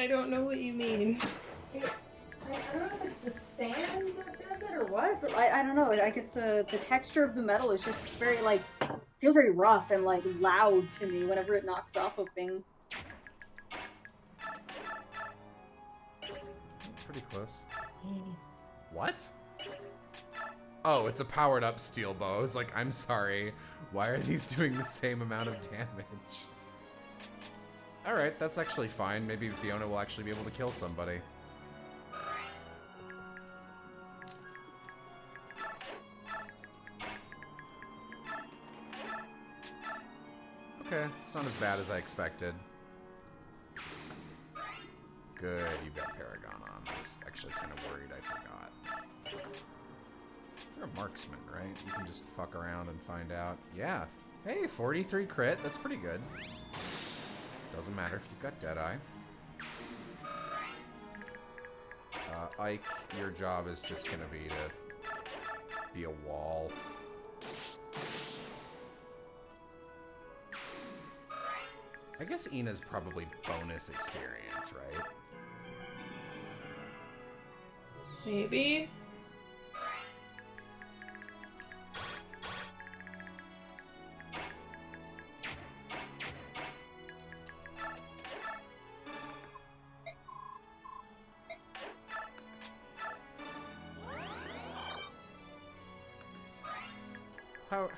I don't know what you mean. I don't know if it's the stand that does it or what, but I don't know. I guess the texture of the metal is just very, like, feels very rough and, like, loud to me whenever it knocks off of things. Pretty close. What? Oh, it's a powered up steel bow. I was like, I'm sorry. Why are these doing the same amount of damage? Alright, that's actually fine. Maybe Fiona will actually be able to kill somebody. Okay, it's not as bad as I expected. Good, you've got Paragon on. I was actually kind of worried I forgot. You're a marksman, right? You can just fuck around and find out. Yeah. Hey, 43 crit. That's pretty good. Doesn't matter if you've got Deadeye. Ike, your job is just going to be a wall. I guess Ina's probably bonus experience, right? Maybe.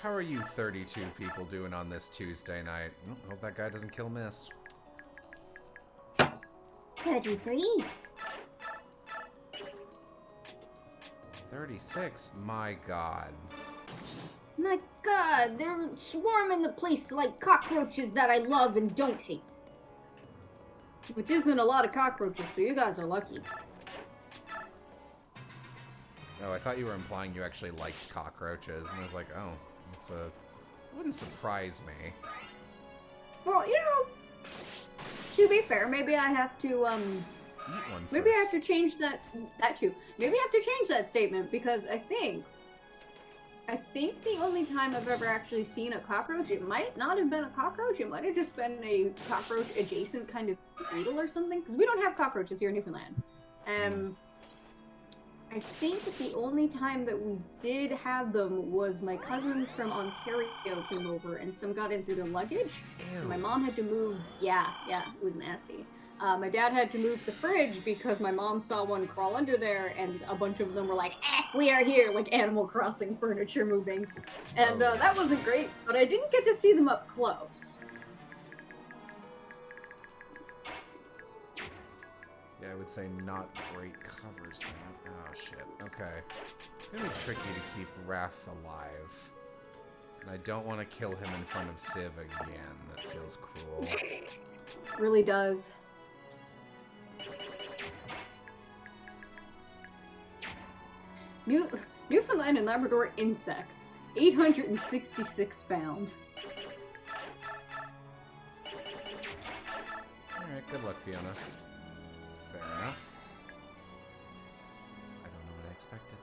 How are you 32 people doing on this Tuesday night? Oh, hope that guy doesn't kill Mist. 33. 36? My god. My god, they're swarming the place like cockroaches that I love and don't hate. Which isn't a lot of cockroaches, so you guys are lucky. Oh, I thought you were implying you actually liked cockroaches, and I was like, oh, it wouldn't surprise me. Well, you know, to be fair, maybe I have to, Eat one first. maybe I have to change that too. Maybe I have to change that statement, because I think the only time I've ever actually seen a cockroach, it might not have been a cockroach, it might have just been a cockroach-adjacent kind of beetle or something, because we don't have cockroaches here in Newfoundland. I think the only time that we did have them was my cousins from Ontario came over and some got in through their luggage. Ew. My mom had to move, yeah, it was nasty. My dad had to move the fridge because my mom saw one crawl under there and a bunch of them were like, we are here, like Animal Crossing furniture moving. And that wasn't great, but I didn't get to see them up close. Yeah, I would say not great covers that. Oh, shit. Okay. It's gonna be tricky to keep Raph alive. And I don't want to kill him in front of Civ again. That feels cruel. Really does. Newfoundland and Labrador insects. 866 found. Alright, good luck, Fiona. Fair enough. I don't know what I expected.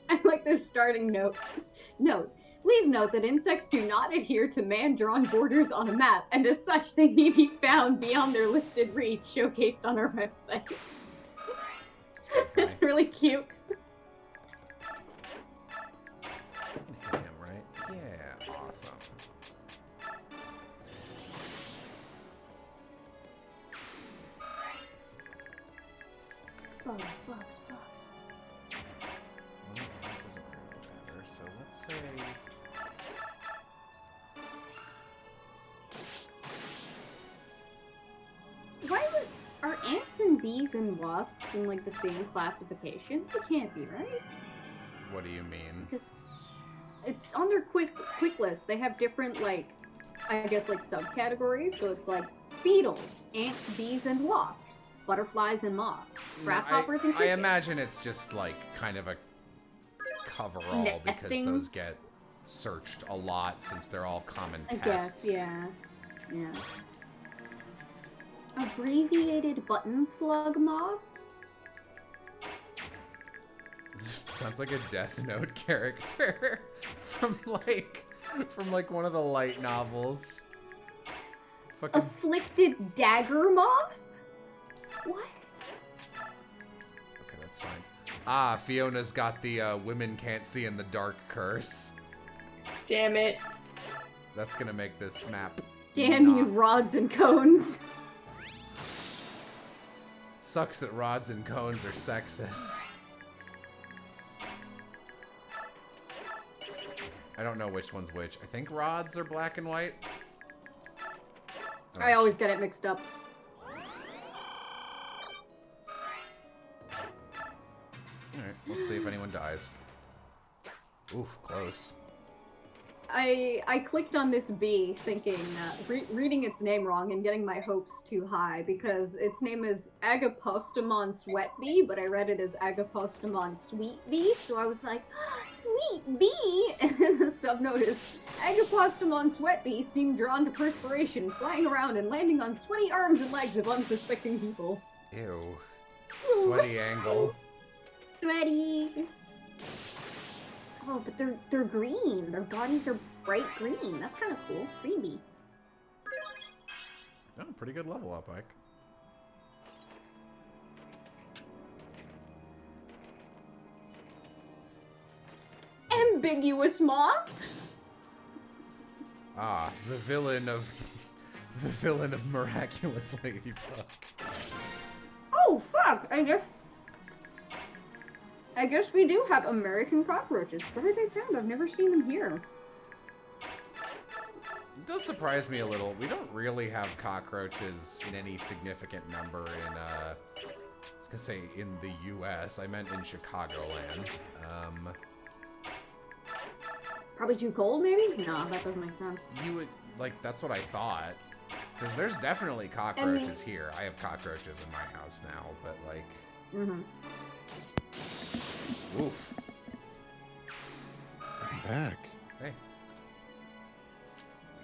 I like this starting note. Note. Please note that insects do not adhere to man-drawn borders on a map, and as such, they may be found beyond their listed reach, showcased on our website. That's really cute. I can hit him, right? Yeah, awesome. Bugs. Well, that doesn't really matter, so let's say... Are ants and bees and wasps in, like, the same classification? They can't be, right? What do you mean? Because it's on their quick list. They have different, like, I guess, like, subcategories. So it's like beetles, ants, bees, and wasps, butterflies and moths, grasshoppers and crickets. I imagine it's just, like, kind of a coverall because those get searched a lot since they're all common pests. I guess, yeah. Abbreviated button slug moth? Sounds like a Death Note character from one of the light novels. Fucking... Afflicted dagger moth? What? Okay, that's fine. Ah, Fiona's got the women can't see in the dark curse. Damn it. That's gonna make this map. Damn you, rods and cones. Sucks that rods and cones are sexist. I don't know which one's which. I think rods are black and white. Oh, I always get it mixed up. Alright, let's see if anyone dies. Oof, close. I clicked on this bee thinking, reading its name wrong and getting my hopes too high because its name is Agapostamon Sweat Bee, but I read it as Agapostamon Sweet Bee, so I was like, Sweet Bee! And then the subnote is, Agapostamon Sweat Bee seemed drawn to perspiration, flying around and landing on sweaty arms and legs of unsuspecting people. Ew. Sweaty angle. Sweaty! Oh, but they're green. Their bodies are bright green. That's kind of cool. Creamy. Oh, pretty good level up, Ike. Ambiguous moth. Ah, the villain of Miraculous Ladybug. Oh fuck! I guess we do have American cockroaches. Where are they found? I've never seen them here. It does surprise me a little. We don't really have cockroaches in any significant number in, I was gonna say in the U.S. I meant in Chicagoland. Probably too cold, maybe? No, that doesn't make sense. You would, like, that's what I thought. Because there's definitely cockroaches here. I have cockroaches in my house now, but, like... Mm-hmm. Oof. I'm back. Hey.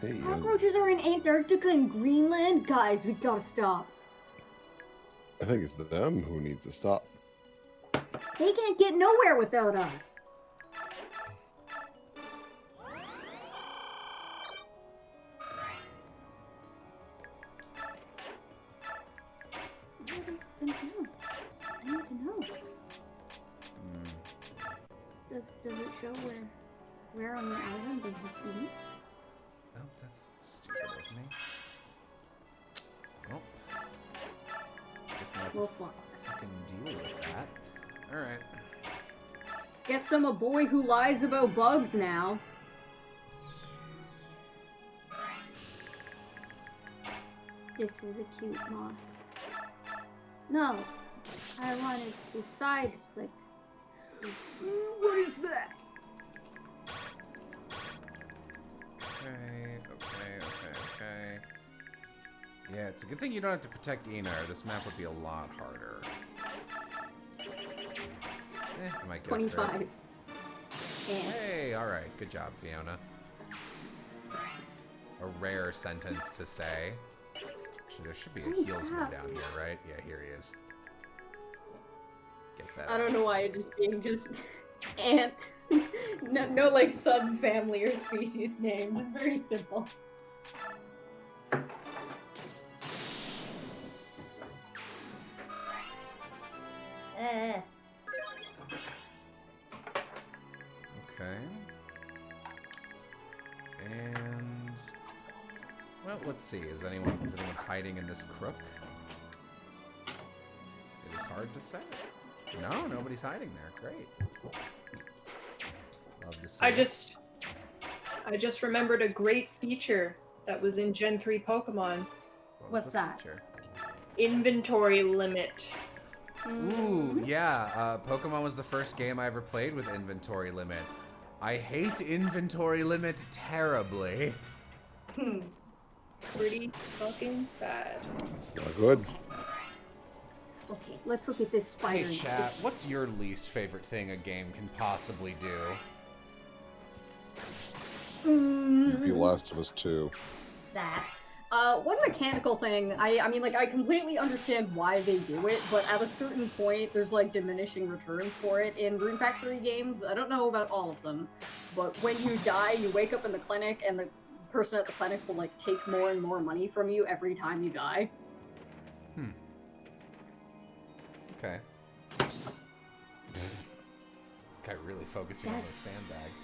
Hey, Cockroaches are in Antarctica and Greenland? Guys, we gotta stop. I think it's them who needs to stop. They can't get nowhere without us. I need to know. Does it show where on the island they have been? Oh, that's stupid of me. Well, guess we'll have to fucking deal with that. Alright. Guess I'm a boy who lies about bugs now. This is a cute moth. No, I wanted to side click. What is that? Okay. Yeah, it's a good thing you don't have to protect Enar. This map would be a lot harder. I might get 25. it. Hey, alright. Good job, Fiona. A rare sentence to say. Actually, there should be a healsman down here, right? Yeah, here he is. Get that. I don't know why it just being just ant. no like sub-family or species name. Just very simple. Okay. And well, let's see. Is anyone hiding in this crook? It is hard to say. No, nobody's hiding there. Great. Love to see. I just remembered a great feature that was in Gen 3 Pokemon. What's that? Feature? Inventory limit. Ooh, yeah. Pokemon was the first game I ever played with inventory limit. I hate inventory limit terribly. Pretty fucking bad. It's not good. Okay, let's look at this spider. Hey, chat, what's your least favorite thing a game can possibly do? The Last of Us 2. That. One mechanical thing, I mean, like, I completely understand why they do it, but at a certain point, there's, like, diminishing returns for it. In Rune Factory games, I don't know about all of them, but when you die, you wake up in the clinic, and the person at the clinic will like take more and more money from you every time you die. Okay. This guy really focusing on those sandbags.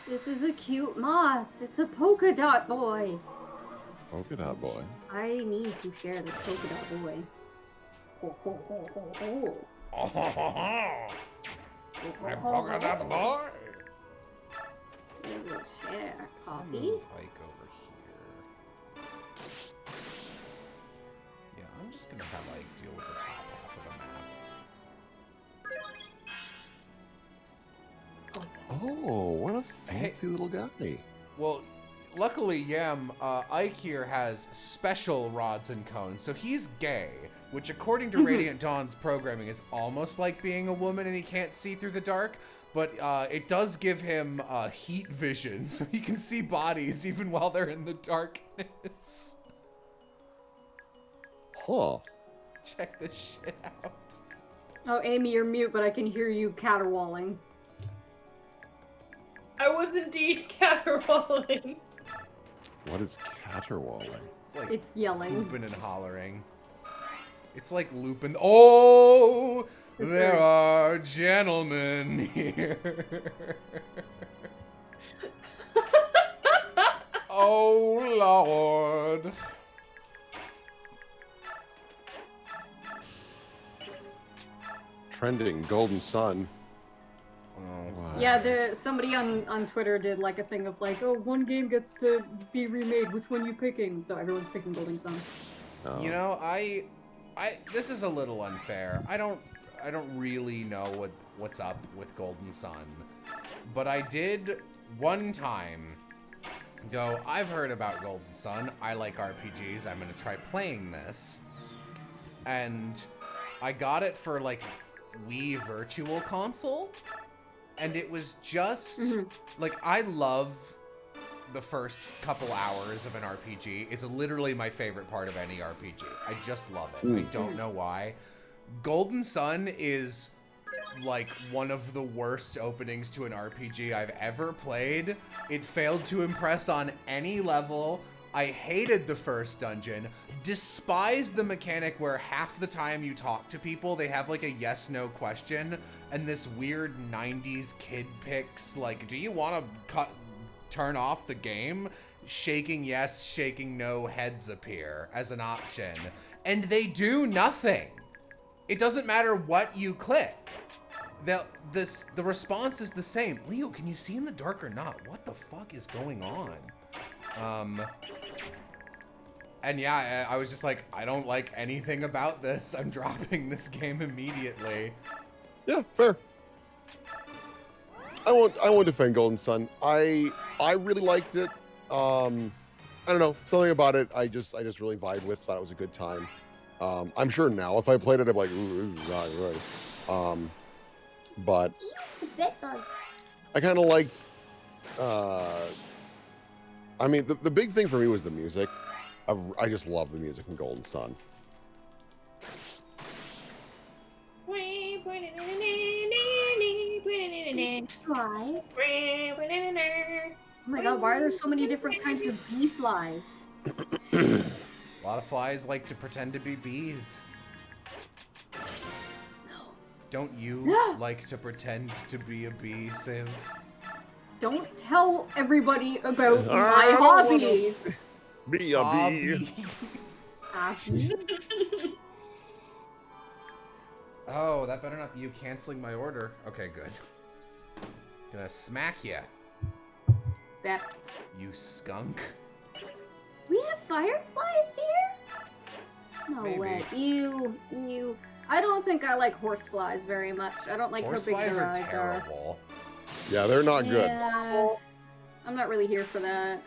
This is a cute moth. It's a polka dot boy. Polka dot boy. I need to share this polka dot boy. Ho, ho, ho, ho, ho. My polka dot boy. We will share. Copy. Move Ike over here. Yeah, I'm just gonna have Ike deal with the top half of the map. Oh, what a fancy little guy. Well, luckily, Yam, Ike here has special rods and cones, so he's gay, which according to Radiant Dawn's programming is almost like being a woman and he can't see through the dark, but it does give him heat vision, so he can see bodies even while they're in the darkness. Huh. Check this shit out. Oh, Amy, you're mute, but I can hear you caterwauling. I was indeed caterwauling. What is caterwauling? It's like It's yelling. Lupin and hollering. It's like Lupin. Oh, there are gentlemen here. Oh, Lord. Trending Golden Sun. Oh. Wow. Yeah, somebody on Twitter did like a thing of like, oh, one game gets to be remade. Which one you picking? So everyone's picking Golden Sun. Oh. You know, I this is a little unfair. I don't really know what's up with Golden Sun, but I did one time go, I've heard about Golden Sun. I like RPGs. I'm gonna try playing this, and I got it for like Wii Virtual Console, and it was just like, I love the first couple hours of an RPG. It's literally my favorite part of any RPG. I just love it. I don't know why. Golden Sun is like one of the worst openings to an RPG I've ever played. It failed to impress on any level. I hated the first dungeon. Despised the mechanic where half the time you talk to people, they have like a yes/no question, and this weird 90s kid picks like, do you want to turn off the game? Shaking yes, shaking no heads appear as an option, and they do nothing. It doesn't matter what you click. The response is the same. Leo, can you see in the dark or not? What the fuck is going on? And yeah, I was just like, I don't like anything about this. I'm dropping this game immediately. Yeah, fair. I won't defend Golden Sun. I really liked it. I don't know, something about it I just really vibed with. Thought it was a good time. I'm sure now if I played it, I'm like, ooh, this is not right. But I kind of liked. I mean, the big thing for me was the music. I just love the music in Golden Sun. Fly. Oh my god, why are there so many different kinds of bee flies? A lot of flies like to pretend to be bees. Don't you like to pretend to be a bee, Civ? Don't tell everybody about my hobbies. Be a bee. Hobbies. Oh, that better not be you canceling my order. Okay, good. Gonna smack ya, That. you skunk. We have fireflies here? No Maybe. way. Ew. I don't think I like horseflies very much. I don't like how big Horseflies their are eyes are. terrible. Yeah, they're not good. Yeah. I'm not really here for that.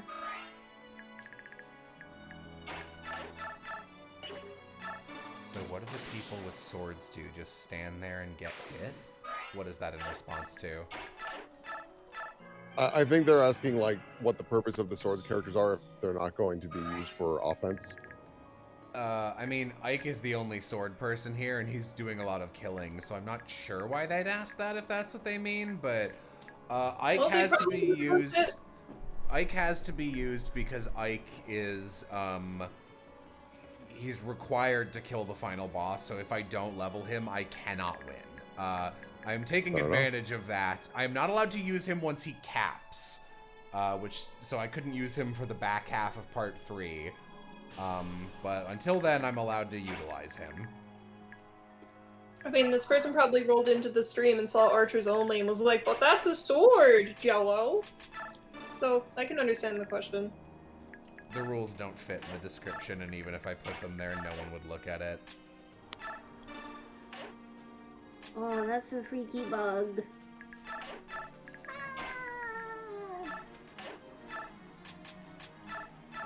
So what do the people with swords do? Just stand there and get hit? What is that in response to? I think they're asking like what the purpose of the sword characters are if they're not going to be used for offense. I mean, Ike is the only sword person here, and he's doing a lot of killing, so I'm not sure why they'd ask that if that's what they mean, but Ike Well, they has to be probably want used. it. Ike has to be used because Ike is, he's required to kill the final boss, so if I don't level him, I cannot win. I'm taking Fair enough. advantage of that. I am not allowed to use him once he caps, so I couldn't use him for the back half of part 3. But until then, I'm allowed to utilize him. I mean, this person probably rolled into the stream and saw archers only and was like, but that's a sword, Jello. So, I can understand the question. The rules don't fit in the description, and even if I put them there, no one would look at it. Oh, that's a freaky bug.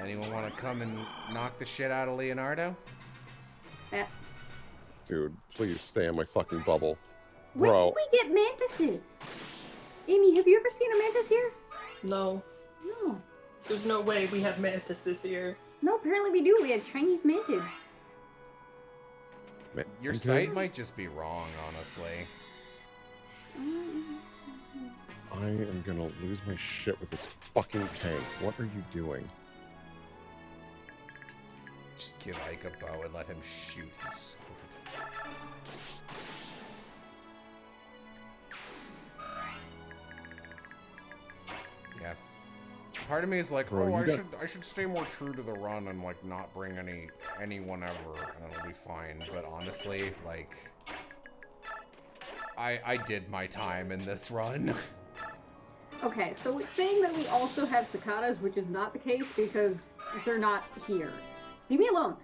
Anyone want to come and knock the shit out of Leonardo? Yeah. Dude, please stay in my fucking bubble. When Bro. did we get mantises? Amy, have you ever seen a mantis here? No. No. There's no way we have mantises here. No, apparently we do. We have Chinese mantids. Your Mantids? site might just be wrong, honestly. I am gonna lose my shit with this fucking tank. What are you doing? Just give Ike a bow and let him shoot his sword. Yeah. Part of me is like, Bro, oh, you I should stay more true to the run and like not bring anyone ever, and it'll be fine. But honestly, like, I did my time in this run. Okay, so it's saying that we also have cicadas, which is not the case because they're not here. Leave me alone.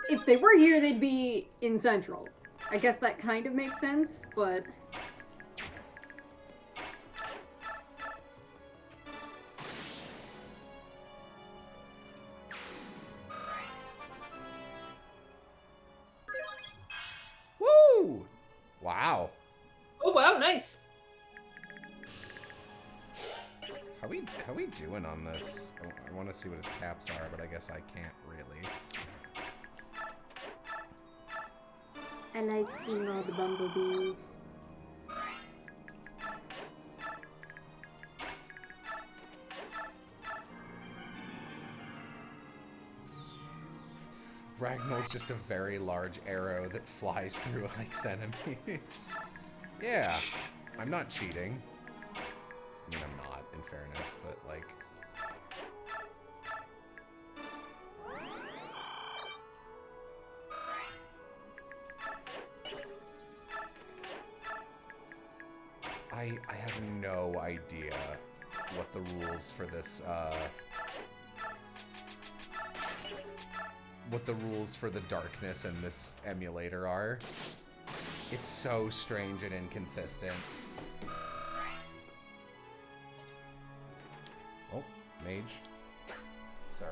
If they were here, they'd be in Central. I guess that kind of makes sense, but... Woo! Wow. Oh wow, nice. How we doing on this? I want to see what his caps are, but I guess I can't really. I like seeing all the bumblebees. Ragnall's just a very large arrow that flies through Ike's enemies. Yeah, I'm not cheating. I mean, I'm not, in fairness, but like... I have no idea what the rules for this, what the rules for the darkness in this emulator are. It's so strange and inconsistent. Oh, mage. Sir.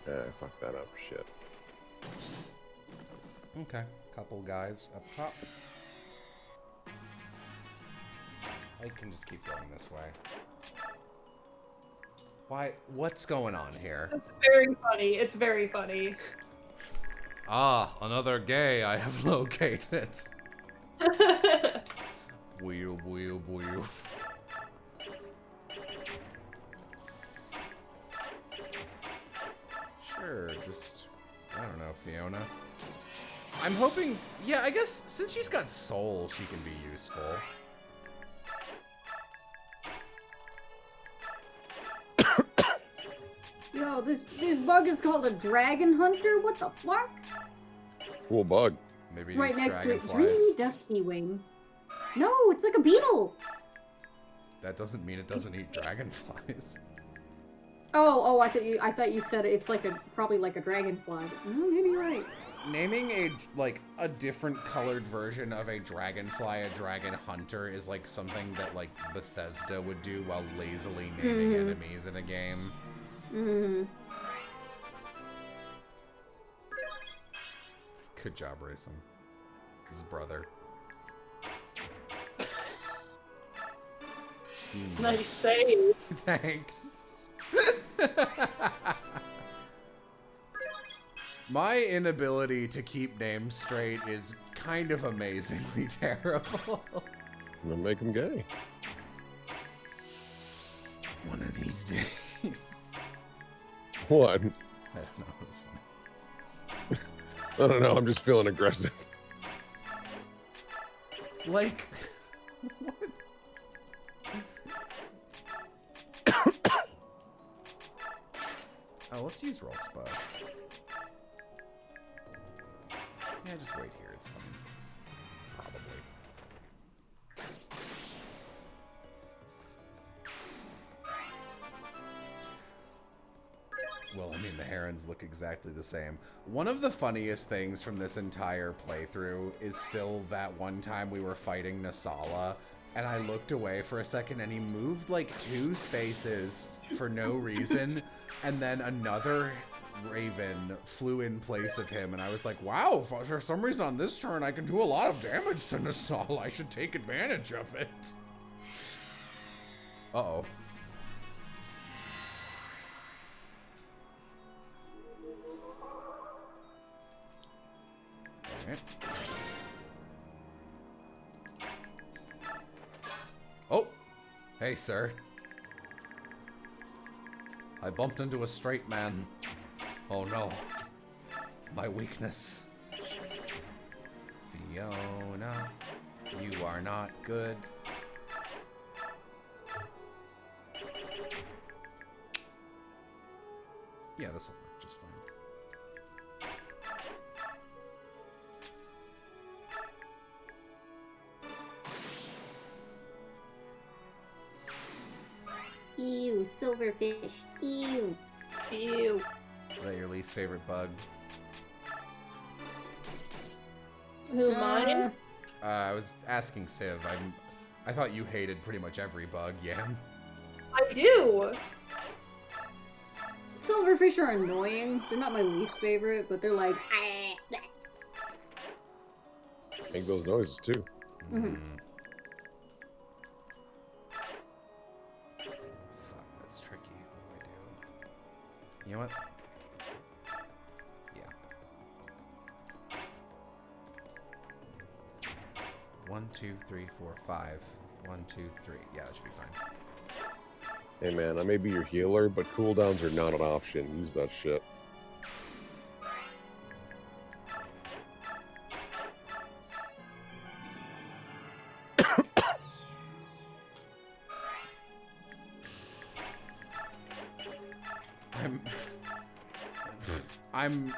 I fucked that up. Shit. Okay, couple guys up top. I can just keep going this way. Why? What's going on here? It's very funny. It's very funny. Ah, another gay I have located. Wheel, wheel, wheel. Sure, just... I don't know, Fiona. I'm hoping... Yeah, I guess since she's got soul, she can be useful. Yo, this bug is called a dragon hunter? What the fuck? Cool bug. Maybe it Right eats next to it. dragonflies. Dreamy dusky wing. No, it's like a beetle. That doesn't mean it doesn't eat dragonflies. Oh, I thought you said it's like probably like a dragonfly. Oh, maybe you're right. Naming a different colored version of a dragonfly a dragon hunter is like something that like Bethesda would do while lazily naming enemies in a game. Good job, Racing. His brother. Nice save. Thanks. My inability to keep names straight is kind of amazingly terrible. I'm gonna make him gay. One of these days. What? I don't know. It's funny. I don't know. I'm just feeling aggressive. Like, what? Oh, let's use roll spot. Yeah, just wait here. It's fine. Probably. Well, I mean, the herons look exactly the same. One of the funniest things from this entire playthrough is still that one time we were fighting Nasala, and I looked away for a second, and he moved like 2 spaces for no reason, and then another raven flew in place of him, and I was like, wow, for some reason on this turn I can do a lot of damage to Nasala. I should take advantage of it. Uh-oh. Alright. Oh! Hey, sir. I bumped into a straight man. Oh no. My weakness. Fiona, you are not good. Yeah, this'll work just fine. Ew, silverfish. Ew. Ew. Is that your least favorite bug? Who, mine? I was asking Civ. I thought you hated pretty much every bug, Yam. I do. Silverfish are annoying. They're not my least favorite, but they're like. Make those noises too. Mhm. Fuck, that's tricky. What do I do? You know what? Yeah. 1, 2, 3, 4, 5. 1, 2, 3. Yeah, that should be fine. Hey man, I may be your healer, but cooldowns are not an option. Use that shit. I'm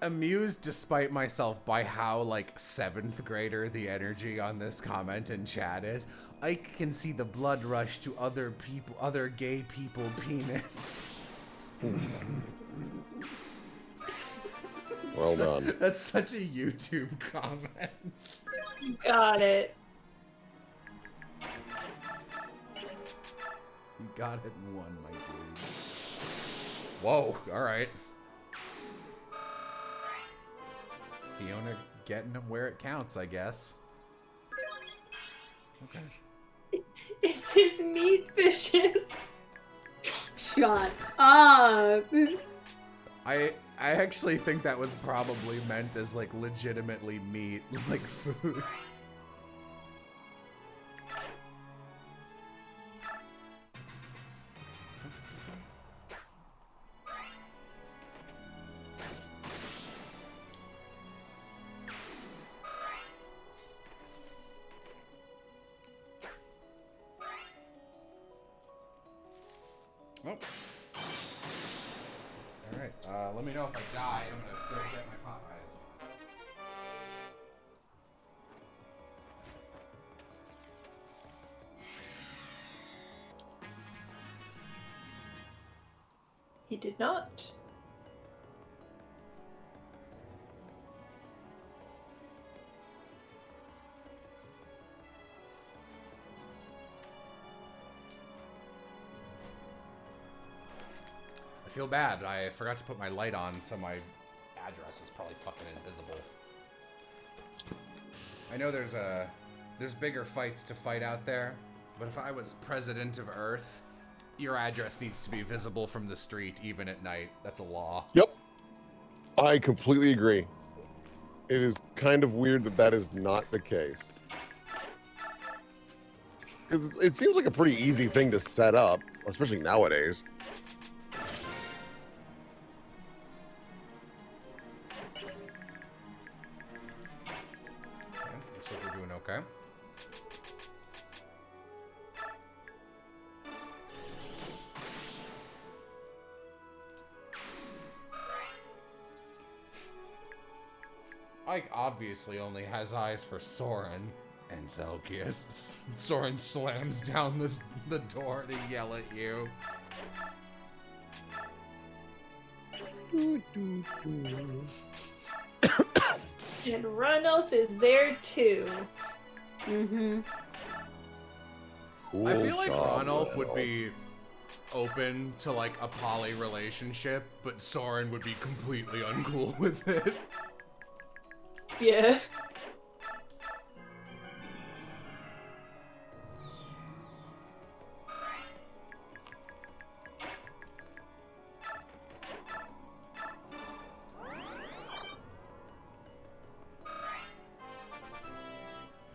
amused despite myself by how like 7th grader the energy on this comment in chat is. I can see the blood rush to other people, other gay people penis. Well done. That's such a YouTube comment. Got it. You got it in one, my dude. Whoa, alright. Fiona getting him where it counts, I guess. Okay. It's his meat fishes. Shut up. I actually think that was probably meant as like legitimately meat, like food. Oh. Alright, let me know if I die. I'm gonna go get my Popeyes. He did not. I feel bad. I forgot to put my light on, so my address is probably fucking invisible. I know there's bigger fights to fight out there, but if I was president of Earth, your address needs to be visible from the street even at night. That's a law. Yep. I completely agree. It is kind of weird that that is not the case. Because it seems like a pretty easy thing to set up, especially nowadays. Okay, looks like we're doing okay. Ike obviously only has eyes for Soren. And Zelgius. Soren slams down the door to yell at you. And Runoff is there too. Mm-hmm. Cool I feel like job, Ranulf would Will. be open to like a poly relationship, but Soren would be completely uncool with it. Yeah.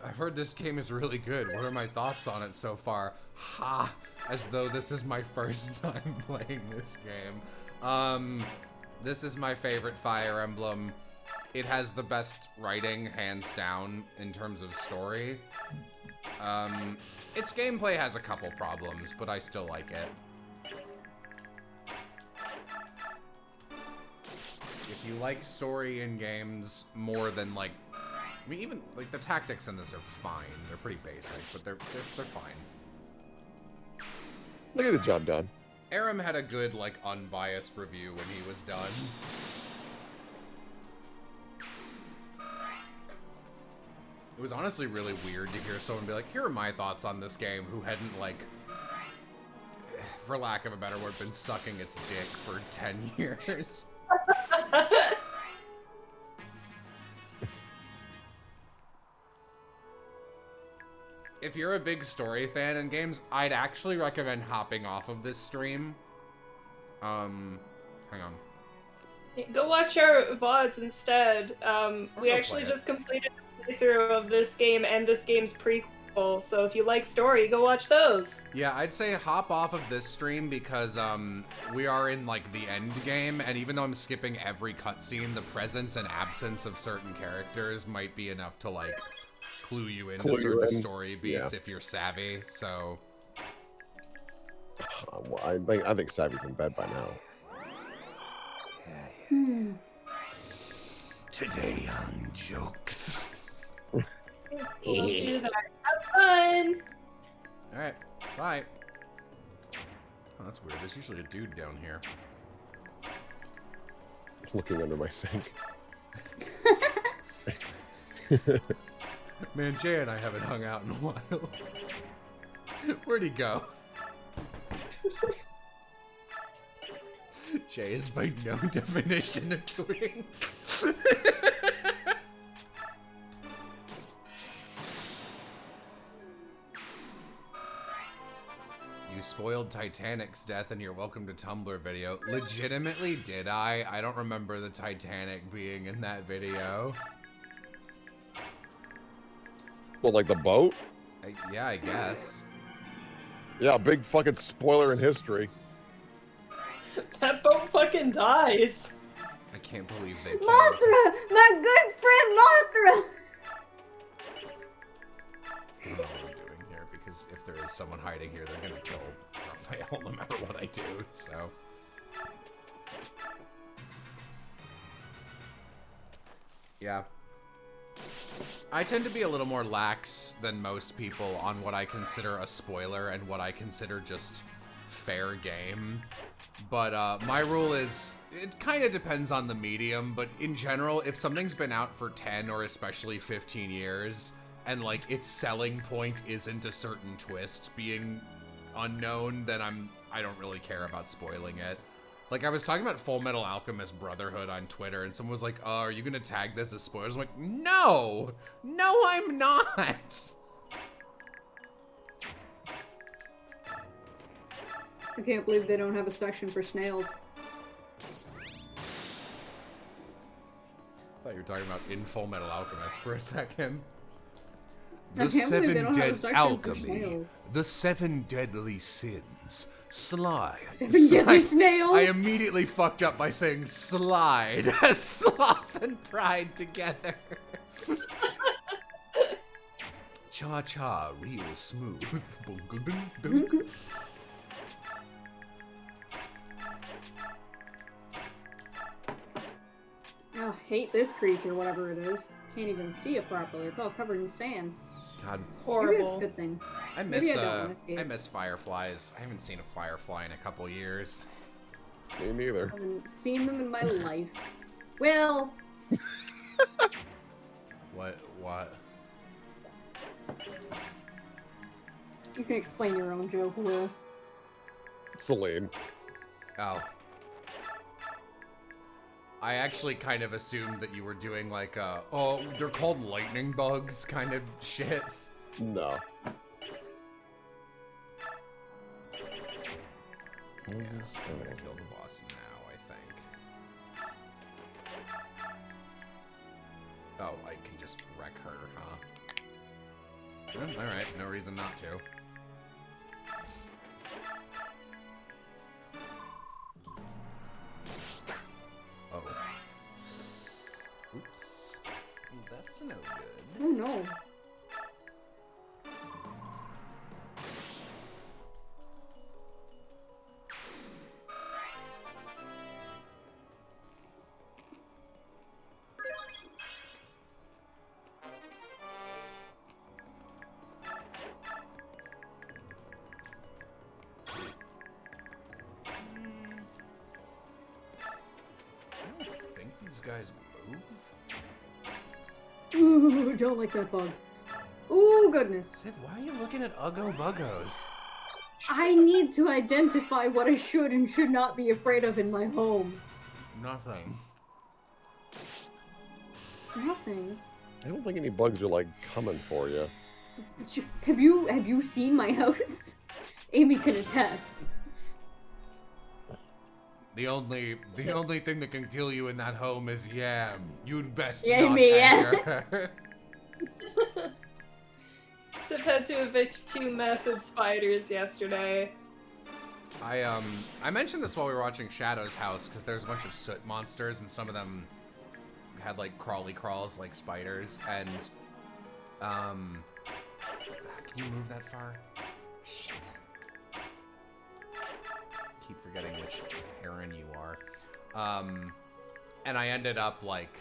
I've heard this game is really good. What are my thoughts on it so far? Ha! As though this is my first time playing this game. This is my favorite Fire Emblem. It has the best writing, hands down, in terms of story. Its gameplay has a couple problems, but I still like it. If you like story in games more than like, I mean, even like the tactics in this are fine. They're pretty basic, but they're fine. Look at the job done. Aram had a good like unbiased review when he was done. It was honestly really weird to hear someone be like, here are my thoughts on this game, who hadn't like, for lack of a better word, been sucking its dick for 10 years. If you're a big story fan in games, I'd actually recommend hopping off of this stream. Hang on. Go watch our VODs instead. We go actually play it. just completed a playthrough of this game and this game's prequel, so if you like story, go watch those. Yeah, I'd say hop off of this stream because we are in like the end game, and even though I'm skipping every cutscene, the presence and absence of certain characters might be enough to like clue you into Clue you certain in. story beats Yeah. if you're savvy. So Well, I think Savvy's in bed by now. today on jokes. We'll do that. Have fun! All right, bye. Oh, that's weird. There's usually a dude down here. Looking under my sink. Man, Jay and I haven't hung out in a while. Where'd he go? Jay is by no definition a twink. You spoiled Titanic's death in your Welcome to Tumblr video. Legitimately, did I? I don't remember the Titanic being in that video. Well, like the boat? Yeah, I guess. Yeah, big fucking spoiler in history. That boat fucking dies. I can't believe they killed Mothra! My good friend Mothra! I don't know what I'm doing here, because if there is someone hiding here, they're gonna kill Raphael no matter what I do, so. Yeah. I tend to be a little more lax than most people on what I consider a spoiler and what I consider just fair game. But my rule is, it kind of depends on the medium, but in general, if something's been out for 10 or especially 15 years, and like its selling point isn't a certain twist being unknown, then I don't really care about spoiling it. Like, I was talking about Full Metal Alchemist Brotherhood on Twitter, and someone was like, oh, are you gonna tag this as spoilers? I'm like, no! No, I'm not! I can't believe they don't have a section for snails. I thought you were talking about in Full Metal Alchemist for a second. I The can't believe they seven don't have a dead section for alchemy, snails. the 7 deadly sins, slide. 7 deadly snails? I immediately fucked up by saying slide. Sloth and pride together. Cha cha, real smooth. Oh, hate this creature, whatever it is. Can't even see it properly. It's all covered in sand. God, Maybe it's a Horrible. good thing. I Maybe miss I don't wanna see I it. miss fireflies. I haven't seen a firefly in a couple years. Me neither. I haven't seen them in my life. Well, What? you can explain your own joke, Will. Celine. Oh. I actually kind of assumed that you were doing like oh, they're called lightning bugs kind of shit. No. What is this? I'm gonna kill the boss now, I think. Oh, I can just wreck her, huh? Alright, no reason not to. Oh. Oops. That's no good. Oh no. I don't think these guys move. Ooh, don't like that bug. Ooh, goodness. Civ, why are you looking at Uggo Buggos? I need to identify what I should and should not be afraid of in my home. Nothing. Nothing. I don't think any bugs are like coming for you. But have you seen my house? Amy can attest. The only thing that can kill you in that home is yam. You'd best Yeah, not me, anger yeah. her. Sip had to evict 2 massive spiders yesterday. I mentioned this while we were watching Shadow's house because there's a bunch of soot monsters and some of them had like crawly crawls like spiders and can you move that far? Shit. Keep forgetting which heron you are. And I ended up like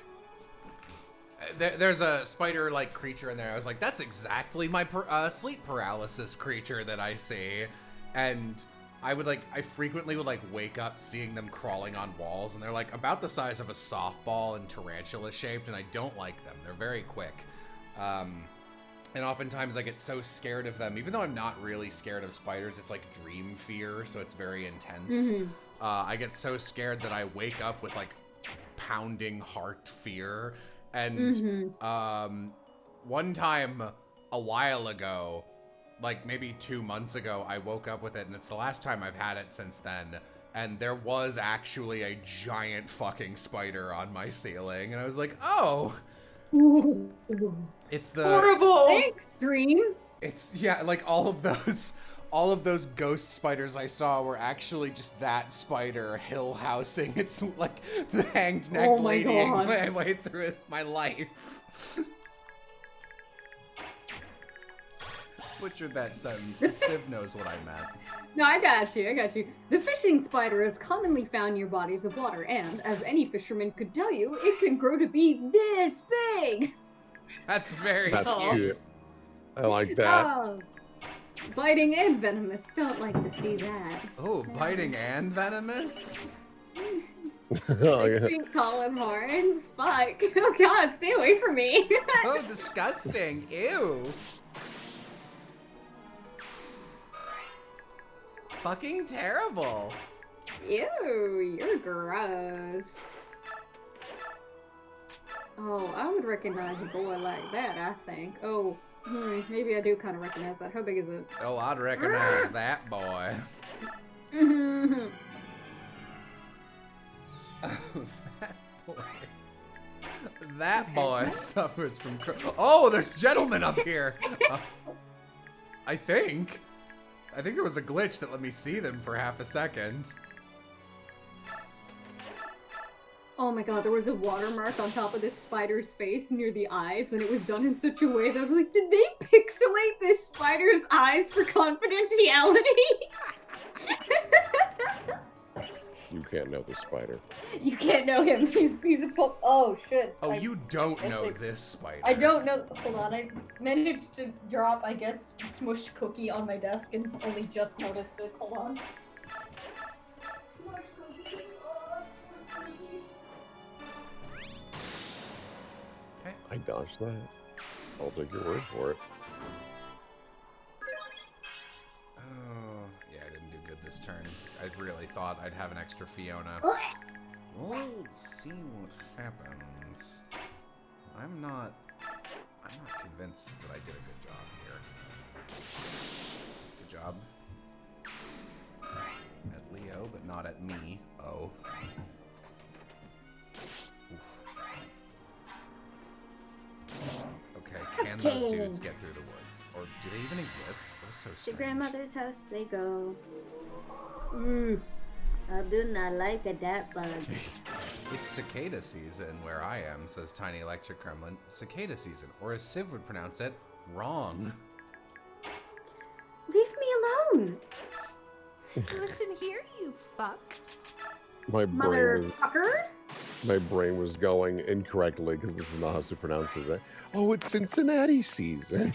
there's a spider-like creature in there. I was like, that's exactly my sleep paralysis creature that I see. And I frequently would like wake up seeing them crawling on walls, and they're like about the size of a softball and tarantula shaped, and I don't like them. They're very quick. And oftentimes I get so scared of them, even though I'm not really scared of spiders, it's like dream fear, so it's very intense. Mhm. I get so scared that I wake up with like pounding heart fear. And one time a while ago, like maybe 2 months ago, I woke up with it, and it's the last time I've had it since then. And there was actually a giant fucking spider on my ceiling, and I was like, oh, Ooh. it's the Horrible! Thanks, Dream. It's yeah, like all of those ghost spiders I saw were actually just that spider hill housing. It's like the hanged neck Oh my ladying God. my way through my life. Butchered that sentence, but Civ knows what I meant. No, I got you. The fishing spider is commonly found near bodies of water, and, as any fisherman could tell you, it can grow to be this big! That's very That's Aw. cute. I like that. Oh, biting and venomous, don't like to see that. Oh, biting and venomous? Oh, 6 yeah. feet tall with horns? Fuck. Oh god, stay away from me! Oh, disgusting. Ew. Fucking terrible. Ew, you're gross. Oh, I would recognize a boy like that, I think. Oh, maybe I do kind of recognize that. How big is it? Oh, I'd recognize that boy. Mhm. That boy. That Okay, boy so- suffers from. Oh, there's gentlemen up here. I think. I think there was a glitch that let me see them for half a second. Oh my god, there was a watermark on top of this spider's face near the eyes, and it was done in such a way that I was like, did they pixelate this spider's eyes for confidentiality? You can't know the spider. You can't know him. He's a pulp. Oh shit. Oh, you don't I know think- this spider. I don't know. Hold on. I managed to drop, I guess, smushed cookie on my desk and only just noticed it. Hold on. Smushed cookie. Oh, smushed cookie. Okay. I dodged that. I'll take your word for it. Oh, yeah, I didn't do good this turn. I really thought I'd have an extra Fiona. Well, let's see what happens. I'm not convinced that I did a good job here. Good job. At Leo, but not at me. Oh. Oof. Okay, can those Okay. dudes get through the woods? Or do they even exist? That was so To strange. grandmother's house they go. I do not like that bug. It's cicada season where I am, says Tiny Electric Gremlin. Cicada season, or as Civ would pronounce it, wrong. Leave me alone, Listen here, you fuck. My motherfucker. brain was going incorrectly because this is not how she pronounces it. Oh, it's Cincinnati season.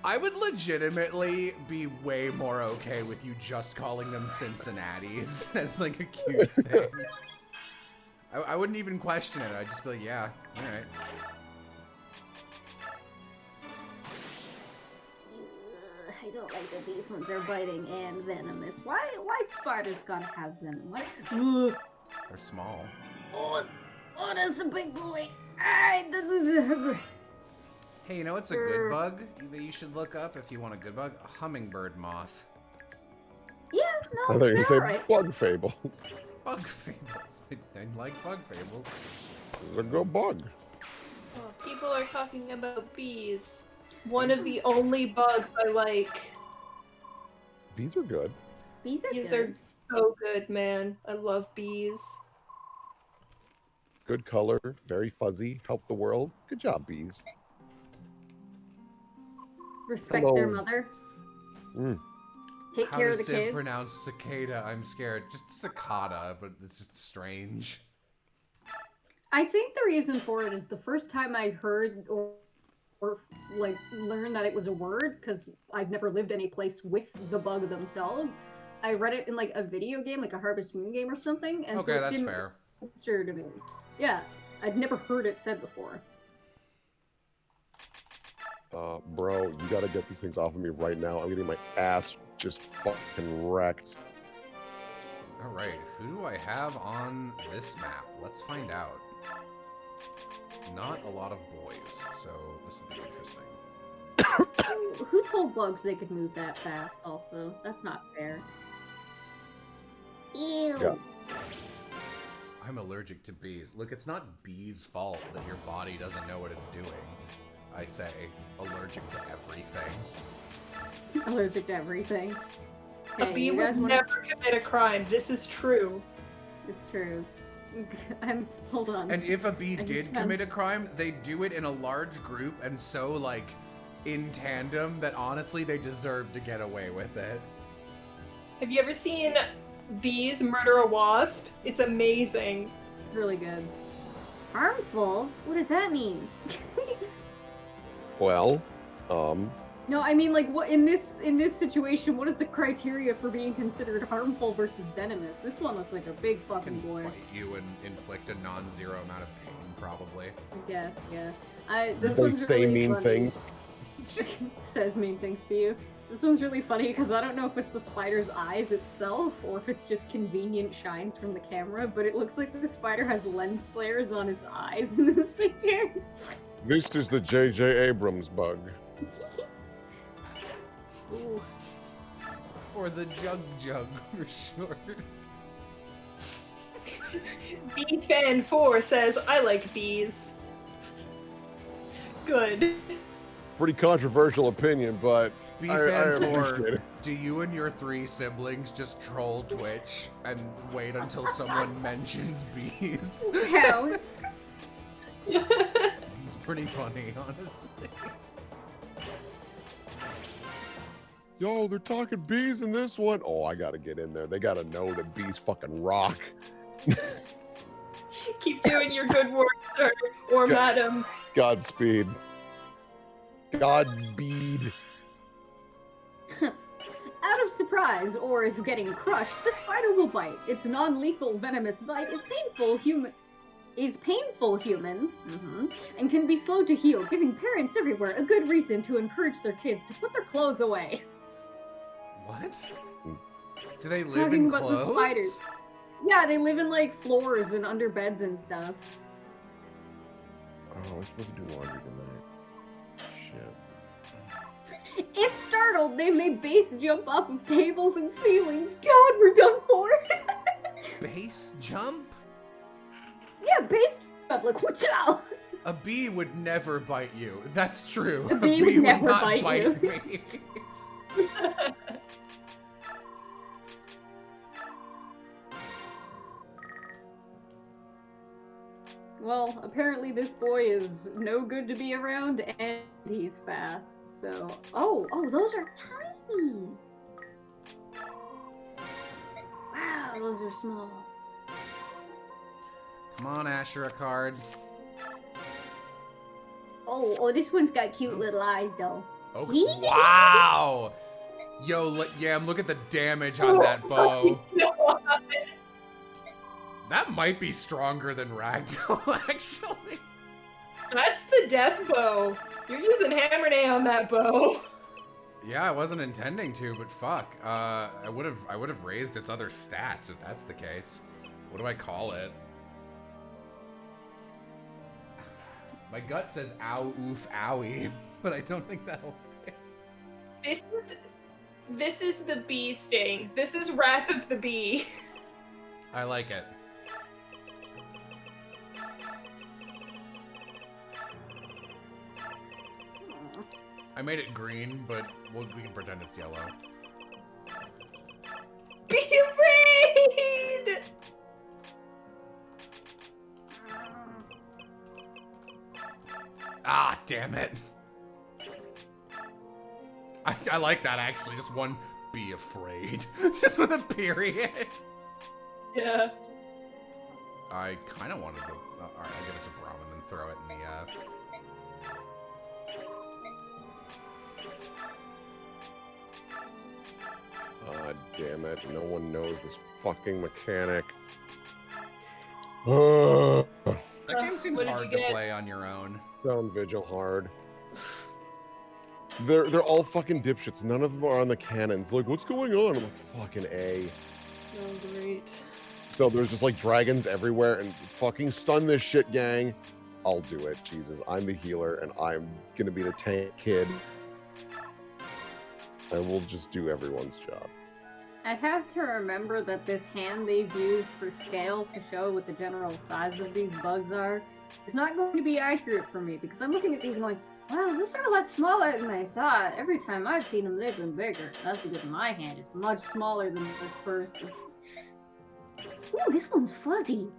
I would legitimately be way more okay with you just calling them Cincinnati's as like a cute thing. I wouldn't even question it. I'd just be like, yeah, all right. I don't like that these ones are biting and venomous. Why spiders gotta have venom? What? They're small. Oh, that's a big boy. Hey, you know what's a good bug that you should look up if you want a good bug? A hummingbird moth. Yeah, I no, thought you they're said alright. bug fables. Bug fables. I like bug fables. It's a good bug. Oh, people are talking about bees. One of the only bugs I like. Bees are good. Bees are Bees good. are so good, man. I love bees. Good color, very fuzzy, help the world. Good job, bees. Respect Hello. their mother. Mm. Take How care does of the Sid kids. pronounce cicada? I'm scared. Just cicada, but it's just strange. I think the reason for it is the first time I heard or like learned that it was a word, because I've never lived any place with the bug themselves. I read it in like a video game, like a Harvest Moon game or something, and so Okay, it that's didn't fair. register to me. Yeah, I'd never heard it said before. Bro, you gotta get these things off of me right now. I'm getting my ass just fucking wrecked. All right, who do I have on this map? Let's find out. Not a lot of boys, so this will be interesting. Who told bugs they could move that fast? Also, that's not fair. Ew. Yeah. I'm allergic to bees. Look, it's not bees' fault that your body doesn't know what it's doing. I say, allergic to everything. Allergic to everything. A Hey, bee you would guys wanna... never commit a crime. This is true. It's true. Hold on. And if a bee I just did found- commit a crime, they'd do it in a large group and so, like, in tandem that honestly they deserve to get away with it. Have you ever seen bees murder a wasp? It's amazing. Really good. Harmful? What does that mean? Well, No, I mean, like, what in this situation? What is the criteria for being considered harmful versus venomous? This one looks like a big fucking Can boy. bite you and inflict a non-zero amount of pain, probably. I guess, yeah. This they one's say really mean funny. things. Says mean things to you. This one's really funny because I don't know if it's the spider's eyes itself or if it's just convenient shines from the camera, but it looks like the spider has lens flares on its eyes in this picture. This is the J.J. Abrams bug. Ooh. Or the Jug Jug for short. BFan4 says, I like bees. Good. Pretty controversial opinion, but I BFan4, appreciate it. do you and your 3 siblings just troll Twitch and wait until someone mentions bees? Counts. It's pretty funny, honestly. Yo, they're talking bees in this one. Oh, I gotta get in there. They gotta know that bees fucking rock. Keep doing your good work, sir, or Good. madam. Godspeed. Godspeed. Out of surprise, or if getting crushed, the spider will bite. Its non-lethal venomous bite is painful humans, and can be slow to heal, giving parents everywhere a good reason to encourage their kids to put their clothes away. What? Do they live Talking in about clothes? the spiders. Yeah, they live in like floors and under beds and stuff. Oh, I'm supposed to do laundry tonight. Shit. If startled, they may base jump off of tables and ceilings. God, we're done for. Base jump? Yeah, base jump, like, watch out! A bee would never bite you. That's true. A bee would never not bite you. me. Well, apparently this boy is no good to be around, and he's fast, so... Oh, those are tiny! Wow, those are small. Come on, Asher, a card. Oh, this one's got cute little eyes, though. Okay. Wow! Yo, Yam, look at the damage on that bow. That might be stronger than Ragdoll, actually. That's the death bow. You're using Hammer Day on that bow. Yeah, I wasn't intending to, but fuck. I would have raised its other stats if that's the case. What do I call it? My gut says ow, oof, owie, but I don't think that'll fit. This is the bee sting. This is Wrath of the Bee. I like it. I made it green, but we can pretend it's yellow. Be afraid! Ah, damn it. I like that, actually. Just one, be afraid. Just with a period. Yeah. I kind of wanted to... Alright, I'll give it to Brom and then throw it in the... God damn it. No one knows this fucking mechanic. Sound That game seems what did hard you to get? play on your own. Vigil hard. They're all fucking dipshits. None of them are on the cannons. Like, what's going on? I'm like, fucking A. Oh, great. So there's just like dragons everywhere and fucking stun this shit, gang. I'll do it. Jesus, I'm the healer and I'm gonna be the tank kid. And we'll just do everyone's job. I have to remember that this hand they've used for scale to show what the general size of these bugs are is not going to be accurate for me, because I'm looking at these and going, wow, those are a lot smaller than I thought. Every time I've seen them, they've been bigger. That's because my hand is much smaller than this person's. Ooh, this one's fuzzy.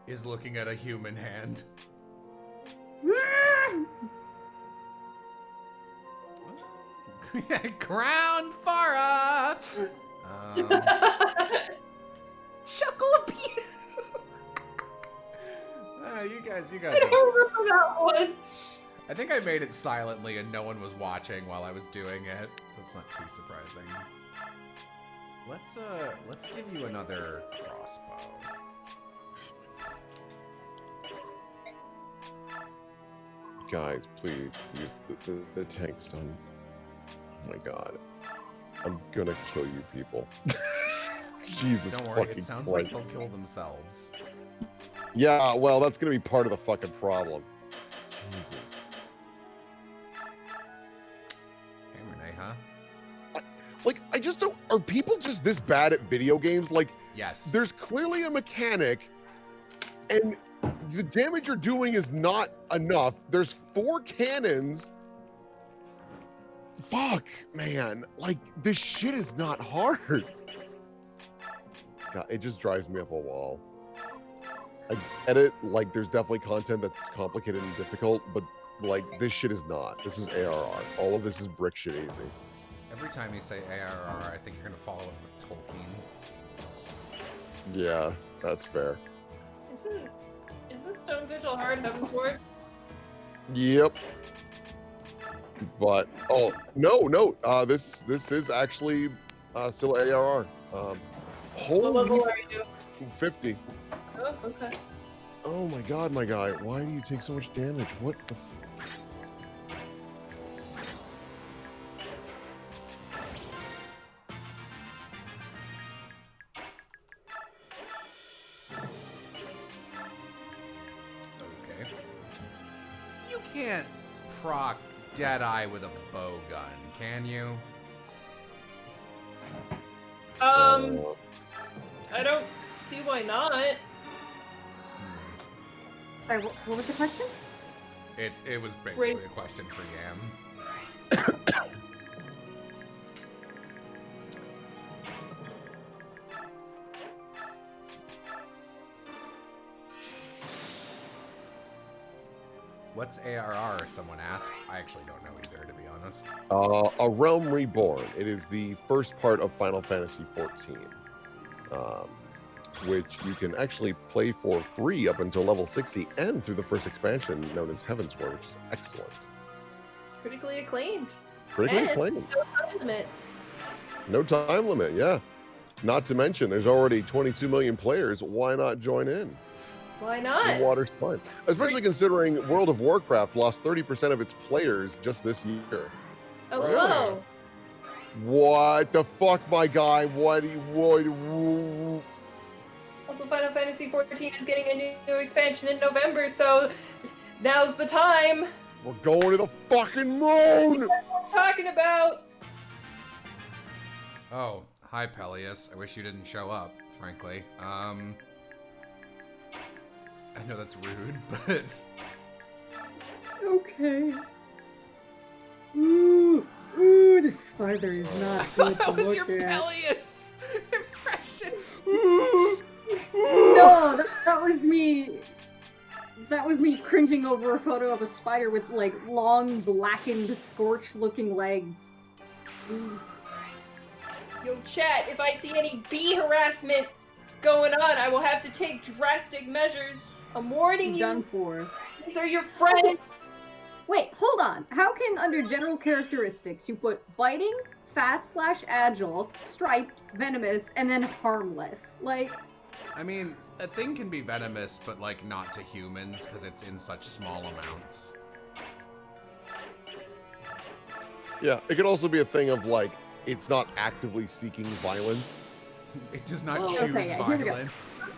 Is looking at a human hand. Ground Farah! Chuckle a pew! You guys. I don't remember that one. I think I made it silently and no one was watching while I was doing it, so it's not too surprising. Let's give you another crossbow. Guys, please use the tank stun. Oh my god. I'm gonna kill you people. Jesus Don't worry, fucking it sounds Christ. like they'll kill themselves. Yeah, well, that's gonna be part of the fucking problem. Jesus. Hey, Renee, huh? Like, I just don't. Are people just this bad at video games? Like, Yes. there's clearly a mechanic, and the damage you're doing is not enough. There's 4 cannons. Fuck, man. Like, this shit is not hard. God, it just drives me up a wall. I get it. Like, there's definitely content that's complicated and difficult, but, like, this shit is not. This is ARR. All of this is brick shit easy. Every time you say ARR, I think you're gonna follow it with Tolkien. Yeah, that's fair. Isn't Stone Vigil hard, Heavensward? Yep. But no. This is actually still ARR. What Holy level are you? 50. Oh, okay. Oh my god, my guy. Why do you take so much damage? What the Okay. You can't proc Deadeye with a bow gun, can you? I don't see why not. Sorry, what was the question? It was basically a question for Yam. What's ARR? Someone asks. I actually don't know either, to be honest. A Realm Reborn. It is the first part of Final Fantasy XIV, which you can actually play for free up until level 60 and through the first expansion known as Heavensward, which is excellent. Critically acclaimed. Critically And acclaimed. no time limit. No time limit, yeah. Not to mention, there's already 22 million players. Why not join in? Why The not? water's fine. Especially considering World of Warcraft lost 30% of its players just this year. Hello. What the fuck, my guy? What? Also, Final Fantasy XIV is getting a new expansion in November, so now's the time. We're going to the fucking moon! What I'm talking about. Oh, hi Peleus. I wish you didn't show up, frankly. I know that's rude, but... Okay. Ooh, the spider is not good to was your look at. Peleus impression! No, that was me. That was me cringing over a photo of a spider with like long, blackened, scorched-looking legs. Ooh. Yo, chat, if I see any bee harassment going on, I will have to take drastic measures. I'm warning you. Done for. These are your friends. Wait, hold on. How can under general characteristics you put biting, fast/agile, striped, venomous, and then harmless? Like, I mean, a thing can be venomous, but like not to humans, because it's in such small amounts. Yeah, it could also be a thing of like, it's not actively seeking violence. It does not Oh, choose okay, yeah, here we go. violence.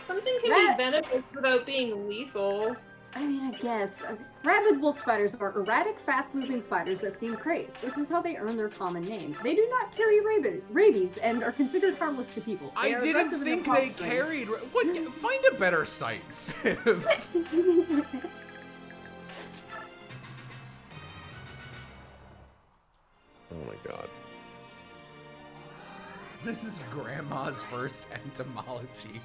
Something can That- be venomous without being lethal. I mean, I guess. Rabid wolf spiders are erratic, fast-moving spiders that seem crazed. This is how they earn their common name. They do not carry rabies and are considered harmless to people. They I are didn't aggressive in think their they offspring. carried... What? Find a better site, Civ. Oh my god. What is this grandma's first entomology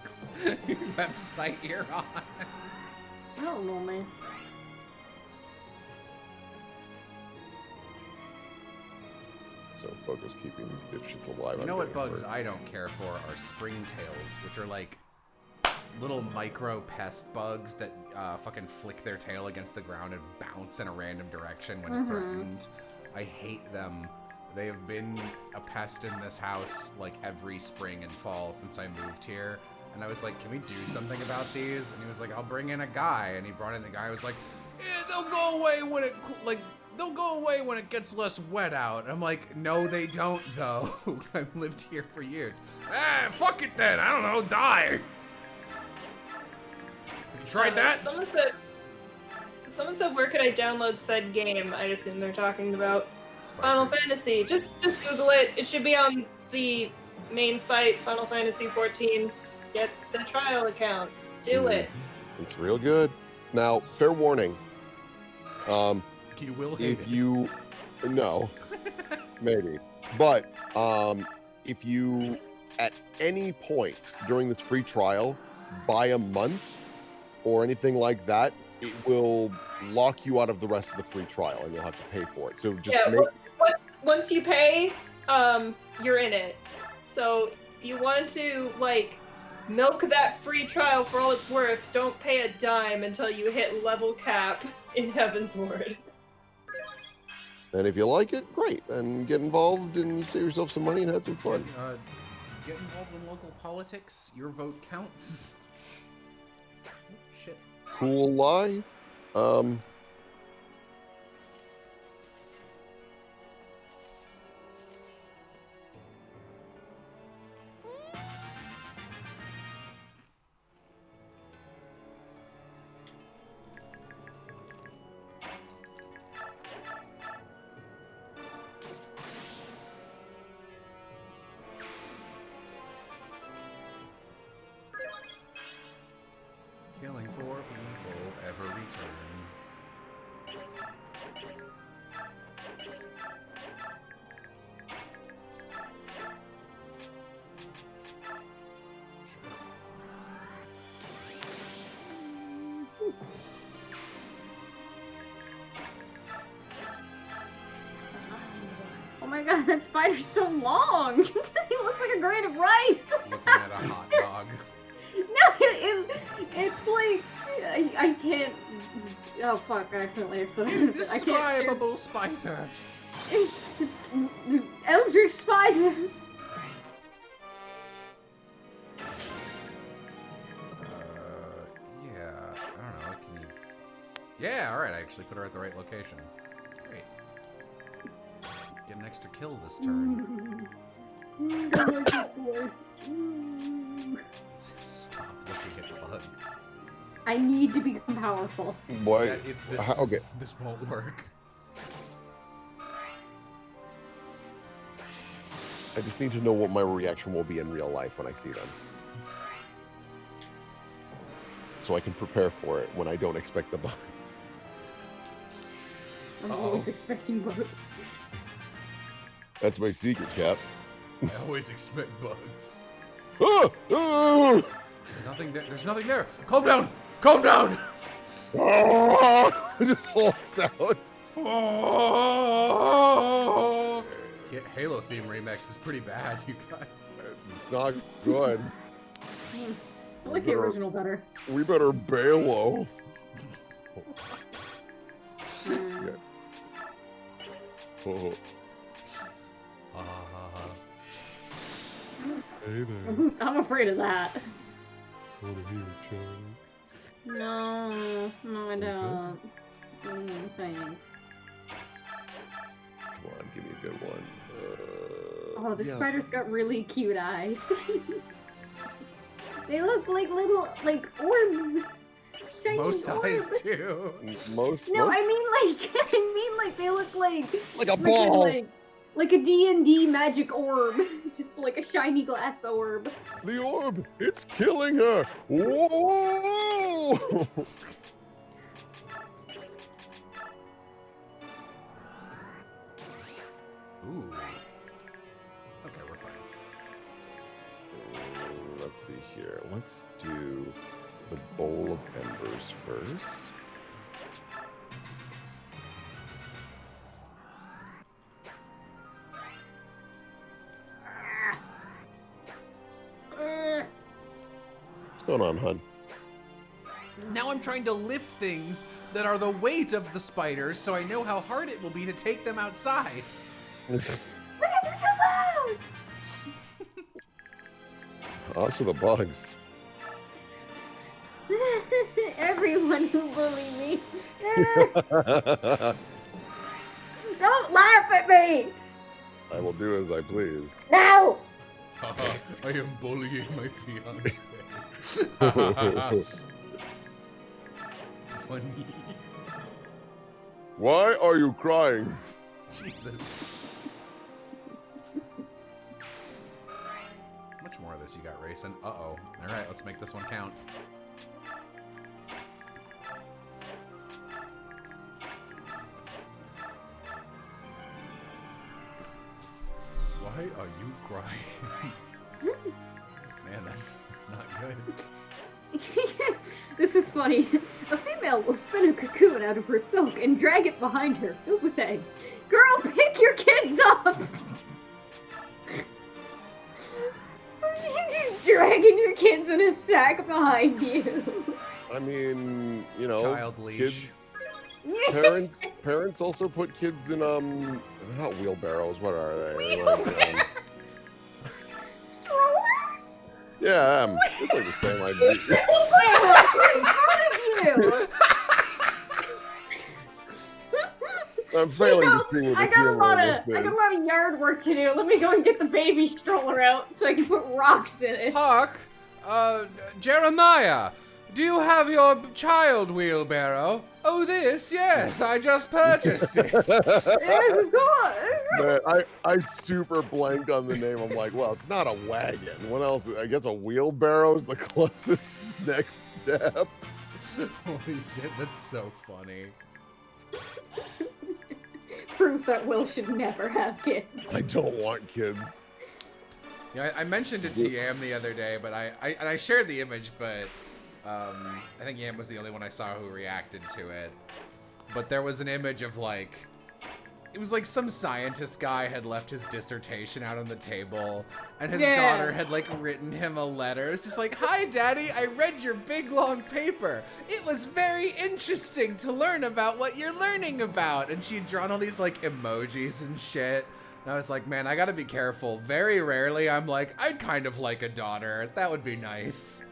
website you're on? I don't know, man. So focus keeping these dipshits alive. You I'm know what getting bugs hurt. I don't care for are springtails, which are like little micro pest bugs that fucking flick their tail against the ground and bounce in a random direction when threatened. I hate them. They have been a pest in this house like every spring and fall since I moved here. And I was like, can we do something about these? And he was like, I'll bring in a guy. And he brought in the guy who was like, yeah, they'll go away when it, they'll go away when it gets less wet out. I'm like, no, they don't, though. I've lived here for years. Ah, fuck it then. I don't know, die. Have you tried that? Someone said, where could I download said game? I assume they're talking about. Final Spiders. Fantasy. Just Google it. It should be on the main site, Final Fantasy 14. Get the trial account. Do it. It's real good. Now, fair warning. You will hate If it. you, no, maybe, but if you at any point during this free trial buy a month or anything like that, it will lock you out of the rest of the free trial, and you'll have to pay for it. So just Yeah, make. once you pay, you're in it. So if you want to like milk that free trial for all it's worth, don't pay a dime until you hit level cap in Heaven's Ward. And if you like it, great. Then get involved and you save yourself some money and have some fun. Get involved in local politics. Your vote counts. Oh, shit. Cool lie. Killing 4 people ever return. Oh my god, that spider's so long! He looks like a grain of rice! Looking at a hot dog. No, it's like I can't. Oh fuck! I accidentally said I can't share. Indescribable spider. It's Eldritch Spider. Yeah. I don't know. Can you? Yeah. All right. I actually put her at the right location. Great. Get an extra kill this turn. Stop looking at bugs. I need to become powerful. Boy, Yeah, if this, okay. This won't work. I just need to know what my reaction will be in real life when I see them. So I can prepare for it when I don't expect the bug. I'm Uh-oh. always expecting bugs. That's my secret, Cap. I always expect bugs. Ah! Ah! There's nothing there. There's nothing there. Calm down. Calm down. Ah! It just hulks out. Oh! Yeah, Halo theme remix is pretty bad, you guys. It's not good. I like the original better. We better bail low. Mm. Oh. Hey there. I'm afraid of that. Wanna hear a joke? No, I don't. Thanks. Come on, give me a good one. Oh, the yeah. spider's got really cute eyes. They look like little, like, orbs. Shiny Most orbs. eyes too. Most. No, most- I mean like they look like like a freaking, ball. like a D&D magic orb, just like a shiny glass orb. The orb. It's killing her. Whoa! Ooh. Okay, we're fine. Let's see here. Let's do the bowl of embers first. What's going on, hun? Now I'm trying to lift things that are the weight of the spiders, so I know how hard it will be to take them outside. Also the bugs. Everyone who bullied me. Don't laugh at me! I will do as I please. No! I am bullying my fiance. Funny. Why are you crying? Jesus. How much more of this you got, racing? Uh-oh. Alright, let's make this one count. Why are you crying? Man, that's not good. This is funny. A female will spin a cocoon out of her silk and drag it behind her, filled with eggs. Girl, pick your kids up! You're just dragging your kids in a sack behind you. I mean, you know, Child leash. parents also put kids in they're not wheelbarrows. What are they? Like, Strollers? yeah, it's like the same idea. You. I'm failing to see what I the got a humor lot in of this is. yard work to do. Let me go and get the baby stroller out so I can put rocks in it. Hark! Jeremiah! Do you have your child wheelbarrow? Oh, this? Yes, I just purchased it. Yes, of course. Man, I super blanked on the name. I'm like, well, it's not a wagon. What else? I guess a wheelbarrow is the closest next step. Holy shit, that's so funny. Proof that Will should never have kids. I don't want kids. Yeah, I mentioned it to Yam the other day, but I shared the image, but I think Yam was the only one I saw who reacted to it. But there was an image of like, it was like some scientist guy had left his dissertation out on the table, and his daughter had like written him a letter. It's just like, "Hi, Daddy, I read your big long paper. It was very interesting to learn about what you're learning about." And she'd drawn all these like emojis and shit. And I was like, man, I gotta be careful. Very rarely I'm like, I'd kind of like a daughter. That would be nice.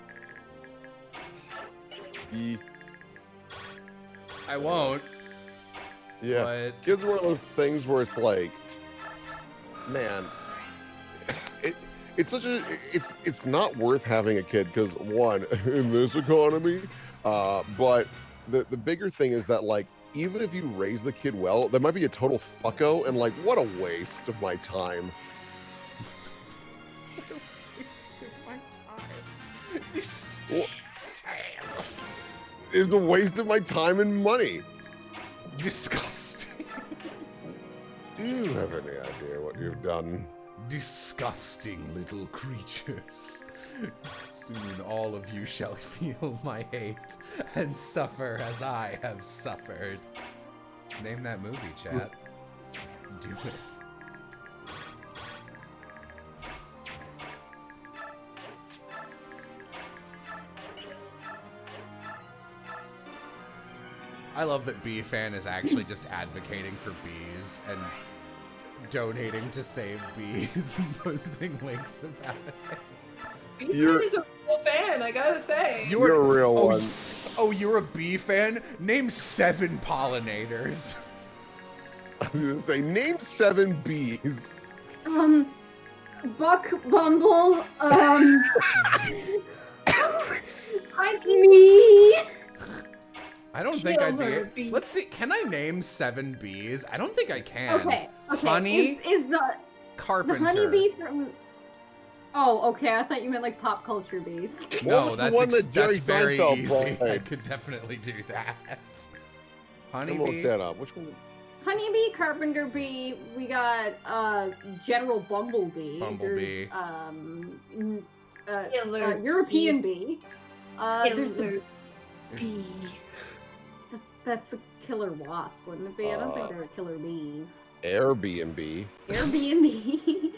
I won't. Yeah, But kids are one of those things where it's like, man, it's not worth having a kid because one, in this economy, but the bigger thing is that like even if you raise the kid well, there might be a total fucko, and like what a waste of my time. waste of my time. This It's a waste of my time and money. disgusting. Do you have any idea what you've done? Disgusting little creatures. Soon all of you shall feel my hate and suffer as I have suffered. Name that movie, chat. Do it. I love that Bee-Fan is actually just advocating for bees and donating to save bees and posting links about it. You're- He's a real fan, I gotta say. You're a real oh, one. Oh, you're a bee fan? Name 7 pollinators. I was gonna say, name 7 bees. Buck Bumble, me. I don't think I'd Killer be. bee. Let's see. Can I name 7 bees? I don't think I can. Okay. Honey, Is the Carpenter. honeybee from? Oh, okay. I thought you meant like pop culture bees. What No, was the that's one that that's Jerry very Seinfeld easy. I played? could definitely do that. I looked Honeybee. that up. Which one? Honeybee, carpenter bee. We got general bumblebee. Bumblebee. There's Killer European bee. There's the Killer bee. that's a killer wasp, wouldn't it be? I don't think Uh, they're killer bees. Airbnb. Airbnb.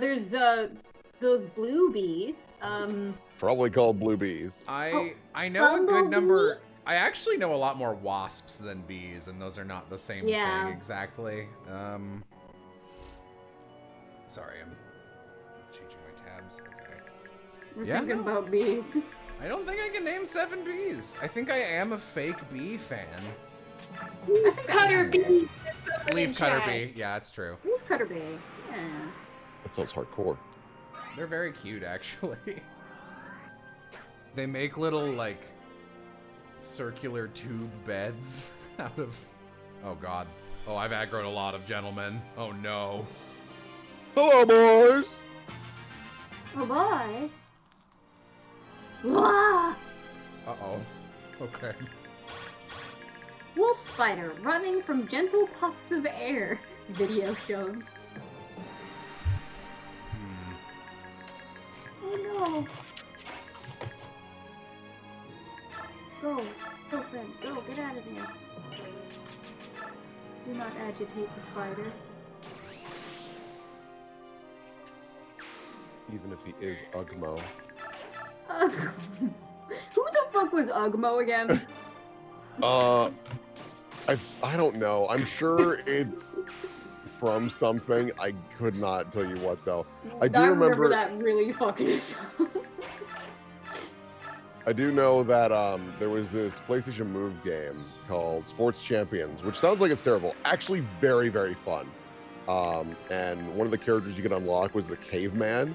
There's those blue bees. Probably called blue bees. I know a good number. Bumblebee? I actually know a lot more wasps than bees, and those are not the same Yeah. thing exactly. Sorry, I'm changing my tabs. Okay. We're Yeah, thinking no. about bees. I don't think I can name 7 bees. I think I am a fake bee fan. Cutter bee. is something Leaf in cutter chat. bee. Yeah, it's true. Leaf cutter bee. Yeah. That sounds hardcore. They're very cute, actually. They make little, like, circular tube beds out of... Oh, God. Oh, I've aggroed a lot of gentlemen. Oh no. Hello, boys. Oh, boys. Wah! Uh-oh. Okay. Wolf spider running from gentle puffs of air. Video shown. Hmm. Oh no. Go. Go, friend. Go. Get out of there. Do not agitate the spider. Even if he is Ugmo. Who the fuck was Ugmo again? I don't know. I'm sure it's from something. I could not tell you what though. I do remember remember that really fucking I do know that there was this PlayStation Move game called Sports Champions, which sounds like it's terrible. Actually, very, very fun. And one of the characters you could unlock was the caveman,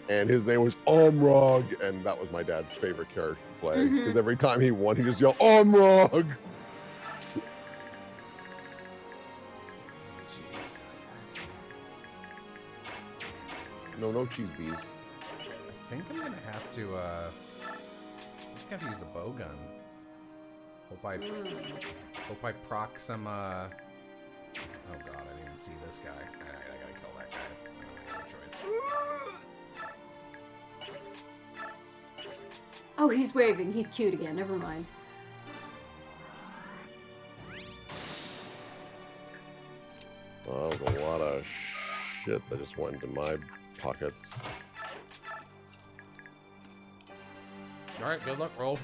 and his name was Omrog, and that was my dad's favorite character to play because every time he won, he just yelled Omrog. Jeez. No cheese bees. I think I'm gonna have to, just have to use the bow gun. Hope I proc some, oh god, I didn't even see this guy. Alright, I gotta kill that guy. I don't have a choice. Oh, he's waving. He's cute again. Never mind. Well, that was a lot of shit that just went into my pockets. Alright, good luck, Rolf.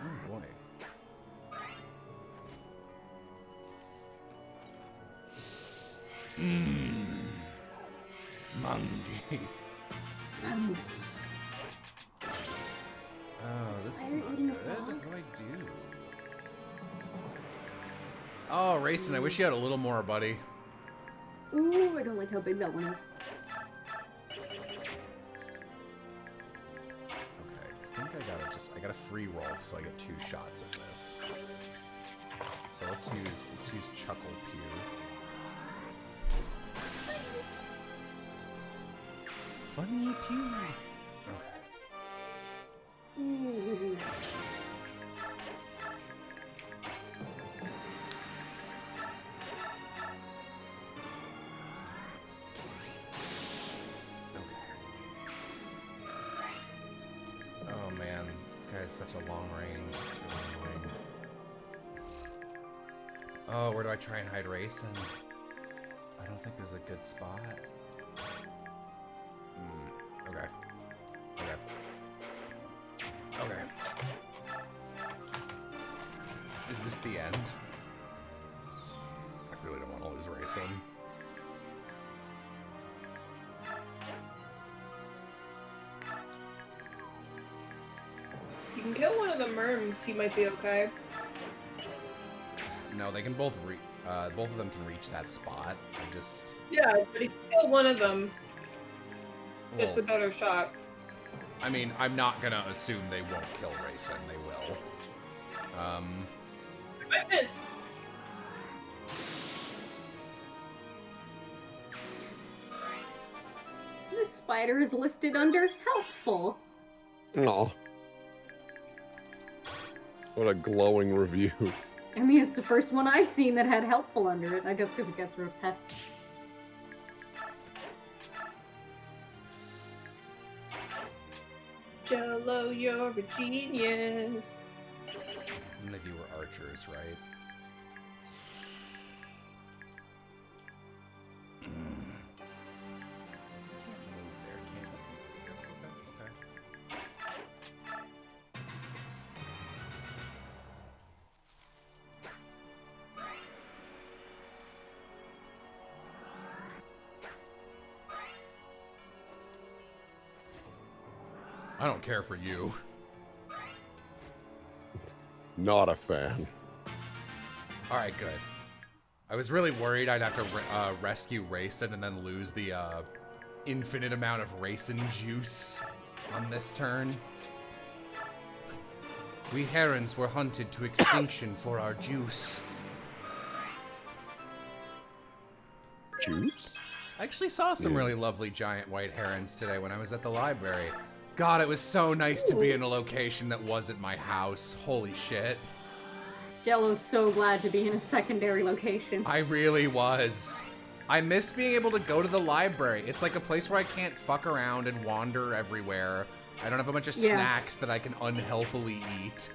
Oh boy. Monkey. Oh, this is not good. What do I do? Oh, Racing, I wish you had a little more, buddy. Ooh, I don't like how big that one is. Okay, I think I gotta free Rolf so I get 2 shots at this. So let's use Chuckle Pew. Funny Pew. Okay. Ooh. Oh man, this guy has such a long range. It's really annoying. Oh, where do I try and hide Racing? I don't think there's a good spot. Okay. Okay. Is this the end? I really don't want to lose Racing. You can kill one of the merms, he might be okay. No, they can both of them can reach that spot. I just... Yeah, but if you kill one of them, it's a well, better shot. I mean, I'm not gonna assume they won't kill Racing. They will. I miss. This spider is listed under helpful. Aw. What a glowing review. I mean, it's the first one I've seen that had helpful under it. I guess because it gets rid of pests. Jello, you're a genius. None of you were archers, right? Can't move there, can you? Okay. I don't care for you. Not a fan. All right, good. I was really worried I'd have to rescue Raisin and then lose the infinite amount of Raisin juice on this turn. We herons were hunted to extinction for our juice. Juice? I actually saw some really lovely giant white herons today when I was at the library. God, it was so nice to be in a location that wasn't my house. Holy shit. Jello's so glad to be in a secondary location. I really was. I missed being able to go to the library. It's like a place where I can't fuck around and wander everywhere. I don't have a bunch of snacks that I can unhealthily eat.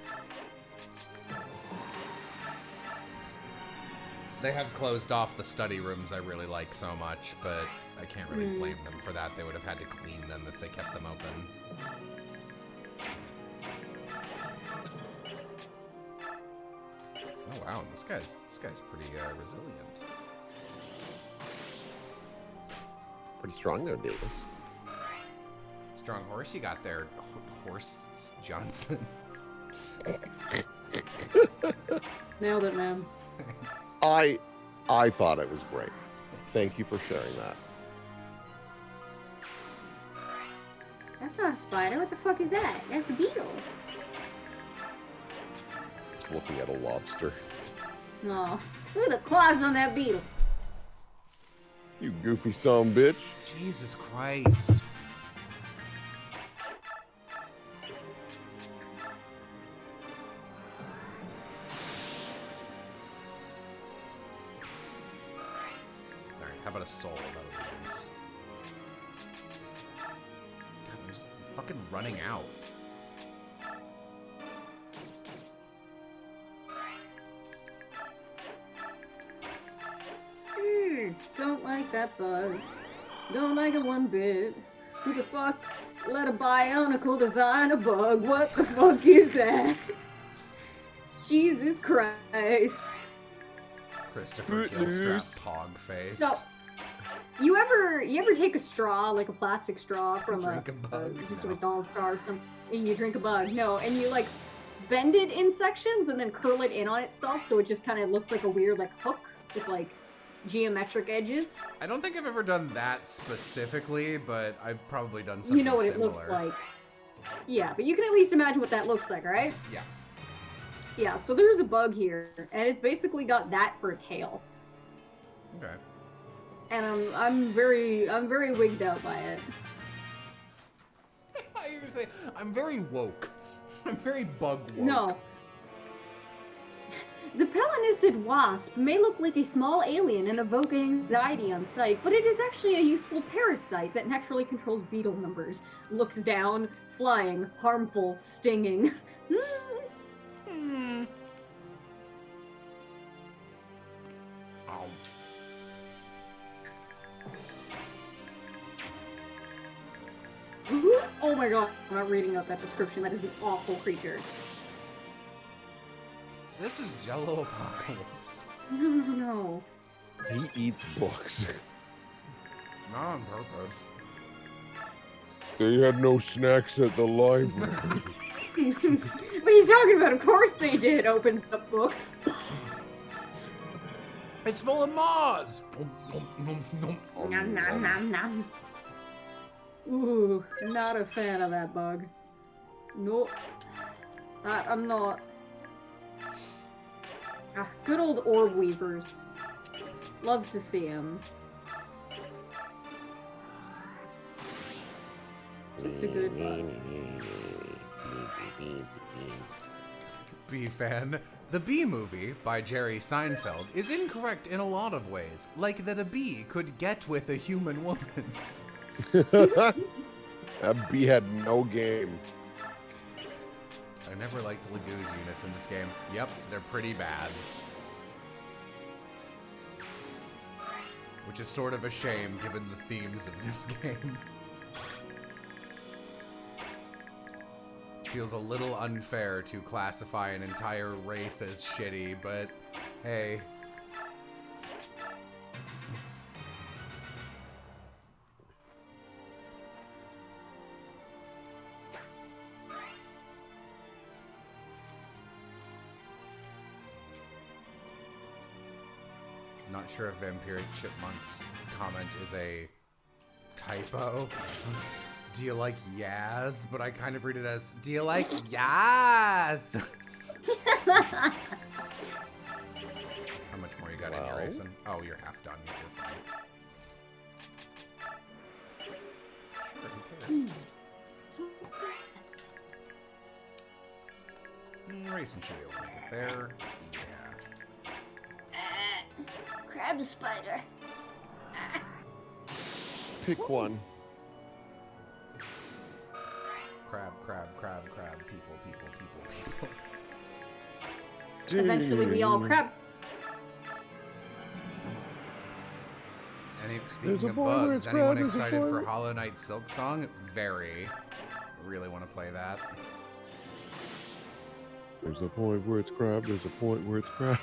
They have closed off the study rooms I really like so much, but I can't really blame them for that. They would have had to clean them if they kept them open. Oh wow, this guy's pretty resilient. Pretty strong there, Davis. Strong horse you got there, Horse Johnson. Nailed it, man. Thanks. I thought it was great. Thank you for sharing that. That's not a spider. What the fuck is that? That's a beetle. It's looking at a lobster. No. Look at the claws on that beetle. You goofy son of a bitch. Jesus Christ. Alright, how about a soul? That would be nice. God, there's fucking running out. Don't like that bug. Don't like it one bit. Who the fuck let a bionicle design a bug? What the fuck is that? Jesus Christ. Christopher Gilstrap Pog face. So, you ever take a straw, like a plastic straw from Drink a bug? just a No. McDonald's straw or something, and you drink a bug? No, and you like bend it in sections and then curl it in on itself so it just kind of looks like a weird like hook with like geometric edges. I don't think I've ever done that specifically, but I've probably done something You know what similar. it looks like. Yeah, but you can at least imagine what that looks like, right? Yeah. Yeah, so there's a bug here, and it's basically got that for a tail. Okay. And I'm very wigged out by it. I was gonna say, I'm very woke. I'm very bug woke. No. The pelanicid wasp may look like a small alien and evoke anxiety on sight, but it is actually a useful parasite that naturally controls beetle numbers. Looks down, flying, harmful, stinging. Ow. Oh my god, I'm not reading out that description. That is an awful creature. This is Jello Apocalypse. No. He eats books. Not on purpose. They had no snacks at the library. What are you talking about? Of course they did. Opens the book. It's full of moths. Nom nom nom nom. Ooh, not a fan of that bug. Nope. I'm not. Ah, good old orb weavers. Love to see them. Just a good bug. Bee fan. The Bee Movie by Jerry Seinfeld is incorrect in a lot of ways, like that a bee could get with a human woman. That bee had no game. I never liked Lagoo's units in this game. Yep, they're pretty bad. Which is sort of a shame given the themes of this game. Feels a little unfair to classify an entire race as shitty, but hey. Not sure if Vampiric Chipmunk's comment is a typo. Do you like Yaz? But I kind of read it as, do you like Yaz? How much more you got in your racing? Oh, you're half done. You're fine. Sure, who cares? Racing should be able to make it there. Yeah. Crab spider. Pick one. Crab, crab, crab, crab. People, people, people, people. Eventually we all crab. Speaking of bugs, anyone excited for Hollow Knight Silk Song? Very. Really want to play that. There's a point where it's crab. There's a point where it's crab.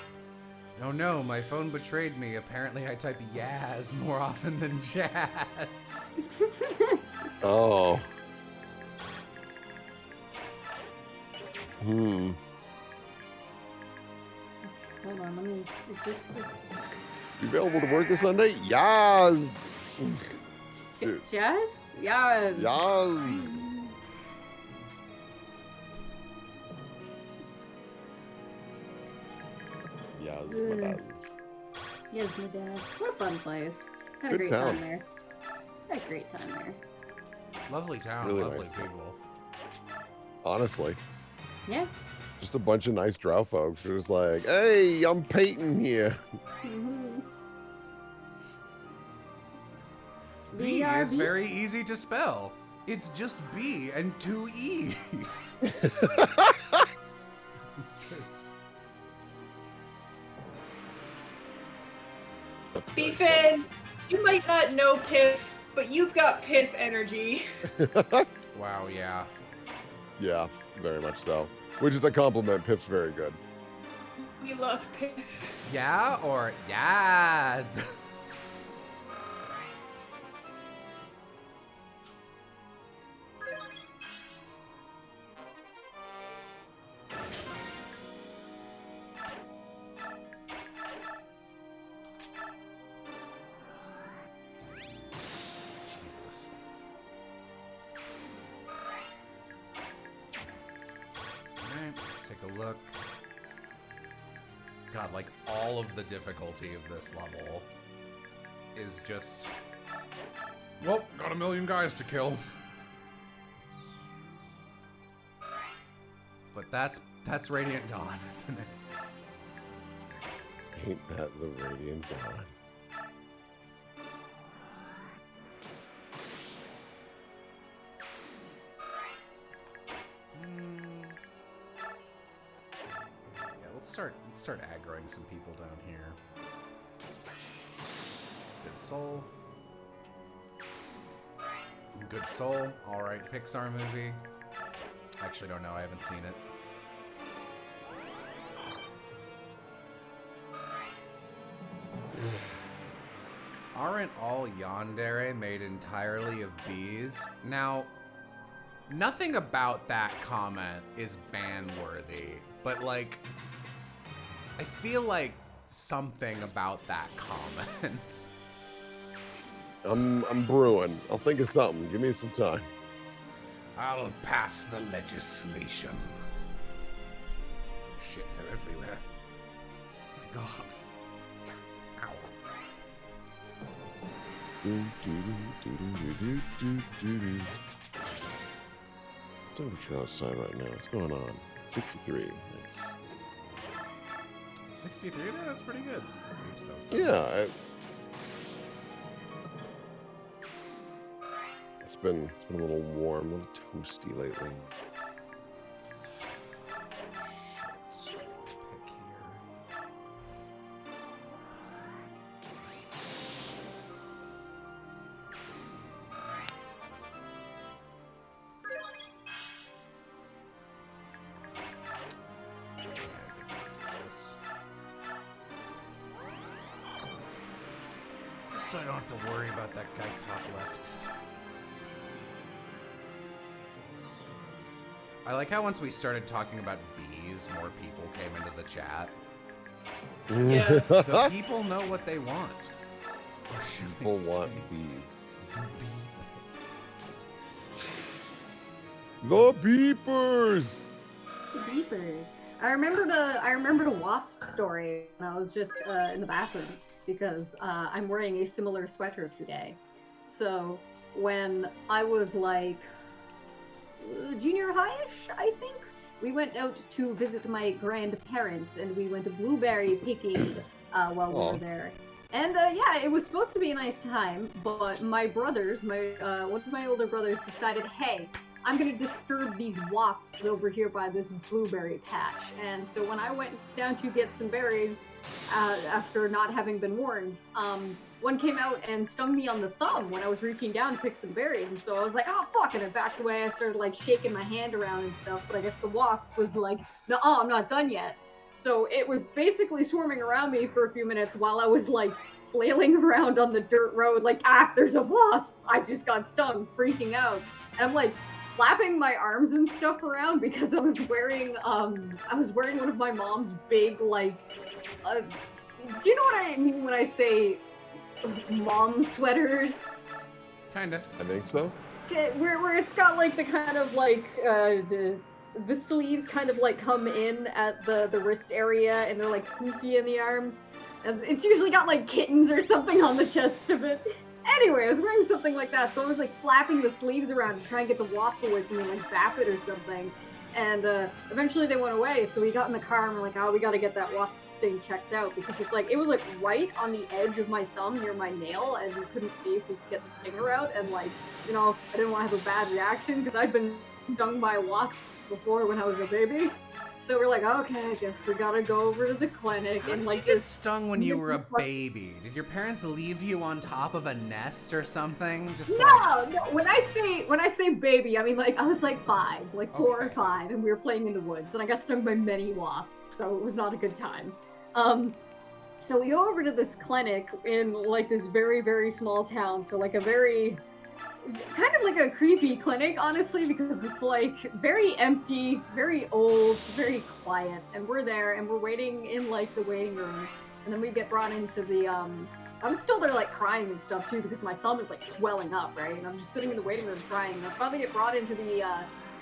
Oh no, my phone betrayed me. Apparently I type Yaz more often than Jazz. Oh. Hold on, let me. Is this the... You available to work this Sunday? Yaz. Dude. Jazz? Yes. Yaz. Yaz, my dads. Yes, my dad. What a fun place. Had a Good great town. time there. Had a great time there. Lovely town, Really lovely nice. people. Honestly, Yeah. just a bunch of nice drow folks who was like, hey, I'm Peyton here. Mm-hmm. B is very easy to spell. It's just B and 2 E. This is true. Beefin, you might not know Piff, but you've got Piff energy. Wow, yeah. Yeah, very much so. Which is a compliment. Pip's very good. We love Piff. Yeah or Yaz? Jesus. Alright, let's take a look. God, like, all of the difficulty of this level is just... Well, got a million guys to kill. But that's Radiant Dawn, isn't it? Ain't that the Radiant Dawn? Yeah, let's start aggroing some people down here. Good soul. Good soul. Alright, Pixar movie. Actually don't know, I haven't seen it. Aren't all yandere made entirely of bees? Now, nothing about that comment is ban-worthy, but like, I feel like something about that comment. I'm brewing. I'll think of something. Give me some time. I'll pass the legislation. Shit, they're everywhere. My God. Ow. Temperature outside right now. What's going on? 63. Nice. 63 there? That's pretty good. Oops, that was dumb. Yeah. It's been a little warm, a little toasty lately. Shit. Pick here. Yeah, I think I'll do this. Just so I don't have to worry about that guy top left. I like how once we started talking about bees, more people came into the chat. Yeah. The people know what they want. Or should we People want say bees. the The beepers. The beepers. I remembered a wasp story when I was just in the bathroom because I'm wearing a similar sweater today. So when I was like junior high-ish, I think, we went out to visit my grandparents and we went blueberry picking while we Aw. were there. And yeah, it was supposed to be a nice time, but my brothers, one of my older brothers decided, hey, I'm gonna disturb these wasps over here by this blueberry patch. And so when I went down to get some berries, after not having been warned, one came out and stung me on the thumb when I was reaching down to pick some berries. And so I was like, oh fuck, and I backed away. I started like shaking my hand around and stuff, but I guess the wasp was like, no, I'm not done yet. So it was basically swarming around me for a few minutes while I was like flailing around on the dirt road, like, there's a wasp. I just got stung, freaking out. And I'm like, flapping my arms and stuff around because I was wearing one of my mom's big do you know what I mean when I say mom sweaters? Kinda. I think so. Where it's got like the kind of like the sleeves kind of like come in at the wrist area and they're like poofy in the arms. And it's usually got like kittens or something on the chest of it. Anyway, I was wearing something like that, so I was like flapping the sleeves around to try and get the wasp away from me, like zap it or something. And eventually they went away, so we got in the car and we're like, oh, we gotta get that wasp sting checked out because it was like right on the edge of my thumb near my nail, and we couldn't see if we could get the stinger out. And like, you know, I didn't want to have a bad reaction because I'd been stung by wasps before when I was a baby. So we're like, okay, I guess we gotta go over to the clinic. How And did like you get this stung when you were a baby? Did your parents leave you on top of a nest or something? Just No. When I say baby, I mean like I was like 5, like 4 or Okay. 5, and we were playing in the woods, and I got stung by many wasps, so it was not a good time. So we go over to this clinic in like this very, very small town, so like a very kind of like a creepy clinic, honestly, because it's like very empty, very old, very quiet, and we're there and we're waiting in like the waiting room, and then we get brought into the I'm still there like crying and stuff too because my thumb is like swelling up, right? And I'm just sitting in the waiting room crying. And I finally get brought into the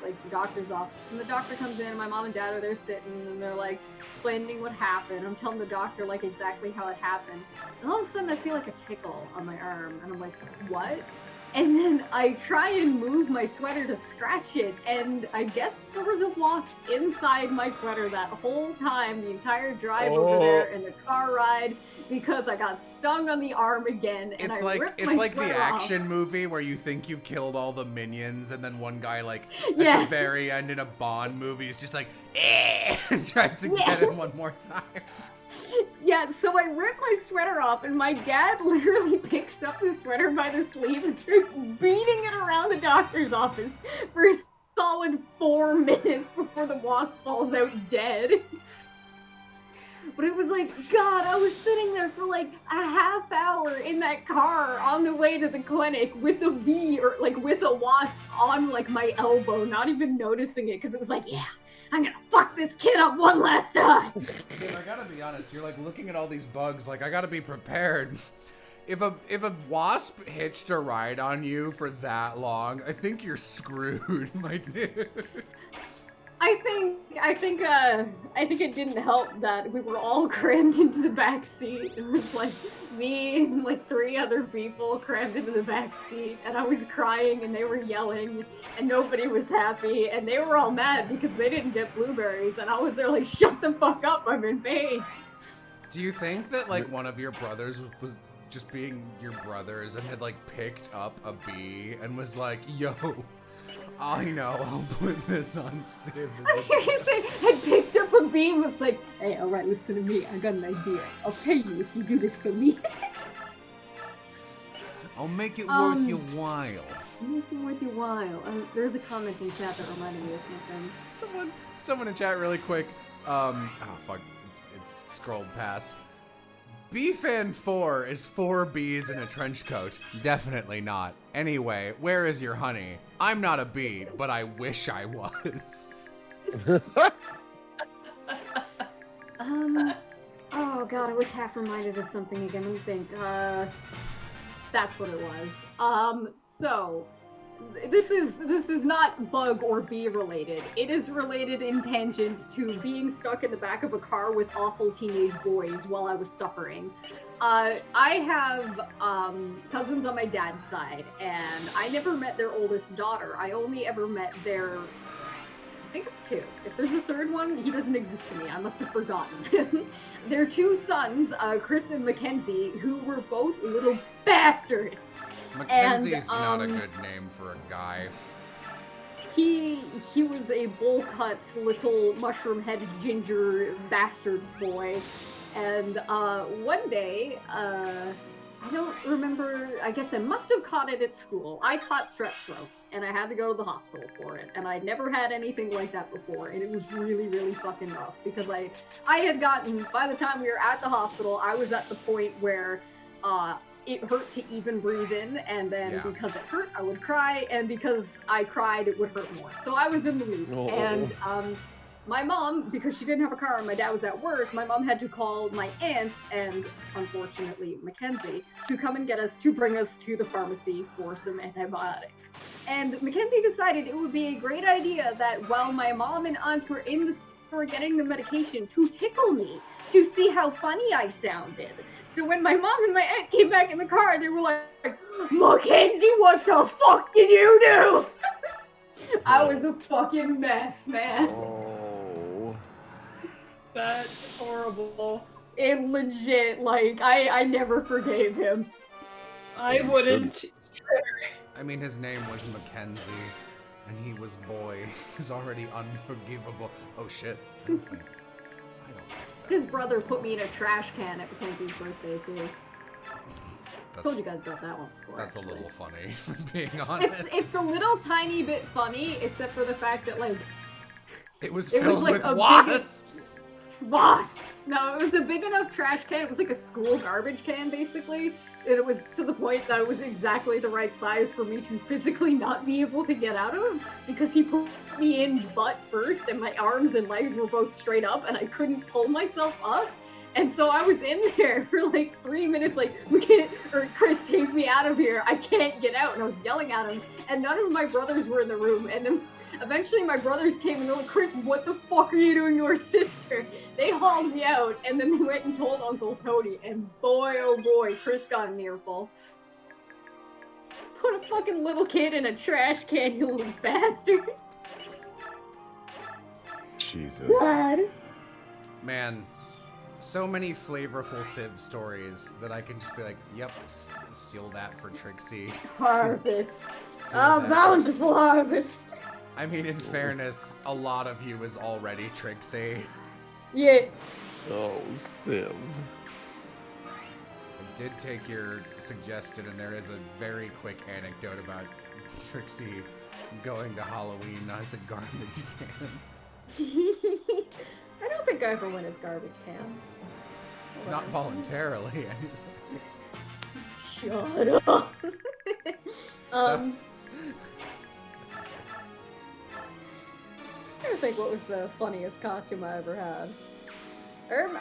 like the doctor's office, and the doctor comes in and my mom and dad are there sitting and they're like explaining what happened. I'm telling the doctor like exactly how it happened. And all of a sudden I feel like a tickle on my arm and I'm like, what? And then I try and move my sweater to scratch it, and I guess there was a wasp inside my sweater that whole time, the entire drive over there and the car ride, because I got stung on the arm again, and It's I like ripped it's my like the sweater off. action movie where you think you've killed all the minions, and then one guy like at Yeah. the very end in a Bond movie is just like, and tries to Yeah. get him one more time. Yeah, so I ripped my sweater off, and my dad literally picks up the sweater by the sleeve and starts beating it around the doctor's office for a solid 4 minutes before the wasp falls out dead. But it was like, God, I was sitting there for like a half hour in that car on the way to the clinic with a bee or like with a wasp on like my elbow, not even noticing it because it was like, yeah, I'm gonna fuck this kid up one last time. Sim, I gotta be honest, you're like looking at all these bugs, like I gotta be prepared. If a wasp hitched a ride on you for that long, I think you're screwed, my dude. I think it didn't help that we were all crammed into the back seat. It was like me and like 3 other people crammed into the back seat, and I was crying and they were yelling and nobody was happy and they were all mad because they didn't get blueberries and I was there like, shut the fuck up, I'm in pain. Do you think that like one of your brothers was just being your brothers and had like picked up a bee and was like, yo, I know, I'll put this on Civ. You say I picked up a bee and was like, hey, alright, listen to me, I got an idea. I'll pay you if you do this for me. I'll make it worth your while. Make it worth your while. There's a comment in chat that reminded me of something. Someone in chat really quick. Oh fuck, it scrolled past. B-Fan 4 is 4 bees in a trench coat. Definitely not. Anyway, where is your honey? I'm not a bee, but I wish I was. Oh god, I was half reminded of something again. Let me think. That's what it was. So this is not bug or bee related. It is related in tangent to being stuck in the back of a car with awful teenage boys while I was suffering. I have cousins on my dad's side, and I never met their oldest daughter. I only ever met their, I think it's two. If there's a third one, he doesn't exist to me. I must have forgotten. Their two sons, Chris and Mackenzie, who were both little bastards. Mackenzie's And, not a good name for a guy. He was a bowl cut little mushroom headed ginger bastard boy. And one day, I don't remember, I guess I must have caught it at school. I caught strep throat, and I had to go to the hospital for it. And I'd never had anything like that before, and it was really, really fucking rough, because I had gotten, by the time we were at the hospital, I was at the point where it hurt to even breathe in, and then because it hurt, I would cry, and because I cried, it would hurt more. So I was in the loop, and my mom, because she didn't have a car and my dad was at work, my mom had to call my aunt and, unfortunately, Mackenzie, to come and get us, to bring us to the pharmacy for some antibiotics. And Mackenzie decided it would be a great idea that while my mom and aunt were in the store getting the medication, to tickle me, to see how funny I sounded. So when my mom and my aunt came back in the car, they were like, Mackenzie, what the fuck did you do? I was a fucking mess, man. Oh. That's horrible. It legit, like, I never forgave him. I wouldn't. I mean, his name was Mackenzie, and he was boy. He's already unforgivable. Oh shit. I don't think His brother put me in a trash can at Mackenzie's birthday, too. Told you guys about that one before. That's actually. a little funny, being honest. It's a little tiny bit funny, except for the fact that, like, it was filled like with a wasps. Wasps! No, it was a big enough trash can. It was like a school garbage can, basically. And it was to the point that it was exactly the right size for me to physically not be able to get out of, because he put me in butt first, and my arms and legs were both straight up, and I couldn't pull myself up. And so I was in there for like 3 minutes, like, we can't, or Chris, take me out of here. I can't get out. And I was yelling at him, and none of my brothers were in the room. And then eventually my brothers came and they're like, Chris, what the fuck are you doing to our sister? They hauled me out, and then they went and told Uncle Tony, and boy, oh boy, Chris got an earful. Put a fucking little kid in a trash can, you little bastard. Jesus. God. Man, so many flavorful Civ stories that I can just be like, yep, steal that for Trixie. Harvest. Steal A that. bountiful harvest. I mean, in fairness, a lot of you is already Trixie. Yeah. Oh, Civ. I did take your suggestion, and there is a very quick anecdote about Trixie going to Halloween as a garbage can. I don't think I ever went as garbage can. Not voluntarily. Shut up. I'm trying to think what was the funniest costume I ever had.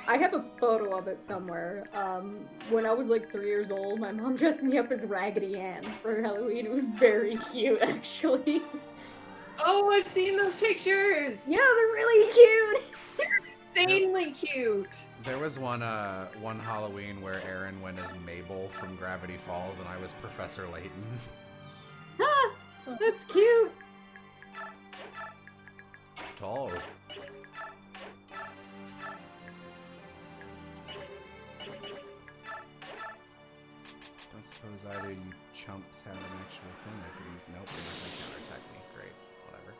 I have a photo of it somewhere. When I was like 3 years old, my mom dressed me up as Raggedy Ann for Halloween. It was very cute, actually. Oh, I've seen those pictures! Yeah, they're really cute! Insanely cute! There was one Halloween where Aaron went as Mabel from Gravity Falls, and I was Professor Layton. Ah, that's cute! Tall. Don't suppose either you chumps have an actual thing that could... Nope, you're not gonna counterattack me. Great. Whatever.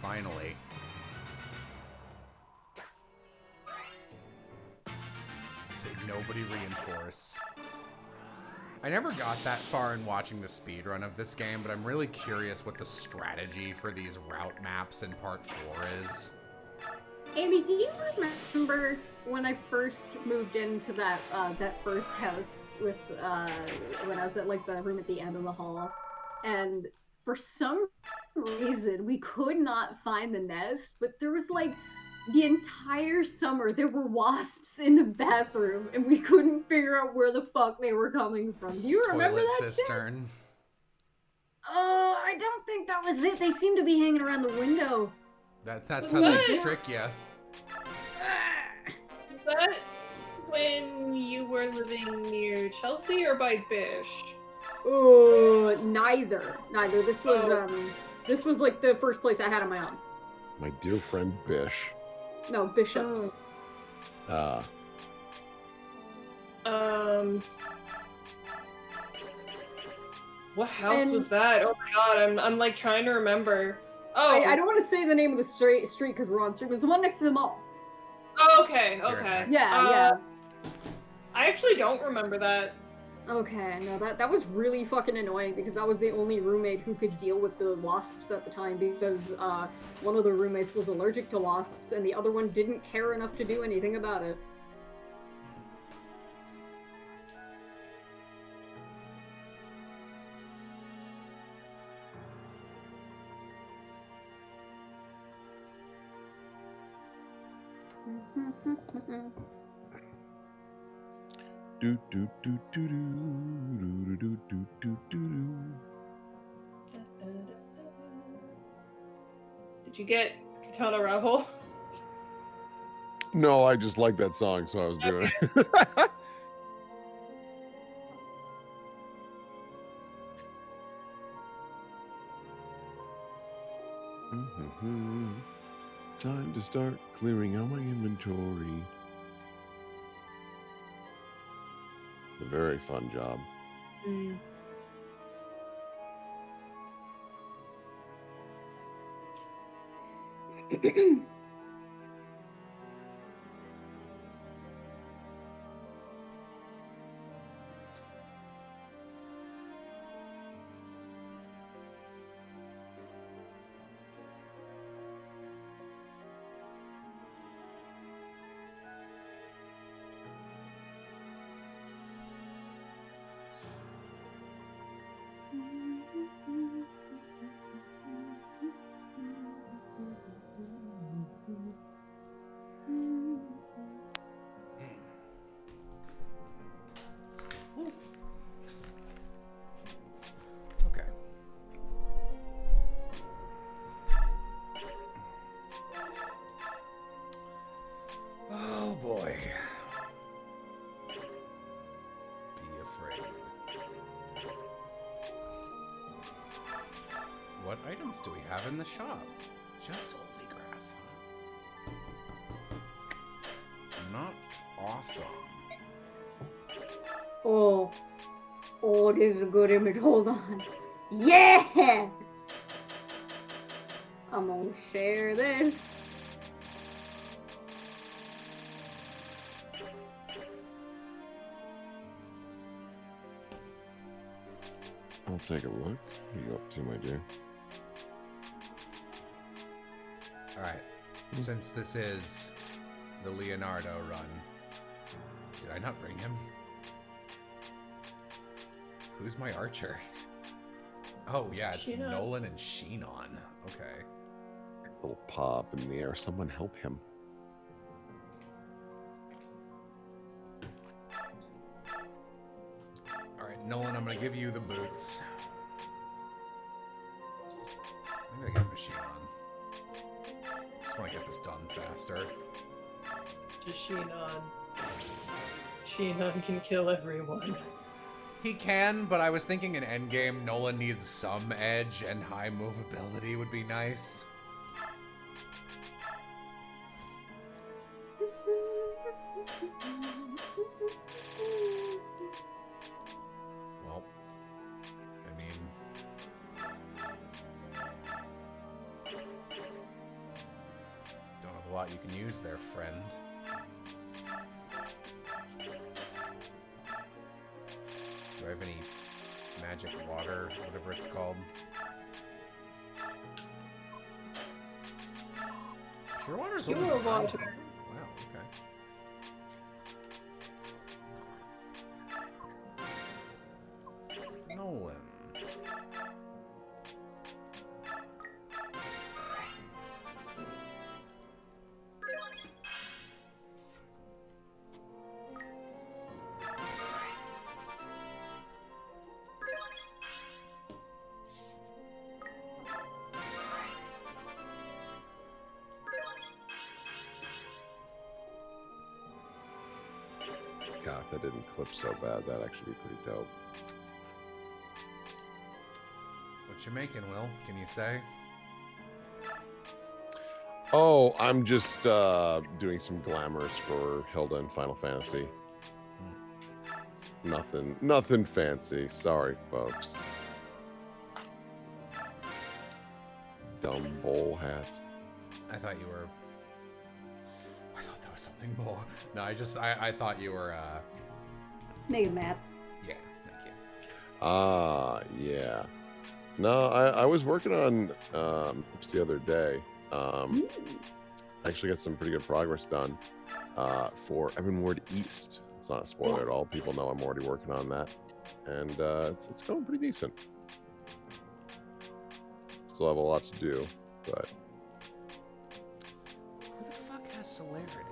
Finally. Say nobody reinforce. I never got that far in watching the speedrun of this game, but I'm really curious what the strategy for these route maps in part 4 is. Amy, do you remember when I first moved into that that first house with when I was at like the room at the end of the hall, and for some reason we could not find the nest, but there was like the entire summer there were wasps in the bathroom, and we couldn't figure out where the fuck they were coming from. Do you remember Toilet that shit? cistern. I don't think that was it. They seemed to be hanging around the window. That's how they What? trick you. Is that when you were living near Chelsea or by Bish? Neither. This was this was like the first place I had on my own. My dear friend Bish. No, Bishop's. What house And- was that? Oh my god, I'm like trying to remember. Oh, I don't want to say the name of the street because we're on street. It was the one next to the mall. oh, okay, okay. Yeah. I actually don't remember that. Okay, no, that was really fucking annoying because I was the only roommate who could deal with the wasps at the time because one of the roommates was allergic to wasps and the other one didn't care enough to do anything about it. Do do do do do do do do do do. Did you get Katana Revel? No, I just like that song, so I was doing it. Time to start clearing out my inventory. A very fun job. Okay. Oh boy. Be afraid. What items do we have in the shop? Just Olvie grass, huh? Not awesome. Oh, this is a good image. Hold on. Yeah! I'm gonna share this. I'll take a look. What are you up to, my dear? Alright. Since this is the Leonardo run, did I not bring him? Who's my archer? Oh, yeah, it's Sheenon. Nolan and Sheenon. Okay. Little pop in the air. Someone help him. Alright, Nolan, I'm gonna give you the boots. Maybe I get Sheenon. Just wanna get this done faster. Just Sheenon. Sheenon can kill everyone. He can, but I was thinking in endgame, Nolan needs some edge, and high movability would be nice. Well, I mean... Don't have a lot you can use there, friend. Do I have any magic water, whatever it's called? Pure water's only Pure one. water. Wow, okay. Nolan. God, if that didn't clip so bad, that'd actually be pretty dope. What you making, Will? Can you say? Oh, I'm just doing some glamours for Hilda in Final Fantasy. Nothing fancy. Sorry, folks. Dumb bowl hat. I thought there was something more. No, I thought you were, Mega maps. yeah, thank you. Yeah. No, I was working on just the other day. Actually got some pretty good progress done for Evanward East. It's not a spoiler at all. People know I'm already working on that, and it's going pretty decent. Still have a lot to do, but Who the fuck has celerity?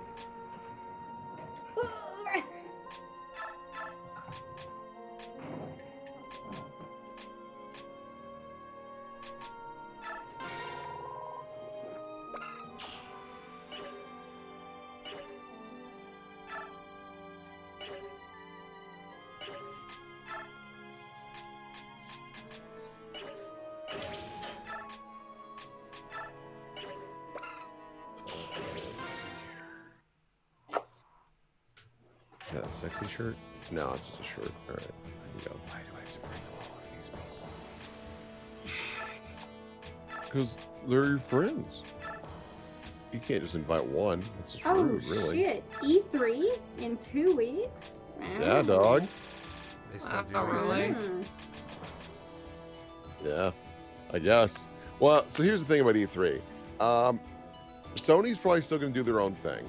is that a sexy shirt? No, it's just a shirt. All right, there you go. Why do I have to bring all of these people? Because they're your friends. You can't just invite one. That's just Oh rude, really. shit! E3 in 2 weeks? Yeah, dog. They still do Oh, really? everything. Yeah, I guess. Well, so here's the thing about E3. Sony's probably still going to do their own thing.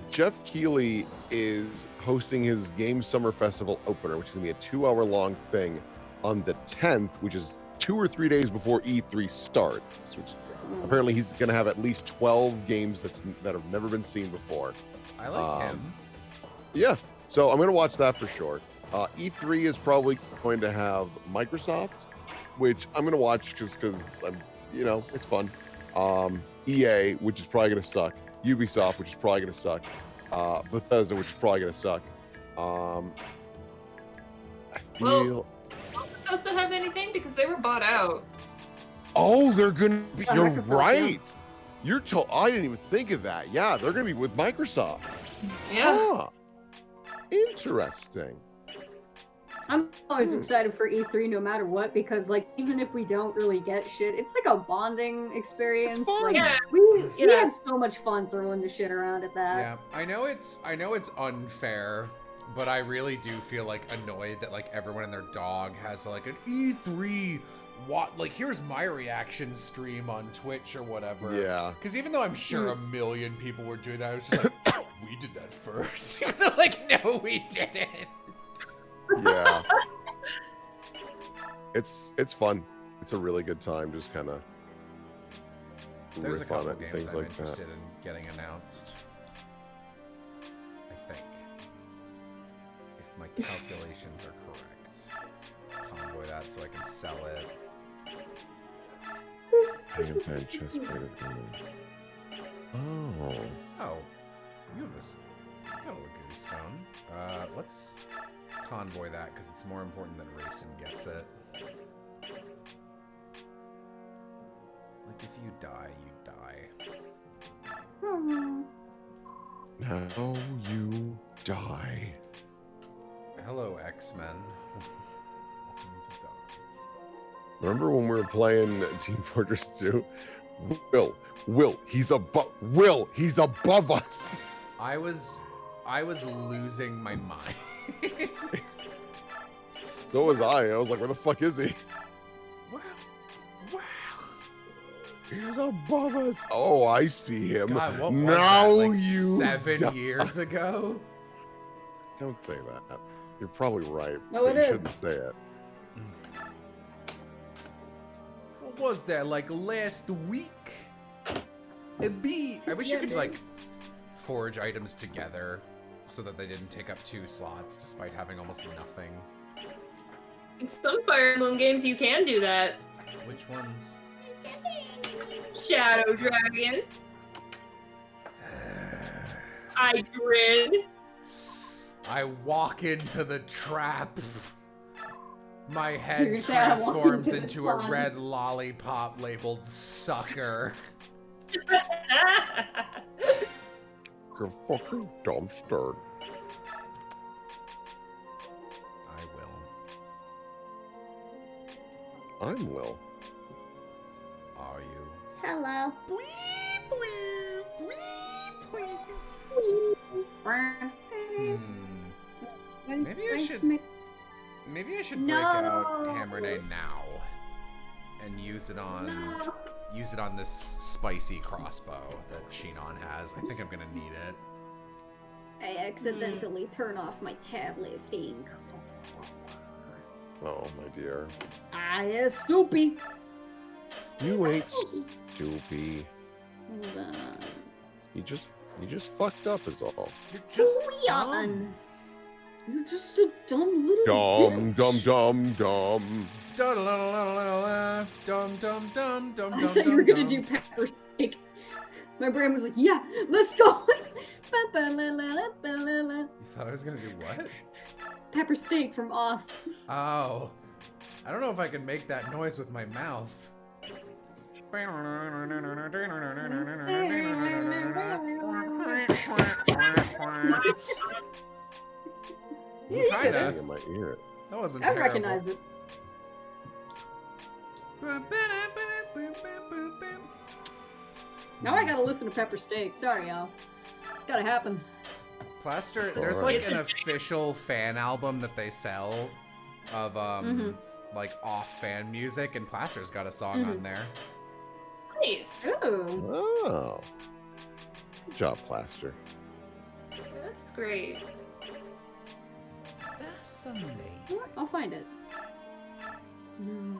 Jeff Keighley is hosting his Game Summer Festival opener, which is going to be a 2-hour-long thing on the 10th, which is 2 or 3 days before E3 starts. Which apparently he's going to have at least 12 games that have never been seen before. I like him. Yeah, so I'm going to watch that for sure. E3 is probably going to have Microsoft, which I'm going to watch because I'm, it's fun. EA, which is probably going to suck. Ubisoft, which is probably going to suck. Bethesda, which is probably going to suck. I feel. Don't Bethesda have anything because they were bought out? Oh, they're going to be. Yeah, You're Microsoft, right. You're told. I didn't even think of that. Yeah, they're going to be with Microsoft. Yeah. Huh. Interesting. I'm always excited for E3 no matter what, because like even if we don't really get shit, it's like a bonding experience. fun. Like Yeah. we Yeah. have so much fun throwing the shit around at that. Yeah, I know it's unfair, but I really do feel like annoyed that like everyone and their dog has like an E3 like here's my reaction stream on Twitch or whatever. Yeah. Because even though I'm sure a million people were doing that, I was just like, we did that first. Even though like no, we didn't. Yeah. It's fun. It's a really good time. Just kind of There's a riff on couple it and games things I'm like that. interested in getting announced. I think. If my calculations are correct. Let's convoy that so I can sell it. Hang a pen, chest plate. Oh. Oh. You have got a Lagoon Stone. Let's convoy that because it's more important that Racing gets it. Like if you die, you die. Hmm. Now you die. Hello, X-Men. Welcome to die. Remember when we were playing Team Fortress 2? Will, he's above us. I was losing my mind. So was I. I was like, where the fuck is he? Wow. He's above us. Oh, I see him. God, what was now that? Like you 7 die. years ago? Don't say that. You're probably right. No, but it you is. shouldn't say it. What was that? Like last week? I wish you could like forge items together so that they didn't take up 2 slots despite having almost nothing. In some Fire Emblem games, you can do that. Which ones? Shadow Dragon. Hydrid. I walk into the trap. My You're head gonna say, "I walk transforms into the into a sun." red lollipop labeled sucker. You're fucking dumpster. I will. I'm Will. Are you? Hello. Maybe I should. Maybe I should break No. out Hammer Day now and use it on this spicy crossbow that Shinon has. I think I'm gonna need it. I accidentally turn off my tablet thing. Oh, my dear. I is stupid. You ain't stupid. Hold on. You just fucked up is all. You're just Leon. You're just a dumb little Dumb, bitch. dumb, dumb, dumb. Dum dum dum dum I dum thought you were gonna dum. do pepper steak. My brain was like, yeah, let's go. You thought I was gonna do what? Pepper steak from Off. Oh, I don't know if I can make that noise with my mouth. Kinda. In my ear. That wasn't I terrible. recognized it. Now I gotta listen to Pepper Steak. Sorry, y'all. It's gotta happen. Plaster, It's there's alright. like an official fan album that they sell of like off fan music, and Plaster's got a song on there. Nice. Ooh. Oh. Good job, Plaster. That's great. That's amazing. I'll find it. Mm.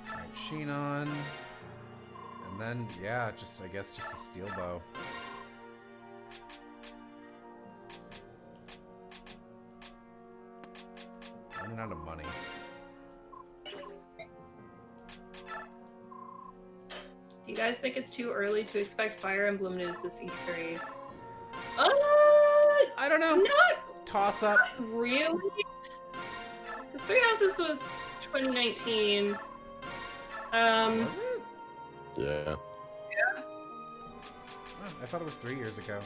Alright, Shinon. And then, yeah, I guess just a steel bow. Running out of money. Do you guys think it's too early to expect Fire Emblem news this E3? I don't know. Not Toss up. really. Because Three Houses was 2019. Was it? Yeah. Oh, I thought it was 3 years ago.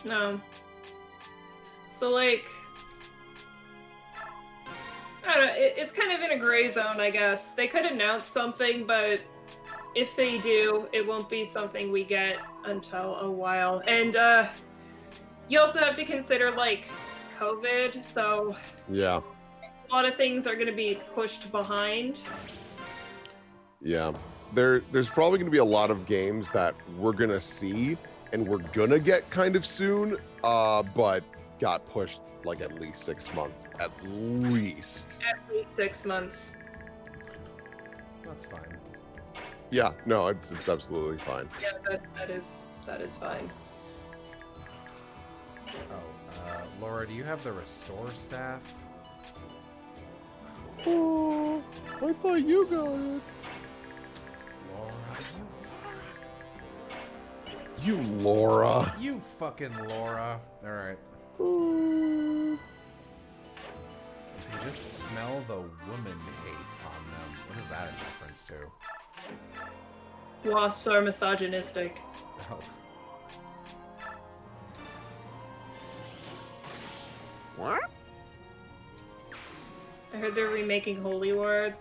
No. So like, I don't know. It's kind of in a gray zone, I guess. They could announce something, but if they do, it won't be something we get until a while. And you also have to consider like COVID. So Yeah. a lot of things are going to be pushed behind. Yeah. There's probably going to be a lot of games that we're going to see and we're going to get kind of soon, but got pushed like at least 6 months. At least. At least 6 months. That's fine. Yeah, no, it's absolutely fine. Yeah, that is fine. Oh, Laura, do you have the restore staff? Oh, I thought you got it. Laura, You Laura. you fucking Laura. Alright. Oh. If you just smell the woman hate on them. What is that in reference to? Wasps are misogynistic. Oh. What? I heard they're remaking Holy War.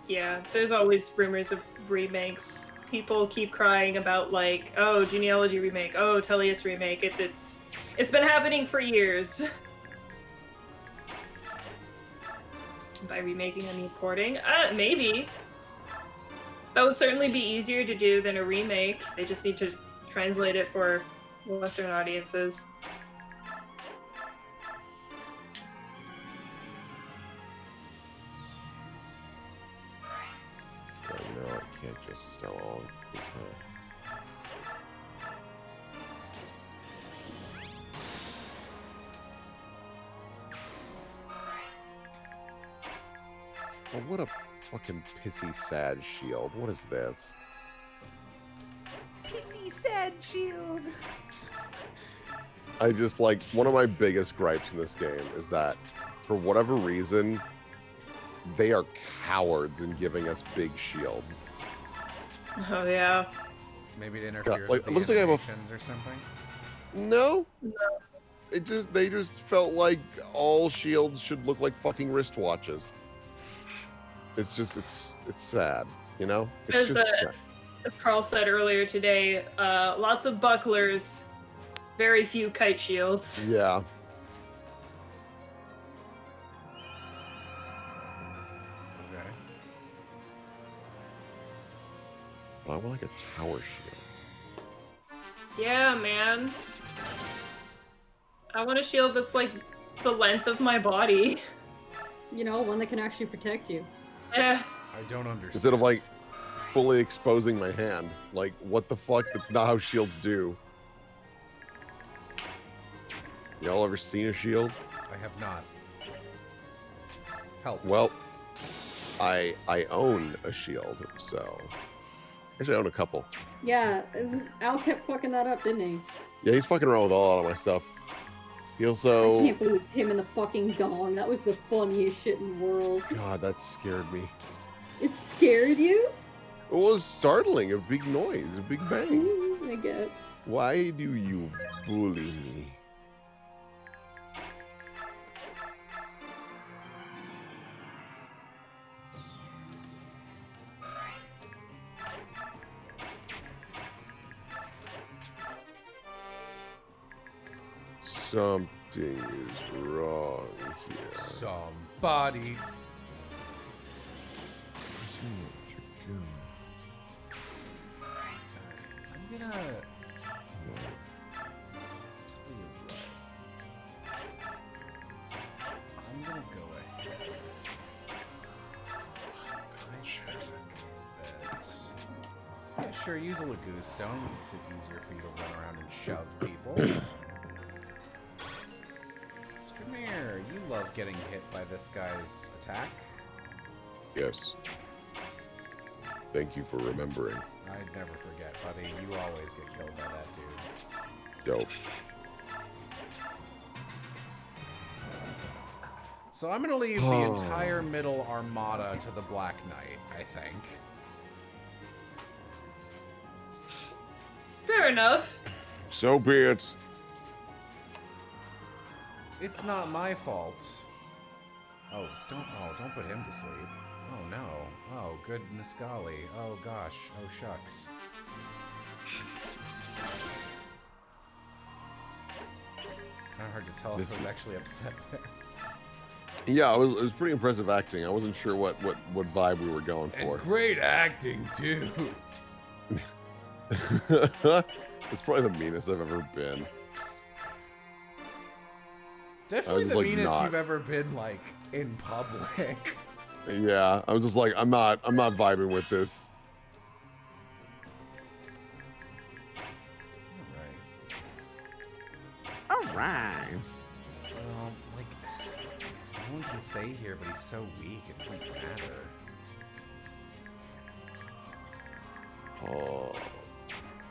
Yeah, there's always rumors of remakes. People keep crying about like, oh, Genealogy remake, oh, Tellius remake. It's been happening for years. By remaking, I mean porting. Maybe. That would certainly be easier to do than a remake. They just need to translate it for Western audiences. Yeah, no, I can't just sell all of these. Oh, what a fucking pissy, sad shield. What is this? Pissy sad shield. I just like one of my biggest gripes in this game is that for whatever reason they are cowards in giving us big shields. Oh yeah. Maybe it interferes like, with it the looks like I have a- animations or something. No. They just felt like all shields should look like fucking wristwatches. It's just it's sad, you know? It's As, just sad. as Carl said earlier today, lots of bucklers, very few kite shields. Yeah. Okay. But I want like a tower shield. Yeah, man. I want a shield that's like the length of my body. You know, one that can actually protect you. Yeah. I don't understand. Instead of like fully exposing my hand. Like what the fuck? That's not how shields do. Y'all ever seen a shield? I have not. Help. Well, I own a shield, so actually I own a couple. Yeah, Al kept fucking that up, didn't he? Yeah, he's fucking around with a lot of my stuff. He I also can't believe him and the fucking gong. That was the funniest shit in the world. God, that scared me. It scared you? It was startling, a big noise, a big bang. I guess. Why do you bully me? Something is wrong here. Somebody. I'm gonna tell you what. I'm gonna go ahead. I think that. Yeah, sure, use a Lagoon Stone. Makes it easier for you to run around and shove people. Skrymir, you love getting hit by this guy's attack. Yes. Thank you for remembering. I'd never forget, buddy. You always get killed by that dude. Dope. So I'm gonna leave the entire middle armada to the Black Knight, I think. Fair enough. So be it. It's not my fault. Oh, don't put him to sleep. Oh no. Oh, goodness golly. Oh gosh. Oh shucks. Kind of hard to tell if I was actually upset there. Yeah, it was pretty impressive acting. I wasn't sure what vibe we were going for. And great acting too. It's probably the meanest I've ever been. Definitely just, the like, meanest not- you've ever been, like, in public. Yeah, I was just like, I'm not vibing with this. Alright. Well, like, no one can say here, but he's so weak, it doesn't matter. Oh,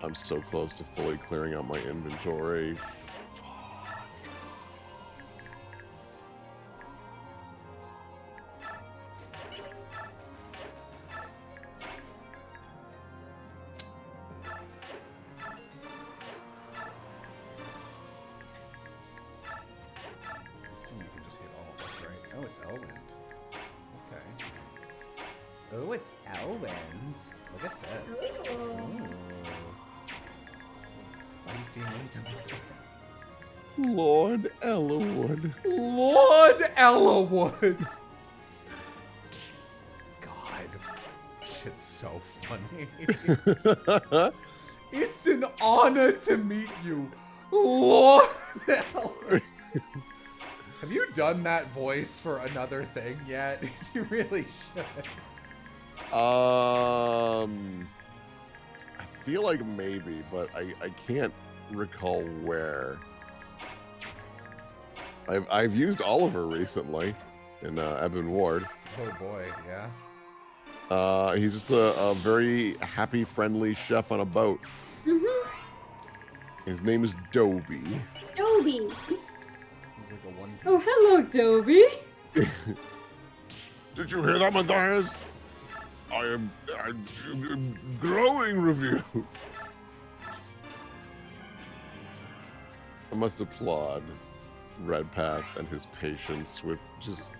I'm so close to fully clearing out my inventory. Assume you can just hit all of us, right? Oh, it's Elwind. Okay. Oh, it's Elwind. Look at this. Ooh. Spicy meat. Lord Elwood. Lord Ellawood! God. Shit's so funny. It's an honor to meet you, Lord Ellawood. Have you done that voice for another thing yet? You really should. I feel like maybe, but I can't recall where. I've used Oliver recently in Ebon Ward. Oh boy, yeah. He's just a very happy, friendly chef on a boat. Mm-hmm. His name is Dobie. Dobie. Sounds like a One Piece. Oh, hello, Dobie. Did you hear that, Matthias? I'm glowing review. I must applaud Redpath and his patience with just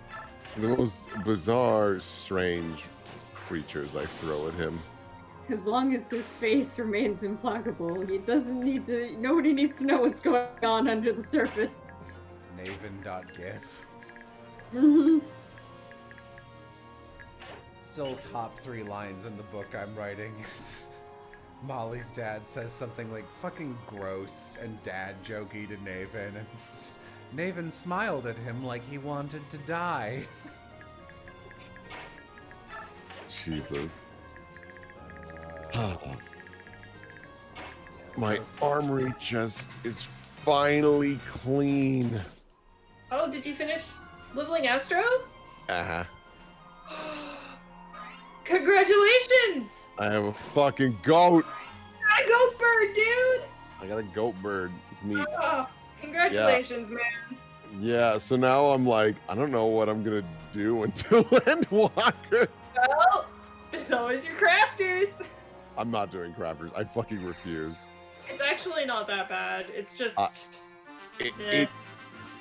the most bizarre, strange creatures I throw at him. As long as his face remains implacable, he doesn't need to. Nobody needs to know what's going on under the surface. Naven.gif. Mm-hmm. Still top 3 lines in the book I'm writing. Molly's dad says something like fucking gross and dad jokey to Naven, and Naven smiled at him like he wanted to die. Jesus. Yeah, My so- armory chest is finally clean. Oh, did you finish leveling Astro? Uh-huh. Congratulations! I have a fucking goat. A goat bird, dude! I got a goat bird. It's neat. Oh, congratulations, man. Yeah, so now I'm like, I don't know what I'm gonna do until Endwalker. Well, there's always your crafters. I'm not doing crafters. I fucking refuse. It's actually not that bad. It's just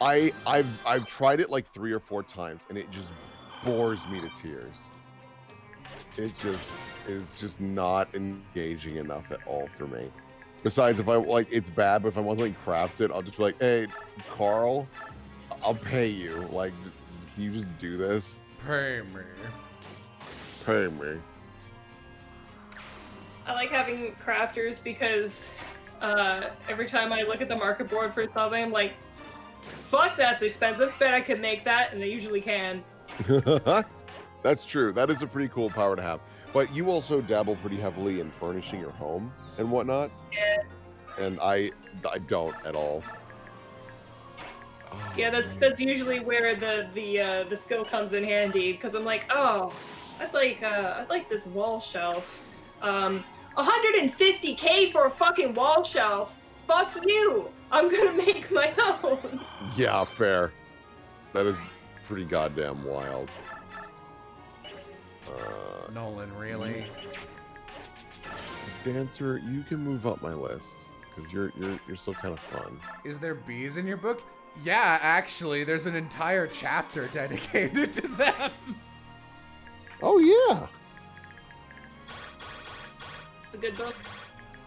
I've tried it like 3 or 4 times and it just bores me to tears. It just is just not engaging enough at all for me. Besides, if I like, it's bad, but if I want something crafted, I'll just be like, hey, Carl, I'll pay you. Like, can you just do this? Pay me. Pay me. I like having crafters because every time I look at the market board for something, I'm like, fuck, that's expensive. Bet I could make that, and I usually can. That's true. That is a pretty cool power to have. But you also dabble pretty heavily in furnishing your home and whatnot. Yeah. And I don't at all. Oh, Yeah, that's man. usually where the skill comes in handy because I'm like, oh, I'd like this wall shelf. 150K for a fucking wall shelf. Fuck you. I'm gonna make my own. Yeah, fair. That is pretty goddamn wild. Nolan, really? Dancer, you can move up my list because you're still kind of fun. Is there bees in your book? Yeah, actually, there's an entire chapter dedicated to them. Oh yeah. It's a good book.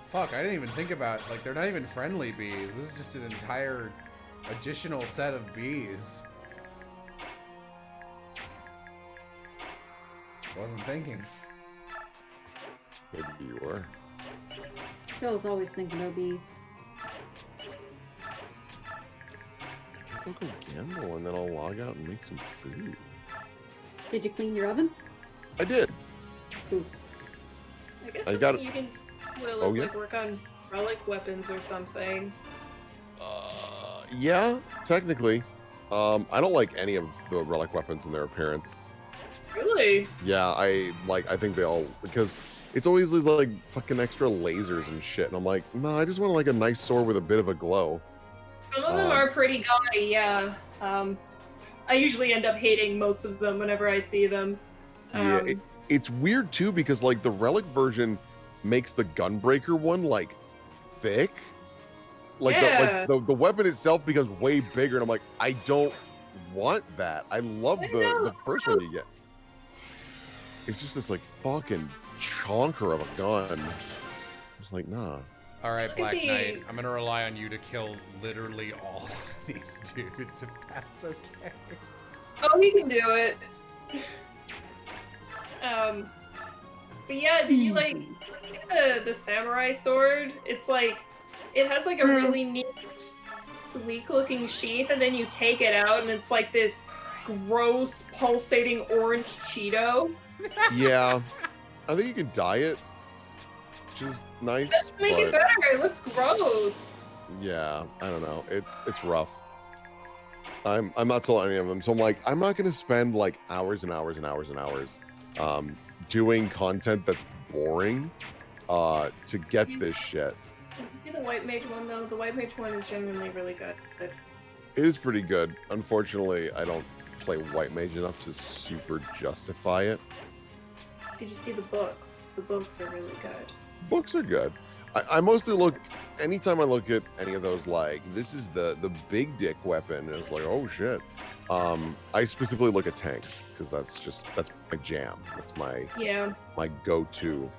Fuck, I didn't even think about, like, they're not even friendly bees. This is just an entire additional set of bees. Wasn't thinking. Maybe you were. Phil's always thinking about bees. Guess I'll go gamble and then I'll log out and make some food. Did you clean your oven? I did. Ooh. I guess I got you can Will Oh, is yeah? like work on relic weapons or something. Yeah, technically. I don't like any of the relic weapons in their appearance. Really? Yeah, I think they all, because it's always these like fucking extra lasers and shit, and I'm like, no, I just want like a nice sword with a bit of a glow. Some of them are pretty gaudy, yeah. I usually end up hating most of them whenever I see them. Yeah, it's weird too because like the relic version makes the gunbreaker one like thick. Like Yeah. the weapon itself becomes way bigger, and I'm like, I don't want that. I love I know, the it's first one you gross. get. It's just this like fucking chonker of a gun. It's like, nah. Alright, Look at Black the- Knight, I'm gonna rely on you to kill literally all of these dudes, if that's okay. Oh, he can do it. But yeah, did you like see the samurai sword? It's like it has like a really neat, sleek looking sheath, and then you take it out, and it's like this gross, pulsating orange Cheeto. Yeah, I think you can dye it, which is nice. Let's make it but better. It looks gross. yeah, I don't know. It's rough. I'm not selling any of them. So I'm like, I'm not gonna spend like hours and hours and hours and hours doing content that's boring to get this shit. You see the White Mage one though? The White Mage one is genuinely really good. It is pretty good. Unfortunately, I don't play White Mage enough to super justify it. Did you see the books? The books are really good. Books are good. I mostly look, anytime I look at any of those, like, this is the big dick weapon, and it's like, oh shit. I specifically look at tanks, because that's my jam. That's my go-to.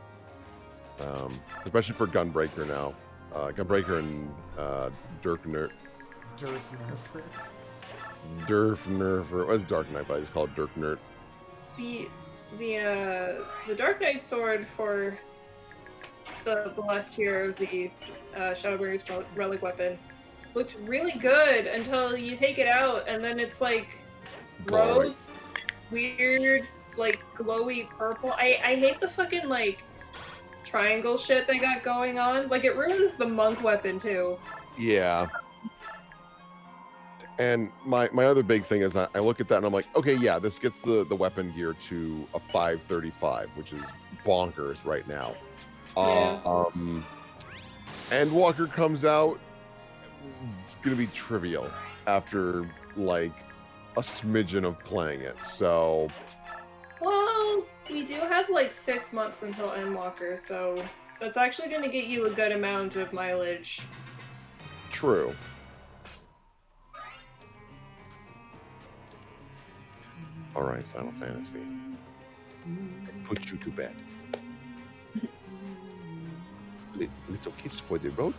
Especially for Gunbreaker now. Gunbreaker and Durfnerfer. What's Dark Knight, but I just call it Durfnert. The Dark Knight sword for the last tier of the Shadowbringers relic weapon looked really good until you take it out, and then it's like gross, weird, like glowy purple. I hate the fucking like triangle shit they got going on. Like it ruins the monk weapon too. Yeah. And my other big thing is I look at that and I'm like, okay, yeah, this gets the weapon gear to a 535, which is bonkers right now. Yeah. Endwalker comes out, it's gonna be trivial after like a smidgen of playing it. So, well, we do have like 6 months until Endwalker, so that's actually going to get you a good amount of mileage. True. All right, Final Fantasy. Put you to bed. Little kiss for the road.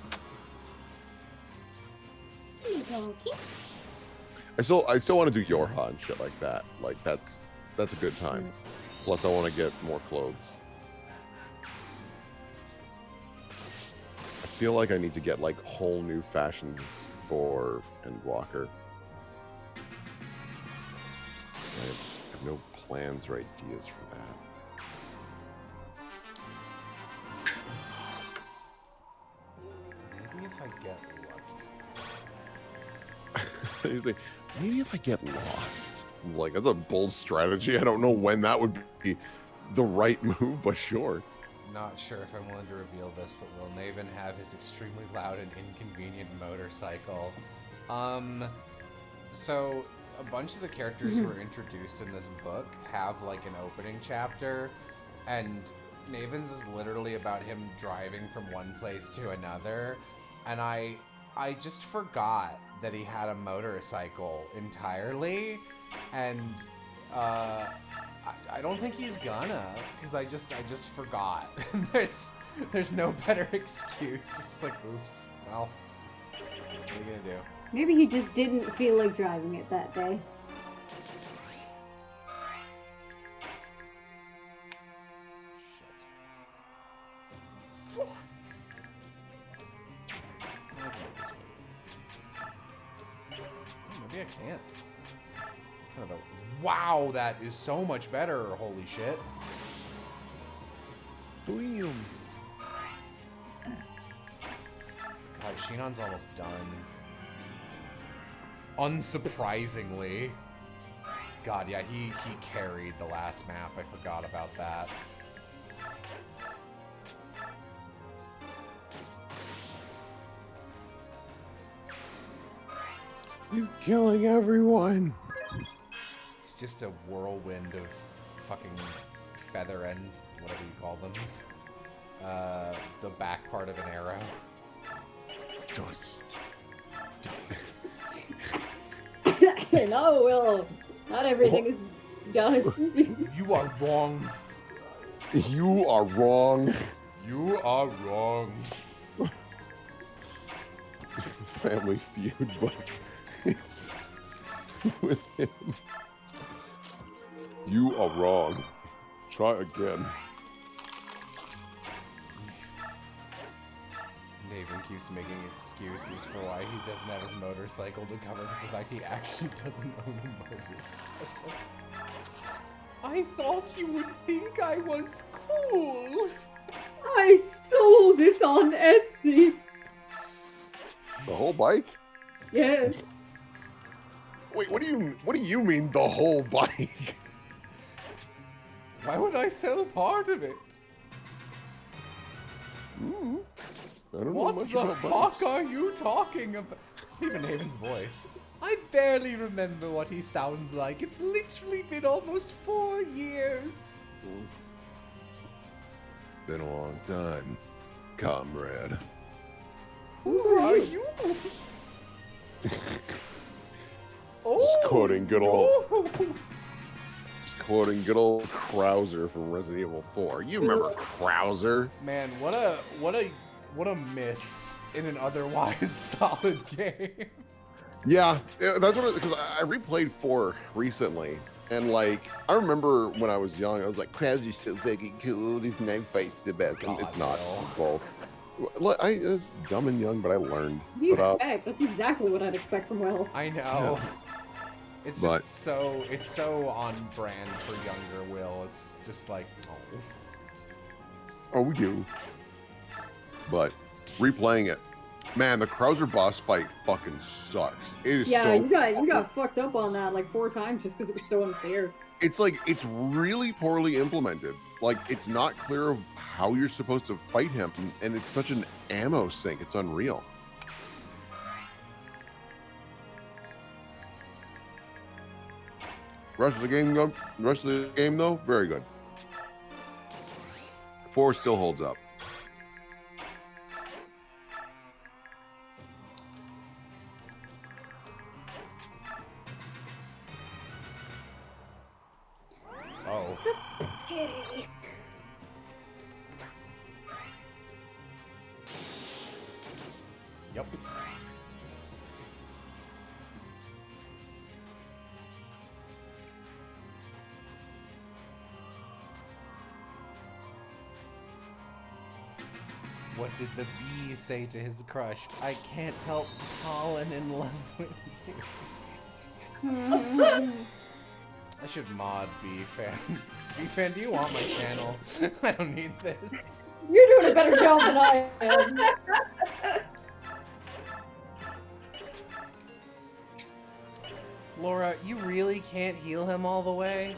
I still want to do Yorha and shit like that. Like that's a good time. Plus, I want to get more clothes. I feel like I need to get like whole new fashions for Endwalker. I have no plans or ideas for that. Maybe if I get lucky. He's like, maybe if I get lost. It's like, that's a bold strategy. I don't know when that would be the right move, but sure. Not sure if I'm willing to reveal this, but will Naven have his extremely loud and inconvenient motorcycle? So a bunch of the characters who are introduced in this book have like an opening chapter, and Naven's is literally about him driving from one place to another, and I just forgot that he had a motorcycle entirely, and I don't think he's gonna, because I just forgot. There's no better excuse. It's like, oops, well, what are you gonna do? Maybe he just didn't feel like driving it that day. Shit. Maybe I can't. Kind of a, wow, that is so much better. Holy shit. Damn. God, Shinon's almost done. Unsurprisingly. God, yeah, he carried the last map. I forgot about that. He's killing everyone. He's just a whirlwind of fucking feather end, whatever you call them. The back part of an arrow. Dust. No, Will. Not everything is dust. You are wrong. You are wrong. You are wrong. Family Feud, but it's with him. You are wrong. Try again. Naven keeps making excuses for why he doesn't have his motorcycle to cover the fact he actually doesn't own a motorcycle. I thought you would think I was cool. I sold it on Etsy. The whole bike? Yes. Wait, what do you mean the whole bike? Why would I sell part of it? I don't know What much the about fuck bikes. are you talking about? Stephen Haven's voice. I barely remember what he sounds like. It's literally been almost 4 years. Been a long time, comrade. Who are you? Oh, quoting good old- no. Just quoting good old Krauser from Resident Evil 4. You remember Krauser? Man, what a miss in an otherwise solid game. Yeah, that's what. Because I replayed 4 recently, and like I remember when I was young, I was like, Krauser's so fucking cool. These knife fights the best. And it's not. no. It's both. I was dumb and young, but I learned. What do you But, expect? That's exactly what I'd expect from Will. I know. It's just But- so on brand for younger Will. It's just like, oh. Oh, we do. But replaying it, man, the Krauser boss fight fucking sucks. It is Yeah, so. you got fucked up on that like 4 times just because it was so unfair. It's like it's really poorly implemented. Like it's not clear of how you're supposed to fight him, and it's such an ammo sink. It's unreal. Rest of the game though, very good. 4 still holds up. Oh. Okay. Yep. What did the bee say to his crush? I can't help falling in love with you. I should mod B-Fan. B-Fan, do you want my channel? I don't need this. You're doing a better job than I am. Laura, you really can't heal him all the way?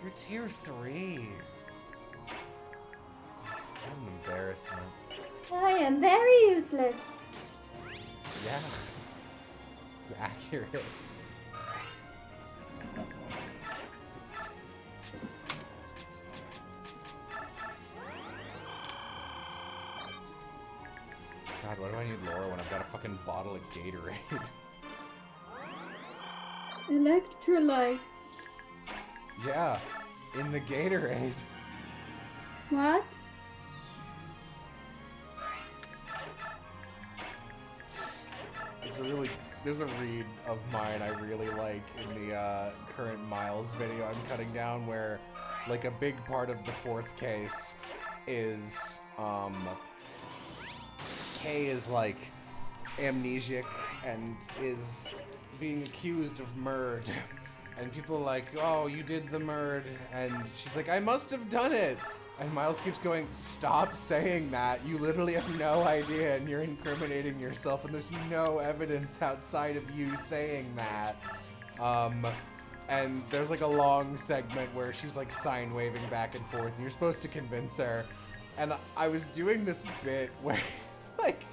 You're tier 3. What an embarrassment. I am very useless. Yeah. Accurate. God, why do I need Laura when I've got a fucking bottle of Gatorade? Electrolyte. Yeah, in the Gatorade. What? There's a read of mine I really like in the current Miles video I'm cutting down where like a big part of the 4th case is Kay is like amnesiac and is being accused of murder. And people are like, oh, you did the murder. And she's like, I must have done it. And Miles keeps going, stop saying that. You literally have no idea and you're incriminating yourself and there's no evidence outside of you saying that. And there's like a long segment where she's like sign waving back and forth and you're supposed to convince her. And I was doing this bit where like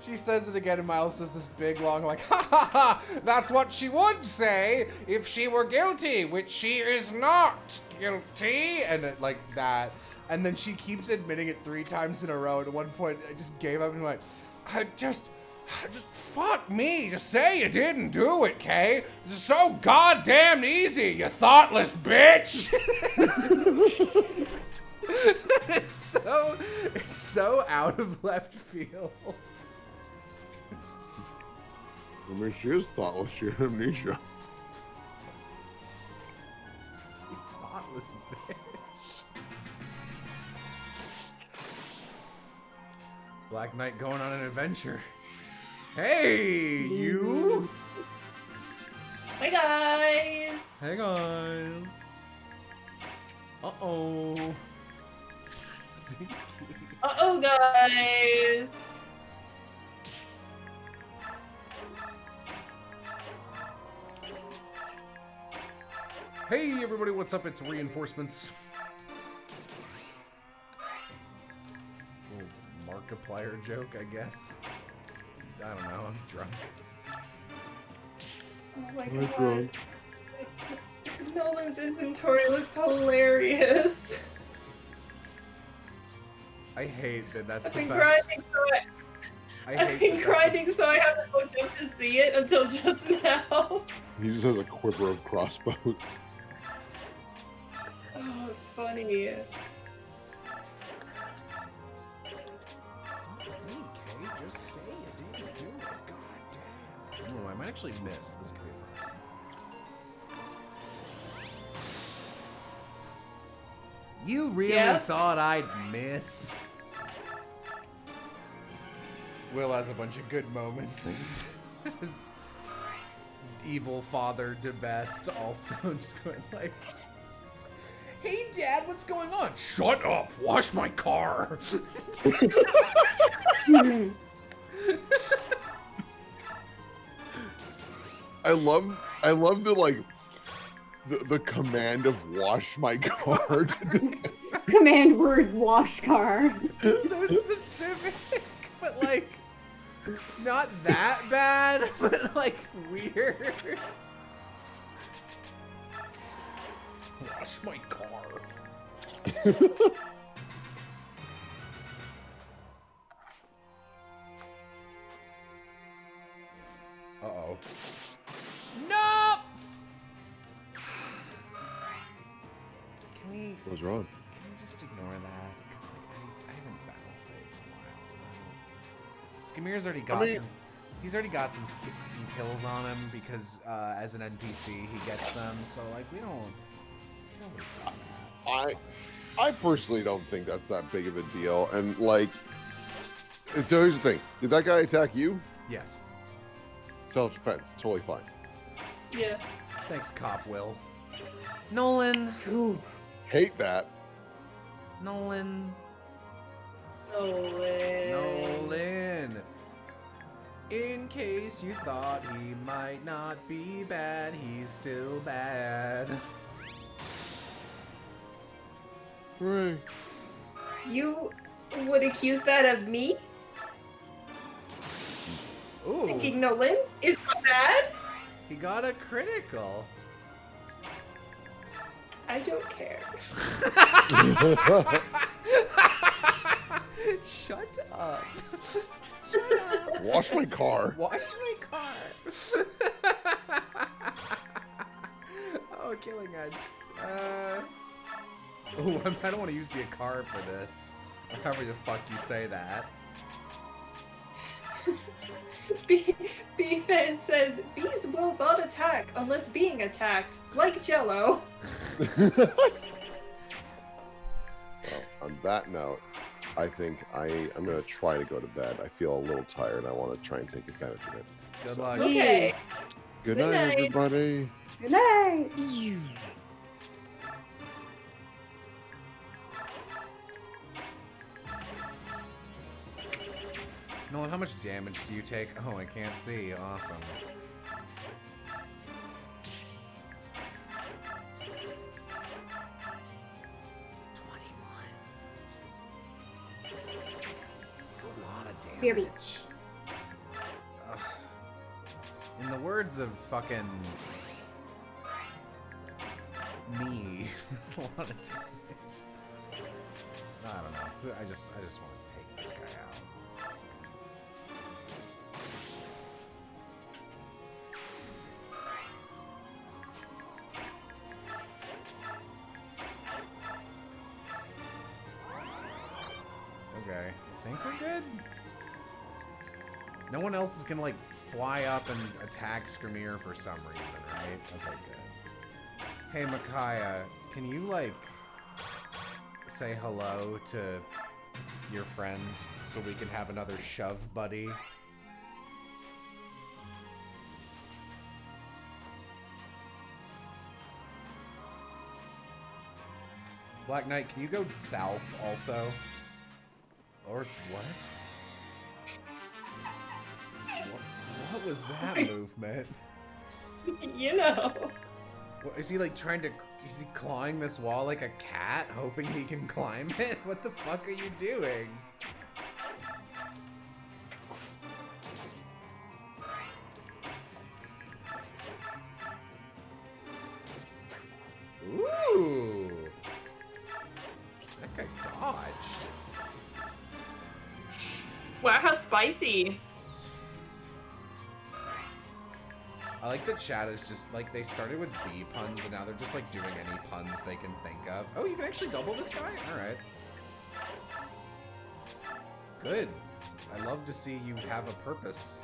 she says it again and Miles does this big long like, ha ha ha, that's what she would say if she were guilty, which she is not guilty, and it, like that. And then she keeps admitting it 3 times in a row, and at one point I just gave up and like, just fuck me, just say you didn't do it, Kay. This is so goddamn easy, you thoughtless bitch. It's so out of left field. I mean, she is thoughtless. She has amnesia. You thoughtless bitch. Black Knight going on an adventure. Hey, you! Hey guys! Hey, guys. Uh-oh. Stinky. Uh-oh, guys! Hey everybody, what's up? It's Reinforcements. Little Markiplier joke, I guess. I don't know, I'm drunk. Oh my I'm god. drunk. Nolan's inventory looks hilarious. I hate that that's I've the been best. grinding so I've been grinding so I haven't looked up to see it until just now. He just has a quiver of crossbows. Oh, it's funny. Just say you didn't do it. God damn. Oh, I might actually miss. This could be a problem. You really Yeah? thought I'd miss? Will has a bunch of good moments. His evil father de best also just going like, "Hey Dad, what's going on?" "Shut up! Wash my car!" I love the like the command of wash my car. Command word wash car. It's so specific, but like not that bad, but like weird. Wash my car. Uh-oh. No! Can we What's wrong? just ignore that? Because like I haven't battle saved in a while. Skimmir's already got some. He's already got some kills on him because as an NPC he gets them. So like we don't really see that. I personally don't think that's that big of a deal. And like, so here's the thing: did that guy attack you? Yes. Self-defense, totally fine. Yeah. Thanks, Cop Will. Nolan. Hate that. Nolan. Nolan. Nolan. In case you thought he might not be bad, he's still bad. Hooray. You would accuse that of me? Ooh, Thinking Nolan is not bad? he got a critical. I don't care. Shut up. Shut up. Wash my car. Wash my car. Oh, Killing Edge. Oh, I don't want to use the car for this. However the fuck you say that. B-Fan says, bees will not attack unless being attacked, like Jello. Well, on that note, I think I'm going to try to go to bed. I feel a little tired. I want to try and take advantage of it. Good luck. Okay. Good Good night, night. everybody. Good night. Nolan, how much damage do you take? Oh, I can't see. Awesome. That's a lot of damage. Baby. Ugh. In the words of fucking me, that's a lot of damage. I don't know. I just want to take this guy out. Okay, I think we're good. No one else is gonna like fly up and attack Skrimir for some reason, right? Okay, good. Hey, Micaiah, can you like say hello to your friend so we can have another shove buddy? Black Knight, can you go south also? Or what? What was that movement? You know. What, is he like trying to? Is he clawing this wall like a cat, hoping he can climb it? What the fuck are you doing? Ooh! That guy dodged. Wow, how spicy. I like that chat is just like they started with B puns and now they're just like doing any puns they can think of. Oh, you can actually double this guy? Alright. Good. I love to see you have a purpose.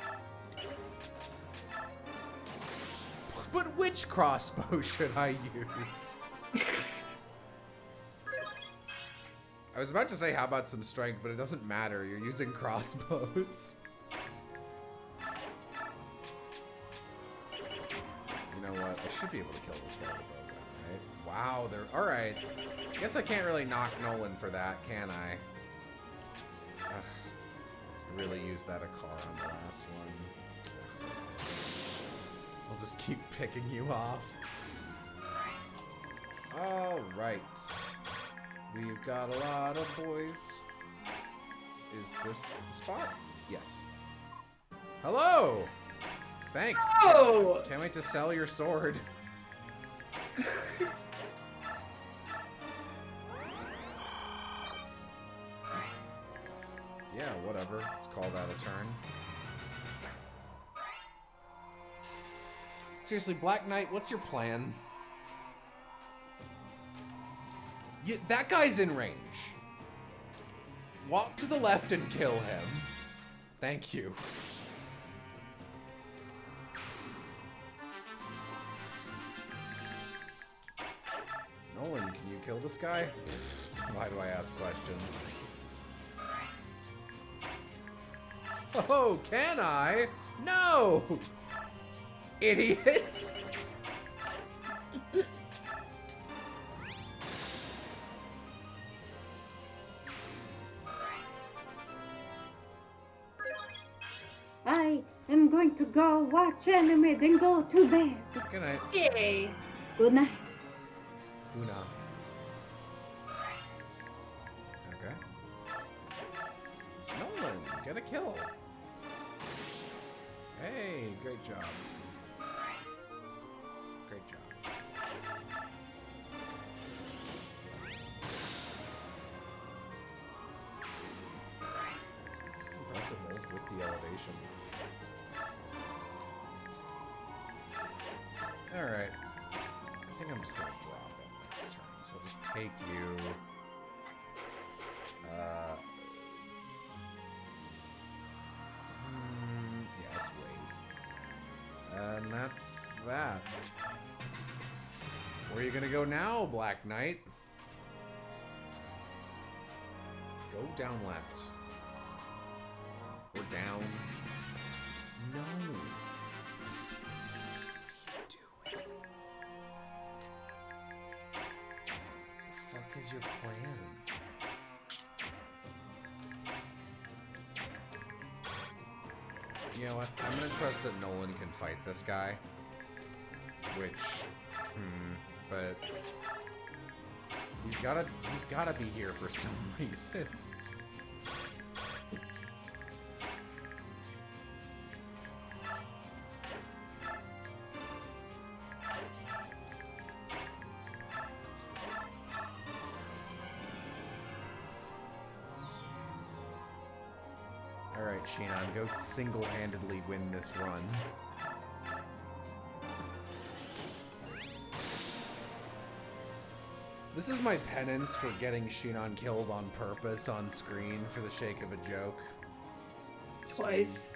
But which crossbow should I use? I was about to say how about some strength, but it doesn't matter. You're using crossbows. You know what? I should be able to kill this guy with a bowgun, right? Wow, they're... Alright. I guess I can't really knock Nolan for that, can I? Ugh. I really used that a car on the last one. I'll just keep picking you off. Alright. We've got a lot of boys. Is this the spot? Yes. Hello! Thanks. Oh! Can't wait to sell your sword. Yeah, whatever. Let's call that a turn. Seriously, Black Knight, what's your plan? That guy's in range. Walk to the left and kill him. Thank you. Nolan, can you kill this guy? Why do I ask questions? Oh, can I? No! Idiots! I am going to go watch anime, then go to bed. Good night. Yay. Good night. Una. Okay. Nolan, get a kill. Hey, great job. Great job. It's impressive, those with the elevation. Alright. I think I'm just gonna drop it next turn. So I'll just take you. Yeah, let's wait. And that's that. Where are you gonna go now, Black Knight? Go down left. Or down. No. What is your plan? You know what? I'm gonna trust that Nolan can fight this guy. Which, but he's gotta be here for some reason. Alright, Shinon, go single-handedly win this run. This is my penance for getting Shinon killed on purpose on screen for the sake of a joke. Twice.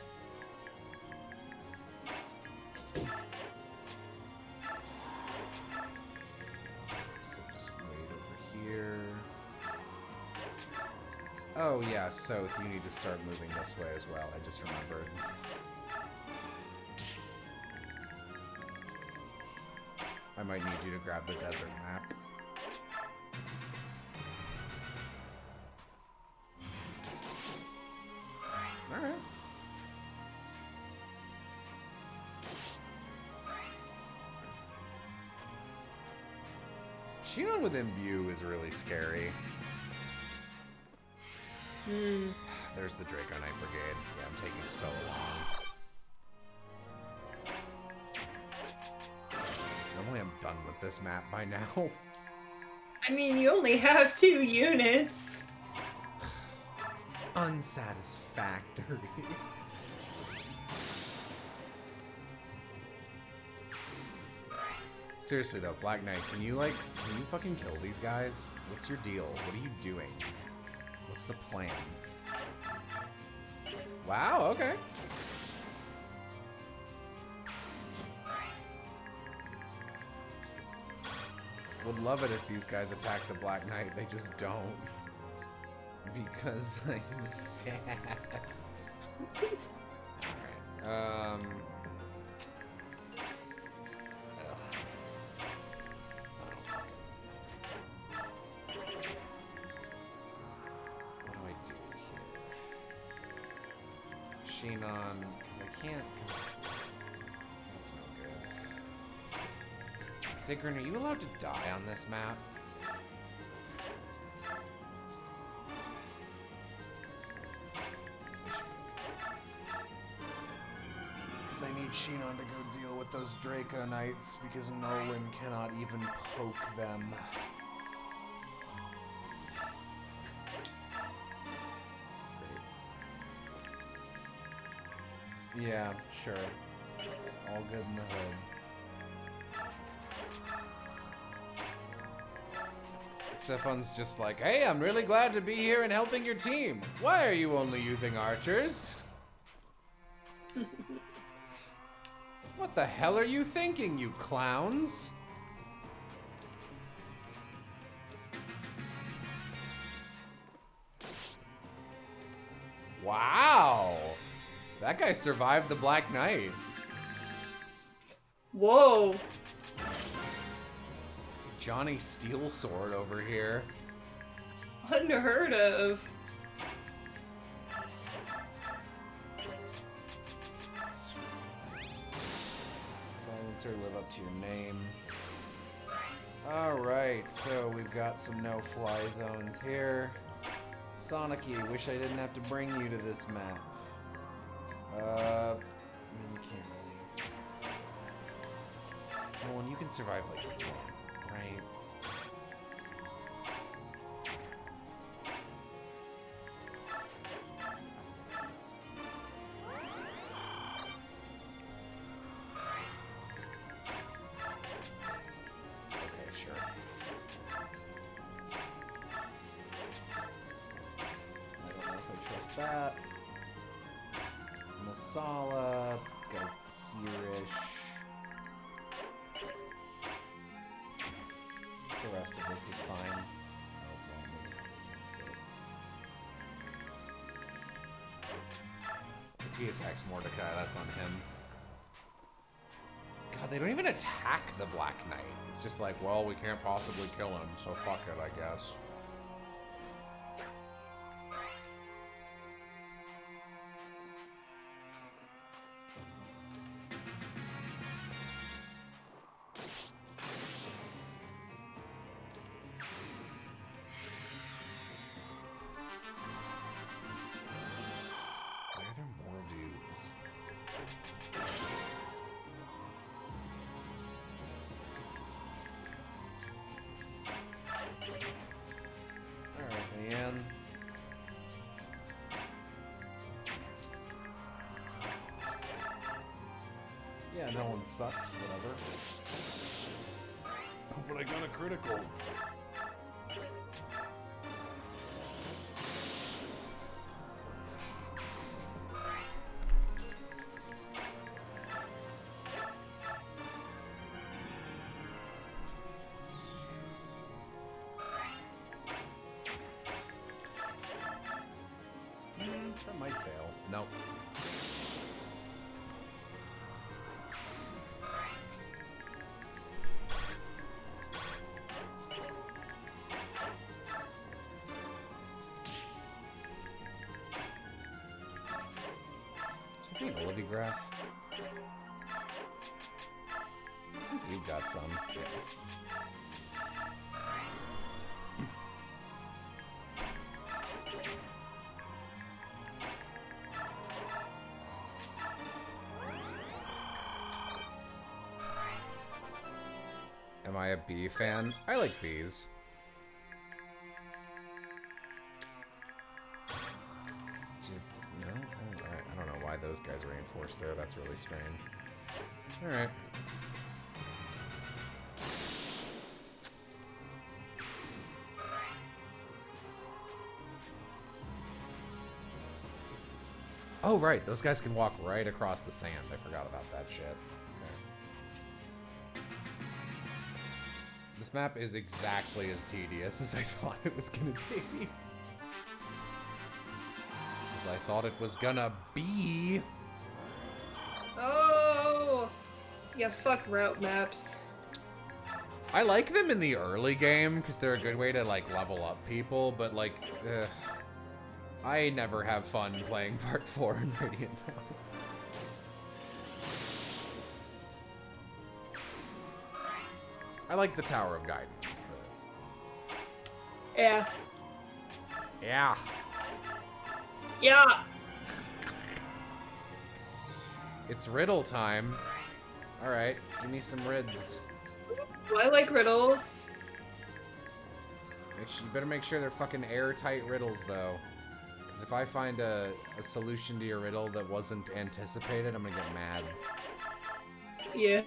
So just wait over here. Oh yeah, so you need to start moving this way as well, I just remembered. I might need you to grab the desert map. Alright. Shion with Imbue is really scary. There's the Draco Knight Brigade. Yeah, I'm taking so long. Normally I'm done with this map by now. I mean, you only have 2 units. Unsatisfactory. Seriously though, Black Knight, can you fucking kill these guys? What's your deal? What are you doing? What's the plan? Wow, okay. Would love it if these guys attack the Black Knight. They just don't. Because I'm sad. Alright. What do I do here? Shinon, because I can't, because that's no good. Sigrun, are you allowed to die on this map? Because I need Shinon to go deal with those Draco Knights because Nolan cannot even poke them. Yeah, sure. All good in the hood. Stefan's just like, hey, I'm really glad to be here and helping your team. Why are you only using archers? What the hell are you thinking, you clowns? Wow! That guy survived the Black Knight. Whoa. Johnny Steelsword over here. Unheard of. Silencer, live up to your name. Alright, so we've got some no-fly zones here. Sonicy, wish I didn't have to bring you to this map. I mean, you can't really. Nolan, you can survive like one, right? Okay, sure. I don't know if I trust that. Masala, go here-ish. The rest of this is fine. If he attacks Mordecai, that's on him. God, they don't even attack the Black Knight. It's just like, well, we can't possibly kill him, so fuck it, I guess. Why are there more dudes? Alright, Leanne. Yeah, no one sucks, whatever. Oh, but I got a critical. That might fail. Nope. Do you think Olivia grass? I think you've got some. Yeah. Am I a bee fan? I like bees. No? Oh, alright. I don't know why those guys are reinforced there. That's really strange. Alright. Oh, right. Those guys can walk right across the sand. I forgot about that shit. Okay. This map is exactly as tedious as I thought it was gonna be. As I thought it was gonna be. Oh! Yeah, fuck route maps. I like them in the early game, because they're a good way to, like, level up people, but, like, I never have fun playing Part 4 in Radiant Town. I like the Tower of Guidance, but... Yeah. Yeah. Yeah! It's riddle time. Alright, give me some rids. Well, I like riddles. You better make sure they're fucking airtight riddles, though. Because if I find a solution to your riddle that wasn't anticipated, I'm gonna get mad. Yeah.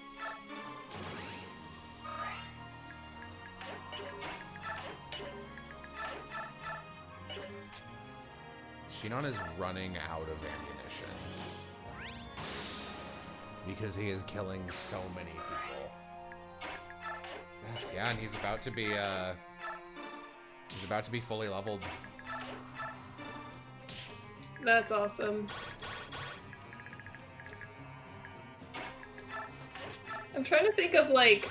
Shinon is running out of ammunition. Because he is killing so many people. Yeah, and he's about to be fully leveled. That's awesome. I'm trying to think of, like,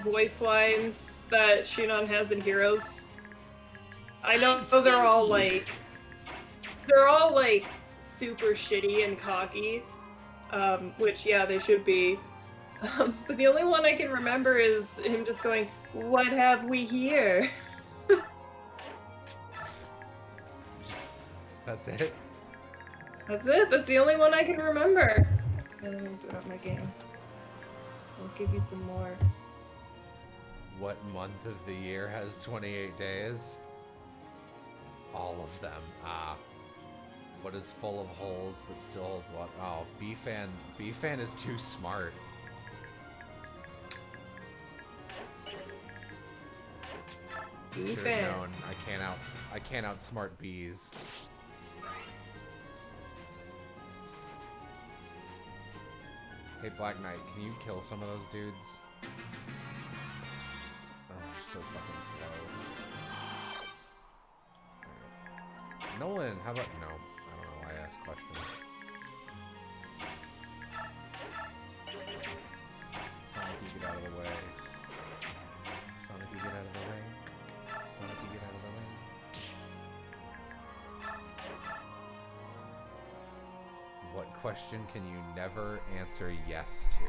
voice lines that Shinon has in Heroes. I know they're all, like, super shitty and cocky, which, yeah, they should be. But the only one I can remember is him just going, "What have we here?" That's it? That's it. That's the only one I can remember. I'm gonna boot up my game. I'll give you some more. What month of the year has 28 days? All of them. What is full of holes but still holds water? Oh, B-Fan is too smart. Should have known. I can't outsmart bees. Hey, Black Knight, can you kill some of those dudes? Oh, they're so fucking slow. Nolan, how about... No, I don't know why I ask questions. Sonic, you get out of the way. Sonic, you get out of the way. Sonic, you get out of the way. What question can you never answer yes to?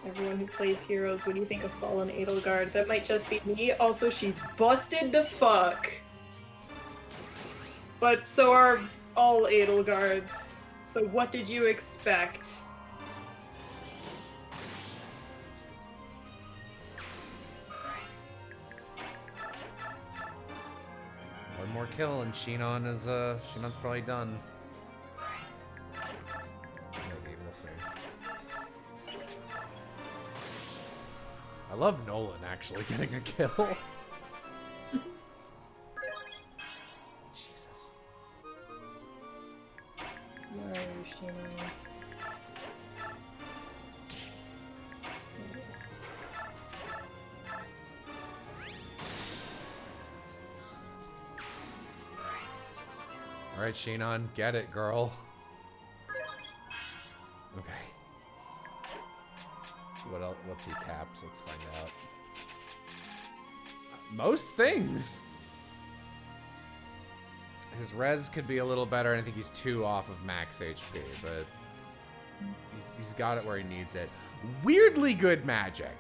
Everyone who plays Heroes, what do you think of Fallen Edelgard? That might just be me. Also, she's busted to fuck. But so are all Edelgards. So what did you expect? One more kill and Shinon's probably done. Maybe, we'll see. I love Nolan actually getting a kill. Jesus. Where are you, Shinon? Alright, Shinon, get it, girl. Okay. What else? What's he caps? Let's find out. Most things! His res could be a little better, and I think he's 2 off of max HP, but he's got it where he needs it. Weirdly good magic.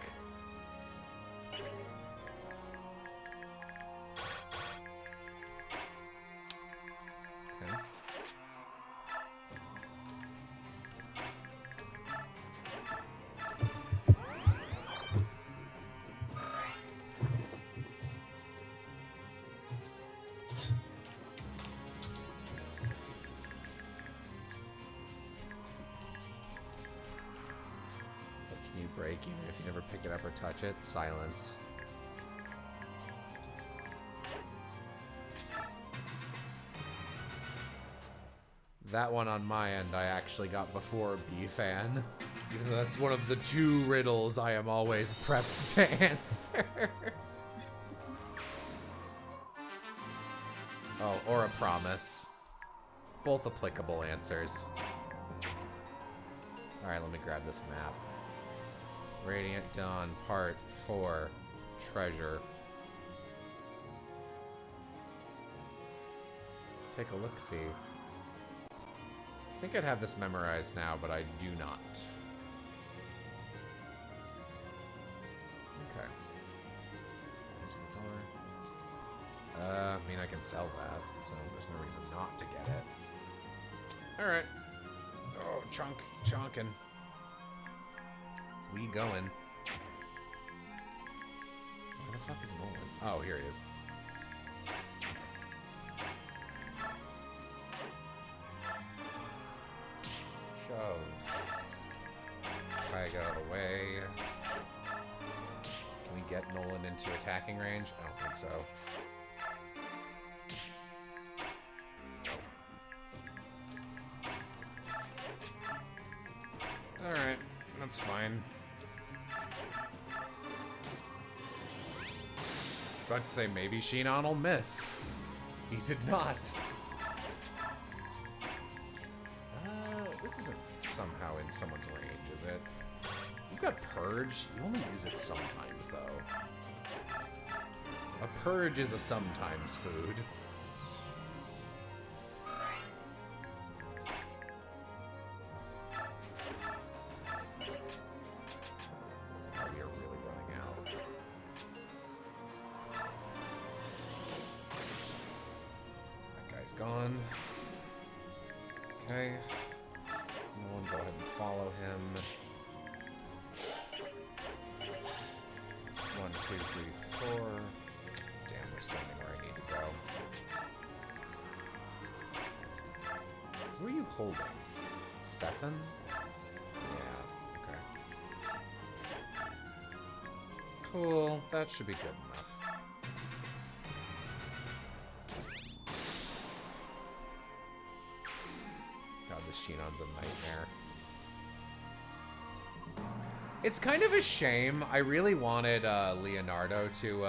you break even if you never pick it up or touch it? Silence. That one on my end I actually got before B-Fan. Even though that's one of the 2 riddles I am always prepped to answer. Oh, or a promise. Both applicable answers. Alright, let me grab this map. Radiant Dawn, Part 4. Treasure. Let's take a look-see. I think I'd have this memorized now, but I do not. Okay. Into the door. I mean, I can sell that, so there's no reason not to get it. Alright. Oh, chonkin'. We going. Where the fuck is Nolan? Oh, here he is. Shove. Try to get out of the way. Can we get Nolan into attacking range? I don't think so. Alright, that's fine. I was about to say maybe Sheenon will miss. He did not. This isn't somehow in someone's range, is it? You've got Purge. You only use it sometimes, though. A Purge is a sometimes food. Oh, we are really running out. That guy's gone. Okay. Nolan, go ahead and follow him. 1, 2, 3, 4. Damn, we're standing where I need to go. Who are you holding? Stefan? Yeah, okay. Cool, that should be good enough. God, this Sheenon's a nightmare. It's kind of a shame. I really wanted Leonardo to...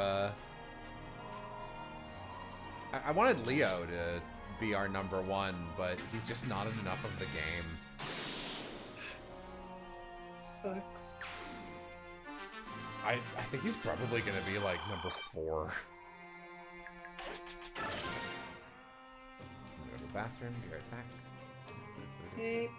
I wanted Leo to be our #1, but he's just not in enough of the game. Sucks. I think he's probably going to be like #4. I'm gonna go to the bathroom, get attack. Okay.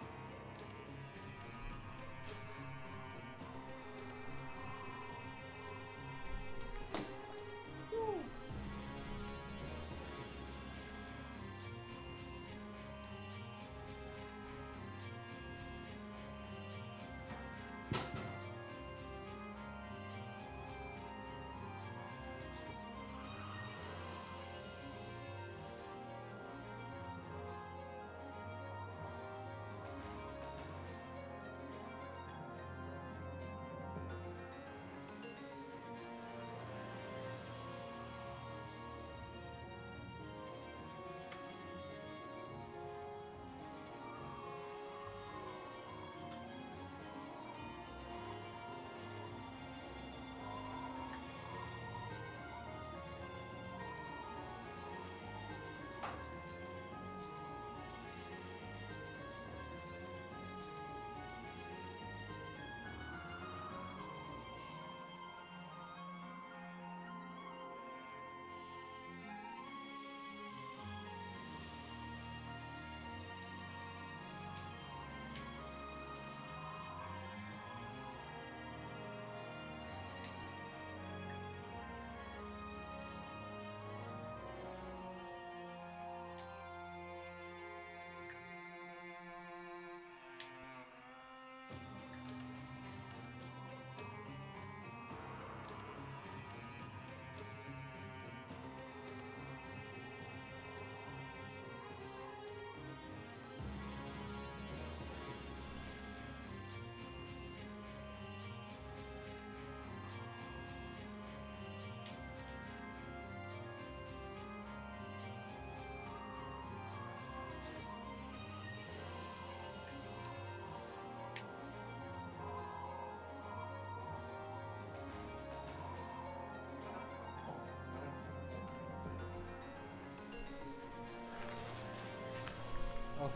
Okay.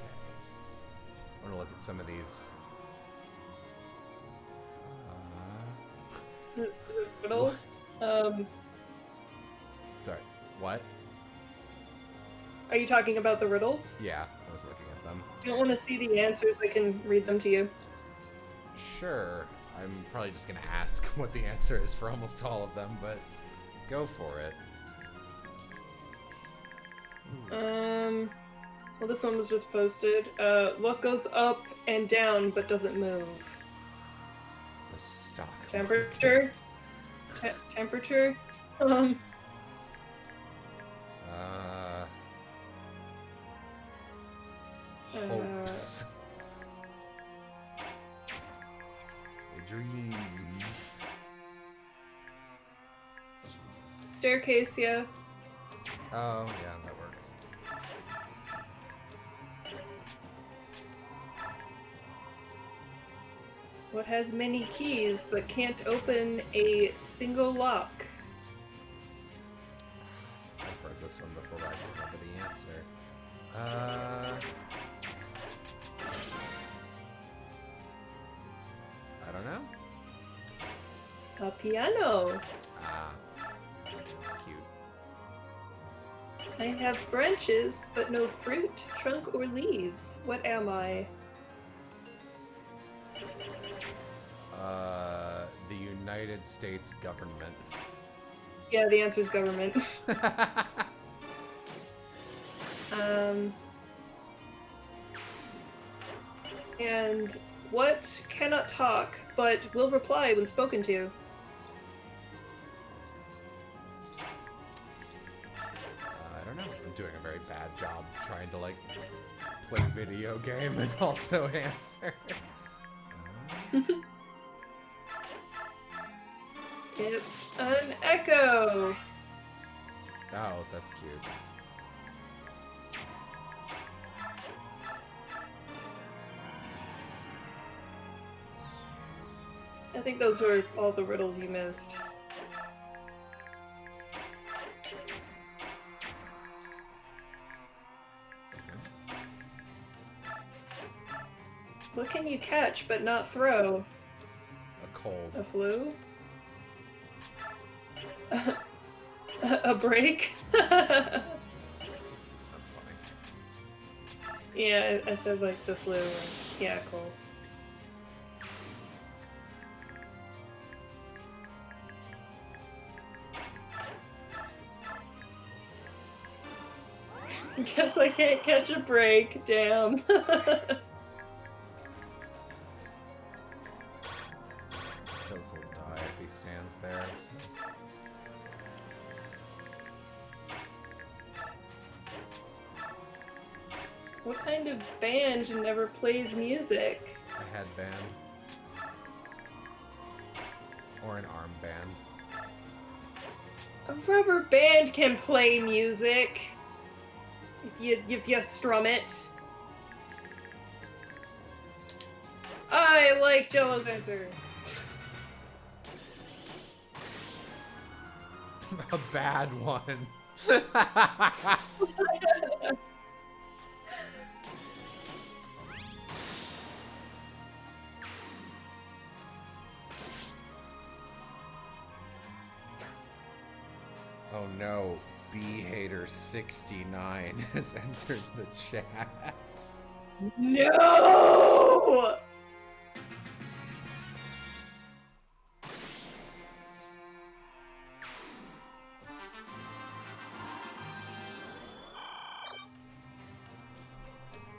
I want to look at some of these. Riddles. Sorry. What? Are you talking about the riddles? Yeah, I was looking at them. Do you want to see the answers? I can read them to you. Sure. I'm probably just gonna ask what the answer is for almost all of them, but go for it. Well, this one was just posted. What goes up and down but doesn't move? The stock Temperature? Temperature? Hopes. Dreams. Staircase, yeah. Oh, yeah, that works. What has many keys but can't open a single lock? I've heard this one before, but I don't remember the answer. I don't know. A piano. Ah, that's cute. I have branches but no fruit, trunk, or leaves. What am I? The United States government. Yeah, the answer is government. And what cannot talk but will reply when spoken to? I don't know. I'm doing a very bad job trying to, like, play video game and also answer. It's an echo. Oh, that's cute. I think those were all the riddles you missed. What can you catch but not throw? A cold. A flu? A break? That's funny. Yeah, I said like the flu. Yeah, cold. Guess I can't catch a break. Damn. Soph will die if he stands there. So. What kind of band never plays music? A headband. Or an armband. A rubber band can play music. If you strum it. I like Jello's answer. A bad one. Oh no, B-Hater69 has entered the chat. No!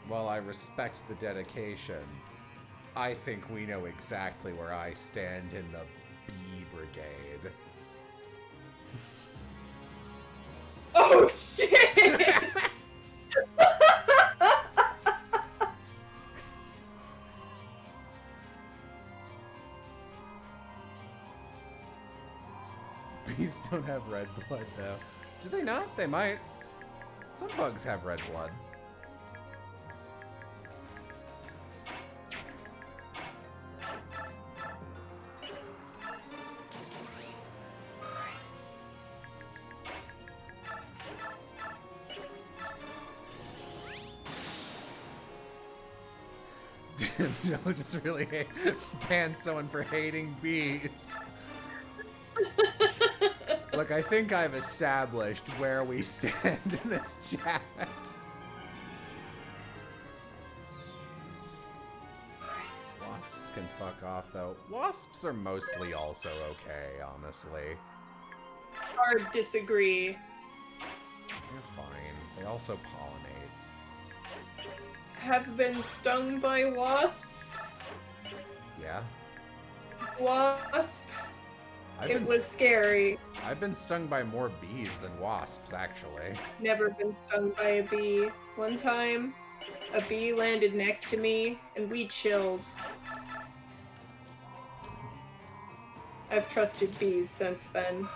While I respect the dedication, I think we know exactly where I stand in the B Brigade. Oh shit! Bees don't have red blood, though. Do they not? They might. Some bugs have red blood. No, just really ban someone for hating bees. Look, I think I've established where we stand in this chat. Wasps can fuck off, though. Wasps are mostly also okay, honestly. Hard disagree. They're fine. They also pollinate. Have been stung by wasps. Yeah? Wasp. I've It been was scary. I've been stung by more bees than wasps, actually. Never been stung by a bee. One time, a bee landed next to me, and we chilled. I've trusted bees since then.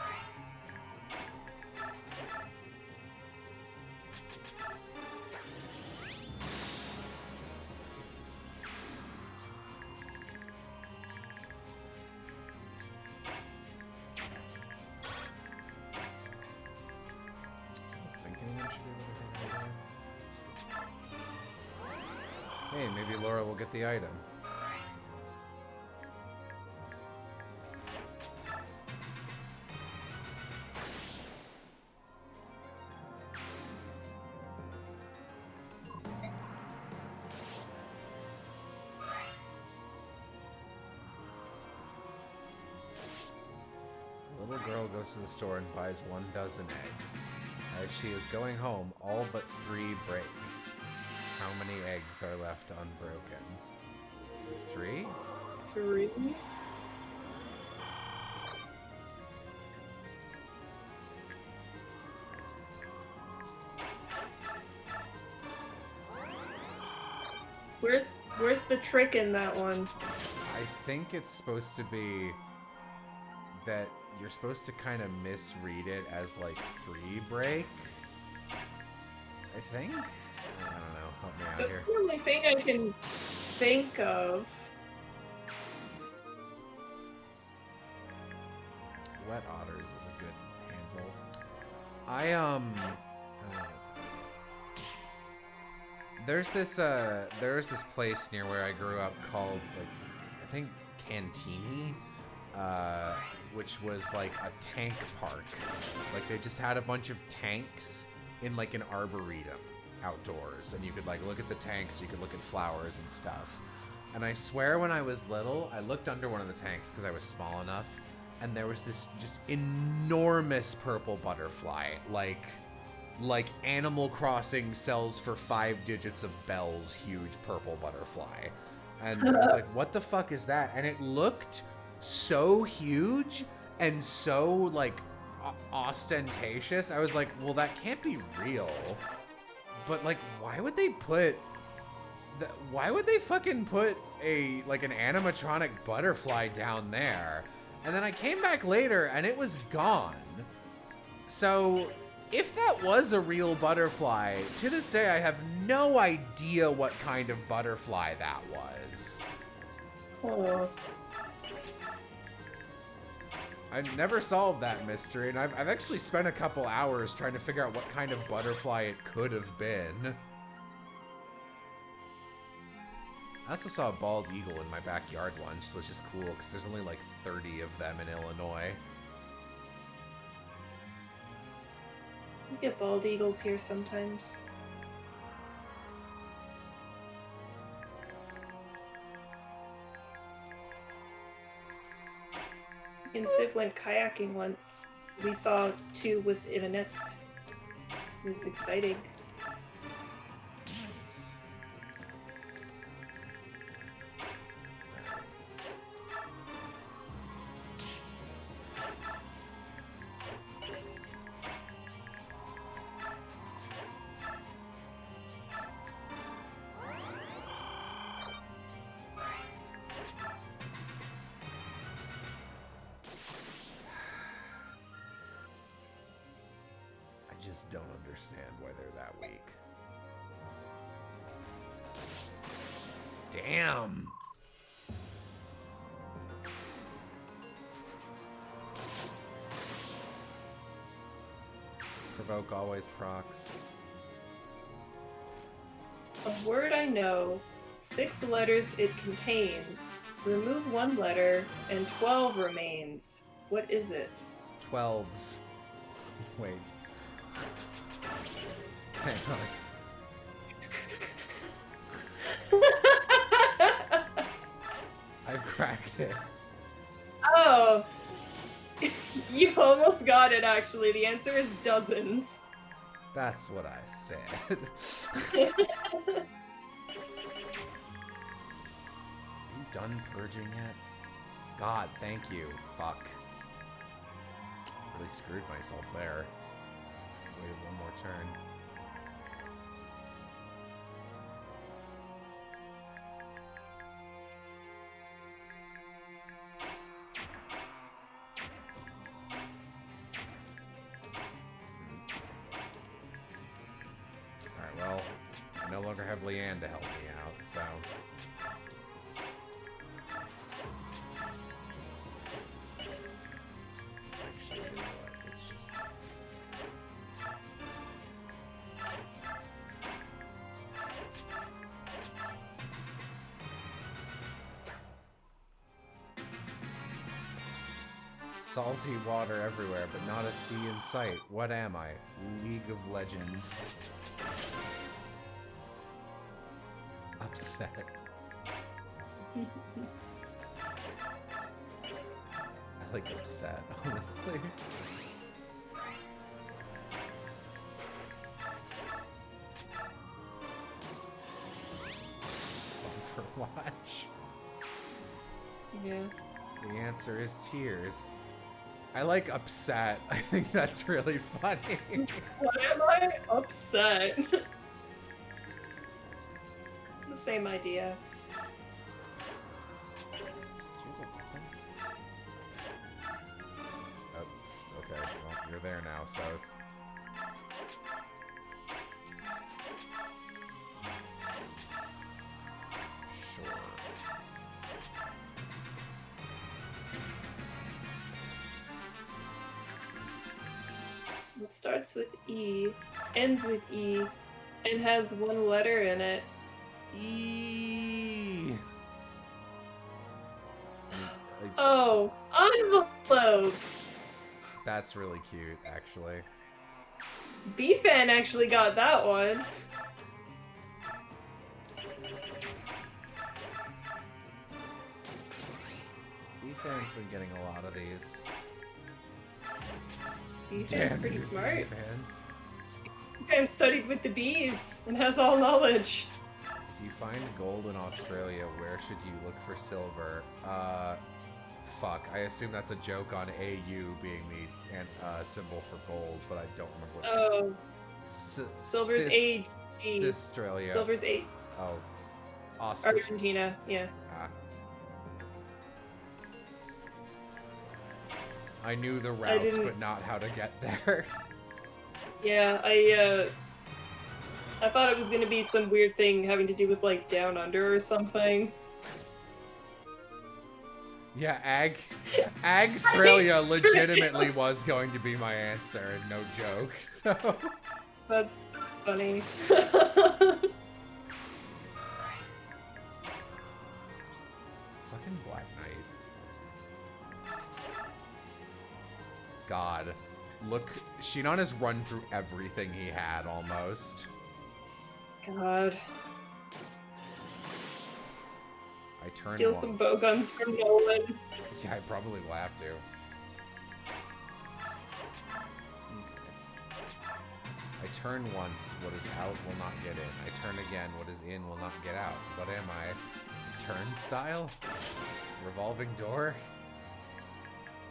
Hey, maybe Laura will get the item. A little girl goes to the store and buys 1 dozen eggs. As she is going home, all but 3 break. How many eggs are left unbroken? Is it 3? 3? Where's the trick in that one? I think it's supposed to be that you're supposed to kind of misread it as like 3 break. I think? I don't know. Help me out That's here. the only thing I can think of. Wet otters is a good handle. There's this place near where I grew up called, like, I think Cantini, which was like a tank park. Like they just had a bunch of tanks in like an arboretum outdoors, and you could like look at the tanks, you could look at flowers and stuff. And I swear when I was little, I looked under one of the tanks because I was small enough, and there was this just enormous purple butterfly, like Animal Crossing sells for 5 digits of bells, huge purple butterfly. And I was like, what the fuck is that? And it looked so huge and so like ostentatious. I was like, well, that can't be real. But like, why would they fucking put an animatronic butterfly down there? And then I came back later and it was gone. So if that was a real butterfly, to this day I have no idea what kind of butterfly that was. Oh. I never solved that mystery, and I've actually spent a couple hours trying to figure out what kind of butterfly it could have been. I also saw a bald eagle in my backyard once, which is cool, because there's only like 30 of them in Illinois. We get bald eagles here sometimes. Me and Civ went kayaking once. We saw 2 within a nest. It was exciting. Nice. I just don't understand why they're that weak. Damn! Provoke always procs. A word I know, 6 letters it contains. Remove 1 letter, and 12 remains. What is it? 12s. Wait. Hang on. I've cracked it. Oh! You almost got it, actually. The answer is dozens. That's what I said. Are you done purging yet? God, thank you. Fuck. Really screwed myself there. Waited one more turn. Alright, well, I no longer have Leanne to help me out, so... Actually, you know what? It's just... Salty water everywhere, but not a sea in sight. What am I? League of Legends. Upset. I like upset, honestly. Overwatch. Yeah. The answer is tears. I like upset. I think that's really funny. Why am I upset? The same idea. Oh, okay. Well, you're there now, South. Sure. It starts with E, ends with E, and has 1 letter in it. E. Oh, envelope! That's really cute, actually. B-Fan actually got that one. B-Fan's been getting a lot of these. B-Fan's pretty you, smart. B-Fan. B-Fan studied with the bees and has all knowledge. If you find gold in Australia, where should you look for silver? Fuck. I assume that's a joke on AU being the symbol for gold, but I don't remember what. Oh, silver's AG. Australia. Silver's 8. Oh, Australia. Argentina, yeah. Ah. I knew the route, but not how to get there. Yeah, I thought it was gonna be some weird thing having to do with, like, Down Under or something. Yeah, Australia legitimately was going to be my answer, and no joke, so... That's funny. Fucking Black Knight. God. Look, Shinon has run through everything he had, almost. God. I turned Steal once. some bowguns from Nolan. Yeah, I probably will have to. I turn once, what is out will not get in. I turn again, what is in will not get out. What am I? Turnstile? Revolving door?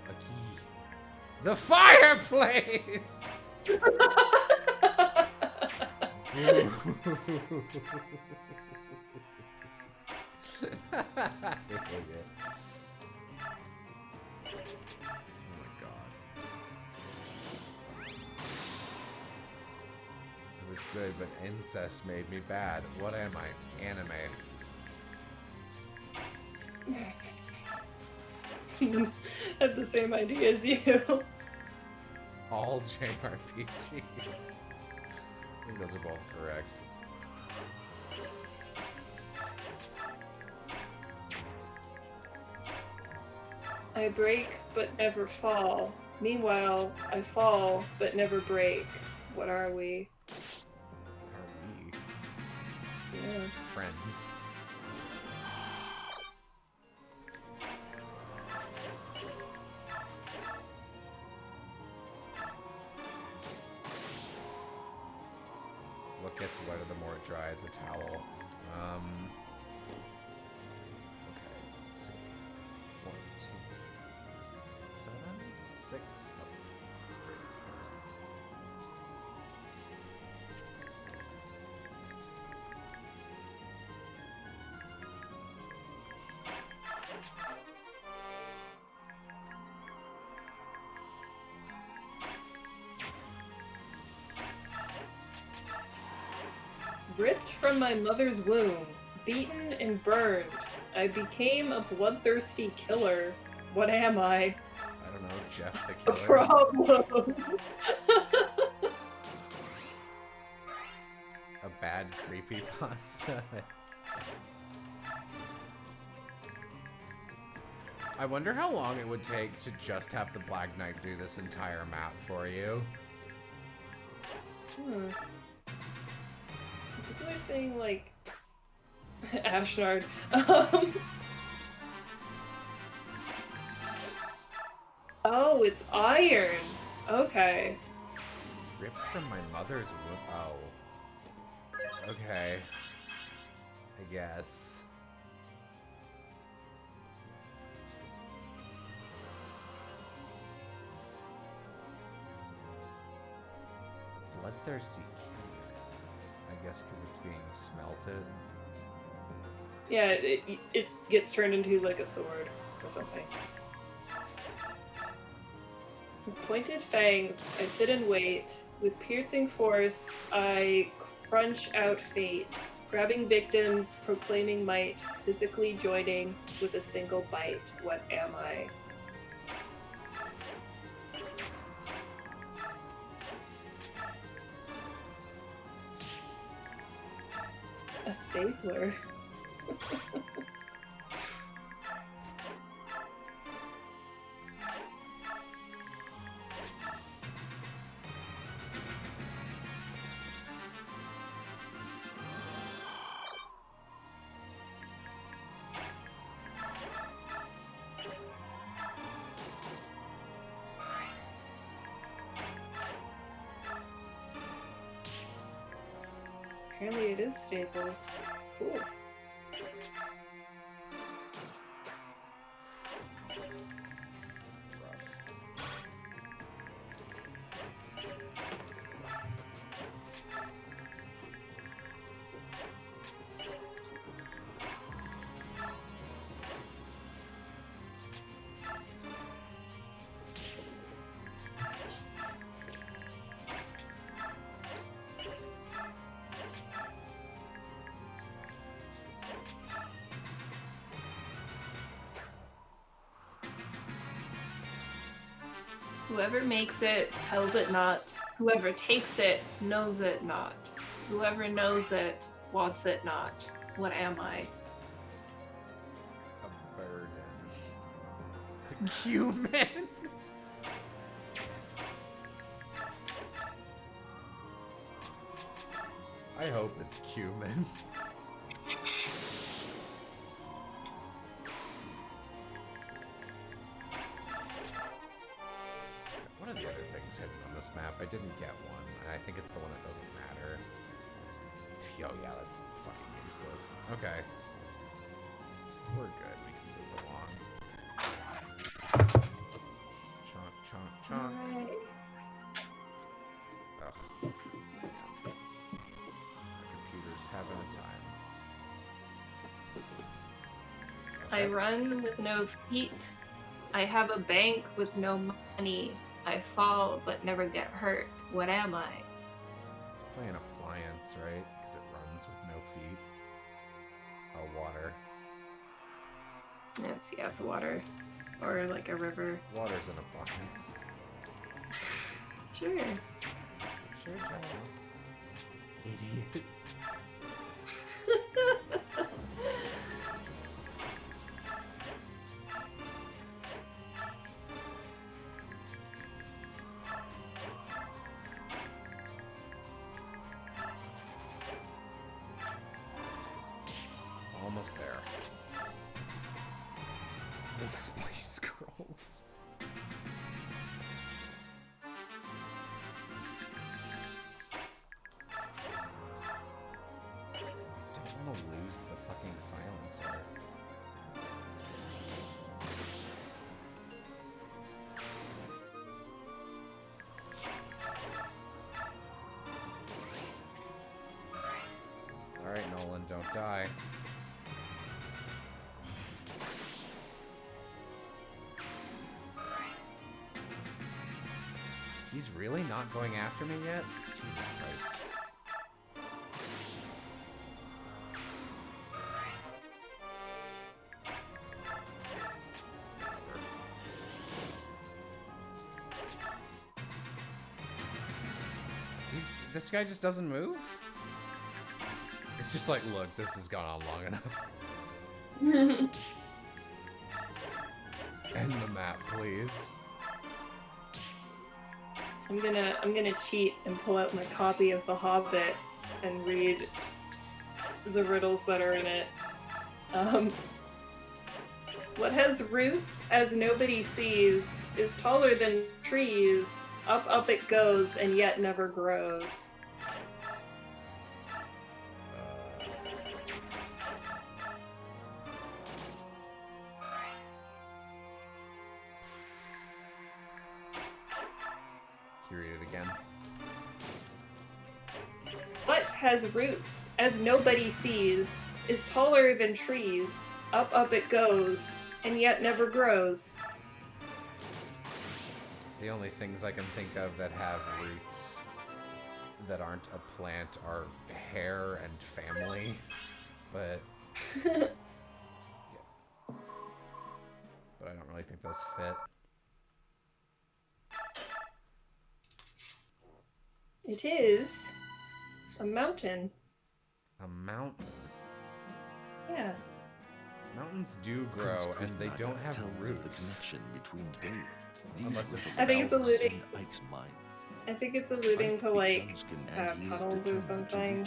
A key. The fireplace! I hate it. Oh my god. It was good, but incest made me bad. What am I? Anime. Have the same idea as you. All JRPGs. I think those are both correct. I break but never fall. Meanwhile, I fall but never break. What are we? Are we Yeah. friends? What gets wetter the more it dries? A towel. Okay, let's see. 1, 2. Is it 7? 6? Oh, 3. Ripped from my mother's womb, beaten and burned, I became a bloodthirsty killer. What am I? I don't know, Jeff the A Killer. problem. A bad creepypasta. I wonder how long it would take to just have the Black Knight do this entire map for you. People are saying, like... Ashnard. Oh, it's iron! Okay. Ripped from my mother's womb. Oh. Okay. I guess. Bloodthirsty killer. I guess because it's being smelted. Yeah, it gets turned into like a sword or something. With pointed fangs, I sit and wait. With piercing force, I crunch out fate. Grabbing victims, proclaiming might, physically joining with a single bite. What am I? A stapler. Apparently it is Staples. Cool. Whoever makes it tells it not. Whoever takes it knows it not. Whoever knows it wants it not. What am I? A burden. A human. I hope it's cumin. What are the other things hidden on this map? I didn't get one, and I think it's the one that doesn't matter. Oh yeah, that's fucking useless. Okay. We're good, we can move along. Chonk, chonk, chonk. Alright. Ugh. My computer's having a time. I run with no feet. I have a bank with no money. I fall but never get hurt. What am I? Let's play an appliance, right? Because it runs with no feet. Oh, water. Yeah, it's a water. Or like a river. Water's an appliance. Sure. Sure, Jello. Idiot. almost there. The Spice Girls. I don't want to lose the fucking silencer. Alright, Nolan, don't die. He's really not going after me yet? Jesus Christ. This guy just doesn't move? It's just like, look, this has gone on long enough. End the map, please. I'm gonna cheat and pull out my copy of The Hobbit and read the riddles that are in it. What has roots as nobody sees, is taller than trees, up it goes, and yet never grows. Can you read it again? What has roots as nobody sees, is taller than trees, up it goes, and yet never grows. The only things I can think of that have roots that aren't a plant are hair and family, but yeah. But I don't really think those fit. It is a mountain. A mountain. Yeah. Mountains do grow, and they don't have roots. Unless it's I think it's spelled. alluding. I think it's alluding to like tunnels or something.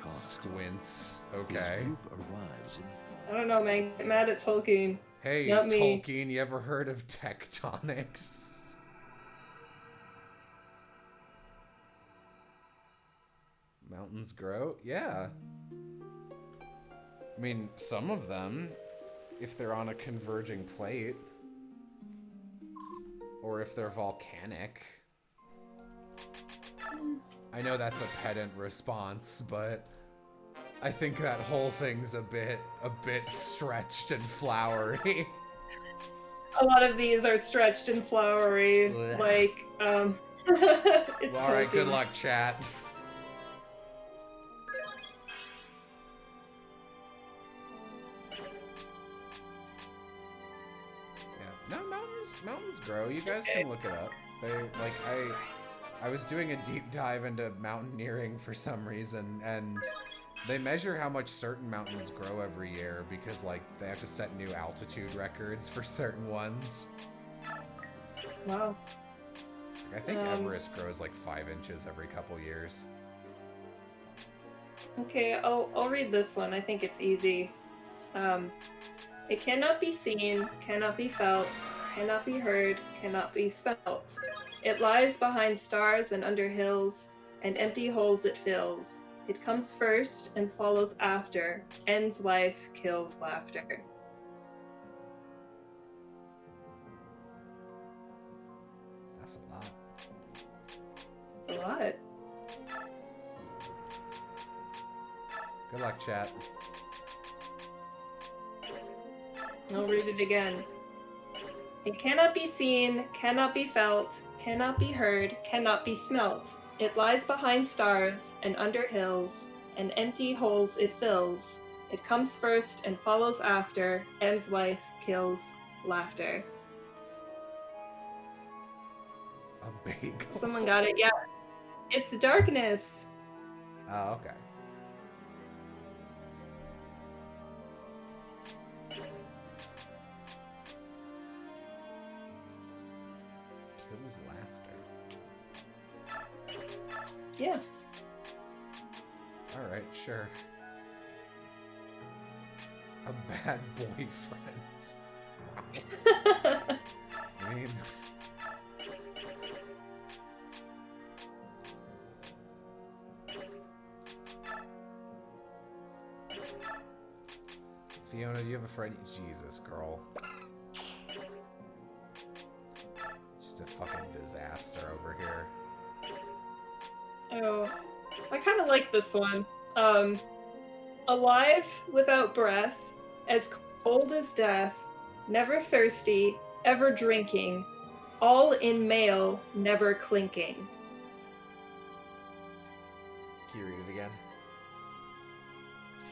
Squints. Okay. I don't know, man. Get mad at Tolkien. Hey, Not me. Tolkien, you ever heard of tectonics? Mountains grow? Yeah. I mean, some of them, if they're on a converging plate, or if they're volcanic. I know that's a pedant response, but I think that whole thing's a bit stretched and flowery. A lot of these are stretched and flowery. Blech. Like, it's Well, alright, good Tolkien. luck, chat. Yeah. No, mountains grow. You guys can look it up. They, like, I was doing a deep dive into mountaineering for some reason, and they measure how much certain mountains grow every year because, like, they have to set new altitude records for certain ones. Wow. Like, I think Everest grows like 5 inches every couple years. Okay, I'll read this one. I think it's easy. It cannot be seen, cannot be felt, cannot be heard, cannot be smelt. It lies behind stars and under hills, and empty holes it fills. It comes first and follows after, ends life, kills laughter. That's a lot. That's a lot. Good luck, chat. I'll read it again. It cannot be seen, cannot be felt, cannot be heard, cannot be smelt. It lies behind stars and under hills, and empty holes it fills. It comes first and follows after, ends life, kills laughter. A bagel. Someone got it, yeah. It's darkness. Oh, okay. Kills laughter. Yeah. Alright, sure. A bad boyfriend. I mean... Fiona, do you have a friend? Jesus, girl. Just a fucking disaster over here. Oh, I kind of like this one. Alive without breath, as cold as death, never thirsty, ever drinking, all in male, never clinking. Can you read it again?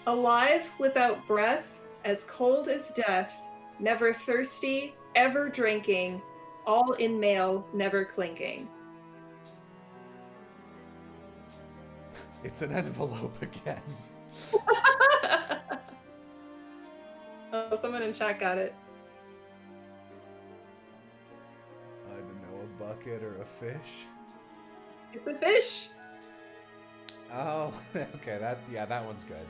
Alive without breath, as cold as death, never thirsty, ever drinking, all in male, never clinking. It's an envelope again. Oh, someone in chat got it. I don't know, a bucket or a fish? It's a fish. Oh, okay, that one's good.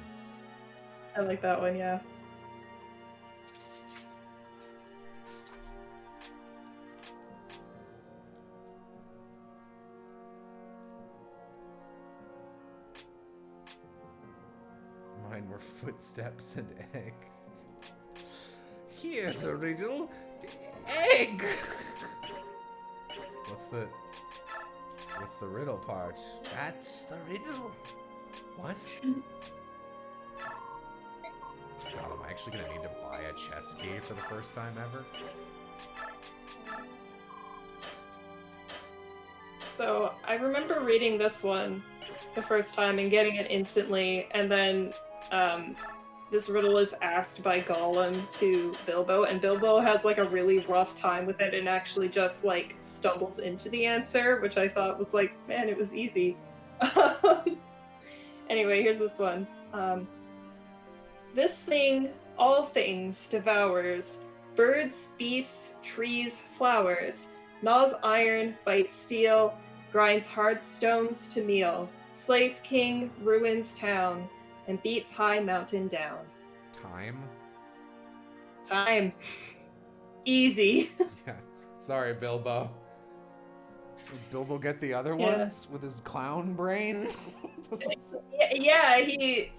I like that one, yeah. Mine were footsteps and egg. Here's a riddle. Egg! What's the riddle part? That's the riddle. What? God, am I actually gonna need to buy a chest key for the first time ever? So I remember reading this one the first time and getting it instantly, and then this riddle is asked by Gollum to Bilbo, and Bilbo has like a really rough time with it and actually just like stumbles into the answer, which I thought was like, man, it was easy. Anyway, here's this one. This thing all things devours, birds, beasts, trees, flowers, gnaws iron, bites steel, grinds hard stones to meal, slays king, ruins town, and beats high mountain down. Time? Time. Easy. Yeah. Sorry, Bilbo. Did Bilbo get the other Yeah. ones with his clown brain? Yeah, he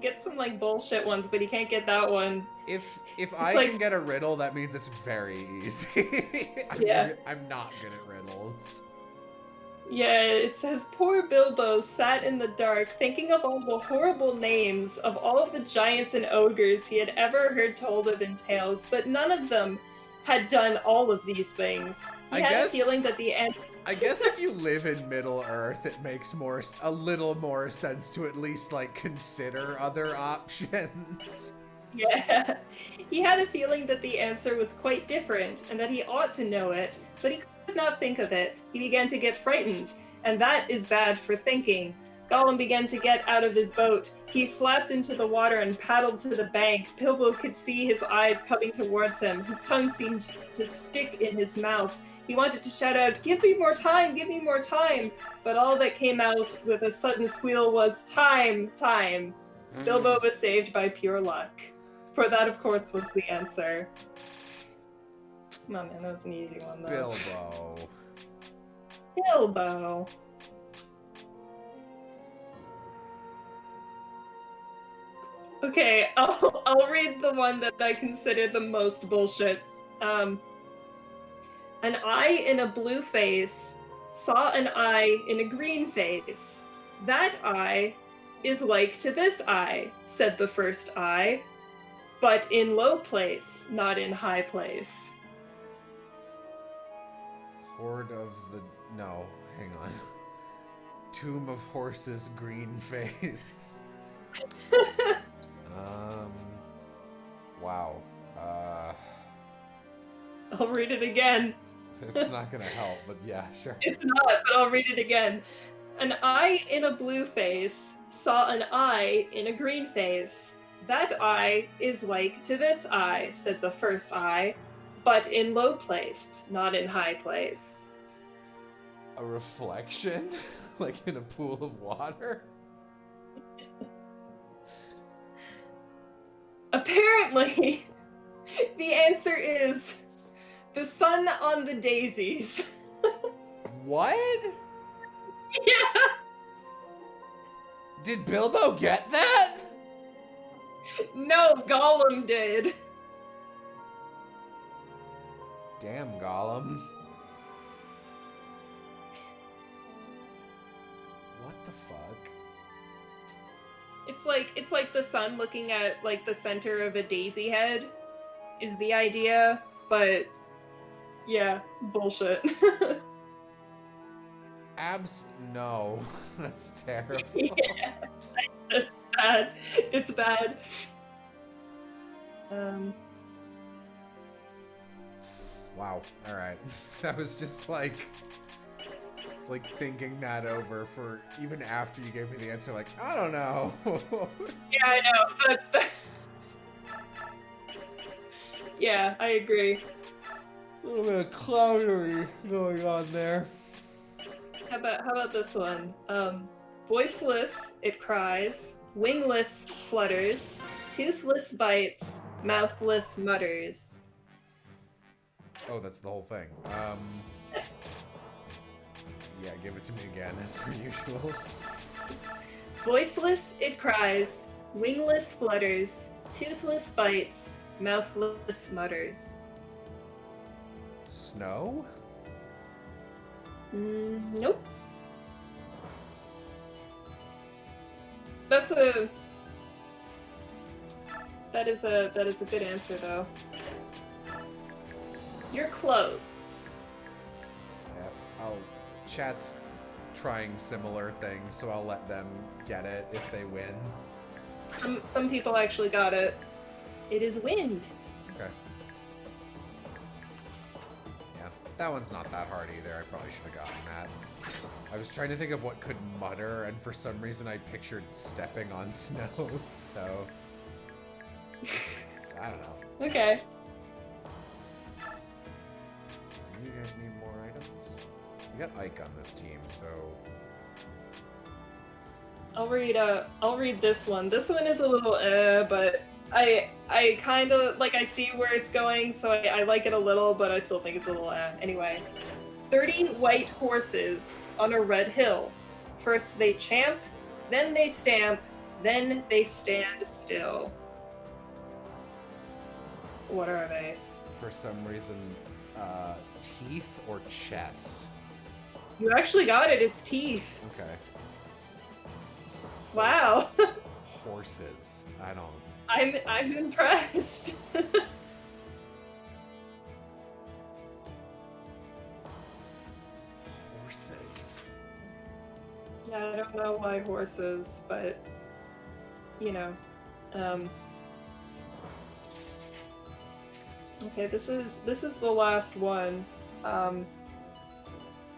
gets some like bullshit ones, but he can't get that one. If I like- can get a riddle, that means it's very easy. Yeah. I'm not good at riddles. Yeah, it says, poor Bilbo sat in the dark, thinking of all the horrible names of all of the giants and ogres he had ever heard told of in tales, but none of them had done all of these things. He I had guess- a feeling that the end. I guess if you live in Middle Earth, it makes a little more sense to at least like consider other options. Yeah. He had a feeling that the answer was quite different, and that he ought to know it, but he could not think of it. He began to get frightened, and that is bad for thinking. Gollum began to get out of his boat. He flapped into the water and paddled to the bank. Bilbo could see his eyes coming towards him. His tongue seemed to stick in his mouth. He wanted to shout out, "Give me more time! Give me more time!" But all that came out with a sudden squeal was, "Time! Time!" Bilbo was saved by pure luck. For that, of course, was the answer. Come on, man, that was an easy one, though. Bilbo. Bilbo. Okay, I'll read the one that I consider the most bullshit. An eye in a blue face saw an eye in a green face. That eye is like to this eye, said the first eye, but in low place, not in high place. Horde of the... No, hang on. Tomb of Horses, green face. Wow. I'll read it again. It's not gonna help, but yeah, sure. It's not, but I'll read it again. An eye in a blue face saw an eye in a green face. That eye is like to this eye, said the first eye, but in low place, not in high place. A reflection? Like in a pool of water? Apparently, the answer is the sun on the daisies. What? Yeah. Did Bilbo get that? No, Gollum did. Damn, Gollum. What the fuck? It's like the sun looking at like the center of a daisy head is the idea, but yeah, bullshit. No. That's terrible. Yeah, it's bad. It's bad. Wow. All right. That was just like, it's like thinking that over for even after you gave me the answer. Like, I don't know. Yeah, I know, but yeah, I agree. A little bit of cloudery going on there. How about this one? Voiceless, it cries. Wingless, flutters. Toothless bites. Mouthless mutters. Oh, that's the whole thing. Yeah, give it to me again, as per usual. Voiceless, it cries. Wingless, flutters. Toothless bites. Mouthless mutters. Snow? Nope. That is a good answer though. You're close. Yeah, chat's trying similar things, so I'll let them get it if they win. Some people actually got it. It is wind. Okay. Yeah, that one's not that hard either. I probably should have gotten that. I was trying to think of what could mutter, and for some reason I pictured stepping on snow, so... I don't know. Okay. Do you guys need more items? We got Ike on this team, so... I'll read this one. This one is a little but I kind of like, I see where it's going, so I like it a little, but I still think it's a little Anyway. 30 white horses on a red hill. First they champ, then they stamp, then they stand still. What are they? For some reason, teeth or chess? You actually got it, it's teeth. Okay. Wow. Horses. I don't... I'm impressed. Horses. Yeah, I don't know why horses, but you know. Okay, this is the last one. I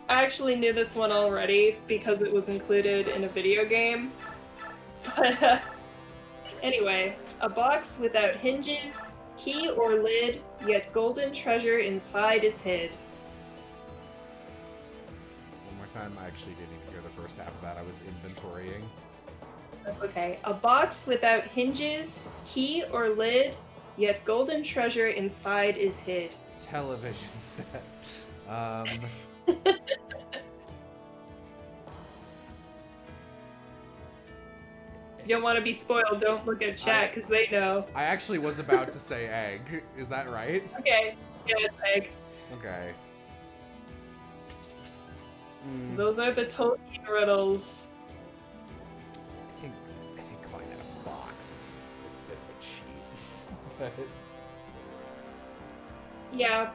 actually knew this one already because it was included in a video game. But anyway, a box without hinges, key or lid, yet golden treasure inside is hid. One more time. I actually didn't even hear the first half of that. I was inventorying. That's okay. A box without hinges, key or lid, yet golden treasure inside is hid. Television set. You don't want to be spoiled, don't look at chat, because they know. I actually was about to say egg. Is that right? Okay, yeah, it's egg. Okay. Those are the Tolkien riddles. I think calling that a box is a bit of a cheat. But Yeah.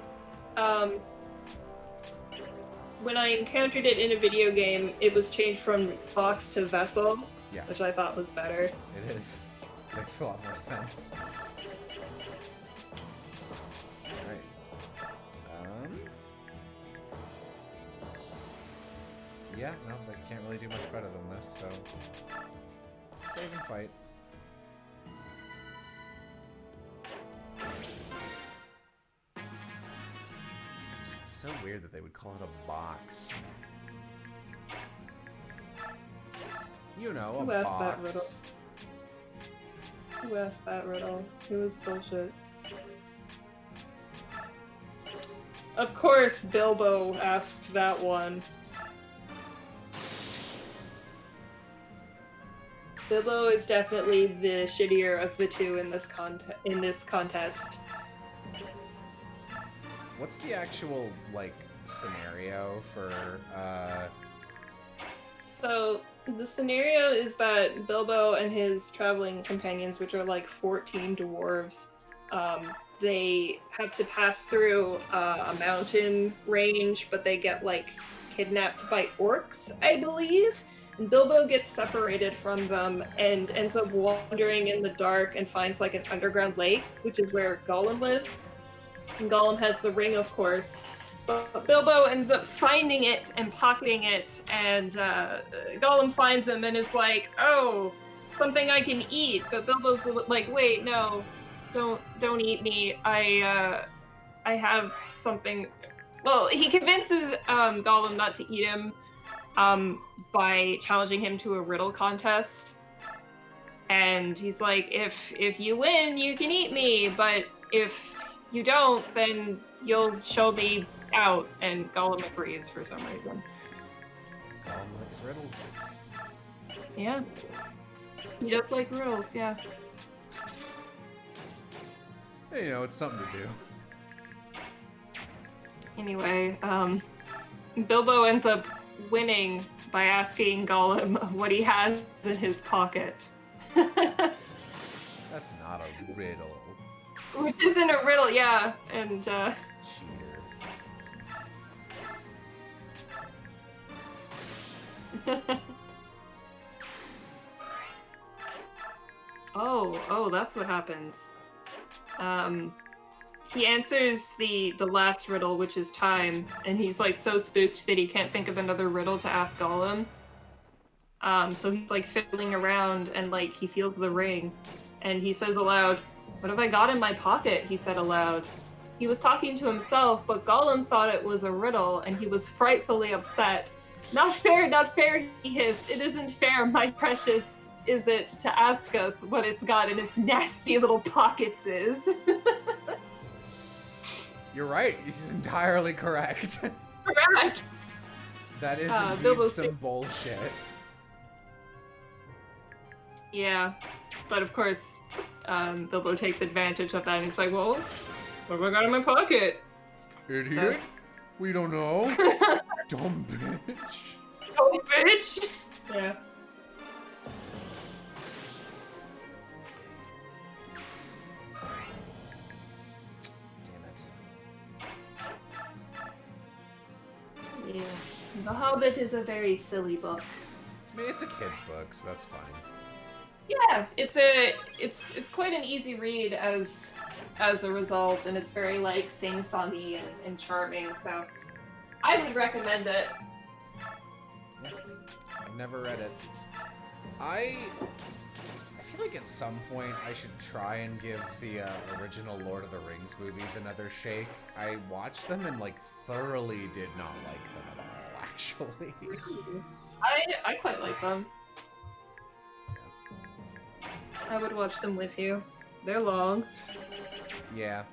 When I encountered it in a video game, it was changed from box to vessel, yeah, which I thought was better. it is. Makes a lot more sense. Alright. Yeah, no, they can't really do much better than this, so... Save and fight. It's so weird that they would call it a box. You know, Who a asked that box. Who asked that riddle? It was bullshit. Of course, Bilbo asked that one. Bilbo is definitely the shittier of the two in this contest. What's the actual, like, scenario for, So, the scenario is that Bilbo and his traveling companions, which are like 14 dwarves, they have to pass through a mountain range, but they get, like, kidnapped by orcs, I believe. And Bilbo gets separated from them and ends up wandering in the dark and finds, like, an underground lake, which is where Gollum lives. And Gollum has the ring, of course. But Bilbo ends up finding it and pocketing it, and Gollum finds him and is like, "Oh, something I can eat." But Bilbo's like, "Wait, no, don't eat me. I have something." Well, he convinces Gollum not to eat him by challenging him to a riddle contest, and he's like, "If you win, you can eat me, but if you don't, then you'll show me out." And Gollum agrees for some reason. Gollum likes riddles. Yeah. He does like riddles, yeah. Hey, you know, it's something to do. Anyway, Bilbo ends up winning by asking Gollum what he has in his pocket. That's not a riddle. Which isn't a riddle, yeah. And, Cheater. Oh, that's what happens. He answers the last riddle, which is time, and he's like so spooked that he can't think of another riddle to ask Gollum. So he's like fiddling around and like he feels the ring, and he says aloud, "What have I got in my pocket?" he said aloud. He was talking to himself, but Gollum thought it was a riddle, and he was frightfully upset. "Not fair, not fair," he hissed. "It isn't fair, my precious, is it, to ask us what it's got in its nasty little pockets is." You're right. He's entirely correct. Correct. That is indeed Bilbo's some bullshit. Yeah, but of course, Bilbo takes advantage of that, and he's like, "Well, what have I got in my pocket?" Idiot? So- We don't know. Dumb bitch. Oh, bitch! Yeah. Damn it. Yeah. The Hobbit is a very silly book. I mean, it's a kid's book, so that's fine. Yeah, it's quite an easy read as a result, and it's very like sing-songy and charming, so I would recommend it. Yeah. I've never read it. I feel like at some point I should try and give the original Lord of the Rings movies another shake. I watched them and like thoroughly did not like them at all, actually. I quite like them. I would watch them with you. They're long. Yeah,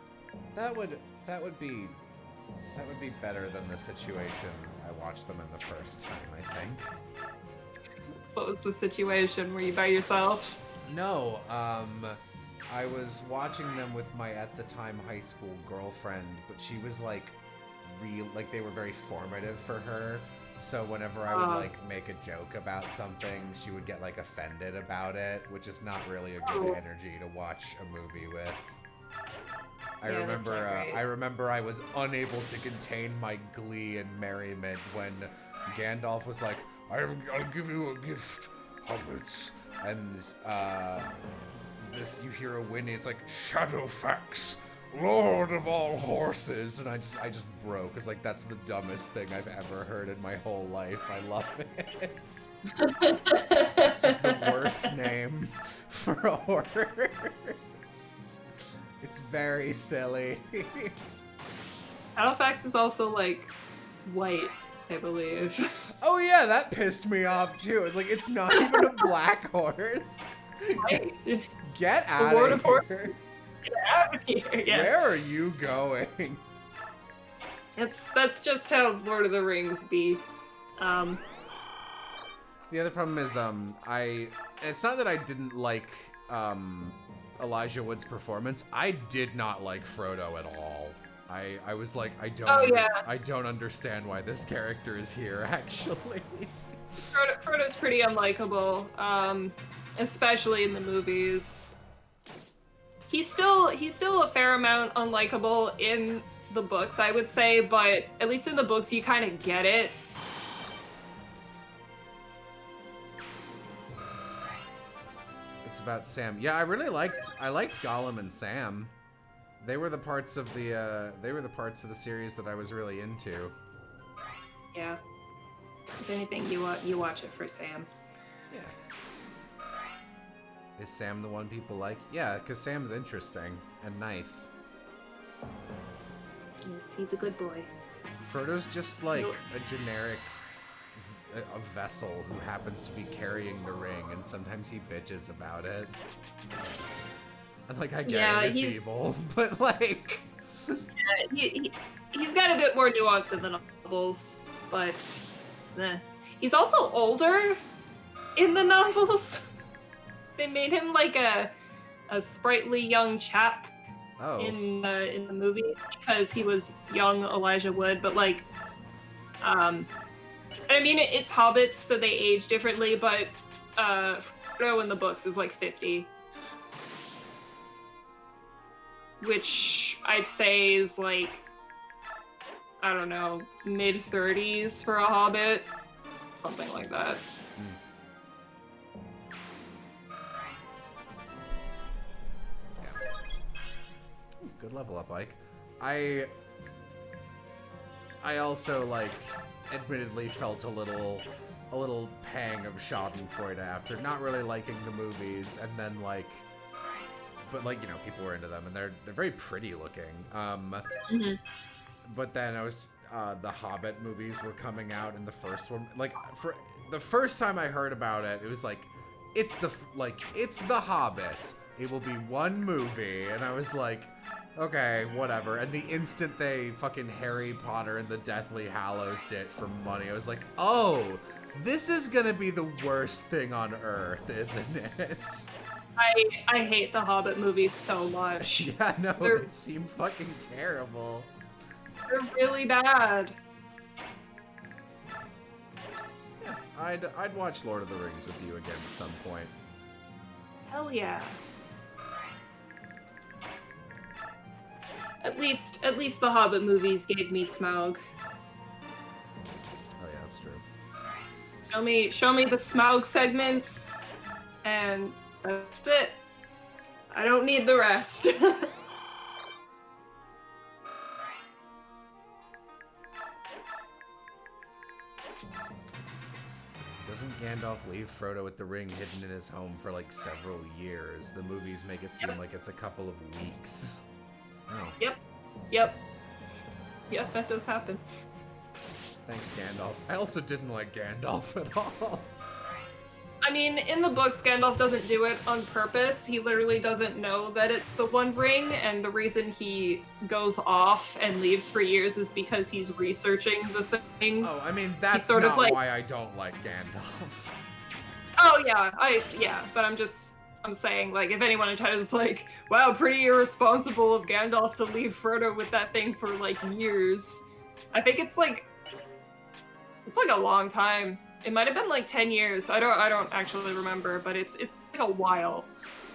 that would be better than the situation I watched them in the first time, I think. What was the situation? Were you by yourself? No, I was watching them with my at the time high school girlfriend, but she was like they were very formative for her. So whenever I would like make a joke about something, she would get like offended about it, which is not really a good energy to watch a movie with. I remember I was unable to contain my glee and merriment when Gandalf was like, I'll give you a gift, hobbits. And you hear a whinny, it's like, Shadowfax, Lord of all horses. And I just broke, because like that's the dumbest thing I've ever heard in my whole life. I love it. It's just the worst name for a horse. It's very silly. Halifax is also like white, I believe. Oh yeah, that pissed me off too. It's like, it's not even a black horse. Right. Get out Lord of of War- here. Get out of here. Yeah. Where are you going? That's just how Lord of the Rings be. The other problem is, it's not that I didn't like, Elijah Wood's performance. I did not like Frodo at all. I was like, I don't understand why this character is here, actually. Frodo's pretty unlikable, especially in the movies. He's still a fair amount unlikable in the books, I would say, but at least in the books you kind of get it. It's about Sam. Yeah, I liked Gollum and Sam. They were the parts of the series that I was really into. Yeah. If anything, you watch it for Sam. Yeah. Is Sam the one people like? Yeah, because Sam's interesting and nice. Yes, he's a good boy. Frodo's just like a generic a vessel who happens to be carrying the ring, and sometimes he bitches about it. And like, I get it, it's evil, but like... Yeah, he's got a bit more nuance in the novels, but he's also older in the novels. They made him like a sprightly young chap in the movie because he was young Elijah Wood, but like, I mean, it's hobbits, so they age differently, but Frodo in the books is like 50. Which I'd say is like, I don't know, mid-30s for a hobbit. Something like that. Ooh, good level up, Ike. I also, like, admittedly felt a little pang of schadenfreude after not really liking the movies, and then, like, but, like, you know, people were into them, and they're very pretty looking. But then the Hobbit movies were coming out, and the first one, like, for the first time I heard about it, it was like, it's the Hobbit. It will be one movie, and I was like, okay, whatever. And the instant they fucking Harry Potter and the Deathly Hallows it for money, I was like, oh, this is gonna be the worst thing on earth, isn't it? I hate the Hobbit movies so much. Yeah, no, they seem fucking terrible. They're really bad. Yeah, I'd watch Lord of the Rings with you again at some point. Hell yeah. At least the Hobbit movies gave me Smaug. Oh yeah, that's true. Show me the Smaug segments, and that's it. I don't need the rest. Doesn't Gandalf leave Frodo with the ring hidden in his home for like several years? The movies make it seem like it's a couple of weeks. Oh. Yep, that does happen. Thanks, Gandalf. I also didn't like Gandalf at all. I mean, in the books, Gandalf doesn't do it on purpose. He literally doesn't know that it's the One Ring, and the reason he goes off and leaves for years is because he's researching the thing. Oh, I mean, that's sort not of like... why I don't like Gandalf. Oh, yeah, but I'm saying, like, if anyone in China's like, wow, pretty irresponsible of Gandalf to leave Frodo with that thing for, like, years. I think it's like a long time. It might have been like 10 years. I don't actually remember, but it's like a while.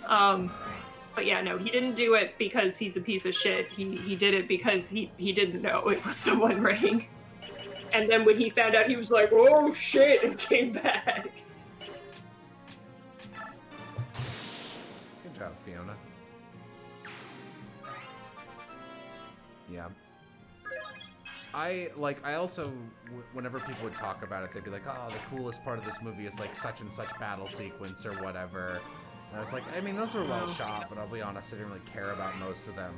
But yeah, no, he didn't do it because he's a piece of shit. He did it because he didn't know it was the One Ring. And then when he found out, he was like, oh shit, and came back. Good job, Fiona. Yeah. I also, whenever people would talk about it, they'd be like, oh, the coolest part of this movie is like such and such battle sequence or whatever. And I was like, I mean, those were well shot, but I'll be honest, I didn't really care about most of them.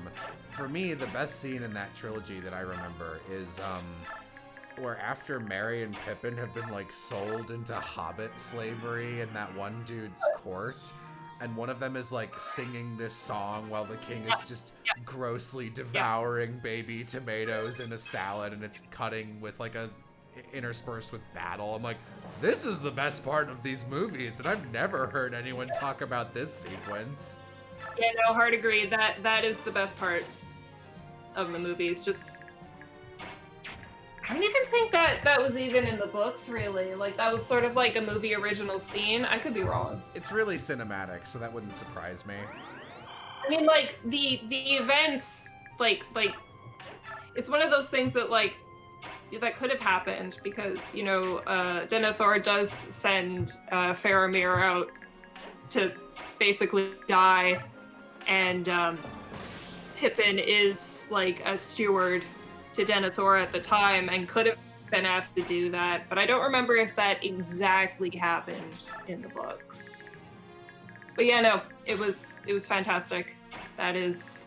For me, the best scene in that trilogy that I remember is where after Merry and Pippin have been like sold into hobbit slavery in that one dude's court, and one of them is like singing this song while the king is just grossly devouring baby tomatoes in a salad, and it's cutting with like a interspersed with battle. I'm like, this is the best part of these movies, and I've never heard anyone talk about this sequence. Yeah, no, hard agree. That is the best part of the movies. Just, I don't even think that was even in the books, really. Like, that was sort of like a movie original scene. I could be wrong. It's really cinematic, so that wouldn't surprise me. I mean, like, the events, like, it's one of those things that, like, that could have happened because, you know, Denethor does send Faramir out to basically die, and Pippin is, like, a steward to Denethor at the time and could have been asked to do that, but I don't remember if that exactly happened in the books. But yeah, no, it was fantastic. That is...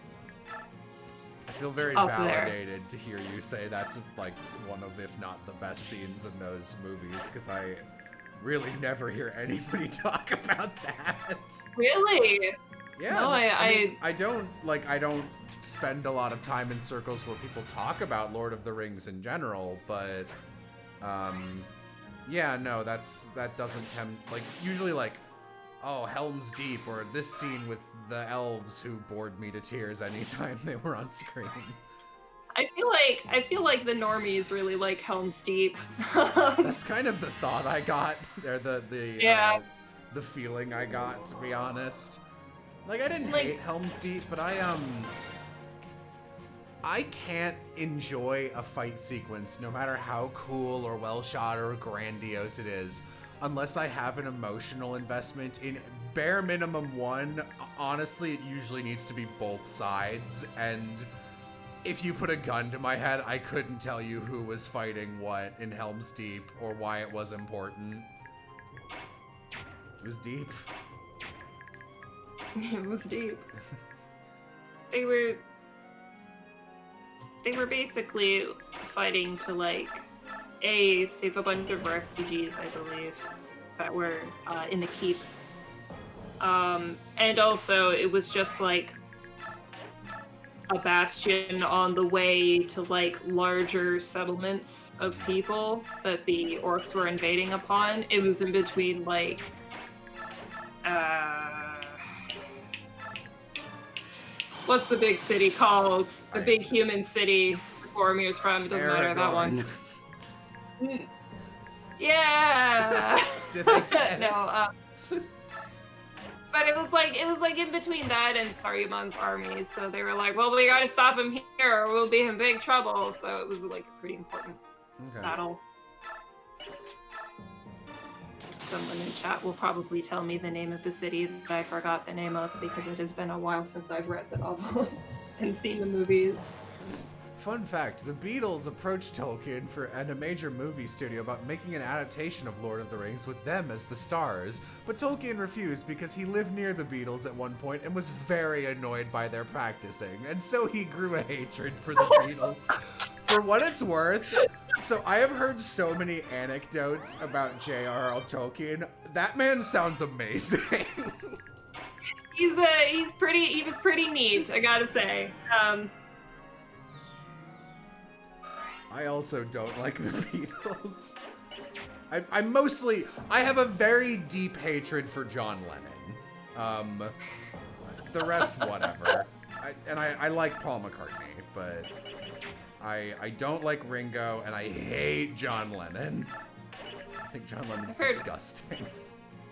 I feel very validated to hear you say that's like one of, if not the best scenes in those movies, because I really never hear anybody talk about that. Really? Yeah. No, I don't spend a lot of time in circles where people talk about Lord of the Rings in general, but yeah, no, that doesn't like usually like, oh, Helm's Deep, or this scene with the elves who bored me to tears anytime they were on screen. I feel like the normies really like Helm's Deep. That's kind of the thought I got, or the feeling I got, to be honest. Like, I didn't hate Helm's Deep, but I can't enjoy a fight sequence, no matter how cool or well shot or grandiose it is, unless I have an emotional investment in bare minimum one. Honestly, it usually needs to be both sides, and if you put a gun to my head, I couldn't tell you who was fighting what in Helm's Deep or why it was important. It was deep. It was deep. They were basically fighting to, like, save a bunch of refugees, I believe, that were in the keep. And also, it was just, like, a bastion on the way to, like, larger settlements of people that the orcs were invading upon. It was in between, like, what's the big city called? The big human city Boromir's from. It doesn't matter, that one. Yeah. Did they get it? No. But it was like in between that and Saruman's armies. So they were like, well, we gotta stop him here, or we'll be in big trouble. So it was like a pretty important battle. Someone in chat will probably tell me the name of the city that I forgot the name of, because it has been a while since I've read the novels and seen the movies. Fun fact, the Beatles approached Tolkien and a major movie studio about making an adaptation of Lord of the Rings with them as the stars, but Tolkien refused because he lived near the Beatles at one point and was very annoyed by their practicing, and so he grew a hatred for the Beatles. For what it's worth, so I have heard so many anecdotes about J.R.R. Tolkien. That man sounds amazing. He was pretty neat, I gotta say. I also don't like the Beatles. I have a very deep hatred for John Lennon. The rest, whatever. I like Paul McCartney, but I don't like Ringo, and I hate John Lennon. I think John Lennon's disgusting.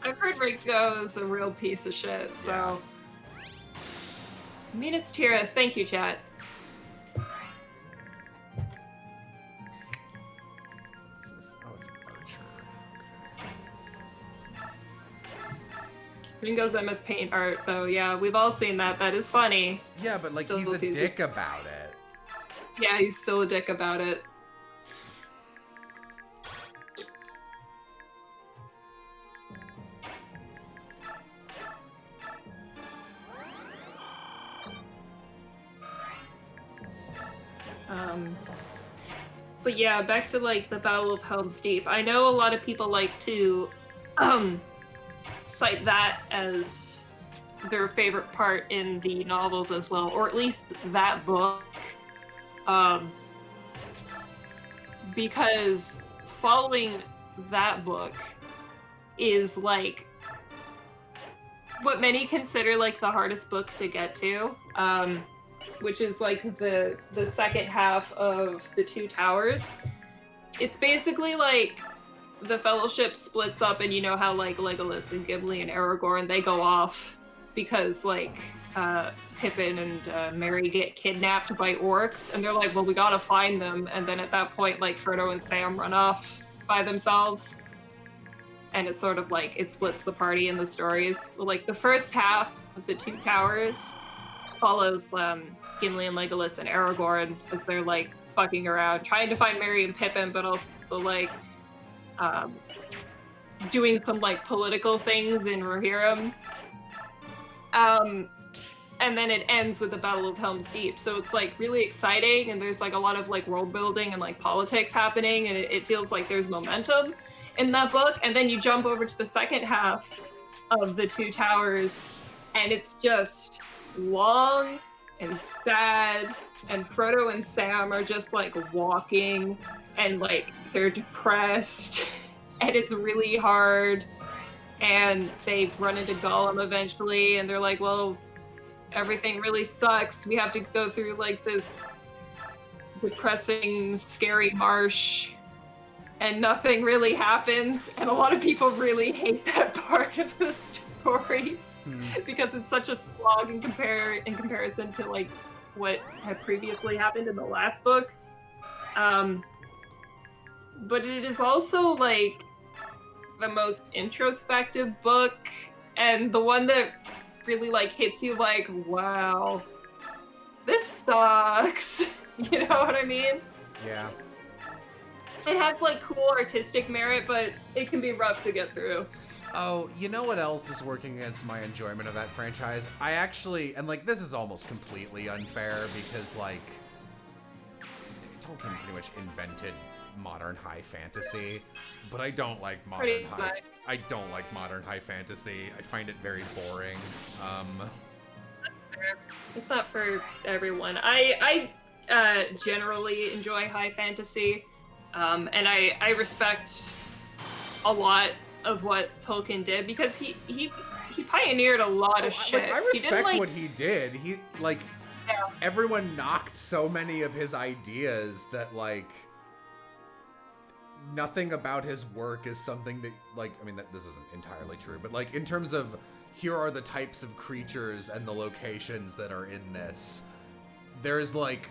I've heard Ringo's a real piece of shit, so... Minas Tirith, thank you, chat. Ringo's MS Paint art, though, yeah, we've all seen that. That is funny. Yeah, but, like, he's a dick about it. Yeah, he's still a dick about it. But yeah, back to, like, the Battle of Helm's Deep. I know a lot of people like to, cite that as their favorite part in the novels as well, or at least that book. Because following that book is like what many consider like the hardest book to get to, which is like the second half of the Two Towers. It's basically like the Fellowship splits up, and you know how like Legolas and Gimli and Aragorn, they go off because like Pippin and Merry get kidnapped by orcs, and they're like, well, we gotta find them. And then at that point, like Frodo and Sam run off by themselves, and it's sort of like it splits the party in the stories. Like the first half of the Two Towers follows Gimli and Legolas and Aragorn as they're like fucking around trying to find Merry and Pippin, but also like doing some like political things in Rohirrim. And then it ends with the Battle of Helm's Deep. So it's like really exciting, and there's like a lot of like world building and like politics happening, and it feels like there's momentum in that book. And then you jump over to the second half of the Two Towers, and it's just long and sad, and Frodo and Sam are just like walking, and like they're depressed, and it's really hard. And they run into Gollum eventually, and they're like, well, everything really sucks. We have to go through like this depressing, scary marsh, and nothing really happens. And a lot of people really hate that part of the story because it's such a slog in comparison to like what had previously happened in the last book. But it is also like the most introspective book, and the one that really like hits you like, wow, this sucks. You know what I mean? Yeah. It has like cool artistic merit, but it can be rough to get through. Oh, you know what else is working against my enjoyment of that franchise? I actually, and like this is almost completely unfair because like Tolkien pretty much invented modern high fantasy, but I don't like I don't like modern high fantasy. I find it very boring. It's not for everyone. I generally enjoy high fantasy, and I respect a lot of what Tolkien did because he pioneered a lot of shit. I respect what he did. He like everyone knocked so many of his ideas that like nothing about his work is something that like, I mean, this isn't entirely true, but like in terms of here are the types of creatures and the locations that are in this, there's like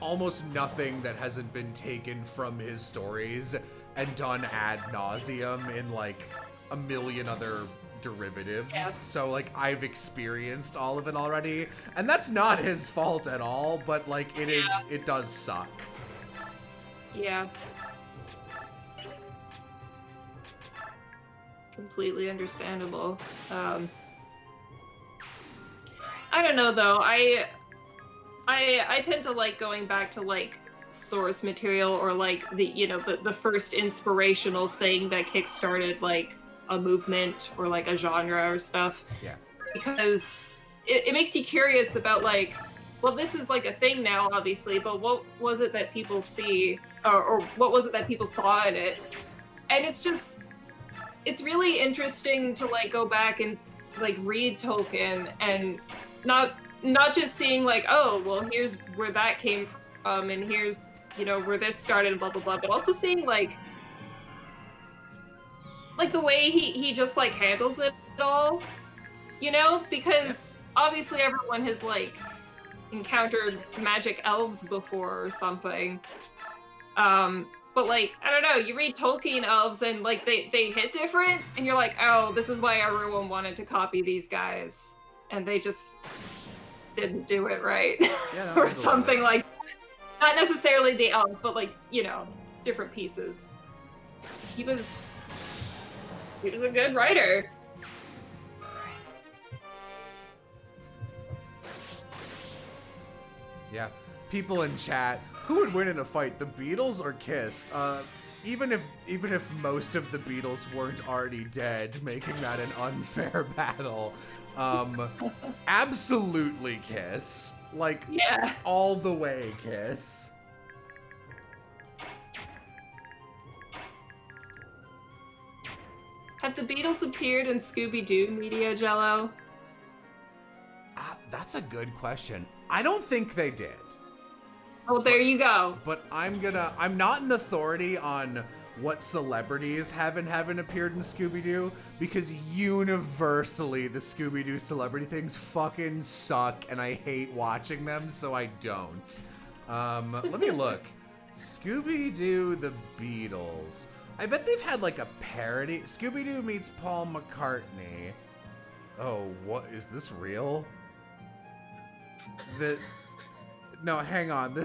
almost nothing that hasn't been taken from his stories and done ad nauseum in like a million other derivatives. Yeah. So like I've experienced all of it already, and that's not his fault at all, but like it does suck. Yeah. Completely understandable. I don't know though. I tend to like going back to like source material or like the first inspirational thing that kickstarted like a movement or like a genre or stuff. Yeah. Because it makes you curious about like, well, this is like a thing now, obviously, but what was it that people see or what was it that people saw in it? And it's really interesting to like go back and like read Tolkien and not just seeing like, oh, well, here's where that came from and here's, where this started and blah, blah, blah, but also seeing like the way he just like handles it all, because obviously everyone has like encountered magic elves before or something. But like, I don't know, you read Tolkien elves and like they hit different and you're like, oh, this is why everyone wanted to copy these guys and they just didn't do it right. Yeah, no, or something like that. Not necessarily the elves, but like, different pieces. He was a good writer. Yeah. People in chat, who would win in a fight, the Beatles or Kiss? even if most of the Beatles weren't already dead, making that an unfair battle, absolutely Kiss. Like, Yeah. all the way Kiss. Have the Beatles appeared in Scooby-Doo media, Jello? That's a good question. I don't think they did. Oh, there you go. But I'm not an authority on what celebrities have and haven't appeared in Scooby-Doo, because universally the Scooby-Doo celebrity things fucking suck and I hate watching them, so I don't. Let me look. Scooby-Doo the Beatles. I bet they've had like a parody. Scooby-Doo meets Paul McCartney. Oh, what is this real? No, hang on.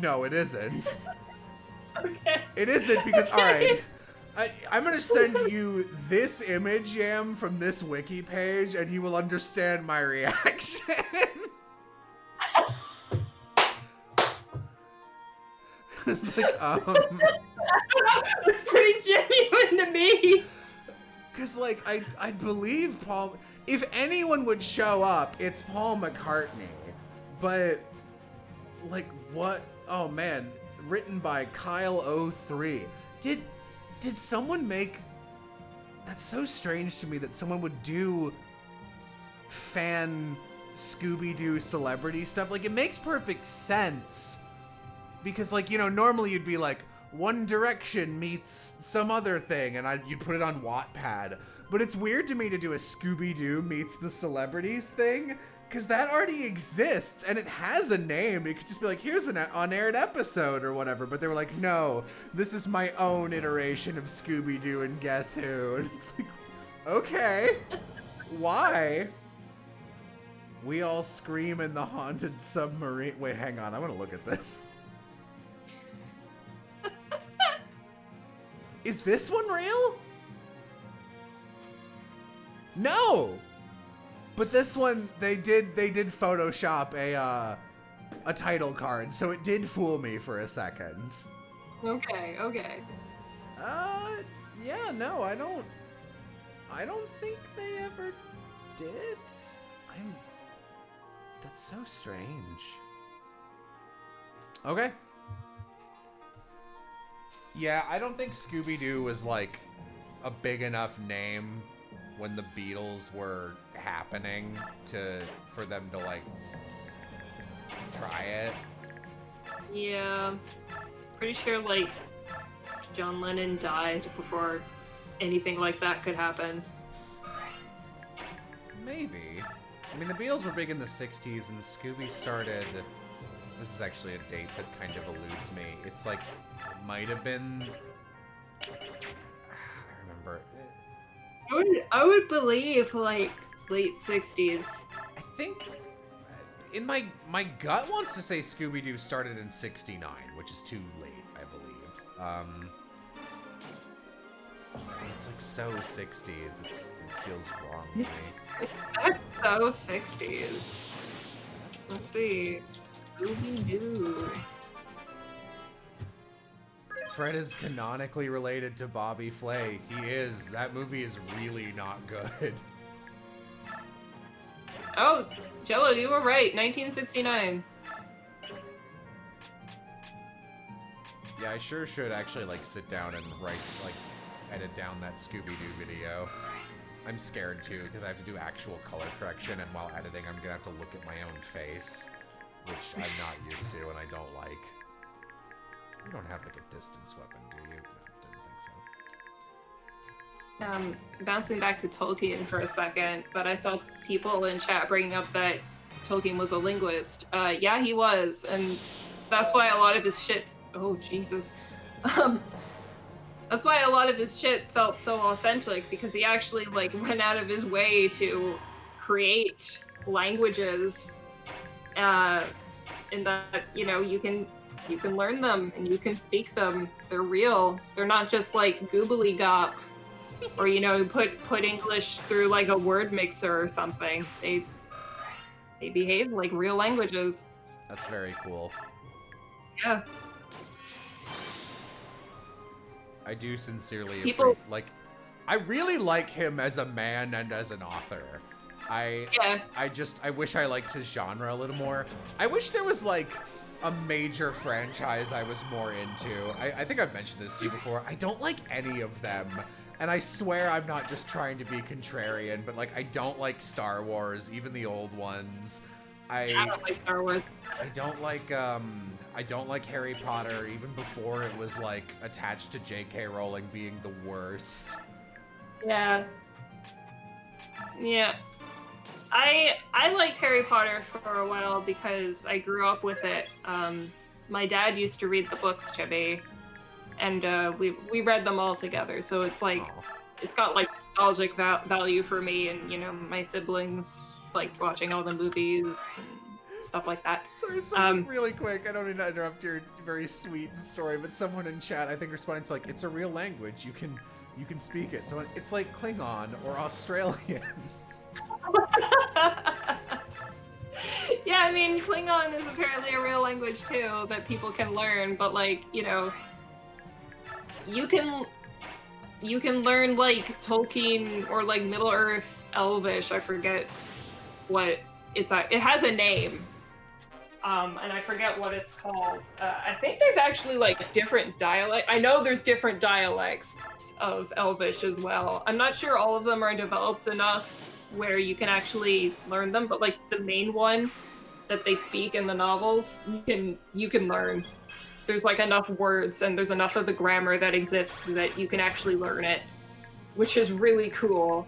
No, it isn't. Okay. It isn't because, all right, I'm going to send you this image, Yam, from this wiki page, and you will understand my reaction. It's like, It's pretty genuine to me. because, like, I believe Paul, if anyone would show up, it's Paul McCartney. But, like, what? Oh, man. Written by Kyle03. Did someone make... That's so strange to me that someone would do fan Scooby-Doo celebrity stuff. Like, it makes perfect sense. Because, like, you know, normally you'd be like, One Direction meets some other thing, and you'd put it on Wattpad. But it's weird to me to do a Scooby-Doo meets the celebrities thing, because that already exists, and it has a name. It could just be like, here's an unaired episode or whatever. But they were like, no, this is my own iteration of Scooby-Doo and Guess Who? And it's like, okay, why? We all scream in the haunted submarine. Wait, hang on, I want to look at this. Is this one real? No! But this one, they did Photoshop a title card, so it did fool me for a second. Okay. Yeah, no, I don't think they ever did. That's so strange. Okay. Yeah, I don't think Scooby-Doo was, like, a big enough name when the Beatles were happening for them to, like, try it. Yeah. Pretty sure, like, John Lennon died before anything like that could happen. Maybe. I mean, the Beatles were big in the 60s, and Scooby started... This is actually a date that kind of eludes me. It's like, might have been... I remember. I would believe, like, late 60s. I think... In my gut wants to say Scooby-Doo started in 69, which is too late, I believe. It's like so 60s. It feels wrong to me. That's so 60s. Let's see. Scooby-Doo. Fred is canonically related to Bobby Flay. He is. That movie is really not good. Oh, Jello, you were right. 1969. Yeah, I sure should actually, like, sit down and edit down that Scooby-Doo video. I'm scared, too, because I have to do actual color correction, and while editing, I'm gonna have to look at my own face, which I'm not used to and I don't like. You don't have, like, a distance weapon, do you? No, didn't think so. Bouncing back to Tolkien for a second, but I saw people in chat bringing up that Tolkien was a linguist. Yeah, he was, and that's why a lot of his shit... Oh, Jesus. That's why a lot of his shit felt so authentic, because he actually, like, went out of his way to create languages, and that, you know, you can learn them, and you can speak them. They're real. They're not just, like, goobly gop. Or, you know, put English through, like, a word mixer or something. They behave like real languages. That's very cool. Yeah. I do sincerely People- like. I really like him as a man and as an author. I wish I liked his genre a little more. I wish there was like a major franchise I was more into. I think I've mentioned this to you before. I don't like any of them. And I swear I'm not just trying to be contrarian, but like I don't like Star Wars, even the old ones. I don't like Star Wars. I don't like Harry Potter, even before it was like attached to J.K. Rowling being the worst. Yeah. Yeah. I liked Harry Potter for a while because I grew up with it. My dad used to read the books to me, and we read them all together. So it's like, it's got like nostalgic value for me, and you know, my siblings liked watching all the movies and stuff like that. Sorry, really quick. I don't mean to interrupt your very sweet story, but someone in chat, I think, responding to like, it's a real language. You can speak it. So it's like Klingon or Australian. Yeah, I mean, Klingon is apparently a real language too that people can learn, but like, you know, you can learn like Tolkien or like Middle Earth Elvish. I forget what it has a name. And I forget what it's called. I think there's actually like different dialect. I know there's different dialects of Elvish as well. I'm not sure all of them are developed enough where you can actually learn them, but like the main one that they speak in the novels, you can learn. There's like enough words and there's enough of the grammar that exists that you can actually learn it, which is really cool.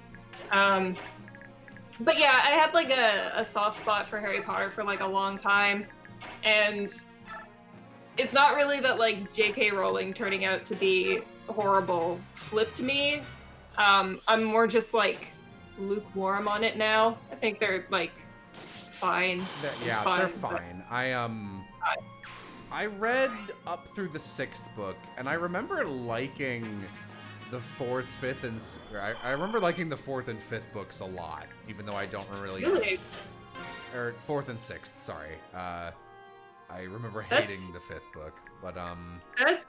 But yeah, I had like a soft spot for Harry Potter for like a long time, and it's not really that like J.K. Rowling turning out to be horrible flipped me. I'm more just like lukewarm on it now. I think they're like fine. They're fine. I read up through the 6th book, and I remember liking the 4th, 5th, and I remember liking the 4th and 5th books a lot, even though I don't really. Or 4th and 6th, sorry. I remember hating the 5th book, but That's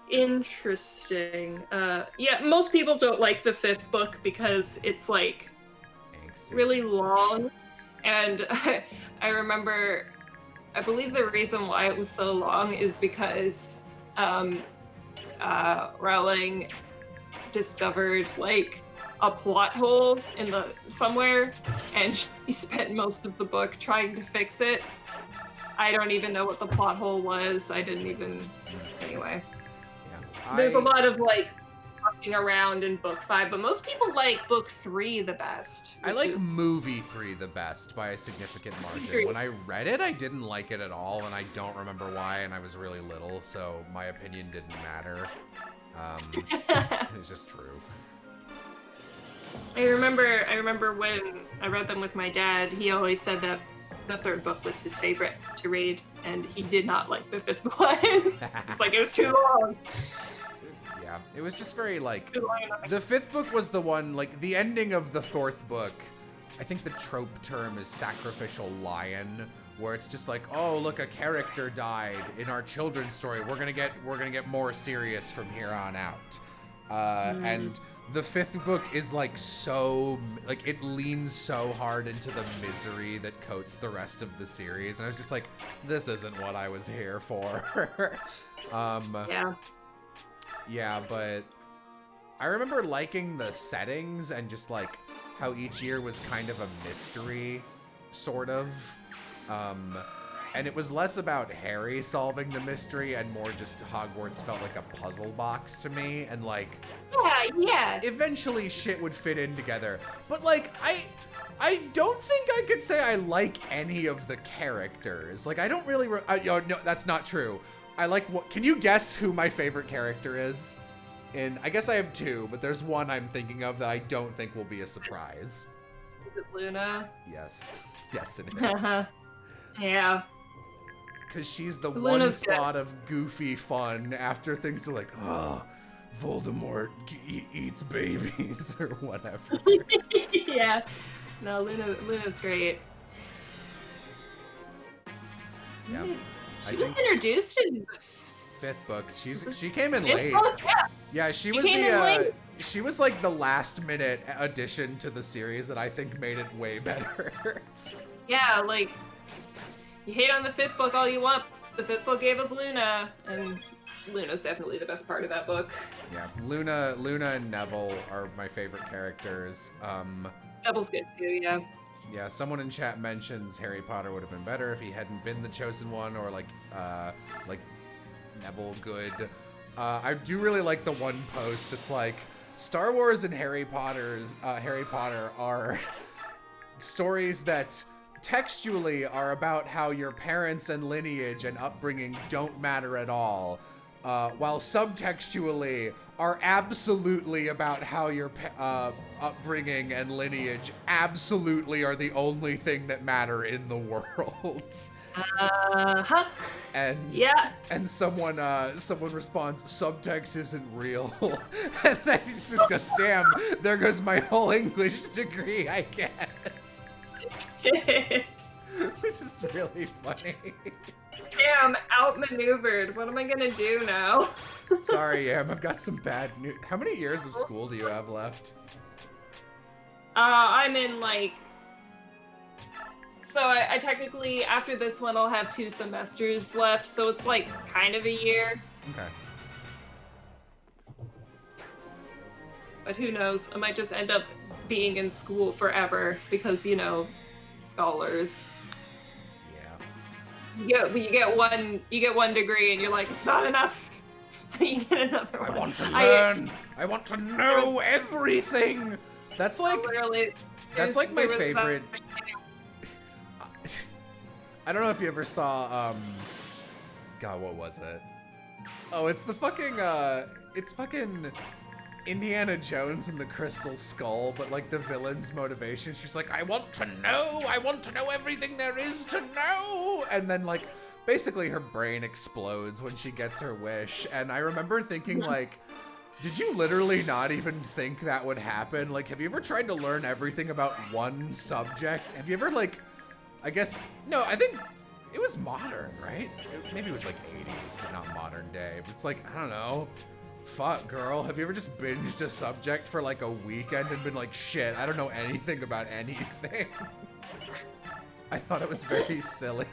interesting. Yeah, most people don't like the 5th book because it's like angsty. really long, and I remember, I believe the reason why it was so long is because Rowling discovered like a plot hole in somewhere, and she spent most of the book trying to fix it. I don't even know what the plot hole was. Anyway. Yeah. There's a lot of like fucking around in book 5, but most people like book 3 the best. I like movie 3 the best by a significant margin. When I read it, I didn't like it at all, and I don't remember why, and I was really little, so my opinion didn't matter. It's just true. I remember when I read them with my dad, he always said that the 3rd book was his favorite to read, and he did not like the 5th one. It's like, it was too long. Yeah, it was just very like, the 5th book was the one, like the ending of the 4th book, I think the trope term is sacrificial lion, where it's just like, oh, look, a character died in our children's story. We're gonna get more serious from here on out. And the 5th book is like so, like it leans so hard into the misery that coats the rest of the series, and I was just like, this isn't what I was here for. Yeah, but I remember liking the settings and just like how each year was kind of a mystery, sort of. And it was less about Harry solving the mystery and more just Hogwarts felt like a puzzle box to me, and like, Yeah. eventually shit would fit in together. But like, I don't think I could say I like any of the characters. Like, I don't really, no, that's not true. I like can you guess who my favorite character is? I guess I have 2, but there's one I'm thinking of that I don't think will be a surprise. Is it Luna? Yes. Yes, it is. Yeah. Because she's the Luna's one spot of goofy fun after things are like, oh, Voldemort eats babies or whatever. Yeah. No, Luna's great. Yeah. She was introduced in the 5th book. She came in Fifth late. book? Yeah. Yeah, she was came in late. she was like the last minute addition to the series that I think made it way better. Yeah, like, you hate on the 5th book all you want. The 5th book gave us Luna, and Luna's definitely the best part of that book. Yeah, Luna and Neville are my favorite characters. Neville's good too, yeah. Yeah, someone in chat mentions Harry Potter would have been better if he hadn't been the chosen one, or like Neville good. I do really like the one post that's like, Star Wars and Harry Potter are stories that textually are about how your parents and lineage and upbringing don't matter at all, while subtextually are absolutely about how your upbringing and lineage absolutely are the only thing that matter in the world. Uh-huh. And yeah. And someone responds, subtext isn't real. And then he just goes, damn, there goes my whole English degree, I guess. Shit. Which is really funny. Damn, outmaneuvered. What am I gonna do now? Sorry, I've got some bad news. How many years of school do you have left? I'm in like... So I technically, after this one, I'll have 2 semesters left, so it's like kind of a year. Okay. But who knows? I might just end up being in school forever because, you know, scholars. Yeah. You get one degree and you're like, it's not enough. So you get another one. I want to learn. I want to know everything. That's like literally. That's like my there was favorite. I don't know if you ever saw God, what was it? Oh, it's the fucking it's fucking Indiana Jones and the Crystal Skull, but like the villain's motivation. She's like, I want to know everything there is to know. And then like basically her brain explodes when she gets her wish. And I remember thinking like, did you literally not even think that would happen? Like, have you ever tried to learn everything about one subject? Have you ever like, I guess, no, I think it was modern, right? Maybe it was like 80s, but not modern day. But it's like, I don't know. Fuck, girl. Have you ever just binged a subject for like a weekend and been like, shit, I don't know anything about anything? I thought it was very silly.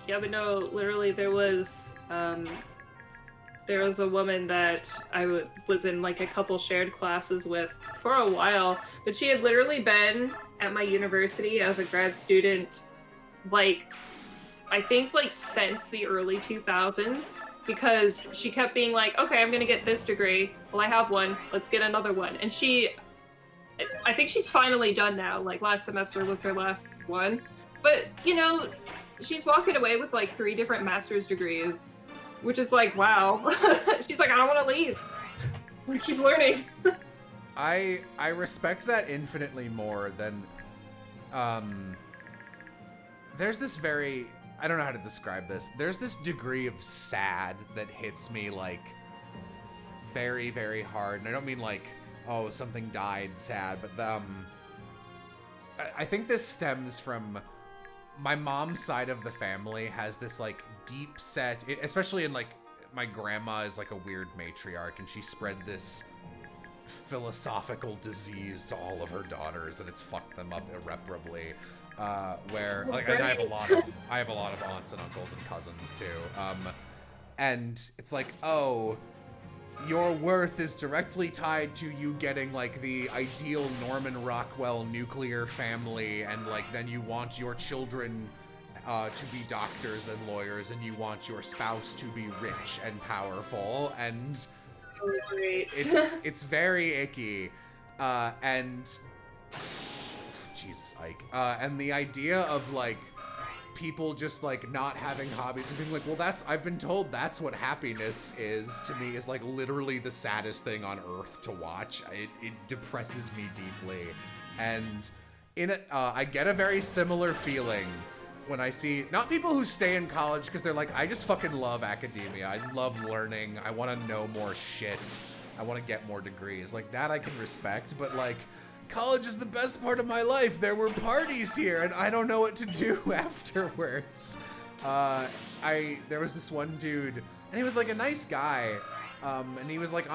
Yeah, but no, literally there was a woman that I was in like a couple shared classes with for a while, but she had literally been at my university as a grad student, like, I think like since the early 2000s, because she kept being like, okay, I'm gonna get this degree. Well, I have one, let's get another one. And I think she's finally done now, like last semester was her last one. But, you know, she's walking away with like 3 different master's degrees, which is like, wow. She's like, I don't want to leave. I want to keep learning. I respect that infinitely more than, there's this very, I don't know how to describe this. There's this degree of sad that hits me like very, very hard. And I don't mean like, oh, something died sad, but I think this stems from my mom's side of the family has this like deep set, especially in like my grandma is like a weird matriarch and she spread this philosophical disease to all of her daughters and it's fucked them up irreparably. Where like and I have a lot of aunts and uncles and cousins too. And it's like, oh, your worth is directly tied to you getting like the ideal Norman Rockwell nuclear family, and like then you want your children to be doctors and lawyers, and you want your spouse to be rich and powerful, and it's very icky, and Jesus, Ike, and the idea of like people just like not having hobbies and being like, well, I've been told that's what happiness is, to me is like literally the saddest thing on earth to watch. It depresses me deeply. And in it, I get a very similar feeling when I see, not people who stay in college because they're like, I just fucking love academia. I love learning. I want to know more shit. I want to get more degrees. Like that I can respect, but like college is the best part of my life. There were parties here, and I don't know what to do afterwards. There was this one dude, and he was like a nice guy, and he was like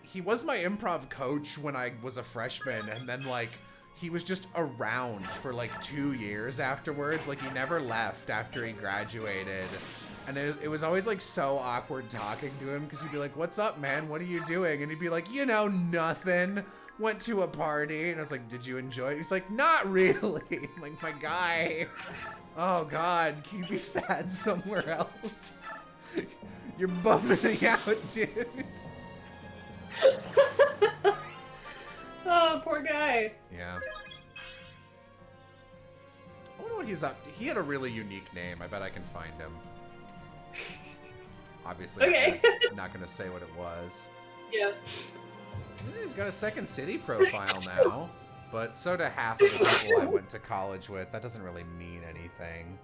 he was my improv coach when I was a freshman, and then like he was just around for like 2 years afterwards. Like he never left after he graduated. And it was always like so awkward talking to him because he'd be like, "What's up, man? What are you doing?" And he'd be like, "You know, nothing. Went to a party." And I was like, "Did you enjoy it?" He's like, "Not really." I'm like, my guy. Oh God, can you be sad somewhere else? You're bumming me out, dude. Oh, poor guy. Yeah. I wonder what he's up to. He had a really unique name. I bet I can find him. Obviously, Okay. I'm not gonna say what it was. Yeah. He's got a Second City profile now, but so do half of the people I went to college with. That doesn't really mean anything.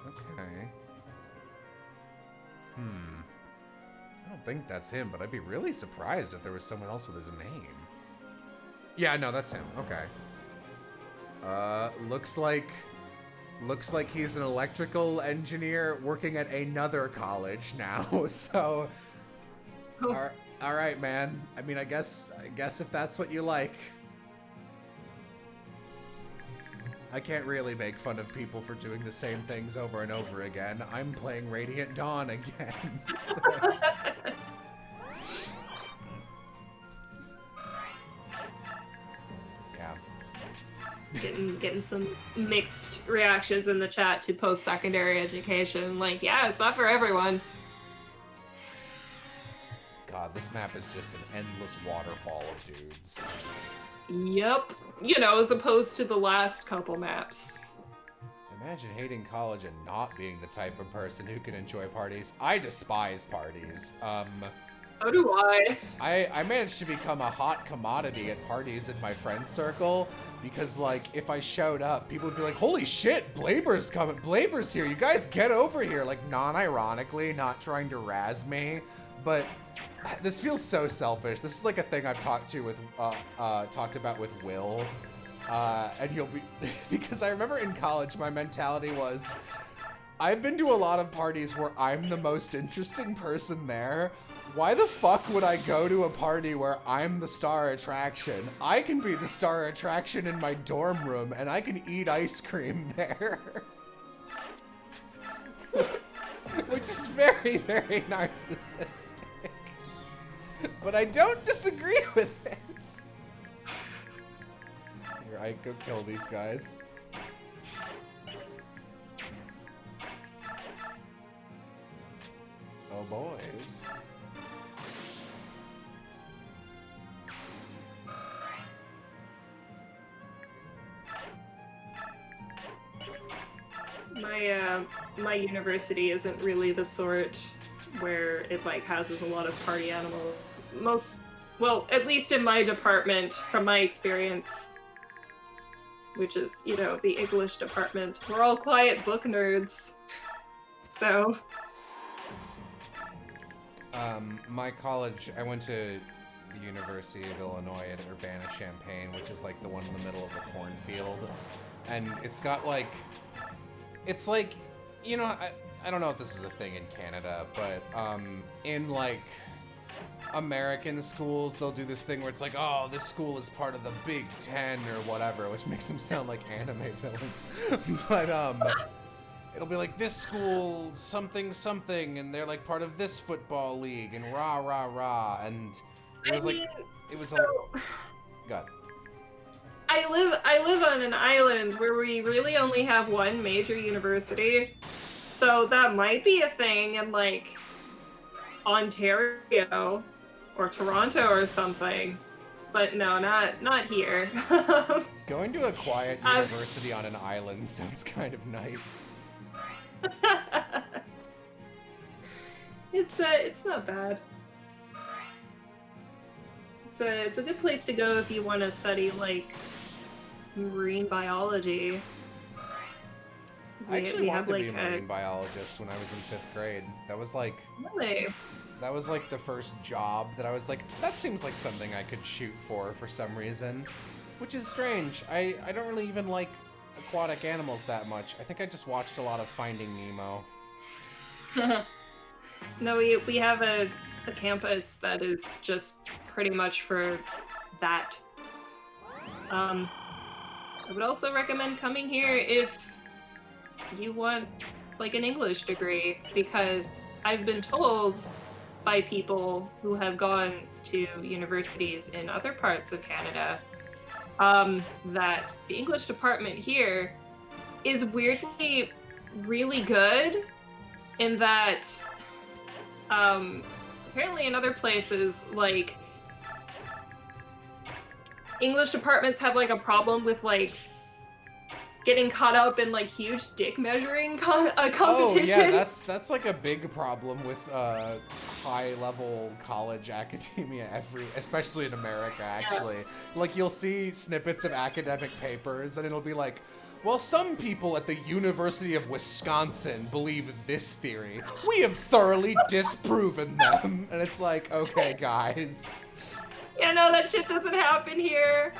Okay. I don't think that's him, but I'd be really surprised if there was someone else with his name. Yeah, no, that's him. Okay. Looks like he's an electrical engineer working at another college now. So, Oh. all right, man. I mean, I guess if that's what you like. I can't really make fun of people for doing the same things over and over again. I'm playing Radiant Dawn again. So. Yeah. Getting some mixed reactions in the chat to post-secondary education. Like, yeah, it's not for everyone. God, this map is just an endless waterfall of dudes. Yep. You know, as opposed to the last couple maps. Imagine hating college and not being the type of person who can enjoy parties. I despise parties. So do I. I managed to become a hot commodity at parties in my friend circle because, like, if I showed up, people would be like, "Holy shit, Blaber's coming! Blaber's here! You guys get over here!" Like, non-ironically, not trying to razz me, but this feels so selfish. This is like a thing I've talked about with Will, and he'll be because I remember in college my mentality was, I've been to a lot of parties where I'm the most interesting person there. Why the fuck would I go to a party where I'm the star attraction? I can be the star attraction in my dorm room, and I can eat ice cream there. Which is very, very narcissistic. But I don't disagree with it. Here, I go kill these guys. Oh, boys. My university isn't really the sort where it like houses a lot of party animals. Well, at least in my department, from my experience, which is, you know, the English department, we're all quiet book nerds. So my college, I went to the University of Illinois at Urbana-Champaign, which is like the one in the middle of the cornfield. And it's got like, it's like, you know, I don't know if this is a thing in Canada, but in like American schools, they'll do this thing where it's like, oh, this school is part of the Big Ten or whatever, which makes them sound like anime villains. But it'll be like, this school something something, and they're like part of this football league, and rah rah rah, and it was God. I live on an island where we really only have one major university, so that might be a thing in like Ontario or Toronto or something, but no, not here. Going to a quiet university on an island sounds kind of nice. It's not bad. It's a good place to go if you want to study like marine biology. I actually wanted to be a marine biologist when I was in 5th grade. That was like... Really? That was like the first job that I was like, that seems like something I could shoot for some reason. Which is strange. I don't really even like aquatic animals that much. I think I just watched a lot of Finding Nemo. No, we have a campus that is just pretty much for that. I would also recommend coming here if you want like an English degree, because I've been told by people who have gone to universities in other parts of Canada that the English department here is weirdly really good, in that apparently in other places, like, English departments have like a problem with like getting caught up in like huge dick measuring competitions. Oh yeah, that's like a big problem with high level college academia, especially in America actually. Yeah. Like you'll see snippets of academic papers and it'll be like, well, some people at the University of Wisconsin believe this theory. We have thoroughly disproven them. And it's like, okay, guys. Yeah, no, that shit doesn't happen here.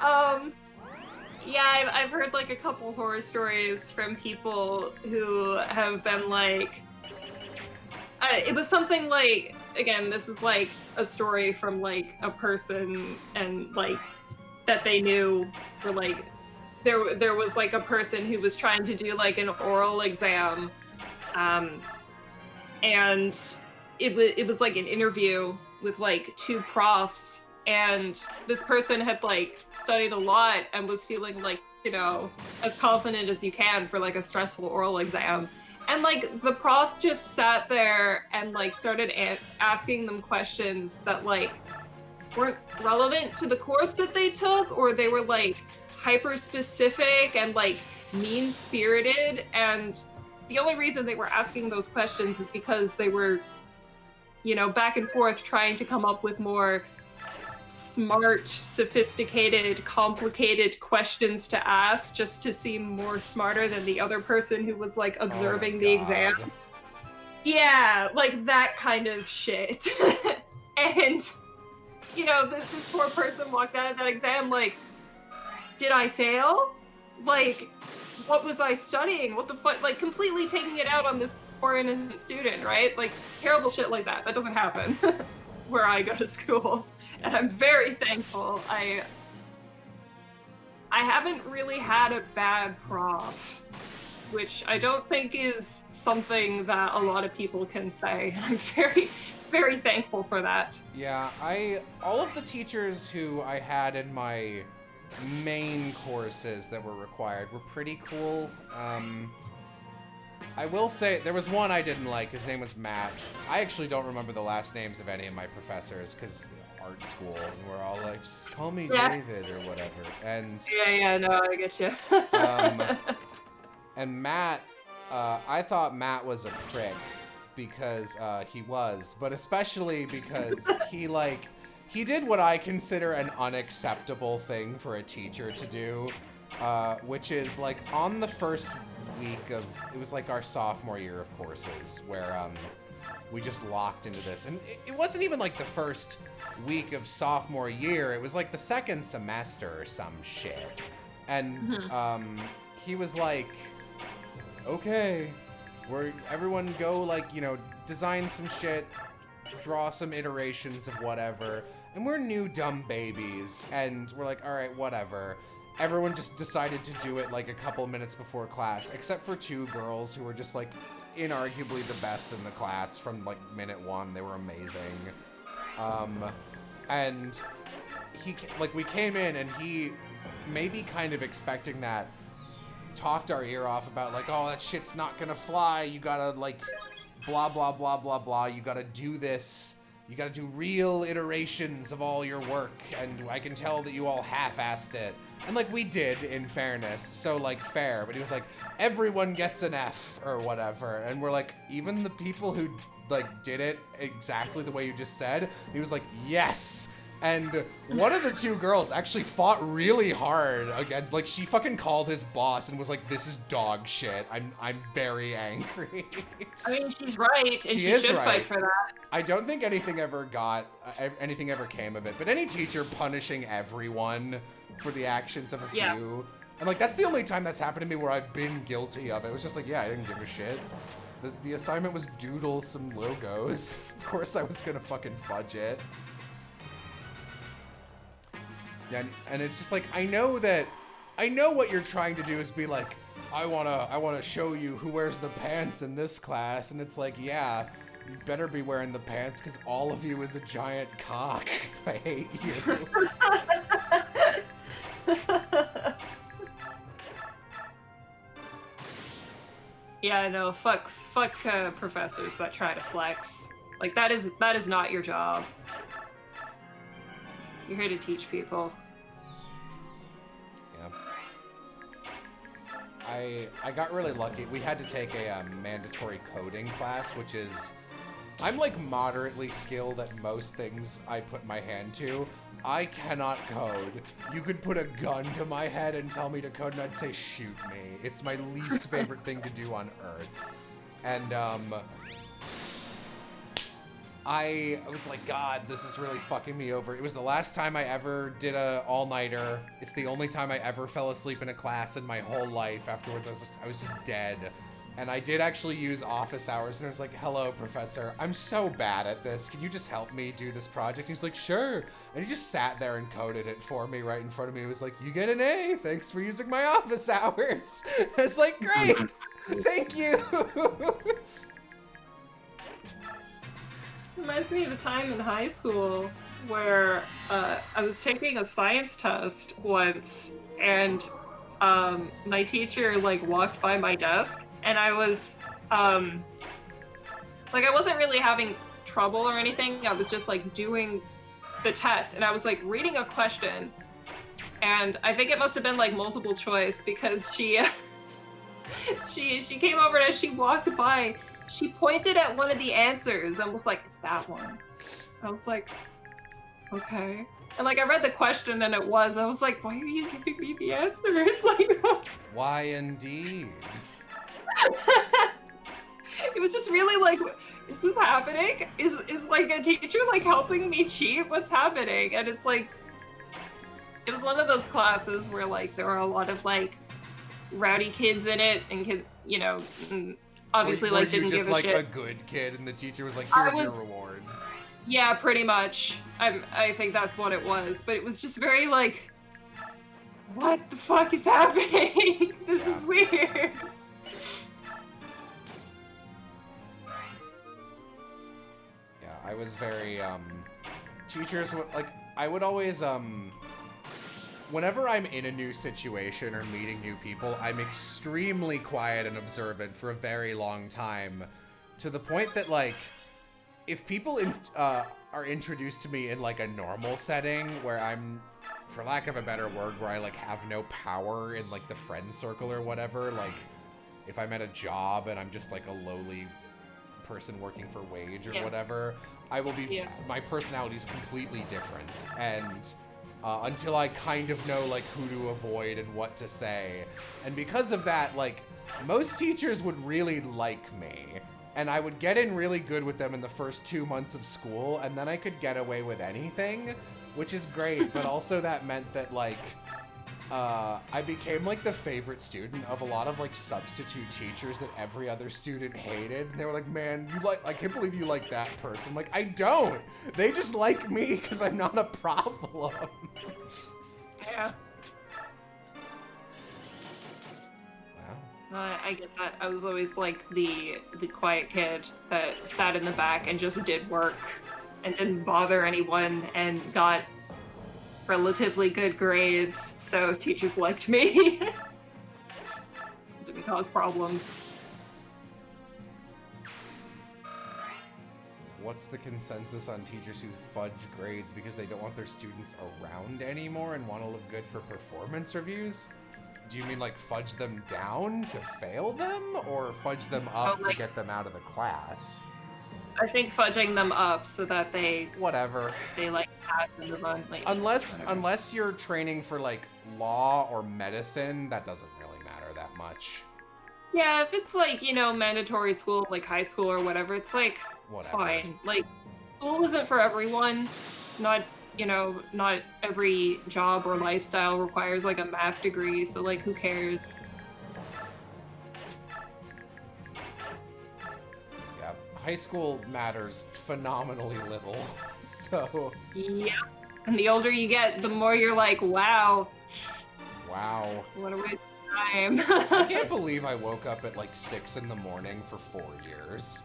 Yeah, I've heard like a couple horror stories from people who have been like, it was something like, again, this is like a story from like a person and like that they knew, or like there was like a person who was trying to do like an oral exam, and it was like an interview with like two profs. And this person had like studied a lot and was feeling like, you know, as confident as you can for like a stressful oral exam. And like the profs just sat there and like started asking them questions that like weren't relevant to the course that they took, or they were like hyper specific and like mean spirited. And the only reason they were asking those questions is because they were, you know, back and forth trying to come up with more smart, sophisticated, complicated questions to ask, just to seem more smarter than the other person who was like observing the exam. Yeah, like that kind of shit. And, you know, this poor person walked out of that exam like, did I fail? Like, what was I studying? What the fuck? Like, completely taking it out on this poor innocent student, right? Like, terrible shit like that. That doesn't happen where I go to school. And I'm very thankful. I haven't really had a bad prof, which I don't think is something that a lot of people can say. I'm very, very thankful for that. Yeah, all of the teachers who I had in my main courses that were required were pretty cool. I will say, there was one I didn't like. His name was Matt. I actually don't remember the last names of any of my professors, because art school, and we're all like, just call me David or whatever. And yeah, no, I get you. and Matt, I thought Matt was a prick, because he was, but especially because he did what I consider an unacceptable thing for a teacher to do, which is like on the first week of, it was like our sophomore year of courses, where we just locked into this. And it wasn't even like the first week of sophomore year, it was like the second semester or some shit. And he was like, okay, everyone go like, you know, design some shit, draw some iterations of whatever. And we're new dumb babies, and we're like, all right, whatever. Everyone just decided to do it like a couple minutes before class, except for two girls who were just like inarguably the best in the class from like minute one. They were amazing. And we came in and he, maybe kind of expecting that, talked our ear off about like, oh, that shit's not gonna fly. You gotta like blah, blah, blah, blah, blah. You gotta do this. You gotta do real iterations of all your work, and I can tell that you all half-assed it. And like, we did, in fairness, so like, fair, but he was like, everyone gets an F, or whatever, and we're like, even the people who like did it exactly the way you just said, he was like, yes, And one of the two girls actually fought really hard against, like, she fucking called his boss and was like, "This is dog shit. I'm very angry." I mean, she's right, and she is should right. fight for that. I don't think anything ever came of it, but any teacher punishing everyone for the actions of a few, Yeah. and like that's the only time that's happened to me where I've been guilty of it. It was just like, yeah, I didn't give a shit. The assignment was doodle some logos. Of course I was gonna fucking fudge it. Yeah, and it's just like, I know what you're trying to do is be like, I wanna show you who wears the pants in this class, and it's like, yeah, you better be wearing the pants because all of you is a giant cock. I hate you. Yeah, I know. Fuck professors that try to flex. Like that is not your job. You're here to teach people. Yeah. I got really lucky. We had to take a mandatory coding class, which is, I'm like moderately skilled at most things I put my hand to. I cannot code. You could put a gun to my head and tell me to code and I'd say shoot me. It's my least favorite thing to do on Earth. And I was like, God, this is really fucking me over. It was the last time I ever did a all-nighter. It's the only time I ever fell asleep in a class in my whole life. Afterwards, I was just dead. And I did actually use office hours, and I was like, hello, professor, I'm so bad at this. Can you just help me do this project? He was like, sure. And he just sat there and coded it for me right in front of me. He was like, you get an A. Thanks for using my office hours. I was like, great. Thank you. Reminds me of a time in high school where I was taking a science test once, and my teacher like walked by my desk, and I was like, I wasn't really having trouble or anything. I was just like doing the test, and I was like reading a question, and I think it must have been like multiple choice because she came over, and as she walked by, she pointed at one of the answers and was like, it's that one. I was like, okay. And like, I read the question and I was like, why are you giving me the answers? Like, why indeed? It was just really like, is this happening? Is like a teacher like helping me cheat? What's happening? And it's like, it was one of those classes where like there were a lot of like rowdy kids in it, and kids, you know, obviously like didn't give a shit. Were you just like a good kid and the teacher was like, here's your reward? Yeah, pretty much. I think that's what it was. But it was just very like, what the fuck is happening? This is weird. Yeah, I was very, teachers would, like, I would always, whenever I'm in a new situation or meeting new people, I'm extremely quiet and observant for a very long time, to the point that, like, if people are introduced to me in, like, a normal setting where I'm, for lack of a better word, where I, like, have no power in, like, the friend circle or whatever, like, if I'm at a job and I'm just, like, a lowly person working for wage or whatever, I will be, my personality is completely different, and until I kind of know like who to avoid and what to say. And because of that, like, most teachers would really like me, and I would get in really good with them in the first 2 months of school, and then I could get away with anything, which is great. But also that meant that like I became like the favorite student of a lot of like substitute teachers that every other student hated. And they were like, man, I can't believe you like that person. I'm like, I don't. They just like me because I'm not a problem. Yeah. Wow. I get that. I was always like the quiet kid that sat in the back and just did work and didn't bother anyone and got relatively good grades, so teachers liked me. Didn't cause problems. What's the consensus on teachers who fudge grades because they don't want their students around anymore and want to look good for performance reviews? Do you mean like fudge them down to fail them, or fudge them up to get them out of the class? I think fudging them up so that they Whatever. like pass in the run. Like, Unless whatever. unless you're training for like law or medicine, that doesn't really matter that much. Yeah, if it's like, you know, mandatory school, like high school or whatever, it's like Whatever. fine. Like, school isn't for everyone. Not, you know, not every job or lifestyle requires like a math degree, so like who cares? Yeah. High school matters phenomenally little. So Yeah. And the older you get, the more you're like, wow, wow. what a waste of time. I can't believe I woke up at like 6 in the morning for 4 years.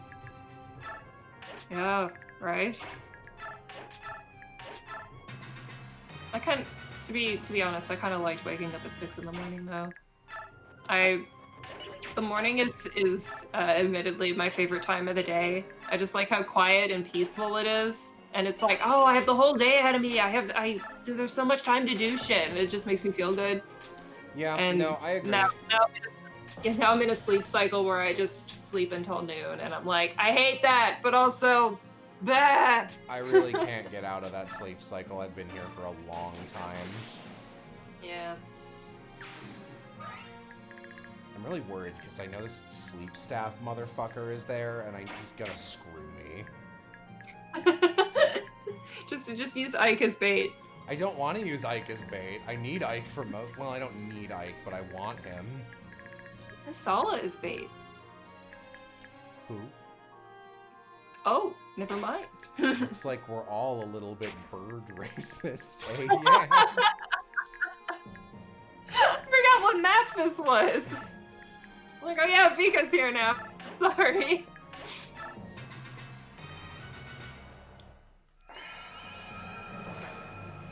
Yeah, right? I kind to be honest, I kind of liked waking up at 6 in the morning though. The morning is admittedly my favorite time of the day. I just like how quiet and peaceful it is. And it's like, oh, I have the whole day ahead of me. There's so much time to do shit, and it just makes me feel good. Yeah, And no, I agree. Now I'm in a sleep cycle where I just sleep until noon, and I'm like, I hate that, but also, bah. I really can't get out of that sleep cycle. I've been here for a long time. Yeah. I'm really worried because I know this sleep staff motherfucker is there, and he's gonna screw me. just use Ike as bait. I don't want to use Ike as bait. I need Ike for well, I don't need Ike, but I want him. Use Sala as bait. Who? Oh, never mind. Looks like we're all a little bit bird racist. Eh? Yeah. I forgot what map this was. Like, oh yeah, Vika's here now. Sorry.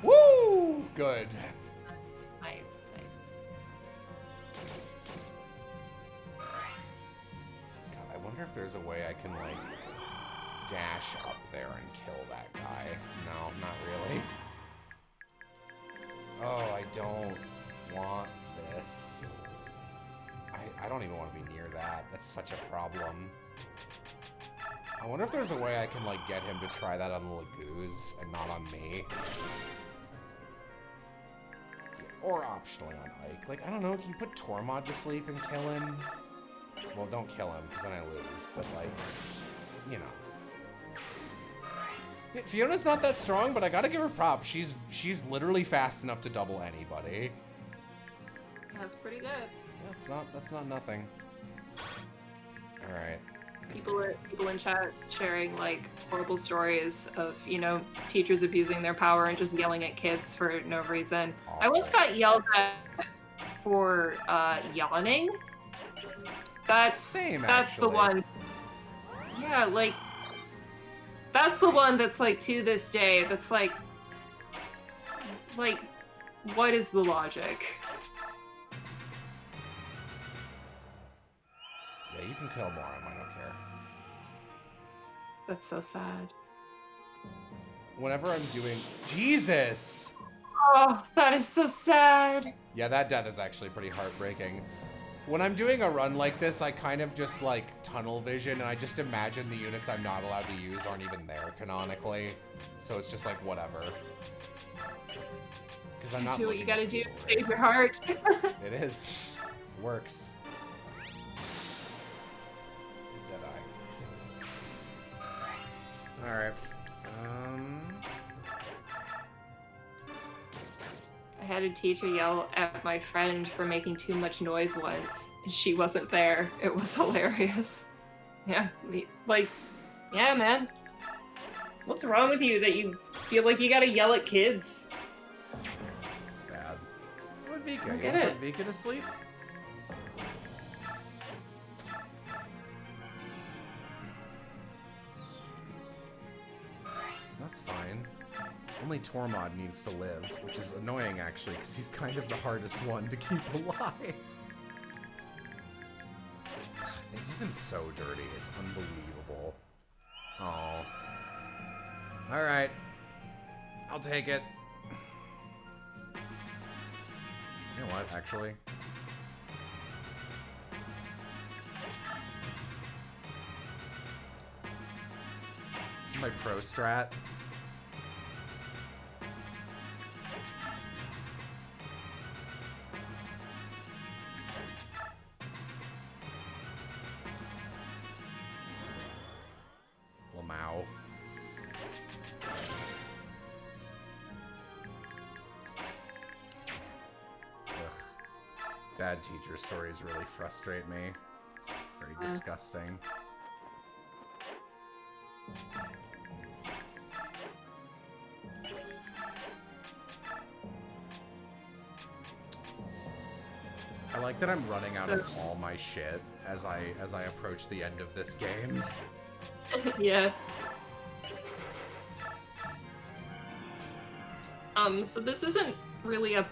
Woo! Good. Nice, nice. God, I wonder if there's a way I can, like, dash up there and kill that guy. No, not really. Oh, I don't want this. I don't even want to be near that. That's such a problem. I wonder if there's a way I can, like, get him to try that on the Lagoos and not on me. Or optionally on Ike. Like, I don't know, can you put Tormod to sleep and kill him? Well, don't kill him, because then I lose, but, like, you know. Yeah, Fiona's not that strong, but I gotta give her props. She's literally fast enough to double anybody. That's pretty good. Yeah, that's not nothing. Alright. People in chat sharing like horrible stories of, you know, teachers abusing their power and just yelling at kids for no reason. I once got yelled at for yawning. That's the actually. one. Yeah, like that's the one that's like to this day that's like what is the logic? Yeah, you can kill more of them, I don't care. That's so sad. Whenever I'm doing... Jesus! Oh, that is so sad. Yeah, that death is actually pretty heartbreaking. When I'm doing a run like this, I kind of just, like, tunnel vision, and I just imagine the units I'm not allowed to use aren't even there, canonically. So it's just like, whatever. Because I'm not Do what you looking at gotta the do to story. save your heart. It is. It works. Jedi. Alright. I had a teacher yell at my friend for making too much noise once. She wasn't there. It was hilarious. Yeah, yeah, man. What's wrong with you that you feel like you gotta yell at kids? It's bad. What Vika? You Get wanna it. put Vika to sleep? That's fine. Only Tormod needs to live, which is annoying actually, because he's kind of the hardest one to keep alive. They do them so dirty, it's unbelievable. Oh. Alright. I'll take it. You know what, actually? my pro strat. Lamau. Bad teacher stories really frustrate me. It's very disgusting. I like that I'm running out of all my shit as I approach the end of this game. Yeah. So this isn't really a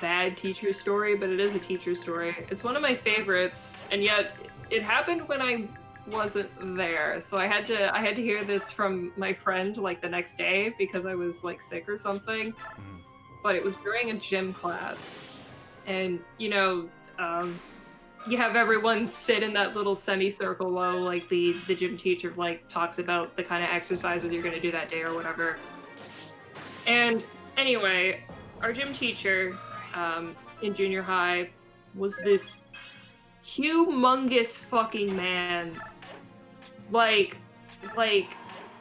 bad teacher story, but it is a teacher story. It's one of my favorites, and yet it happened when I wasn't there. So I had to hear this from my friend like the next day because I was like sick or something. But it was during a gym class, and you know, you have everyone sit in that little semicircle while like the gym teacher like talks about the kind of exercises you're gonna do that day or whatever. And anyway, our gym teacher in junior high was this humongous fucking man, like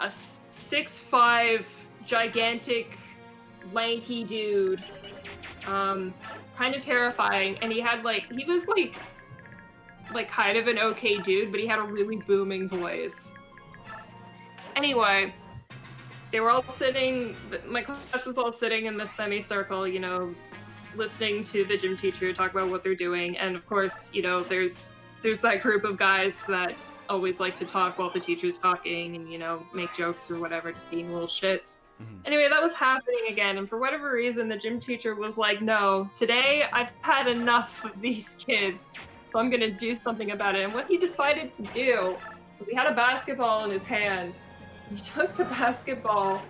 a 6'5" gigantic lanky dude, kind of terrifying. And he had he was like kind of an okay dude, but he had a really booming voice. Anyway, they were all sitting, my class was all sitting in the semicircle, you know, listening to the gym teacher talk about what they're doing. And of course, you know, there's that group of guys that always like to talk while the teacher's talking and, you know, make jokes or whatever, just being little shits. Anyway, that was happening again. And for whatever reason, the gym teacher was like, no, today I've had enough of these kids. So I'm going to do something about it. And what he decided to do was he had a basketball in his hand. He took the basketball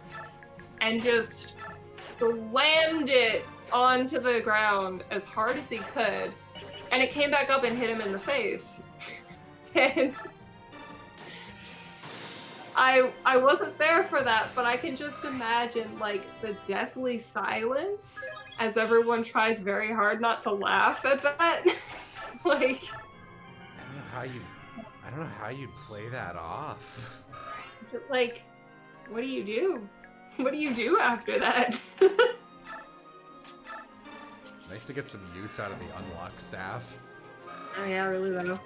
and just slammed it onto the ground as hard as he could. And it came back up and hit him in the face. And I wasn't there for that, but I can just imagine like the deathly silence as everyone tries very hard not to laugh at that. Like, I don't know how you'd play that off. Like, what do you do? What do you do after that? Nice to get some use out of the unlock staff. Oh yeah, really though.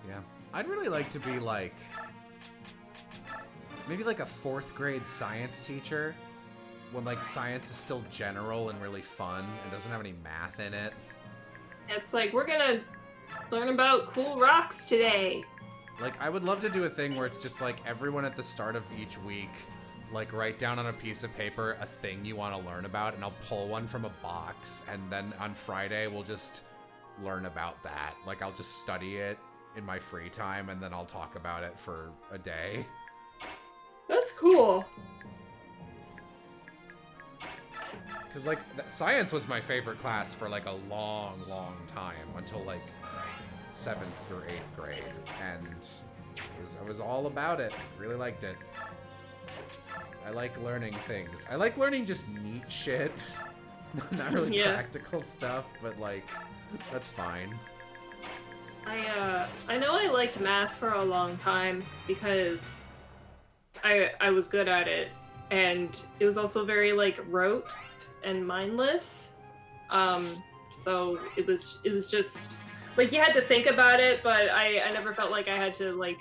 Yeah. I'd really like to be like, maybe like a 4th grade science teacher when like science is still general and really fun and doesn't have any math in it. It's like, we're gonna learn about cool rocks today. Like, I would love to do a thing where it's just like everyone at the start of each week, like write down on a piece of paper a thing you want to learn about, and I'll pull one from a box, and then on Friday we'll just learn about that. Like, I'll just study it in my free time, and then I'll talk about it for a day. That's cool. Because, like, science was my favorite class for, like, a long, long time, until, like, 7th or 8th grade. And I was all about it. Really liked it. I like learning things. I like learning just neat shit. Not really practical stuff, but, like, that's fine. I know I liked math for a long time because I was good at it, and it was also very, like, rote and mindless. So it was just like you had to think about it, but I never felt like I had to like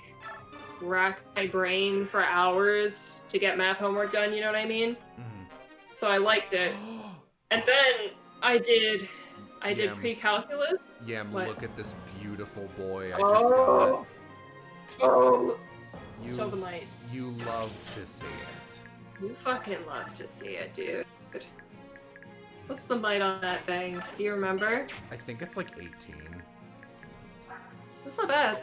rack my brain for hours to get math homework done, you know what I mean? So I liked it. And then I did pre-calculus. Yem, What? look at this beautiful boy I just got. Oh, You, show the might. you love to see it. You fucking love to see it, dude. What's the might on that thing? Do you remember? I think it's like 18. That's not bad.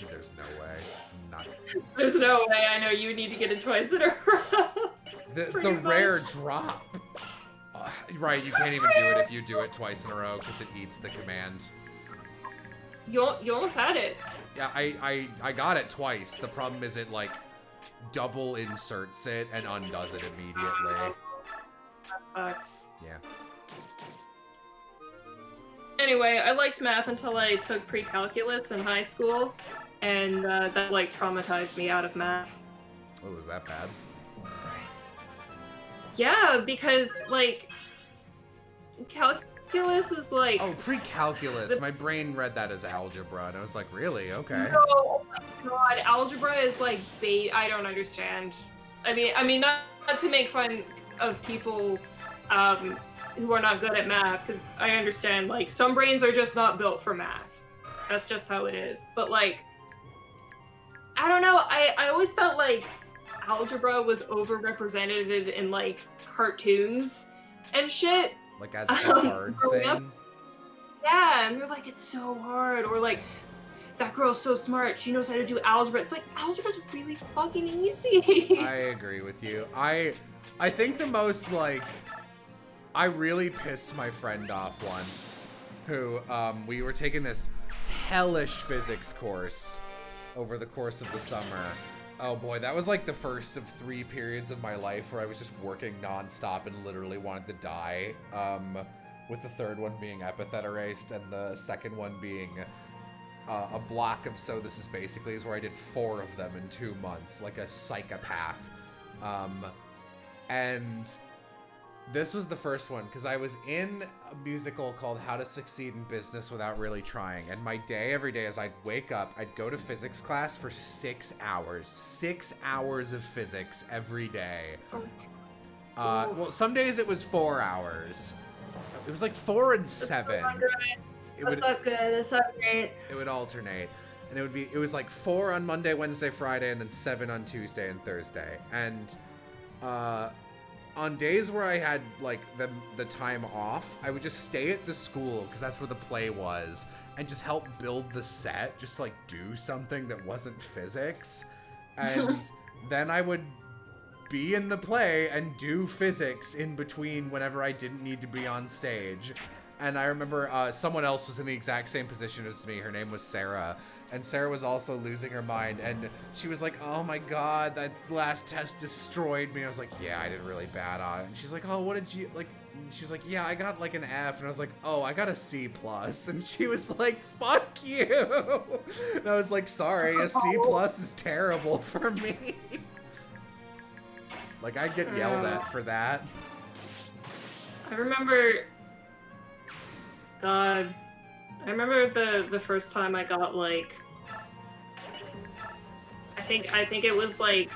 There's no way. Not There's no way. I know you need to get it twice in a row. the rare drop. Right, you can't even do it if you do it twice in a row because it eats the command. You almost had it. Yeah, I got it twice. The problem is it like double inserts it and undoes it immediately. That sucks. Yeah. Anyway, I liked math until I took pre-calculus in high school, and that like traumatized me out of math. Oh, was that bad? Yeah, because like calculus is like Oh, pre-calculus. My brain read that as algebra, and I was like, really? Okay. no, oh my god, algebra is like I don't understand. I mean, not to make fun of people who are not good at math, because I understand like some brains are just not built for math. That's just how it is. But like, I don't know. I always felt like algebra was overrepresented in like cartoons and shit. Like as a hard growing up. thing. Yeah, and they're like, it's so hard, or like, that girl's so smart, she knows how to do algebra. It's like, algebra's really fucking easy. I agree with you. I think the most like I really pissed my friend off once, who we were taking this hellish physics course over the course of the summer. Oh boy, that was like the first of 3 periods of my life where I was just working nonstop and literally wanted to die. With the third one being epithet erased and the second one being a block of so this is basically is where I did 4 of them in 2 months, like a psychopath. And this was the first one because I was in a musical called How to Succeed in Business Without Really Trying, and my day every day is I'd wake up, I'd go to physics class for 6 hours. 6 hours of physics every day. Well, some days it was 4 hours. It was like 4 and 7. That's not good. That's not great. It would alternate. And it was like 4 on Monday, Wednesday, Friday, and then 7 on Tuesday and Thursday. And on days where I had like the time off, I would just stay at the school because that's where the play was and just help build the set, just to like do something that wasn't physics. And then I would be in the play and do physics in between whenever I didn't need to be on stage. And I remember someone else was in the exact same position as me. Her name was Sarah. And Sarah was also losing her mind. And she was like, oh my god, that last test destroyed me. I was like, yeah, I did really bad on it. And she's like, oh, what did you, like, and she's like, yeah, I got like an F. And I was like, oh, I got a C+. And she was like, fuck you. And I was like, sorry, a C+ is terrible for me. Like, I'd get yelled at for that. I remember... God, I remember the first time I got like, I think it was like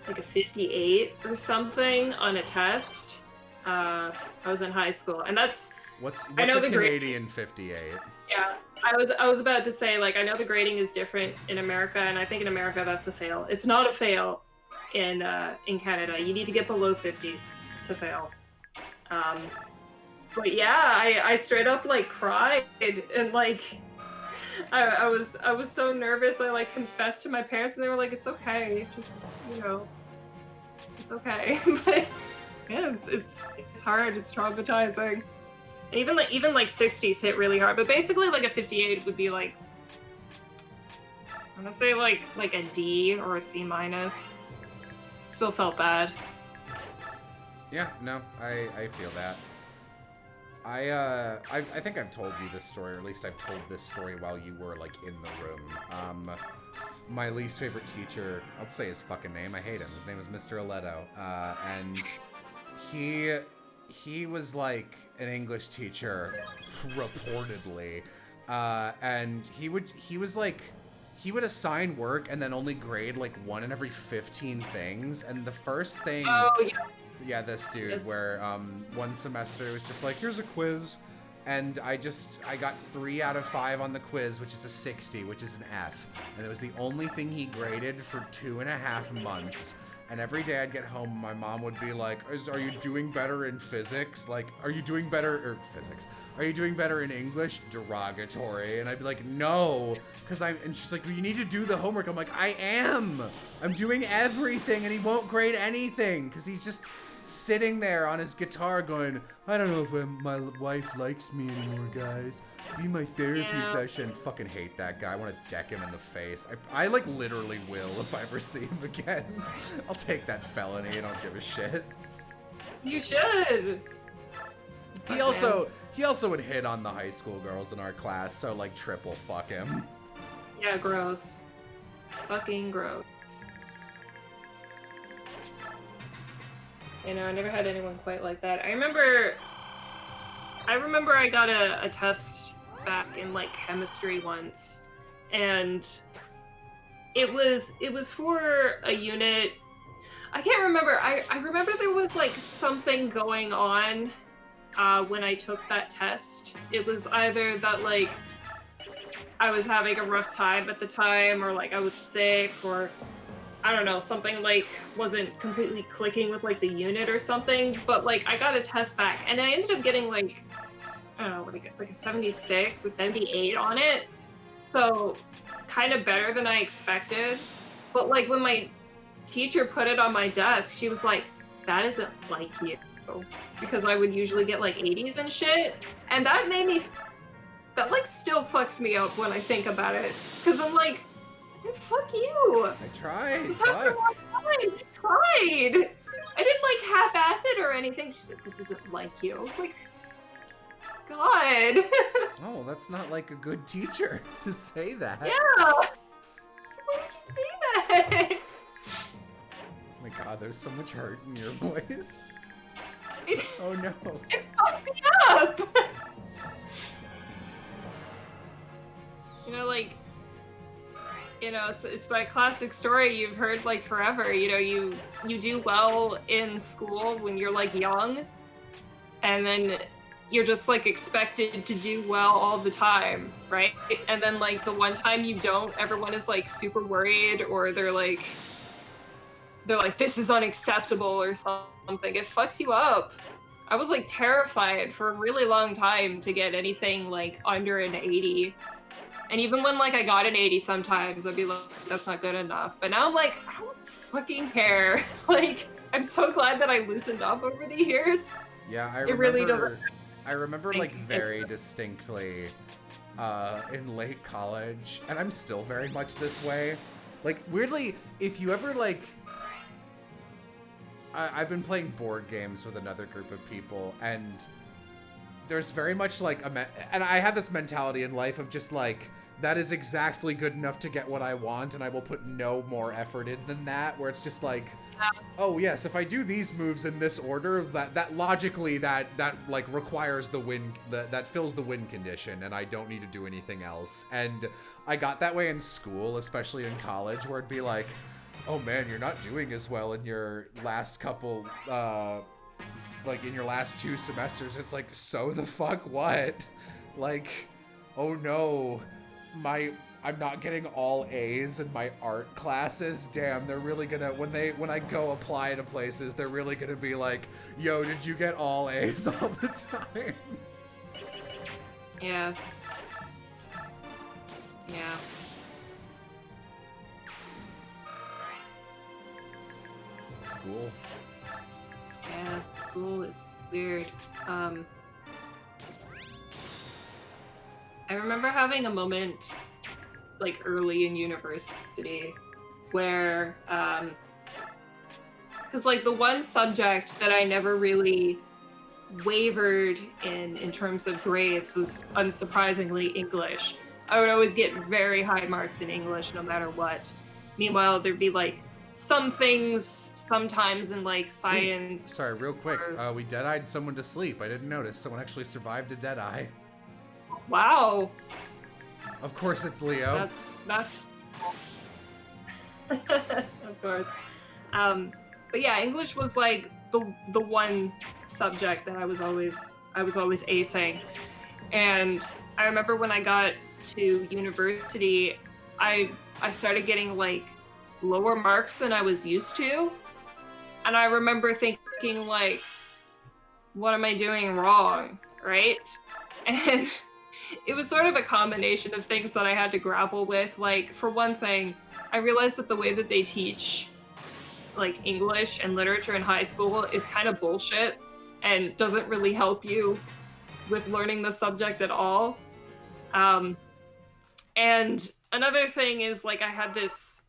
a 58 or something on a test. I was in high school, and that's What's I know a the Canadian 58? Yeah, I was about to say, like, I know the grading is different in America, and I think in America that's a fail. It's not a fail in Canada. You need to get below 50 to fail. But yeah, I straight up like cried and like I was so nervous. I like confessed to my parents, and they were like, "It's okay, just it's okay." But yeah, it's hard. It's traumatizing. And even like 60s hit really hard. But basically, like a 58 would be like, I'm gonna say like a D or a C minus. Still felt bad. Yeah, no, I feel that. I think I've told you this story, or at least I've told this story while you were like in the room. My least favorite teacher, I'll say his fucking name. I hate him. His name was Mr. Aledo, and he was like an English teacher, reportedly, and he would assign work and then only grade like 1 in every 15 things. And the first thing, Oh yes. yeah, this dude, Yes. where one semester it was just like, here's a quiz, and I got 3 out of 5 on the quiz, which is a 60, which is an F, and it was the only thing he graded for 2.5 months. And every day I'd get home, my mom would be like, are you doing better in physics? Like, are you doing better, or physics? Are you doing better in English? Derogatory. And I'd be like, no, and she's like, well, you need to do the homework. I'm like, I am. I'm doing everything, and he won't grade anything, because he's just sitting there on his guitar going, I don't know if my wife likes me anymore, guys. Be my therapy session. Fucking hate that guy. I want to deck him in the face. I like literally will if I ever see him again. I'll take that felony. I don't give a shit. You should. He also would hit on the high school girls in our class, so like triple fuck him. Yeah, gross. Fucking gross. You know, I never had anyone quite like that. I remember I got a test back in like chemistry once, and it was for a unit. I can't remember. I remember there was like something going on when I took that test. It was either that like I was having a rough time at the time, or like I was sick, or I don't know, something like wasn't completely clicking with like the unit or something. But like I got a test back, and I ended up getting like, I don't know, like a 76, a 78 on it. So kind of better than I expected. But like when my teacher put it on my desk, she was like, that isn't like you. Because I would usually get like 80s and shit. And that made me, that like still fucks me up when I think about it. Because I'm like, fuck you. I tried. I was having a long time. I tried. I didn't like half-ass it or anything. She said, this isn't like you. I was like, God. Oh, that's not like a good teacher to say that. Yeah. So why did you say that? Oh my God, there's so much hurt in your voice. Oh no. It fucked me up. You know, like, you know, it's that classic story you've heard like forever. You know, you do well in school when you're like young, and then you're just like expected to do well all the time, right? And then like the one time you don't, everyone is like super worried, or they're like this is unacceptable or something. It fucks you up. I was like terrified for a really long time to get anything like under an 80. And even when like I got an 80 sometimes, I'd be like, that's not good enough. But now I'm like, I don't fucking care. Like, I'm so glad that I loosened up over the years. Yeah, It really doesn't. I remember like very distinctly in late college, and I'm still very much this way. Like weirdly, if you ever like, I've been playing board games with another group of people, and there's very much like and I have this mentality in life of just like, that is exactly good enough to get what I want, and I will put no more effort in than that, where it's just like, oh yes, if I do these moves in this order, that logically that like requires the win, that fills the win condition, and I don't need to do anything else. And I got that way in school, especially in college, where it'd be like, oh man, you're not doing as well in your last couple like in your last 2 semesters. It's like, so the fuck what? Like, oh no, I'm not getting all A's in my art classes. Damn, they're really gonna, when I go apply to places, they're really gonna be like, yo, did you get all A's all the time? Yeah. Yeah. School. Yeah, school is weird. I remember having a moment like early in university where because like the one subject that I never really wavered in terms of grades was unsurprisingly English. I would always get very high marks in English no matter what. Meanwhile, there'd be like some things sometimes in like science. Sorry, real quick. We dead-eyed someone to sleep. I didn't notice. Someone actually survived a dead-eye. Wow. Of course it's Leo. That's of course. But yeah, English was like the one subject that I was always acing. And I remember when I got to university, I started getting like lower marks than I was used to. And I remember thinking, like, what am I doing wrong, right? And it was sort of a combination of things that I had to grapple with. Like, for one thing, I realized that the way that they teach, like, English and literature in high school is kind of bullshit and doesn't really help you with learning the subject at all. And another thing is, like, I had this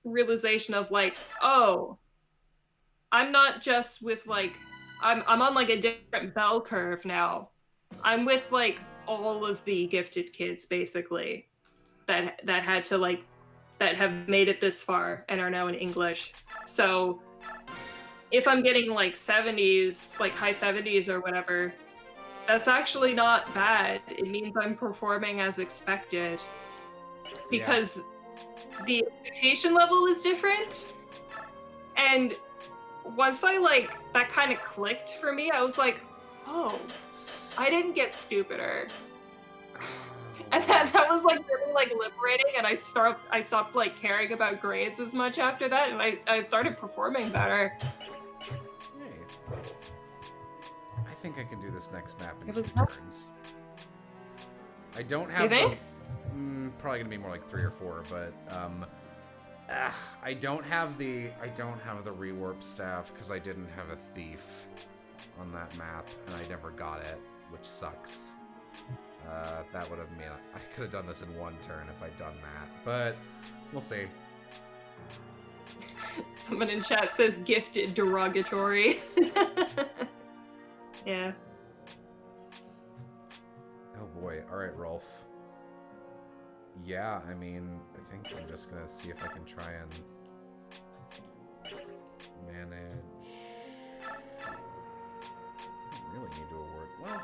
realization of, like, oh, I'm not just with, like, I'm on, like, a different bell curve now. I'm with, like, all of the gifted kids, basically, that had to, like, that have made it this far and are now in English. So if I'm getting, like, 70s, like, high 70s or whatever, that's actually not bad. It means I'm performing as expected. Because the expectation level is different. And once I, like, that kind of clicked for me, I was like, oh, I didn't get stupider. And that was, like, really, like, liberating, and I stopped, like, caring about grades as much after that, and I started performing better. Hey. I think I can do this next map in It 2 was- turns. I don't have You think? probably gonna be more like 3 or 4, but I don't have the rewarp staff because I didn't have a thief on that map, and I never got it, which sucks. That would have meant I could have done this in 1 turn if I'd done that, but we'll see. Someone in chat says gifted derogatory. Yeah. Oh boy. All right, Rolf. Yeah, I mean, I think I'm just gonna see if I can try and manage. I don't really need to award. Well,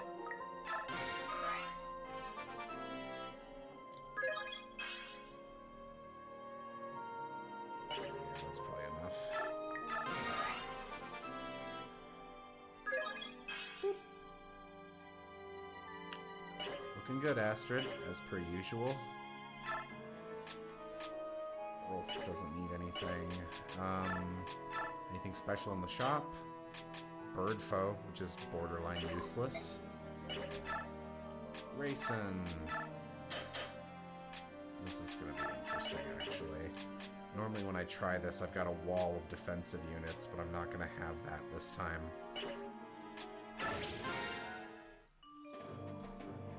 yeah, that's probably enough. Looking good, Astrid, as per usual. Rolf doesn't need anything. Anything special in the shop? Bird foe, which is borderline useless. Racing. This is gonna be interesting, actually. Normally when I try this, I've got a wall of defensive units, but I'm not gonna have that this time.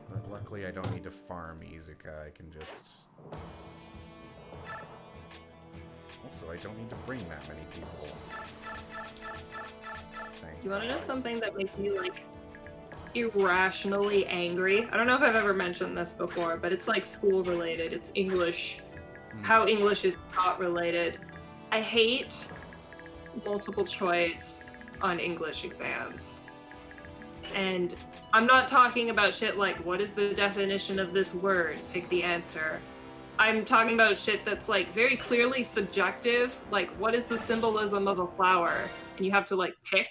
But luckily I don't need to farm Izuka, I can just... Also, I don't need to bring that many people. You want to know something that makes me, like, irrationally angry? I don't know if I've ever mentioned this before, but it's, like, school related. It's English. How English is taught related. I hate multiple choice on English exams. And I'm not talking about shit like, what is the definition of this word? Pick the answer. I'm talking about shit that's, like, very clearly subjective. Like, what is the symbolism of a flower? And you have to, like, pick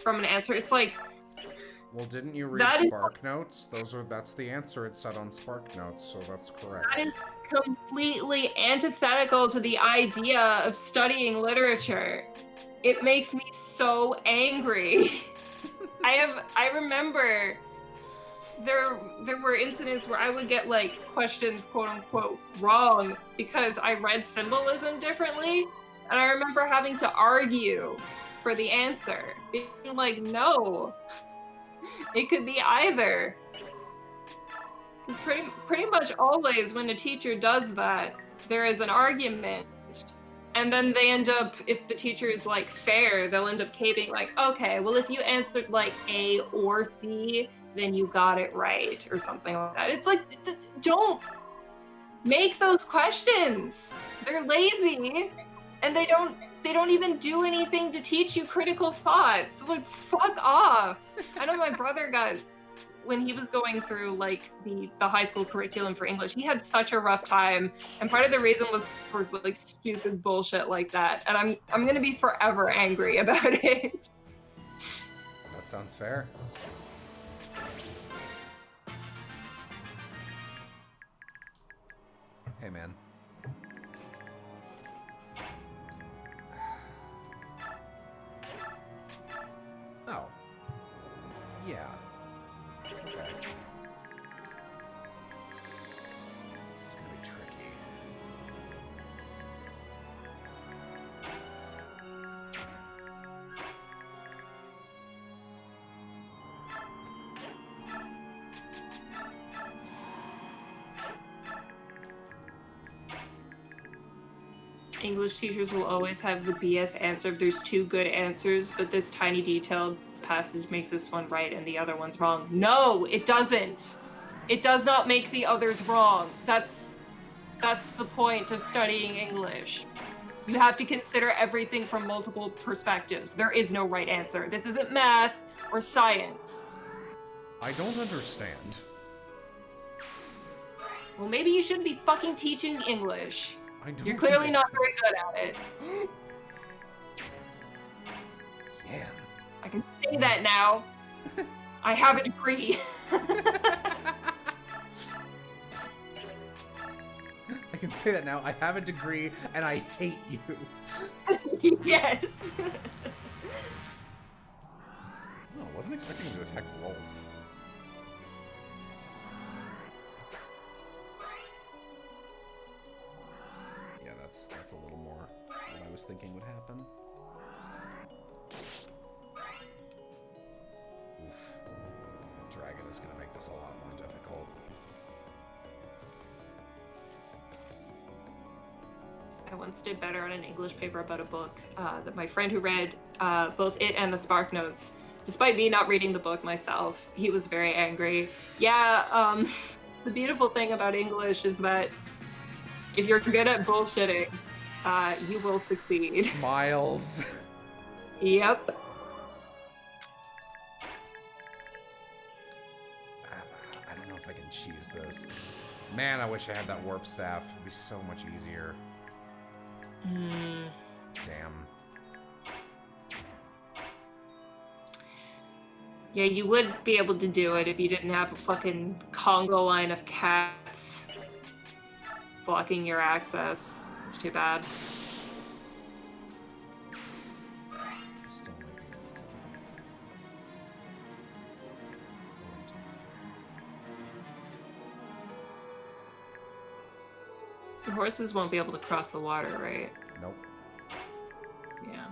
from an answer. It's like... Well, didn't you read Spark Notes? That's the answer it said on Spark Notes, so that's correct. That is completely antithetical to the idea of studying literature. It makes me so angry. I remember there were incidents where I would get, like, questions quote unquote wrong because I read symbolism differently, and I remember having to argue for the answer, being like, no, it could be either. Because pretty much always when a teacher does that, there is an argument. And then they end up, if the teacher is, like, fair, they'll end up caving, like, okay, well, if you answered, like, A or C, then you got it right, or something like that. It's like, don't make those questions. They're lazy, and they don't even do anything to teach you critical thought. So, like, fuck off. I know my brother got... when he was going through, like, the high school curriculum for English, he had such a rough time, and part of the reason was for, like, stupid bullshit like that, and I'm gonna be forever angry about it. That sounds fair. Hey, man. English teachers will always have the BS answer if there's two good answers, but this tiny detailed passage makes this one right and the other one's wrong. No, it doesn't. It does not make the others wrong. That's the point of studying English. You have to consider everything from multiple perspectives. There is no right answer. This isn't math or science. I don't understand. Well, maybe you shouldn't be fucking teaching English. I don't You're clearly not understand. very good at it. Yeah. I can say that now. I have a degree. I can say that now. I have a degree and I hate you. Yes. Oh, I wasn't expecting him to attack Rolf. Yeah, that's a little more what I was thinking would happen. Oof. The dragon is gonna make this a lot more difficult. I once did better on an English paper about a book that my friend who read both it and the Spark Notes, despite me not reading the book myself, he was very angry. Yeah, the beautiful thing about English is that if you're good at bullshitting, you will succeed. Smiles. Yep. I don't know if I can cheese this. Man, I wish I had that warp staff. It'd be so much easier. Damn. Yeah, you would be able to do it if you didn't have a fucking Congo line of cats blocking your access. It's too bad. Still might be. The horses won't be able to cross the water, right? Nope. Yeah.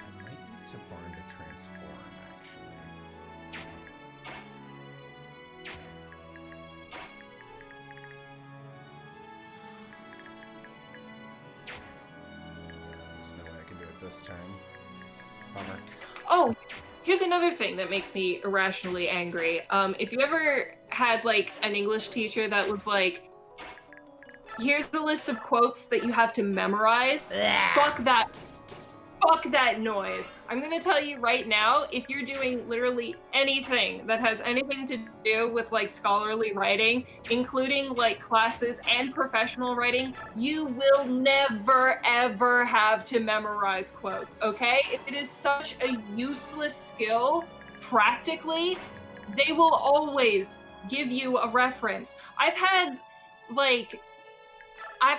I might need to barn to transform, actually. There's no way I can do it this turn. Bummer. Oh, here's another thing that makes me irrationally angry. If you ever had like an English teacher that was like, here's the list of quotes that you have to memorize. Fuck that. Fuck that noise. I'm gonna tell you right now, if you're doing literally anything that has anything to do with like scholarly writing, including like classes and professional writing, you will never ever have to memorize quotes, okay? If it is such a useless skill, practically, they will always give you a reference. I've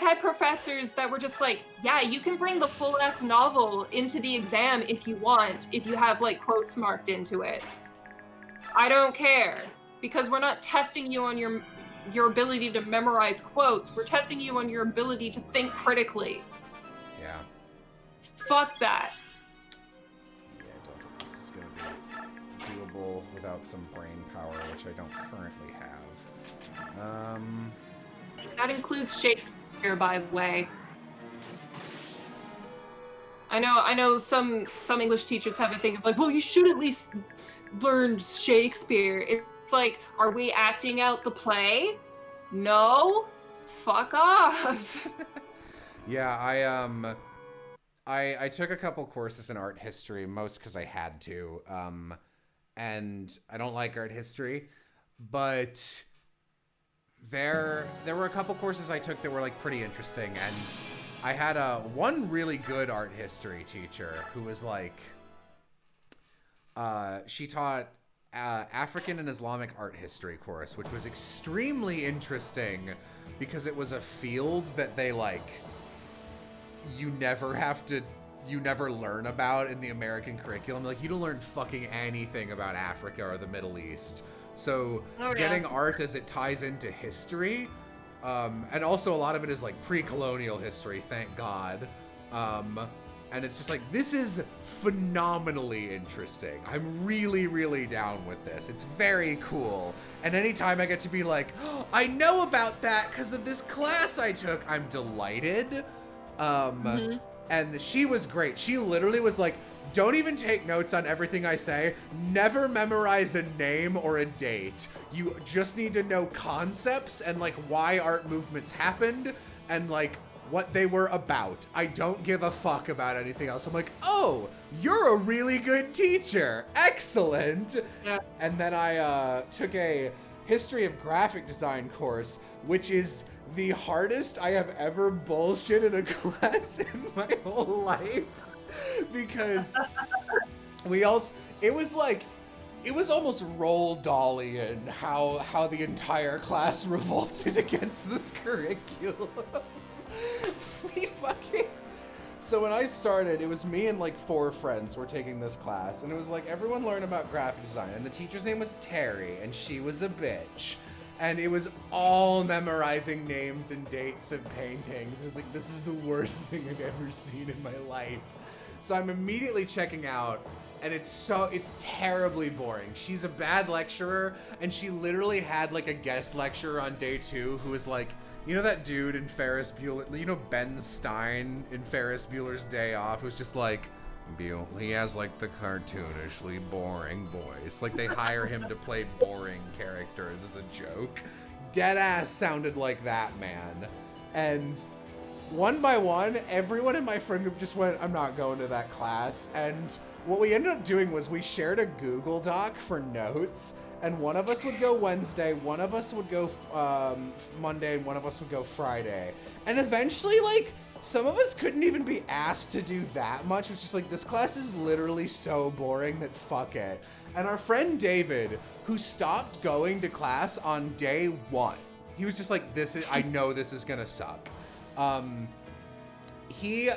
had professors that were just like, yeah, you can bring the full-ass novel into the exam if you want, if you have like quotes marked into it. I don't care, because we're not testing you on your ability to memorize quotes. We're testing you on your ability to think critically. Yeah. Fuck that. Yeah, I don't think this is gonna be doable without some brain power, which I don't currently have. That includes Shakespeare, by the way. I know some English teachers have a thing of like, well, you should at least learn Shakespeare. It's like, are we acting out the play? No? Fuck off. Yeah, I took a couple courses in art history, most because I had to. And I don't like art history, but there were a couple courses I took that were like pretty interesting, and I had one really good art history teacher who was like, she taught African and Islamic art history course, which was extremely interesting because it was a field that they like, you never learn about in the American curriculum. Like, you don't learn fucking anything about Africa or the Middle East. So getting art as it ties into history, and also a lot of it is like pre-colonial history, thank God. And it's just like, this is phenomenally interesting. I'm really, really down with this. It's very cool. And anytime I get to be like, oh, I know about that because of this class I took, I'm delighted. And she was great. She literally was like, don't even take notes on everything I say. Never memorize a name or a date. You just need to know concepts and like why art movements happened and like what they were about. I don't give a fuck about anything else. I'm like, oh, you're a really good teacher. Excellent. Yeah. And then I took a history of graphic design course, which is the hardest I have ever bullshitted a class in my whole life. Because it was almost Roald Dahl-ian how the entire class revolted against this curriculum. So when I started, it was me and like 4 friends were taking this class, and it was like everyone learned about graphic design, and the teacher's name was Terry, and she was a bitch. And it was all memorizing names and dates and paintings. It was like, this is the worst thing I've ever seen in my life. So I'm immediately checking out, and it's terribly boring. She's a bad lecturer, and she literally had like a guest lecturer on day 2 who was like, you know that dude in Ferris Bueller, you know Ben Stein in Ferris Bueller's Day Off, who's just like, he has like the cartoonishly boring voice. Like they hire him to play boring characters as a joke. Deadass sounded like that man. And one by one, everyone in my friend group just went, I'm not going to that class. And what we ended up doing was we shared a Google Doc for notes. And one of us would go Wednesday, one of us would go Monday, and one of us would go Friday. And eventually, like, some of us couldn't even be asked to do that much. It was just like, this class is literally so boring that fuck it. And our friend David, who stopped going to class on day 1, he was just like, I know this is gonna suck. He,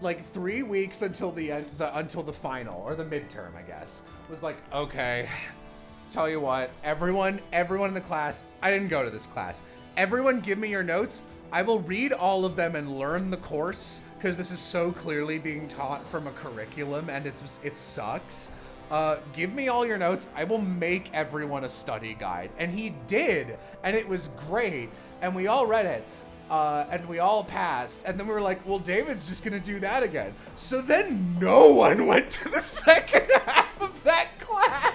like 3 weeks until until the final, or the midterm, I guess, was like, okay, tell you what, everyone in the class, I didn't go to this class. Everyone give me your notes. I will read all of them and learn the course, because this is so clearly being taught from a curriculum and it sucks. Give me all your notes. I will make everyone a study guide. And he did, and it was great. And we all read it. And we all passed. And then we were like, well, David's just gonna do that again. So then no one went to the second half of that class.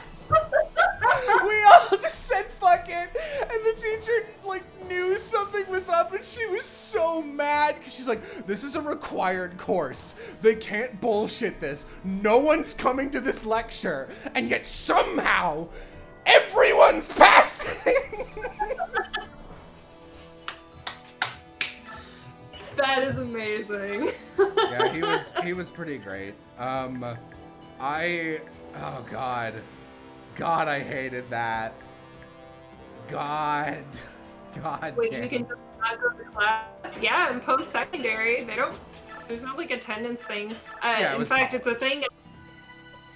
We all just said fuck it, and the teacher like knew something was up, and she was so mad because she's like, this is a required course. They can't bullshit this. No one's coming to this lecture, and yet somehow everyone's passing. That is amazing. Yeah, he was pretty great. Oh God, I hated that. God Wait, damn. you can just not go to class? Yeah, in post-secondary, there's no like attendance thing. Yeah, in fact, it's a thing.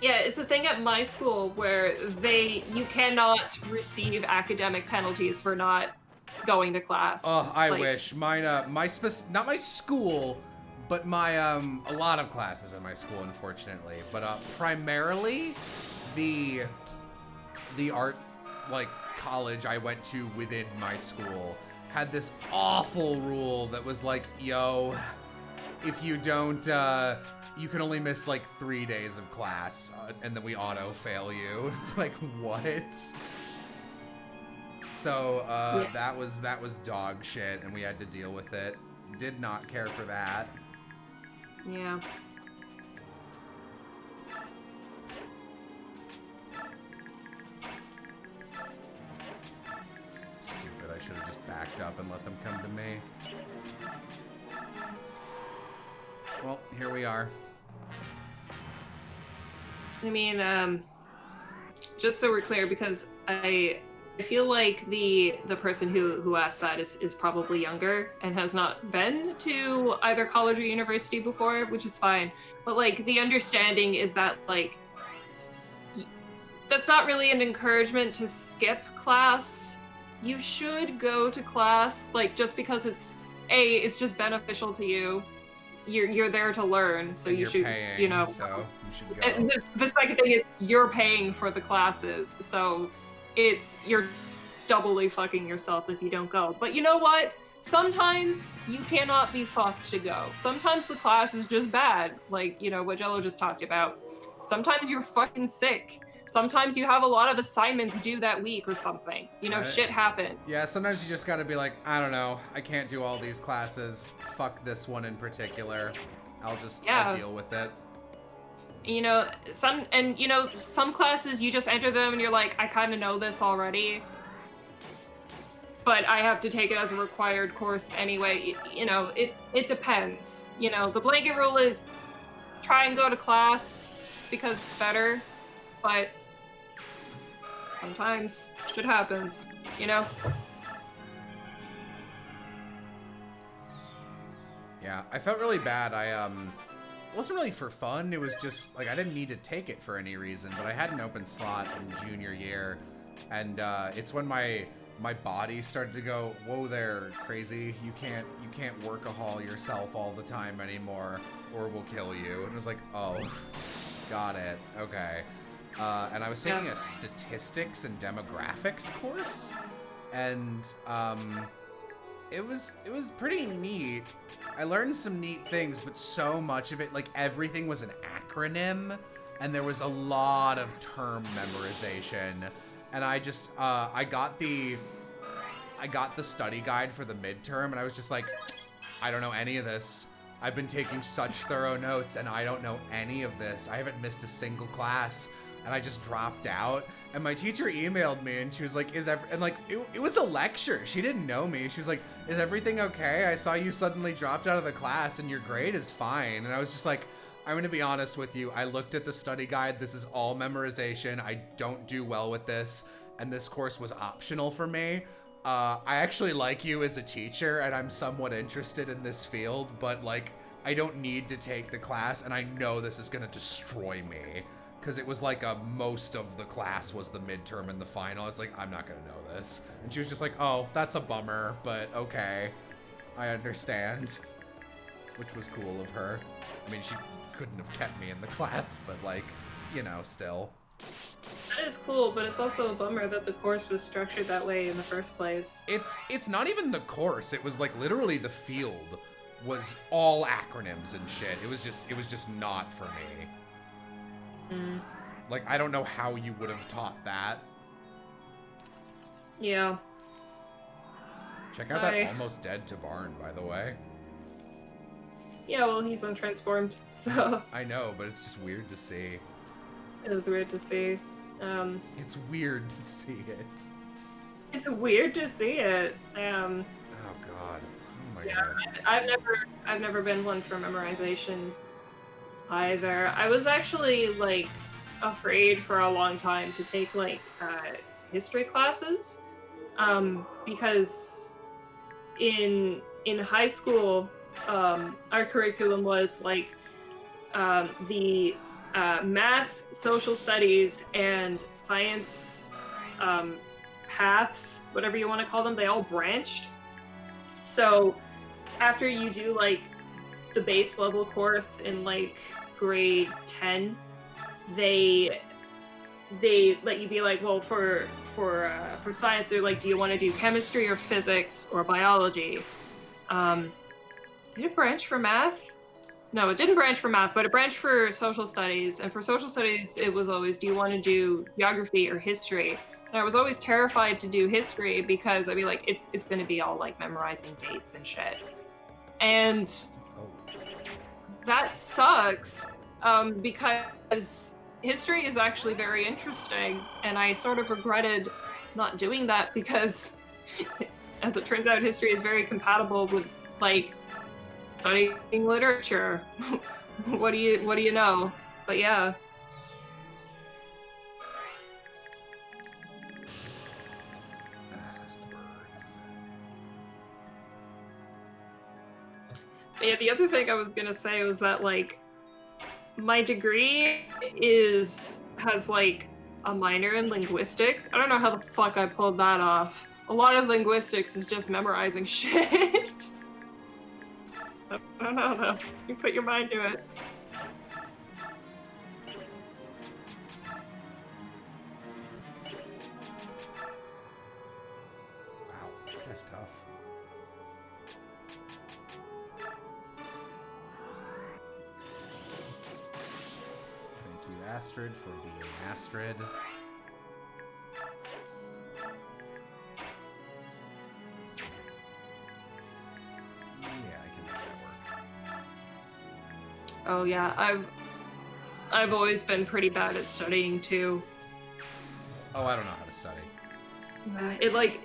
Yeah, it's a thing at my school where you cannot receive academic penalties for not going to class. Oh, I wish. Mine, not my school, but my, a lot of classes in my school, unfortunately. But, primarily, the art, like, college I went to within my school had this awful rule that was like, yo, if you don't, you can only miss, like, 3 days of class, and then we auto-fail you. It's like, what? So, Yeah. that was dog shit, and we had to deal with it. Did not care for that. Yeah. Stupid, I should have just backed up and let them come to me. Well, here we are. I mean, just so we're clear, because I feel like the person who asked that is probably younger and has not been to either college or university before, which is fine. But like the understanding is that like that's not really an encouragement to skip class. You should go to class, like just because it's just beneficial to you. you're there to learn, so And you you're should, paying, you know. so you should go. And the second thing is you're paying for the classes, so you're doubly fucking yourself if you don't go. But you know what? Sometimes you cannot be fucked to go. Sometimes the class is just bad, like, you know, what Jello just talked about. Sometimes you're fucking sick. Sometimes you have a lot of assignments due that week or something. You know, Right. shit happens. Yeah, sometimes you just gotta be like, I don't know, I can't do all these classes. Fuck this one in particular. I'll Yeah. deal with it. You know, some classes you just enter them and you're like, I kind of know this already, but I have to take it as a required course anyway. You know, it depends. You know, the blanket rule is try and go to class because it's better, but sometimes shit happens, you know? Yeah, I felt really bad. It wasn't really for fun. It was just like I didn't need to take it for any reason, but I had an open slot in junior year, and it's when my body started to go, whoa there, crazy. You can't workahol yourself all the time anymore, or we'll kill you. And it was like, oh, got it, okay. And I was taking a statistics and demographics course, and it was pretty neat. I learned some neat things, but so much of it, like everything was an acronym, and there was a lot of term memorization. And I just, I got the study guide for the midterm, and I was just like, I don't know any of this. I've been taking such thorough notes, and I don't know any of this. I haven't missed a single class, and I just dropped out. And my teacher emailed me, and she was like, it was a lecture. She didn't know me. She was like, is everything okay? I saw you suddenly dropped out of the class, and your grade is fine. And I was just like, I'm gonna be honest with you. I looked at the study guide. This is all memorization. I don't do well with this, and this course was optional for me. I actually like you as a teacher, and I'm somewhat interested in this field, but like, I don't need to take the class, and I know this is gonna destroy me. Because it was like most of the class was the midterm and the final. I was like, I'm not gonna know this. And she was just like, oh, that's a bummer, but okay. I understand. Which was cool of her. I mean, she couldn't have kept me in the class, but like, you know, still. That is cool, but it's also a bummer that the course was structured that way in the first place. It's not even the course. It was like literally the field was all acronyms and shit. It was just not for me. Like, I don't know how you would have taught that. Yeah. Check out that Almost Dead to Barn, by the way. Yeah, well, he's untransformed, so... I know, but it's just weird to see. It is weird to see. It's weird to see it. It's weird to see it. Oh god. Oh my god. I've never been one for memorization either. I was actually like afraid for a long time to take like history classes, because in high school our curriculum was like the math, social studies, and science paths, whatever you want to call them, they all branched. So after you do like the base level course in like grade 10, they let you be like, well, for science, they're like, do you want to do chemistry or physics or biology? Did it branch for math? No, it didn't branch for math, but it branched for social studies. And for social studies, it was always, do you want to do geography or history? And I was always terrified to do history because I'd be like, it's going to be all like memorizing dates and shit. And that sucks, because history is actually very interesting, and I sort of regretted not doing that because, as it turns out, history is very compatible with like studying literature. What do you know? But yeah. Yeah, the other thing I was gonna say was that like my degree has like a minor in linguistics. I don't know how the fuck I pulled that off. A lot of linguistics is just memorizing shit. I don't know though. You put your mind to it. Wow, this guy's tough. Thank you, Astrid, for being Astrid. Yeah, I can make that work. Oh yeah, I've always been pretty bad at studying too. Oh, I don't know how to study. It like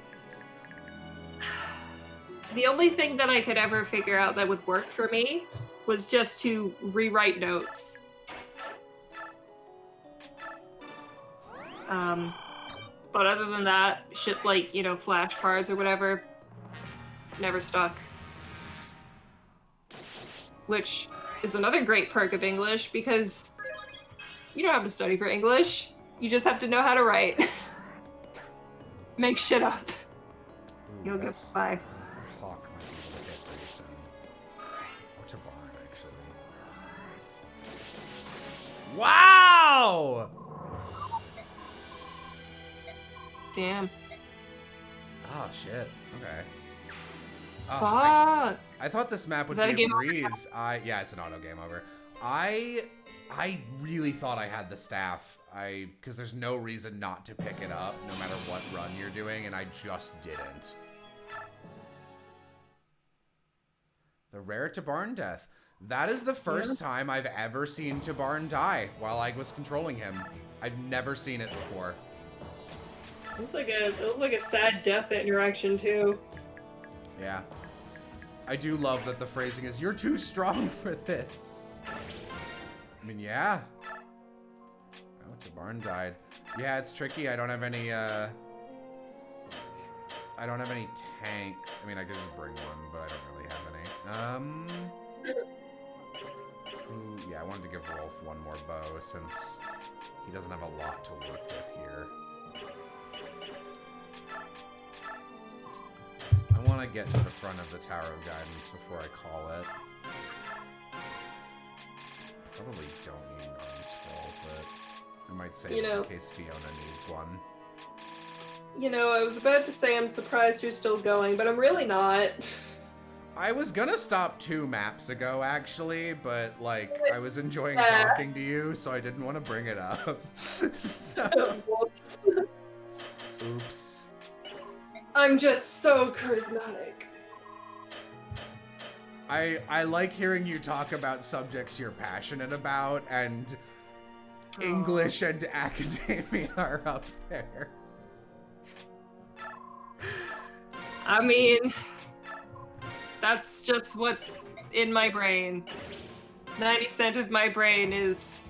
the only thing that I could ever figure out that would work for me was just to rewrite notes. But other than that, shit like, you know, flashcards or whatever, never stuck. Which is another great perk of English, because you don't have to study for English. You just have to know how to write. Make shit up. Ooh, You'll that get by. Hawk might be able to hit Grayson. Or to Barn, actually. Wow! Damn. Oh, shit. Okay. Oh, Fuck. I thought this map would Is that be a a game over? breeze. Yeah, it's an auto game over. I really thought I had the staff. Because there's no reason not to pick it up, no matter what run you're doing, and I just didn't. The rare Tabarn death. That is the first time I've ever seen Tabarn die while I was controlling him. I've never seen it before. It was like a sad death interaction too. Yeah. I do love that the phrasing is, "You're too strong for this." I mean, yeah. Oh, Tabarn died. Yeah, it's tricky. I don't have any, tanks. I mean, I could just bring one, but I don't really have any. Ooh, yeah, I wanted to give Rolf one more bow since he doesn't have a lot to work with here. I want to get to the front of the Tower of Guidance before I call it. Probably don't need an arm scroll, but I might save it in case Fiona needs one. You know, I was about to say I'm surprised you're still going, but I'm really not. I was gonna stop 2 maps ago, actually, but, like, I was enjoying talking to you, so I didn't want to bring it up. So... Oops. I'm just so charismatic. I like hearing you talk about subjects you're passionate about, and English and academia are up there. I mean, that's just what's in my brain. 90% of my brain is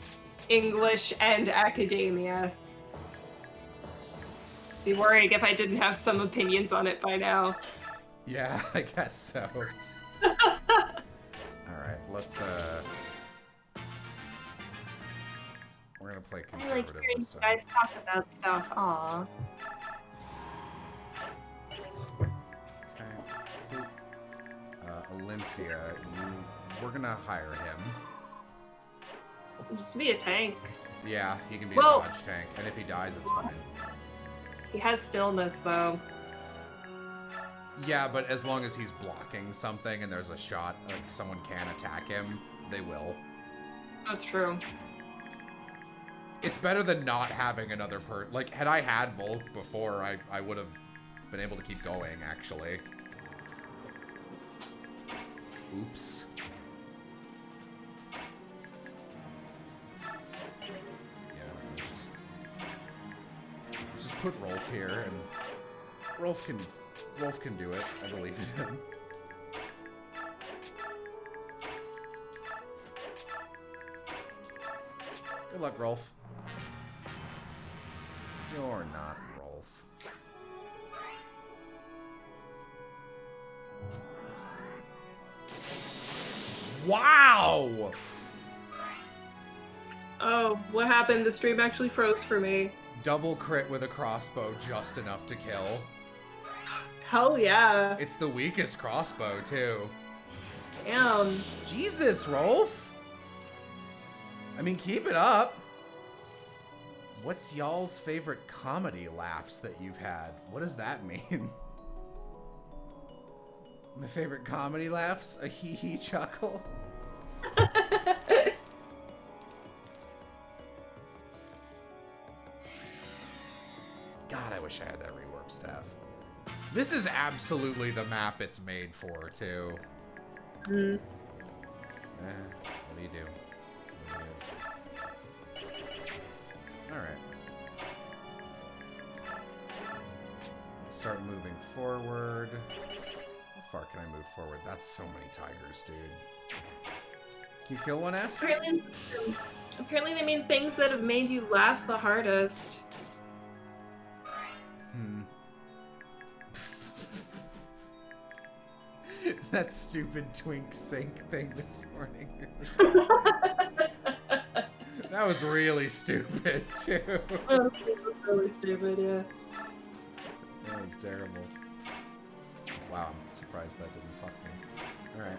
English and academia. Be worrying if I didn't have some opinions on it by now. Yeah, I guess so. Alright, let's, we're gonna play I like conservative hearing this you time. guys talk about stuff. Aw. Okay. Olyncia, we're gonna hire him. Just be a tank. Yeah, he can be Well- a dodge tank, and if he dies, it's fine. He has stillness, though. Yeah, but as long as he's blocking something and there's a shot, like someone can attack him, they will. That's true. It's better than not having another like, had I had Volk before, I would have been able to keep going, actually. Oops. Yeah, let's just put Rolf here, and Rolf can do it. I believe in him. Good luck, Rolf. You're not Rolf. Wow! Oh, what happened? The stream actually froze for me. Double crit with a crossbow, just enough to kill. Hell yeah. It's the weakest crossbow, too. Damn. Jesus, Rolf. I mean, keep it up. What's y'all's favorite comedy laughs that you've had? What does that mean? My favorite comedy laughs? A hee-hee chuckle? God, I wish I had that rewarp staff. This is absolutely the map it's made for, too. Mm. What do you do? Alright. Let's start moving forward. How far can I move forward? That's so many tigers, dude. Can you kill one, Astrid? Apparently they mean things that have made you laugh the hardest. That stupid twink sync thing this morning. That was really stupid, too. That was really stupid, yeah. That was terrible. Wow, I'm surprised that didn't fuck me. Alright.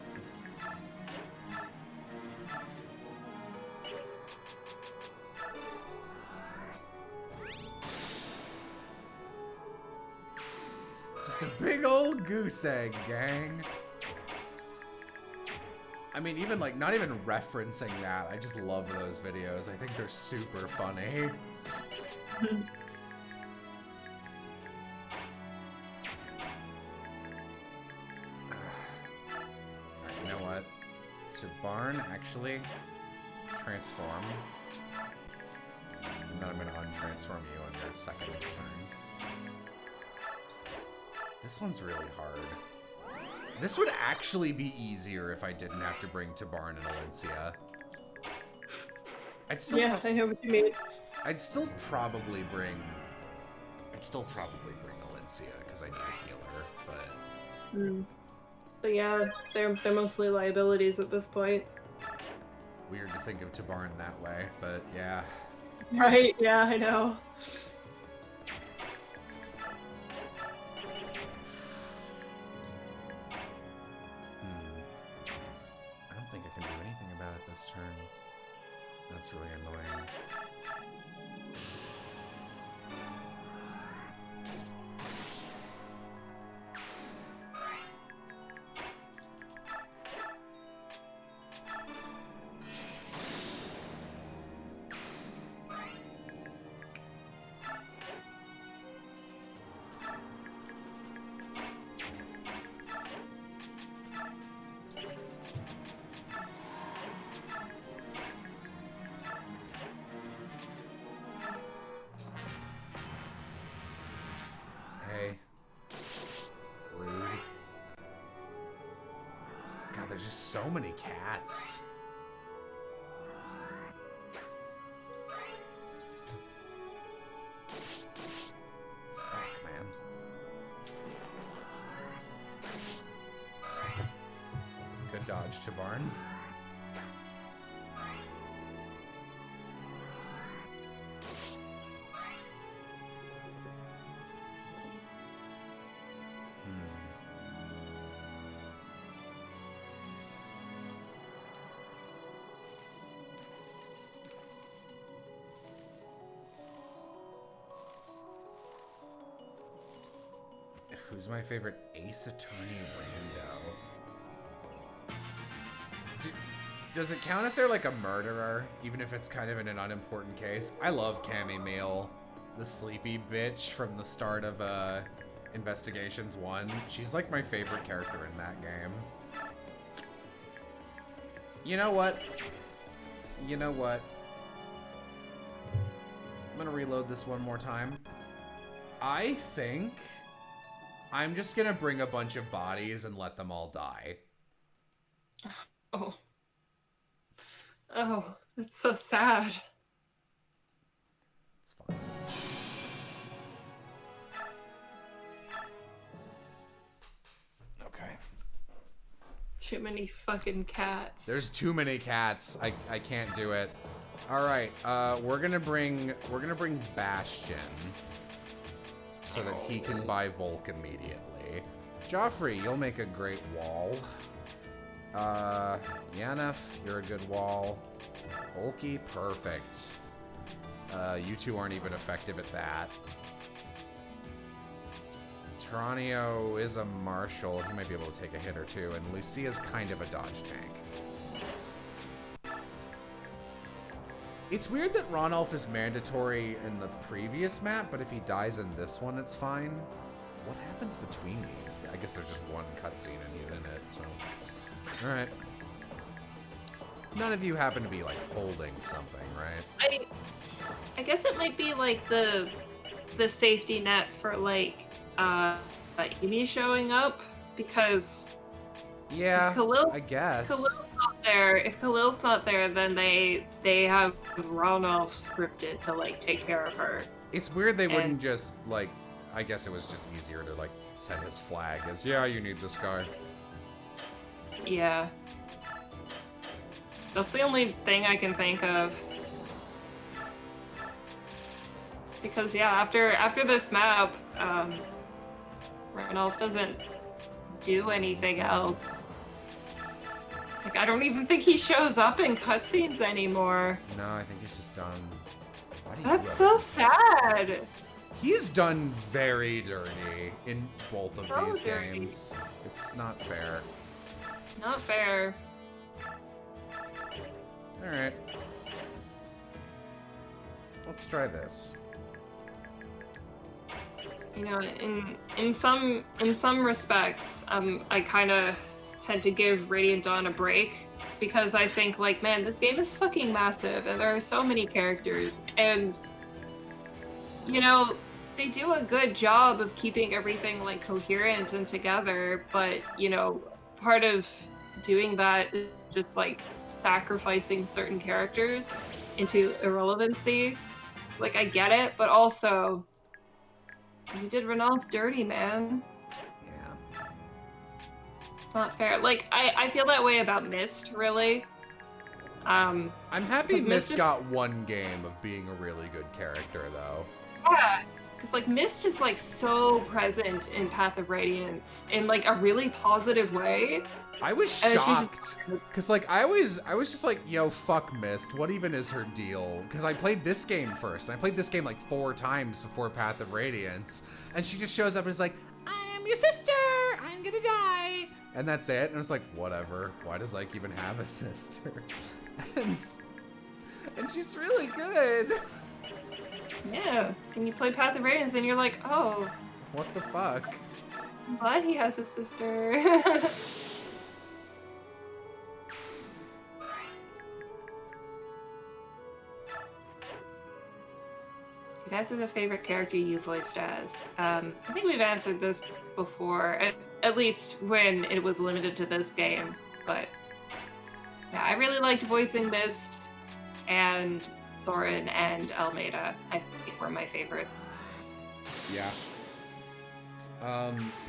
Just a big old goose egg, gang. I mean, even like, not even referencing that, I just love those videos. I think they're super funny. Alright, you know what? To barn, actually, transform. And then I'm gonna untransform you on your second turn. This one's really hard. This would actually be easier if I didn't have to bring Tabarn and Alencia. Yeah, I know what you mean. I'd still probably bring Alencia because I need a healer, but But yeah, they're mostly liabilities at this point. weird to think of Tabarn that way, but yeah. Right, yeah, I know. I don't think I can do anything about it this turn. That's really annoying. Hey. Rude. God, there's just so many cats. Fuck, man. Good dodge, Tabarn. Who's my favorite Ace Attorney rando? Does it count if they're like a murderer, even if it's kind of in an unimportant case? I love Cammy Meal, the sleepy bitch from the start of Investigations 1. She's like my favorite character in that game. You know what? You know what? I'm gonna reload this one more time. I think I'm just gonna bring a bunch of bodies and let them all die. Oh. Oh, that's so sad. It's fine. Okay. Too many fucking cats. There's too many cats. I can't do it. All right. We're gonna bring Bastion so that he can buy Volk immediately. Joffrey, you'll make a great wall. Yanef, you're a good wall. Olkey, perfect. You two aren't even effective at that. Taranio is a marshal. He might be able to take a hit or two, and Lucia's kind of a dodge tank. It's weird that Ronolf is mandatory in the previous map, but if he dies in this one, it's fine. What happens between these? I guess there's just one cutscene and he's in it, so... Alright. None of you happen to be, like, holding something, right? I guess it might be, like, the safety net for, like, Amy showing up, because... Yeah, Khalil, I guess. Khalil's not there. If Khalil's not there, then they have Ronolf scripted to, like, take care of her. It's weird they wouldn't just, like... I guess it was just easier to, like, set his flag as, yeah, you need this guy. Yeah. That's the only thing I can think of. Because, yeah, after this map, Ronolf doesn't do anything else. Like, I don't even think he shows up in cutscenes anymore. No, I think he's just done. Why do you That's so sad. He's done very dirty in both of So these dirty. games. It's not fair. It's not fair. Alright. Let's try this. You know, in some respects, I kind of tend to give Radiant Dawn a break, because I think, like, man, this game is fucking massive and there are so many characters, and you know, they do a good job of keeping everything, like, coherent and together, but, you know, part of doing that is just, like, sacrificing certain characters into irrelevancy. Like, I get it, but also, you did Ronolf dirty, man. Yeah. It's not fair. Like, I feel that way about Mist, really. I'm happy 'Cause Mist got one game of being a really good character, though. Yeah, because, like, Mist is, like, so present in Path of Radiance in, like, a really positive way. I was And she's shocked, because, like, I was just like, yo, fuck Mist, what even is her deal? Because I played this game first, and I played this game, like, 4 times before Path of Radiance, and she just shows up and is like, I am your sister, I'm gonna die, and that's it, and I was like, whatever, why does Ike even have a sister? and she's really good. Yeah, and you play Path of Radiance and you're like, oh, What the fuck? I'm glad he has a sister. You guys are the favorite character you voiced as. I think we've answered this before, at least when it was limited to this game, but yeah, I really liked voicing Mist, and Soren and Almeida, I think, were my favorites. Yeah.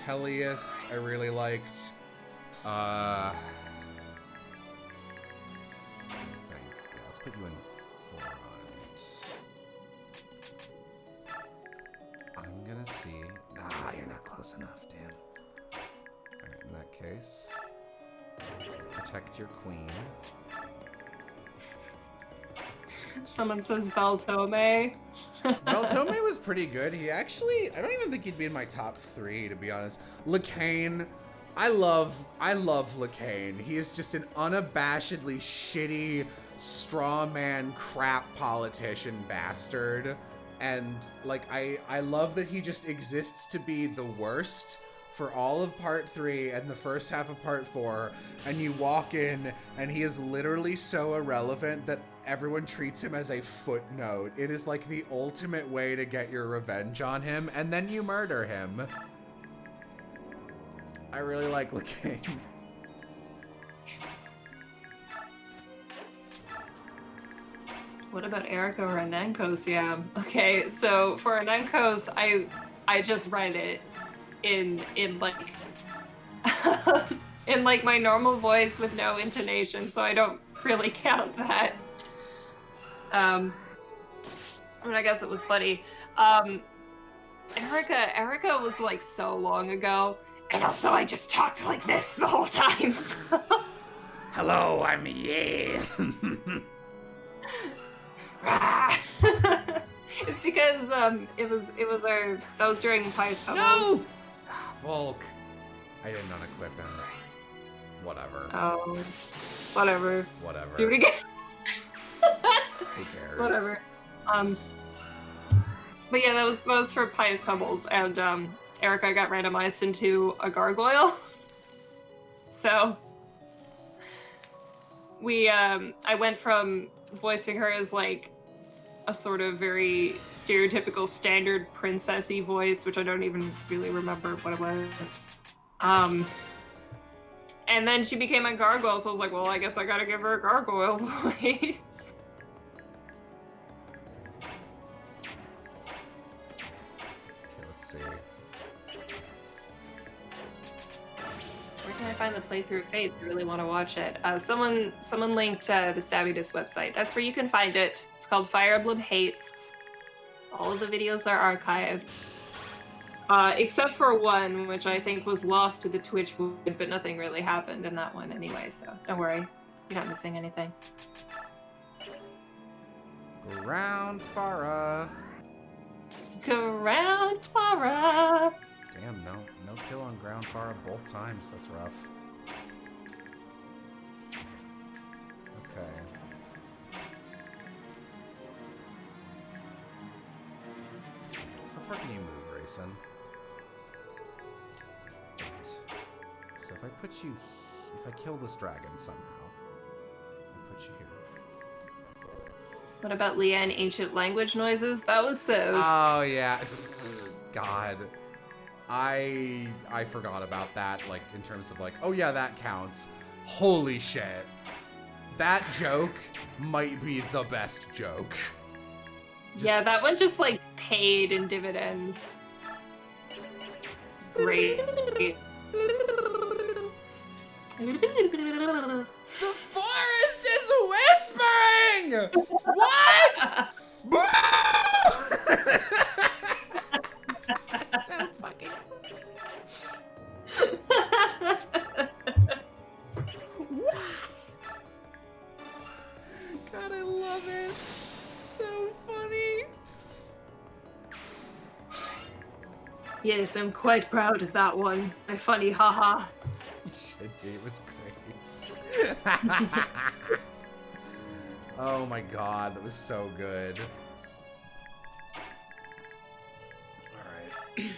Peleus, I really liked. I think. Yeah, let's put you in front. I'm gonna see. Nah, you're not close enough, damn. Alright, in that case, protect your queen. Someone says Valtome. Valtome was pretty good. He actually, I don't even think he'd be in my top 3, to be honest. Lacane, I love Lacane. He is just an unabashedly shitty, straw man, crap politician bastard. And, like, I love that he just exists to be the worst for all of part 3 and the first half of part 4. And you walk in, and he is literally so irrelevant that everyone treats him as a footnote. It is like the ultimate way to get your revenge on him, and then you murder him. I really like Lacane. Yes. What about Erica or Anenkos? Yeah. Okay, so for Anenkos, I just read it in like in like my normal voice with no intonation, so I don't really count that. I mean, I guess it was funny. Erica was like so long ago, and also I just talked like this the whole time. So. Hello, I'm Ye. It's because it was our that was during Pious Pebbles. No! Volk. I didn't unequip him. Whatever. Oh, whatever. Whatever. Do it again. Who cares? Whatever. But yeah, that was for Pious Pebbles, and Erica got randomized into a gargoyle. So I went from voicing her as like a sort of very stereotypical standard princessy voice, which I don't even really remember what it was. And then she became a gargoyle, so I was like, well, I guess I gotta give her a gargoyle voice. Okay, let's see. Where can I find the playthrough of Faith? I really want to watch it. Someone linked the Stabby website. That's where you can find it. It's called Fire Emblem Hates. All of the videos are archived. Except for one, which I think was lost to the Twitch feed, but nothing really happened in that one anyway, so don't worry. You're not missing anything. Ground Farah. Ground Farah! Damn, no kill on Ground Farah both times. That's rough. Okay. How far can you move, Rayson? Right. So if I put you, if I kill this dragon somehow, I'll put you here. What about Leanne Ancient Language Noises? That was so... Oh yeah. God. I forgot about that, like, in terms of like, oh yeah, that counts. Holy shit. That joke might be the best joke. Yeah, that one just, like, paid in dividends. It's great. The forest is whispering! What? So fucking... What? God, I love it. So funny. Yes, I'm quite proud of that one. My funny haha. You should be. It was great. Oh my god, that was so good. Alright. Can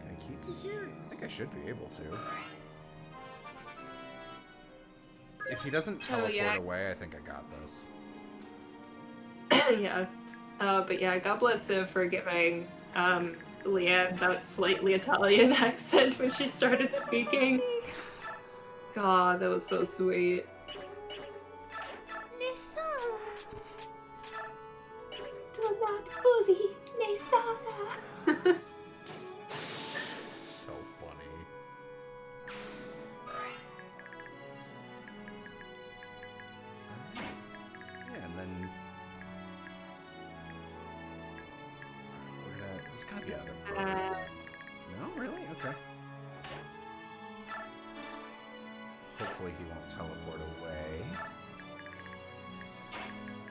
I keep you here? I think I should be able to. If he doesn't teleport away, I think I got this. Yeah. But yeah, God bless Civ for giving Leanne that slightly Italian accent when she started speaking. God, that was so sweet. Nesala. Do not bully Nesala. So funny. Yeah, and then there's gotta be other programs. No, really? Okay. Hopefully he won't teleport away.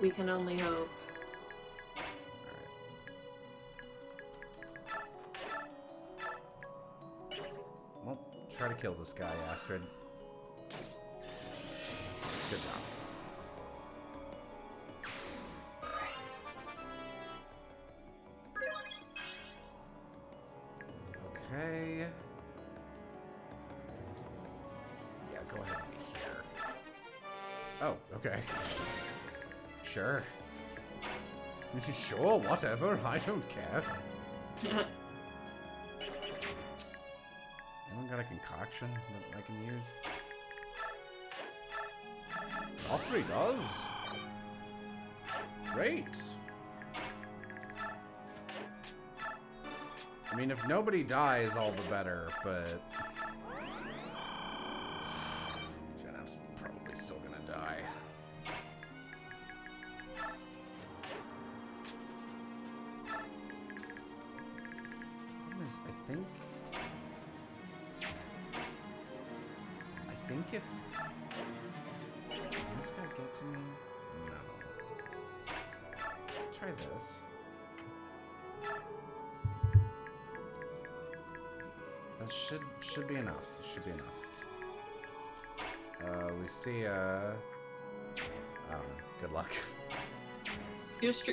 We can only hope. Well, try to kill this guy, Astrid. Good job. Okay. Yeah, go ahead and be here. Oh, okay. Sure. Sure, whatever. I don't care. Anyone got a concoction that I can use? Joffrey does. Great. I mean, if nobody dies, all the better, but... Jenna's probably still gonna die. is, I think if... Can this guy get to me? No. Let's try this. That should be enough. Should be enough. Lucia... I don't know. Good luck.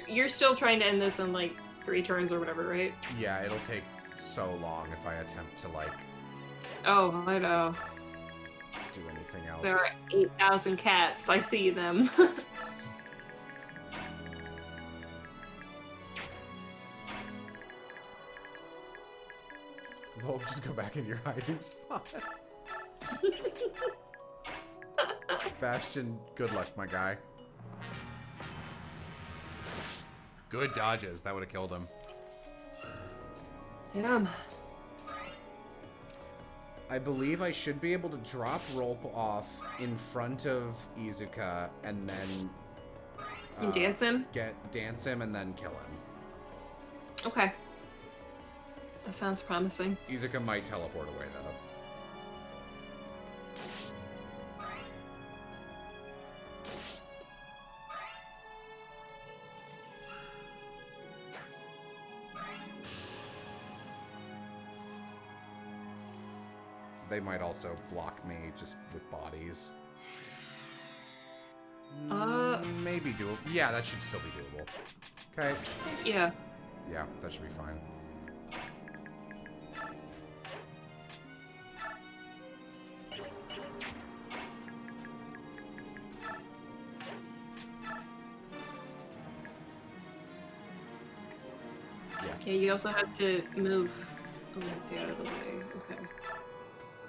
You're still trying to end this in like 3 turns or whatever, right? Yeah, it'll take so long if I attempt to, like... Oh, I know. Do anything else. There are 8,000 cats. I see them. Volk, just go back in your hiding spot. Bastion, good luck, my guy. Good dodges. That would have killed him. Yeah. I believe I should be able to drop rope off in front of Izuka and then... And dance him? Dance him and then kill him. Okay. That sounds promising. Izuka might teleport away, though. They might also block me just with bodies. Maybe doable. Yeah, that should still be doable. Okay. Yeah. Yeah, that should be fine. Yeah, you also have to move. Oh, let's see, out of the way. Okay.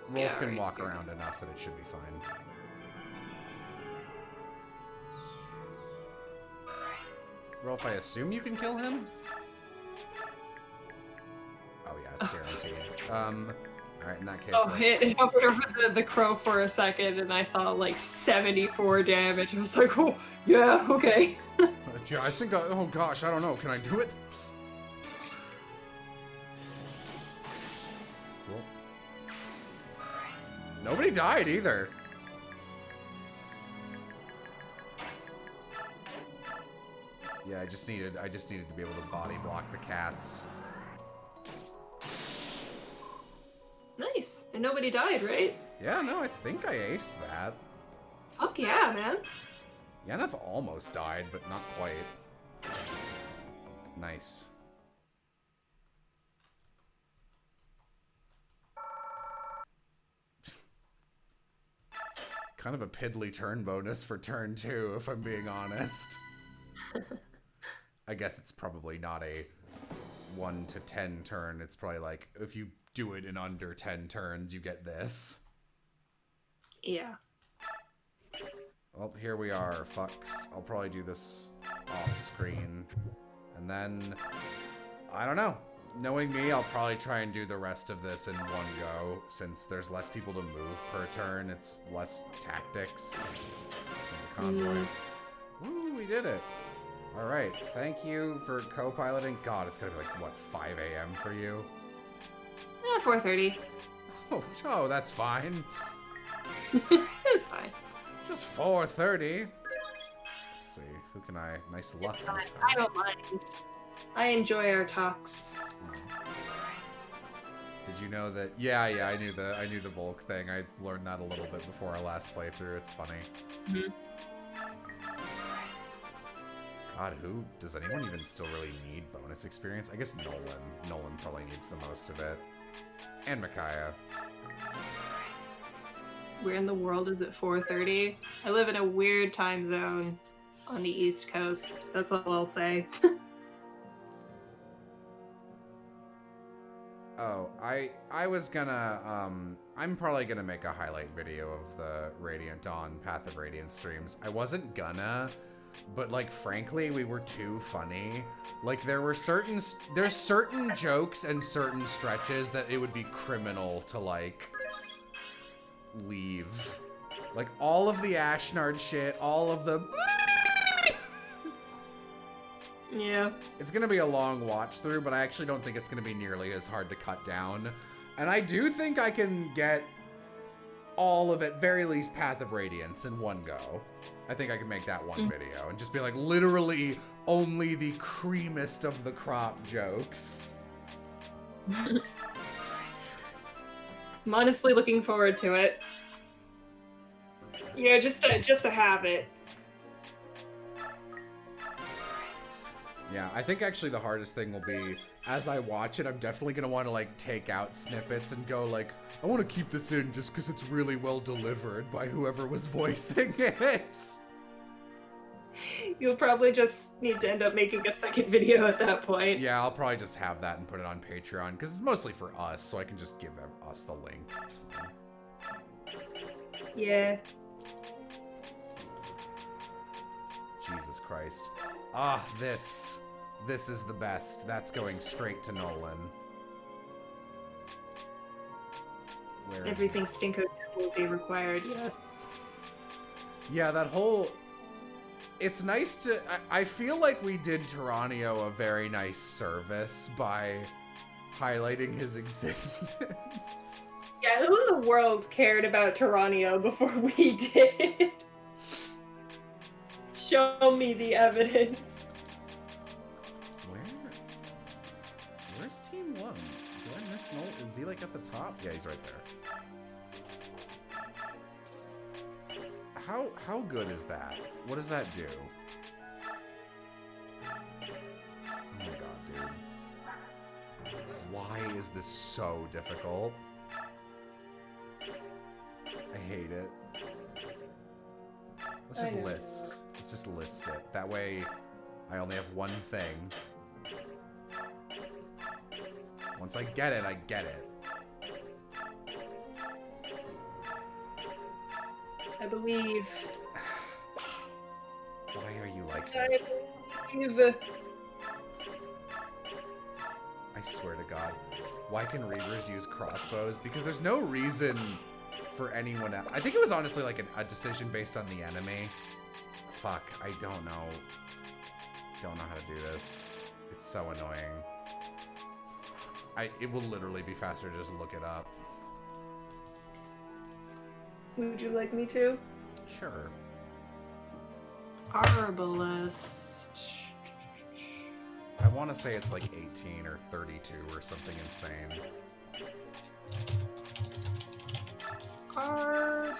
Rolf Yeah, can right, walk yeah. around enough that it should be fine. Rolf, I assume you can kill him? Oh yeah, it's guaranteed. Alright, in that case, Oh, let's... it hovered over the crow for a second, and I saw like 74 damage. I was like, oh, yeah, okay. Yeah, I think oh gosh, I don't know. Can I do it? Cool. Nobody died either. Yeah, I just needed to be able to body block the cats. Nice. And nobody died, right? Yeah, no, I think I aced that. Fuck yeah, man. Yaneth almost died, but not quite. Nice. Kind of a piddly turn bonus for turn 2, if I'm being honest. I guess it's probably not a 1 to 10 turn. It's probably like, if you do it in under 10 turns, you get this. Yeah. Well, here we are, fucks. I'll probably do this off screen. And then, I don't know. Knowing me, I'll probably try and do the rest of this in one go. Since there's less people to move per turn, it's less tactics. Send the convoy. Woo, we did it. Alright, thank you for co-piloting. God, it's gonna be like, what, 5 a.m. for you? 4:30. Oh, that's fine. It's fine. Just 4:30. Let's see, who can I... Nice luck. It's fine. I don't mind. I enjoy our talks. Did you know that? Yeah, I knew the Volk thing. I learned that a little bit before our last playthrough. It's funny. Mm-hmm. God, does anyone even still really need bonus experience? I guess Nolan. Nolan probably needs the most of it. And Micaiah. Where in the world is it 4:30? I live in a weird time zone on the East Coast. That's all I'll say. Oh, I was gonna, I'm probably gonna make a highlight video of the Radiant Dawn Path of Radiance streams. I wasn't gonna, but like, frankly, we were too funny. Like, there's certain jokes and certain stretches that it would be criminal to, like, leave. Like, all of the Ashnard shit, all of the... Yeah. It's going to be a long watch through, but I actually don't think it's going to be nearly as hard to cut down. And I do think I can get all of, at very least, Path of Radiance in one go. I think I can make that one video and just be like, literally only the creamest of the crop jokes. I'm honestly looking forward to it. Yeah, just to have it. Yeah, I think actually the hardest thing will be, as I watch it, I'm definitely going to want to, like, take out snippets and go, like, I want to keep this in just because it's really well delivered by whoever was voicing it. You'll probably just need to end up making a second video at that point. Yeah, I'll probably just have that and put it on Patreon, because it's mostly for us, so I can just give us the link. It's fine. Yeah. Jesus Christ. Ah, this. This is the best. That's going straight to Nolan. Where is Everything Stinko will be required, yes. Yeah, that whole... It's nice to... I feel like we did Tyranio a very nice service by highlighting his existence. Yeah, who in the world cared about Tyranio before we did? Show me the evidence. Where's Team 1? Did I miss Noel? Is he like at the top? Yeah, he's right there. How good is that? What does that do? Oh my god, dude. Why is this so difficult? I hate it. Let's just list. Let's just list it. That way, I only have one thing. Once I get it, I get it. I believe. Why are you like I this? believe. I swear to God. Why can Reavers use crossbows? Because there's no reason for anyone else. I think it was honestly like a decision based on the enemy. Fuck, I don't know. Don't know how to do this. It's so annoying. It will literally be faster to just look it up. Would you like me to? Sure. Arbalest. I want to say it's like 18 or 32 or something insane. Arbalest.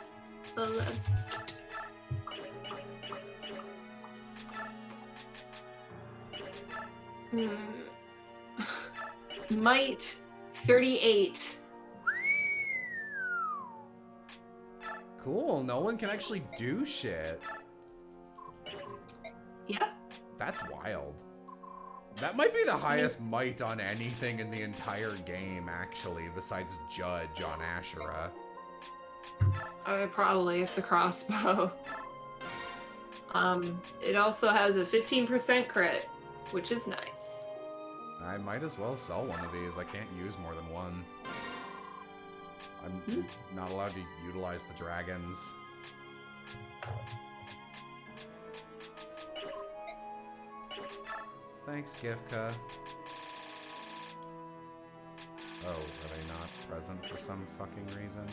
Might 38. Cool, no one can actually do shit. Yeah. That's wild. That might be the highest might on anything in the entire game, actually, besides Judge on Ashura. Probably. It's a crossbow. It also has a 15% crit, which is nice. I might as well sell one of these. I can't use more than one. I'm not allowed to utilize the dragons. Thanks, Gifka. Oh, are they not present for some fucking reason?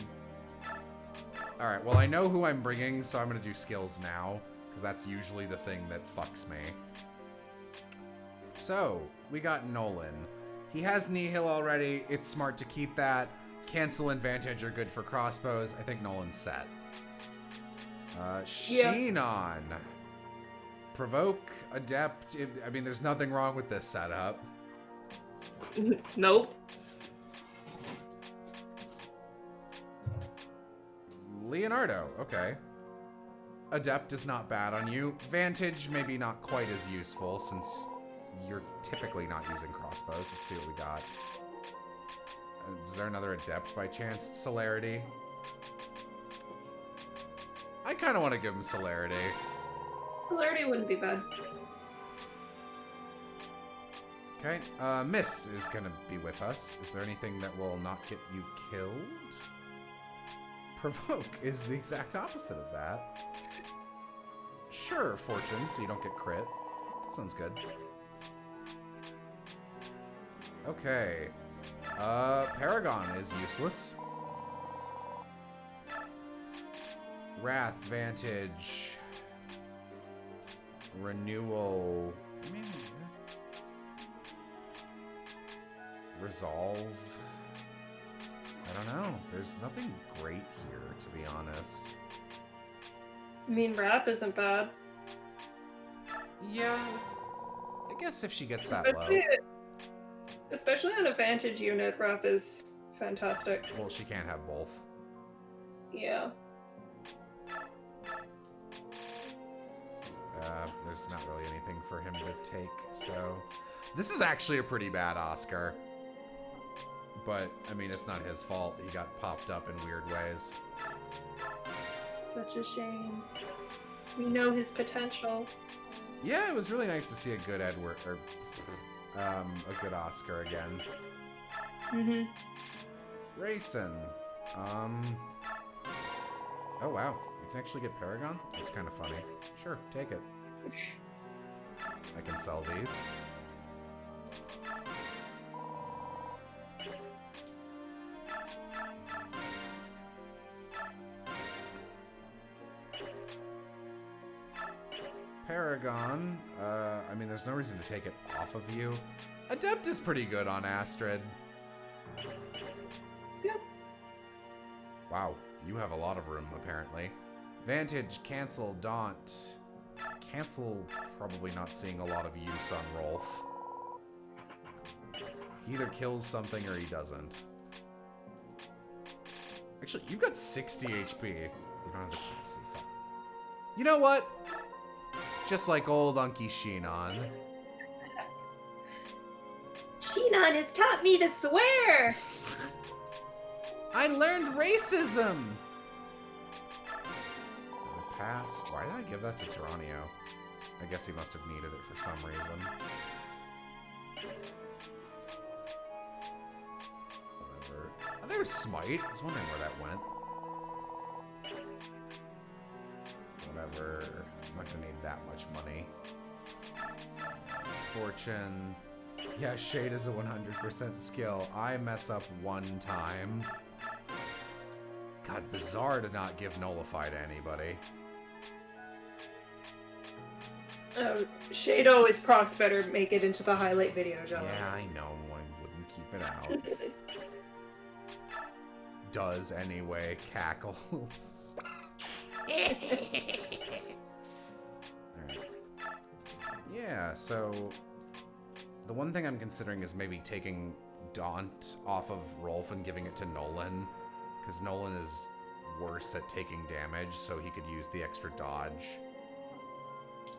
Alright, well I know who I'm bringing, so I'm gonna do skills now, because that's usually the thing that fucks me. So, we got Nolan. He has Nihil already, it's smart to keep that. Cancel and Vantage are good for crossbows. I think Nolan's set. Sheenon. Provoke, Adept. I mean, there's nothing wrong with this setup. Nope. Leonardo, okay. Adept is not bad on you. Vantage, maybe not quite as useful since you're typically not using crossbows. Let's see what we got. Is there another Adept by chance? Celerity. I kind of want to give him Celerity. Celerity wouldn't be bad. Okay, Mist is gonna be with us. Is there anything that will not get you killed? Provoke is the exact opposite of that. Sure, Fortune, so you don't get crit. That sounds good. Okay. Paragon is useless. Wrath, Vantage, Renewal. I mean, Resolve. I don't know. There's nothing great here, to be honest. I mean, Wrath isn't bad. Yeah. I guess if she gets that low. Especially on a Vantage unit, Wrath is fantastic. Well, she can't have both. Yeah. There's not really anything for him to take, so... This is actually a pretty bad Oscar. But, I mean, it's not his fault. He got popped up in weird ways. Such a shame. We know his potential. Yeah, it was really nice to see a good Edward, or... a good Oscar again. Mm-hmm. Racing. Oh, wow. You can actually get Paragon? That's kind of funny. Sure, take it. I can sell these. Paragon. I mean, there's no reason to take it off of you. Adept is pretty good on Astrid. Yep. Wow, you have a lot of room, apparently. Vantage, cancel, Daunt. Cancel, probably not seeing a lot of use on Rolf. He either kills something or he doesn't. Actually, you've got 60 HP. You don't have the capacity. Fuck. You know what? Just like old Unky Sheenon. Sheenon has taught me to swear! I learned racism! Pass. Why did I give that to Tyranio? I guess he must have needed it for some reason. Whatever. Oh, there's Smite. I was wondering where that went. Whatever. I'm not gonna need that much money. Fortune. Yeah, Shade is a 100% skill. I mess up one time. God, bizarre to not give Nullify to anybody. Shade always procs better make it into the highlight video, Jello. Yeah, I know. I wouldn't keep it out. Does anyway. Cackles. Alright. Yeah, so... The one thing I'm considering is maybe taking Daunt off of Rolf and giving it to Nolan. Because Nolan is worse at taking damage, so he could use the extra dodge.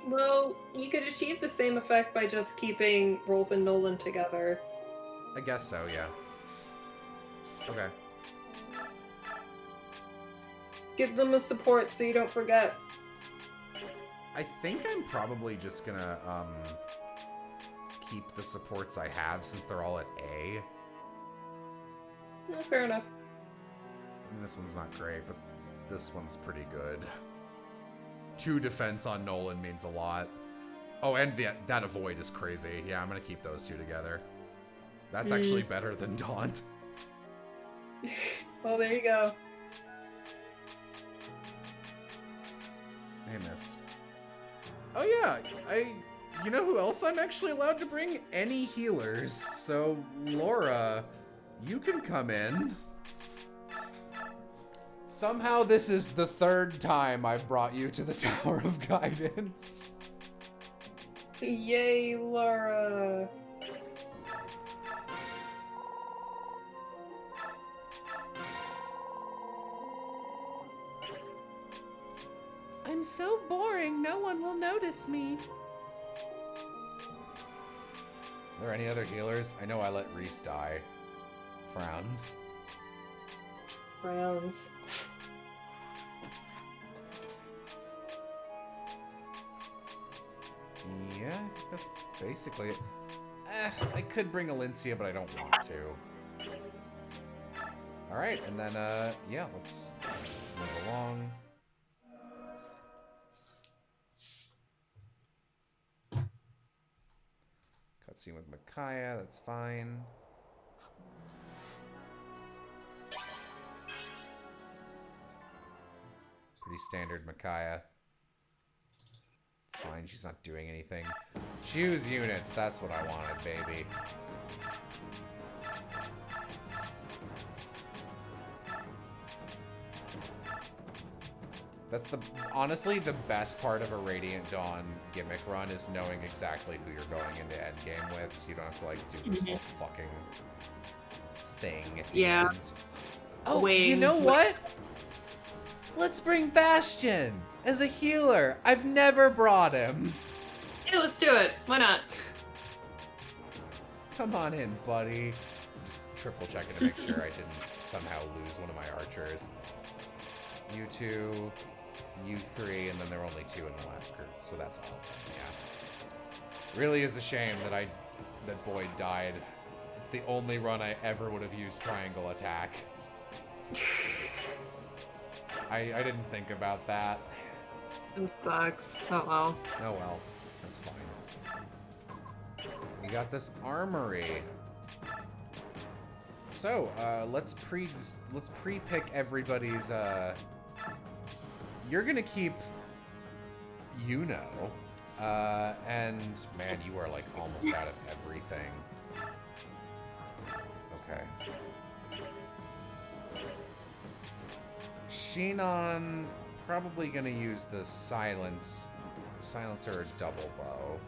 Well, you could achieve the same effect by just keeping Rolf and Nolan together. I guess so, yeah. Okay. Give them a support so you don't forget. I think I'm probably just gonna, keep the supports I have since they're all at A. Fair enough. I mean, this one's not great, but this one's pretty good. 2 defense on Nolan means a lot. Oh, and that avoid is crazy. Yeah, I'm gonna keep those 2 together. That's actually better than Daunt. Well, there you go. I missed. Oh yeah, you know who else I'm actually allowed to bring? Any healers. So, Laura, you can come in. Somehow this is the 3rd time I've brought you to the Tower of Guidance. Yay, Laura. I'm so boring, no one will notice me. Are there any other healers? I know I let Reese die. Frowns. Browns. Yeah, I think that's basically it. I could bring Alencia, but I don't want to. Alright, and then, yeah, let's move along. Cutscene with Micaiah, that's fine. Pretty standard Micaiah. It's fine, she's not doing anything. Choose units, that's what I wanted, baby. That's honestly the best part of a Radiant Dawn gimmick run is knowing exactly who you're going into endgame with, so you don't have to like do this whole fucking thing at the end. Oh, you know what? Let's bring Bastion as a healer. I've never brought him. Yeah, let's do it. Why not? Come on in, buddy. Just triple checking to make sure I didn't somehow lose one of my archers. You two, you three, and then there were only 2 in the last group, so that's all of them, yeah. Really is a shame that Boyd died. It's the only run I ever would have used triangle attack. I didn't think about that. It sucks. Oh well. Oh well, that's fine. We got this armory. So, let's pre-pick everybody's, you're gonna keep Yuno. And man, you are like almost out of everything. Okay. Shinon, probably gonna use the silencer or double bow.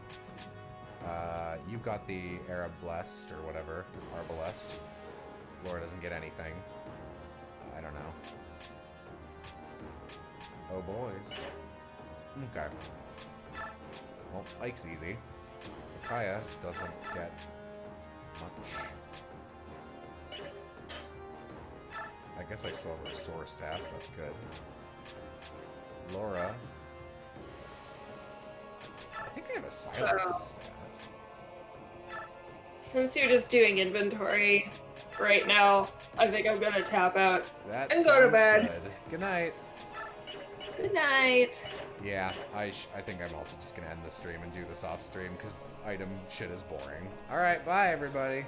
You got the Arab Blessed or whatever, Arbalest. Laura doesn't get anything. I don't know. Oh boys. Okay. Well, Ike's easy. Kaya doesn't get much. I guess I still have a restore staff. That's good. Laura. I think I have a silence staff. Since you're just doing inventory right now, I think I'm gonna tap out That and go to sounds bed. Good. Good night. Good night. Yeah, I think I'm also just gonna end the stream and do this off stream because item shit is boring. All right, bye everybody.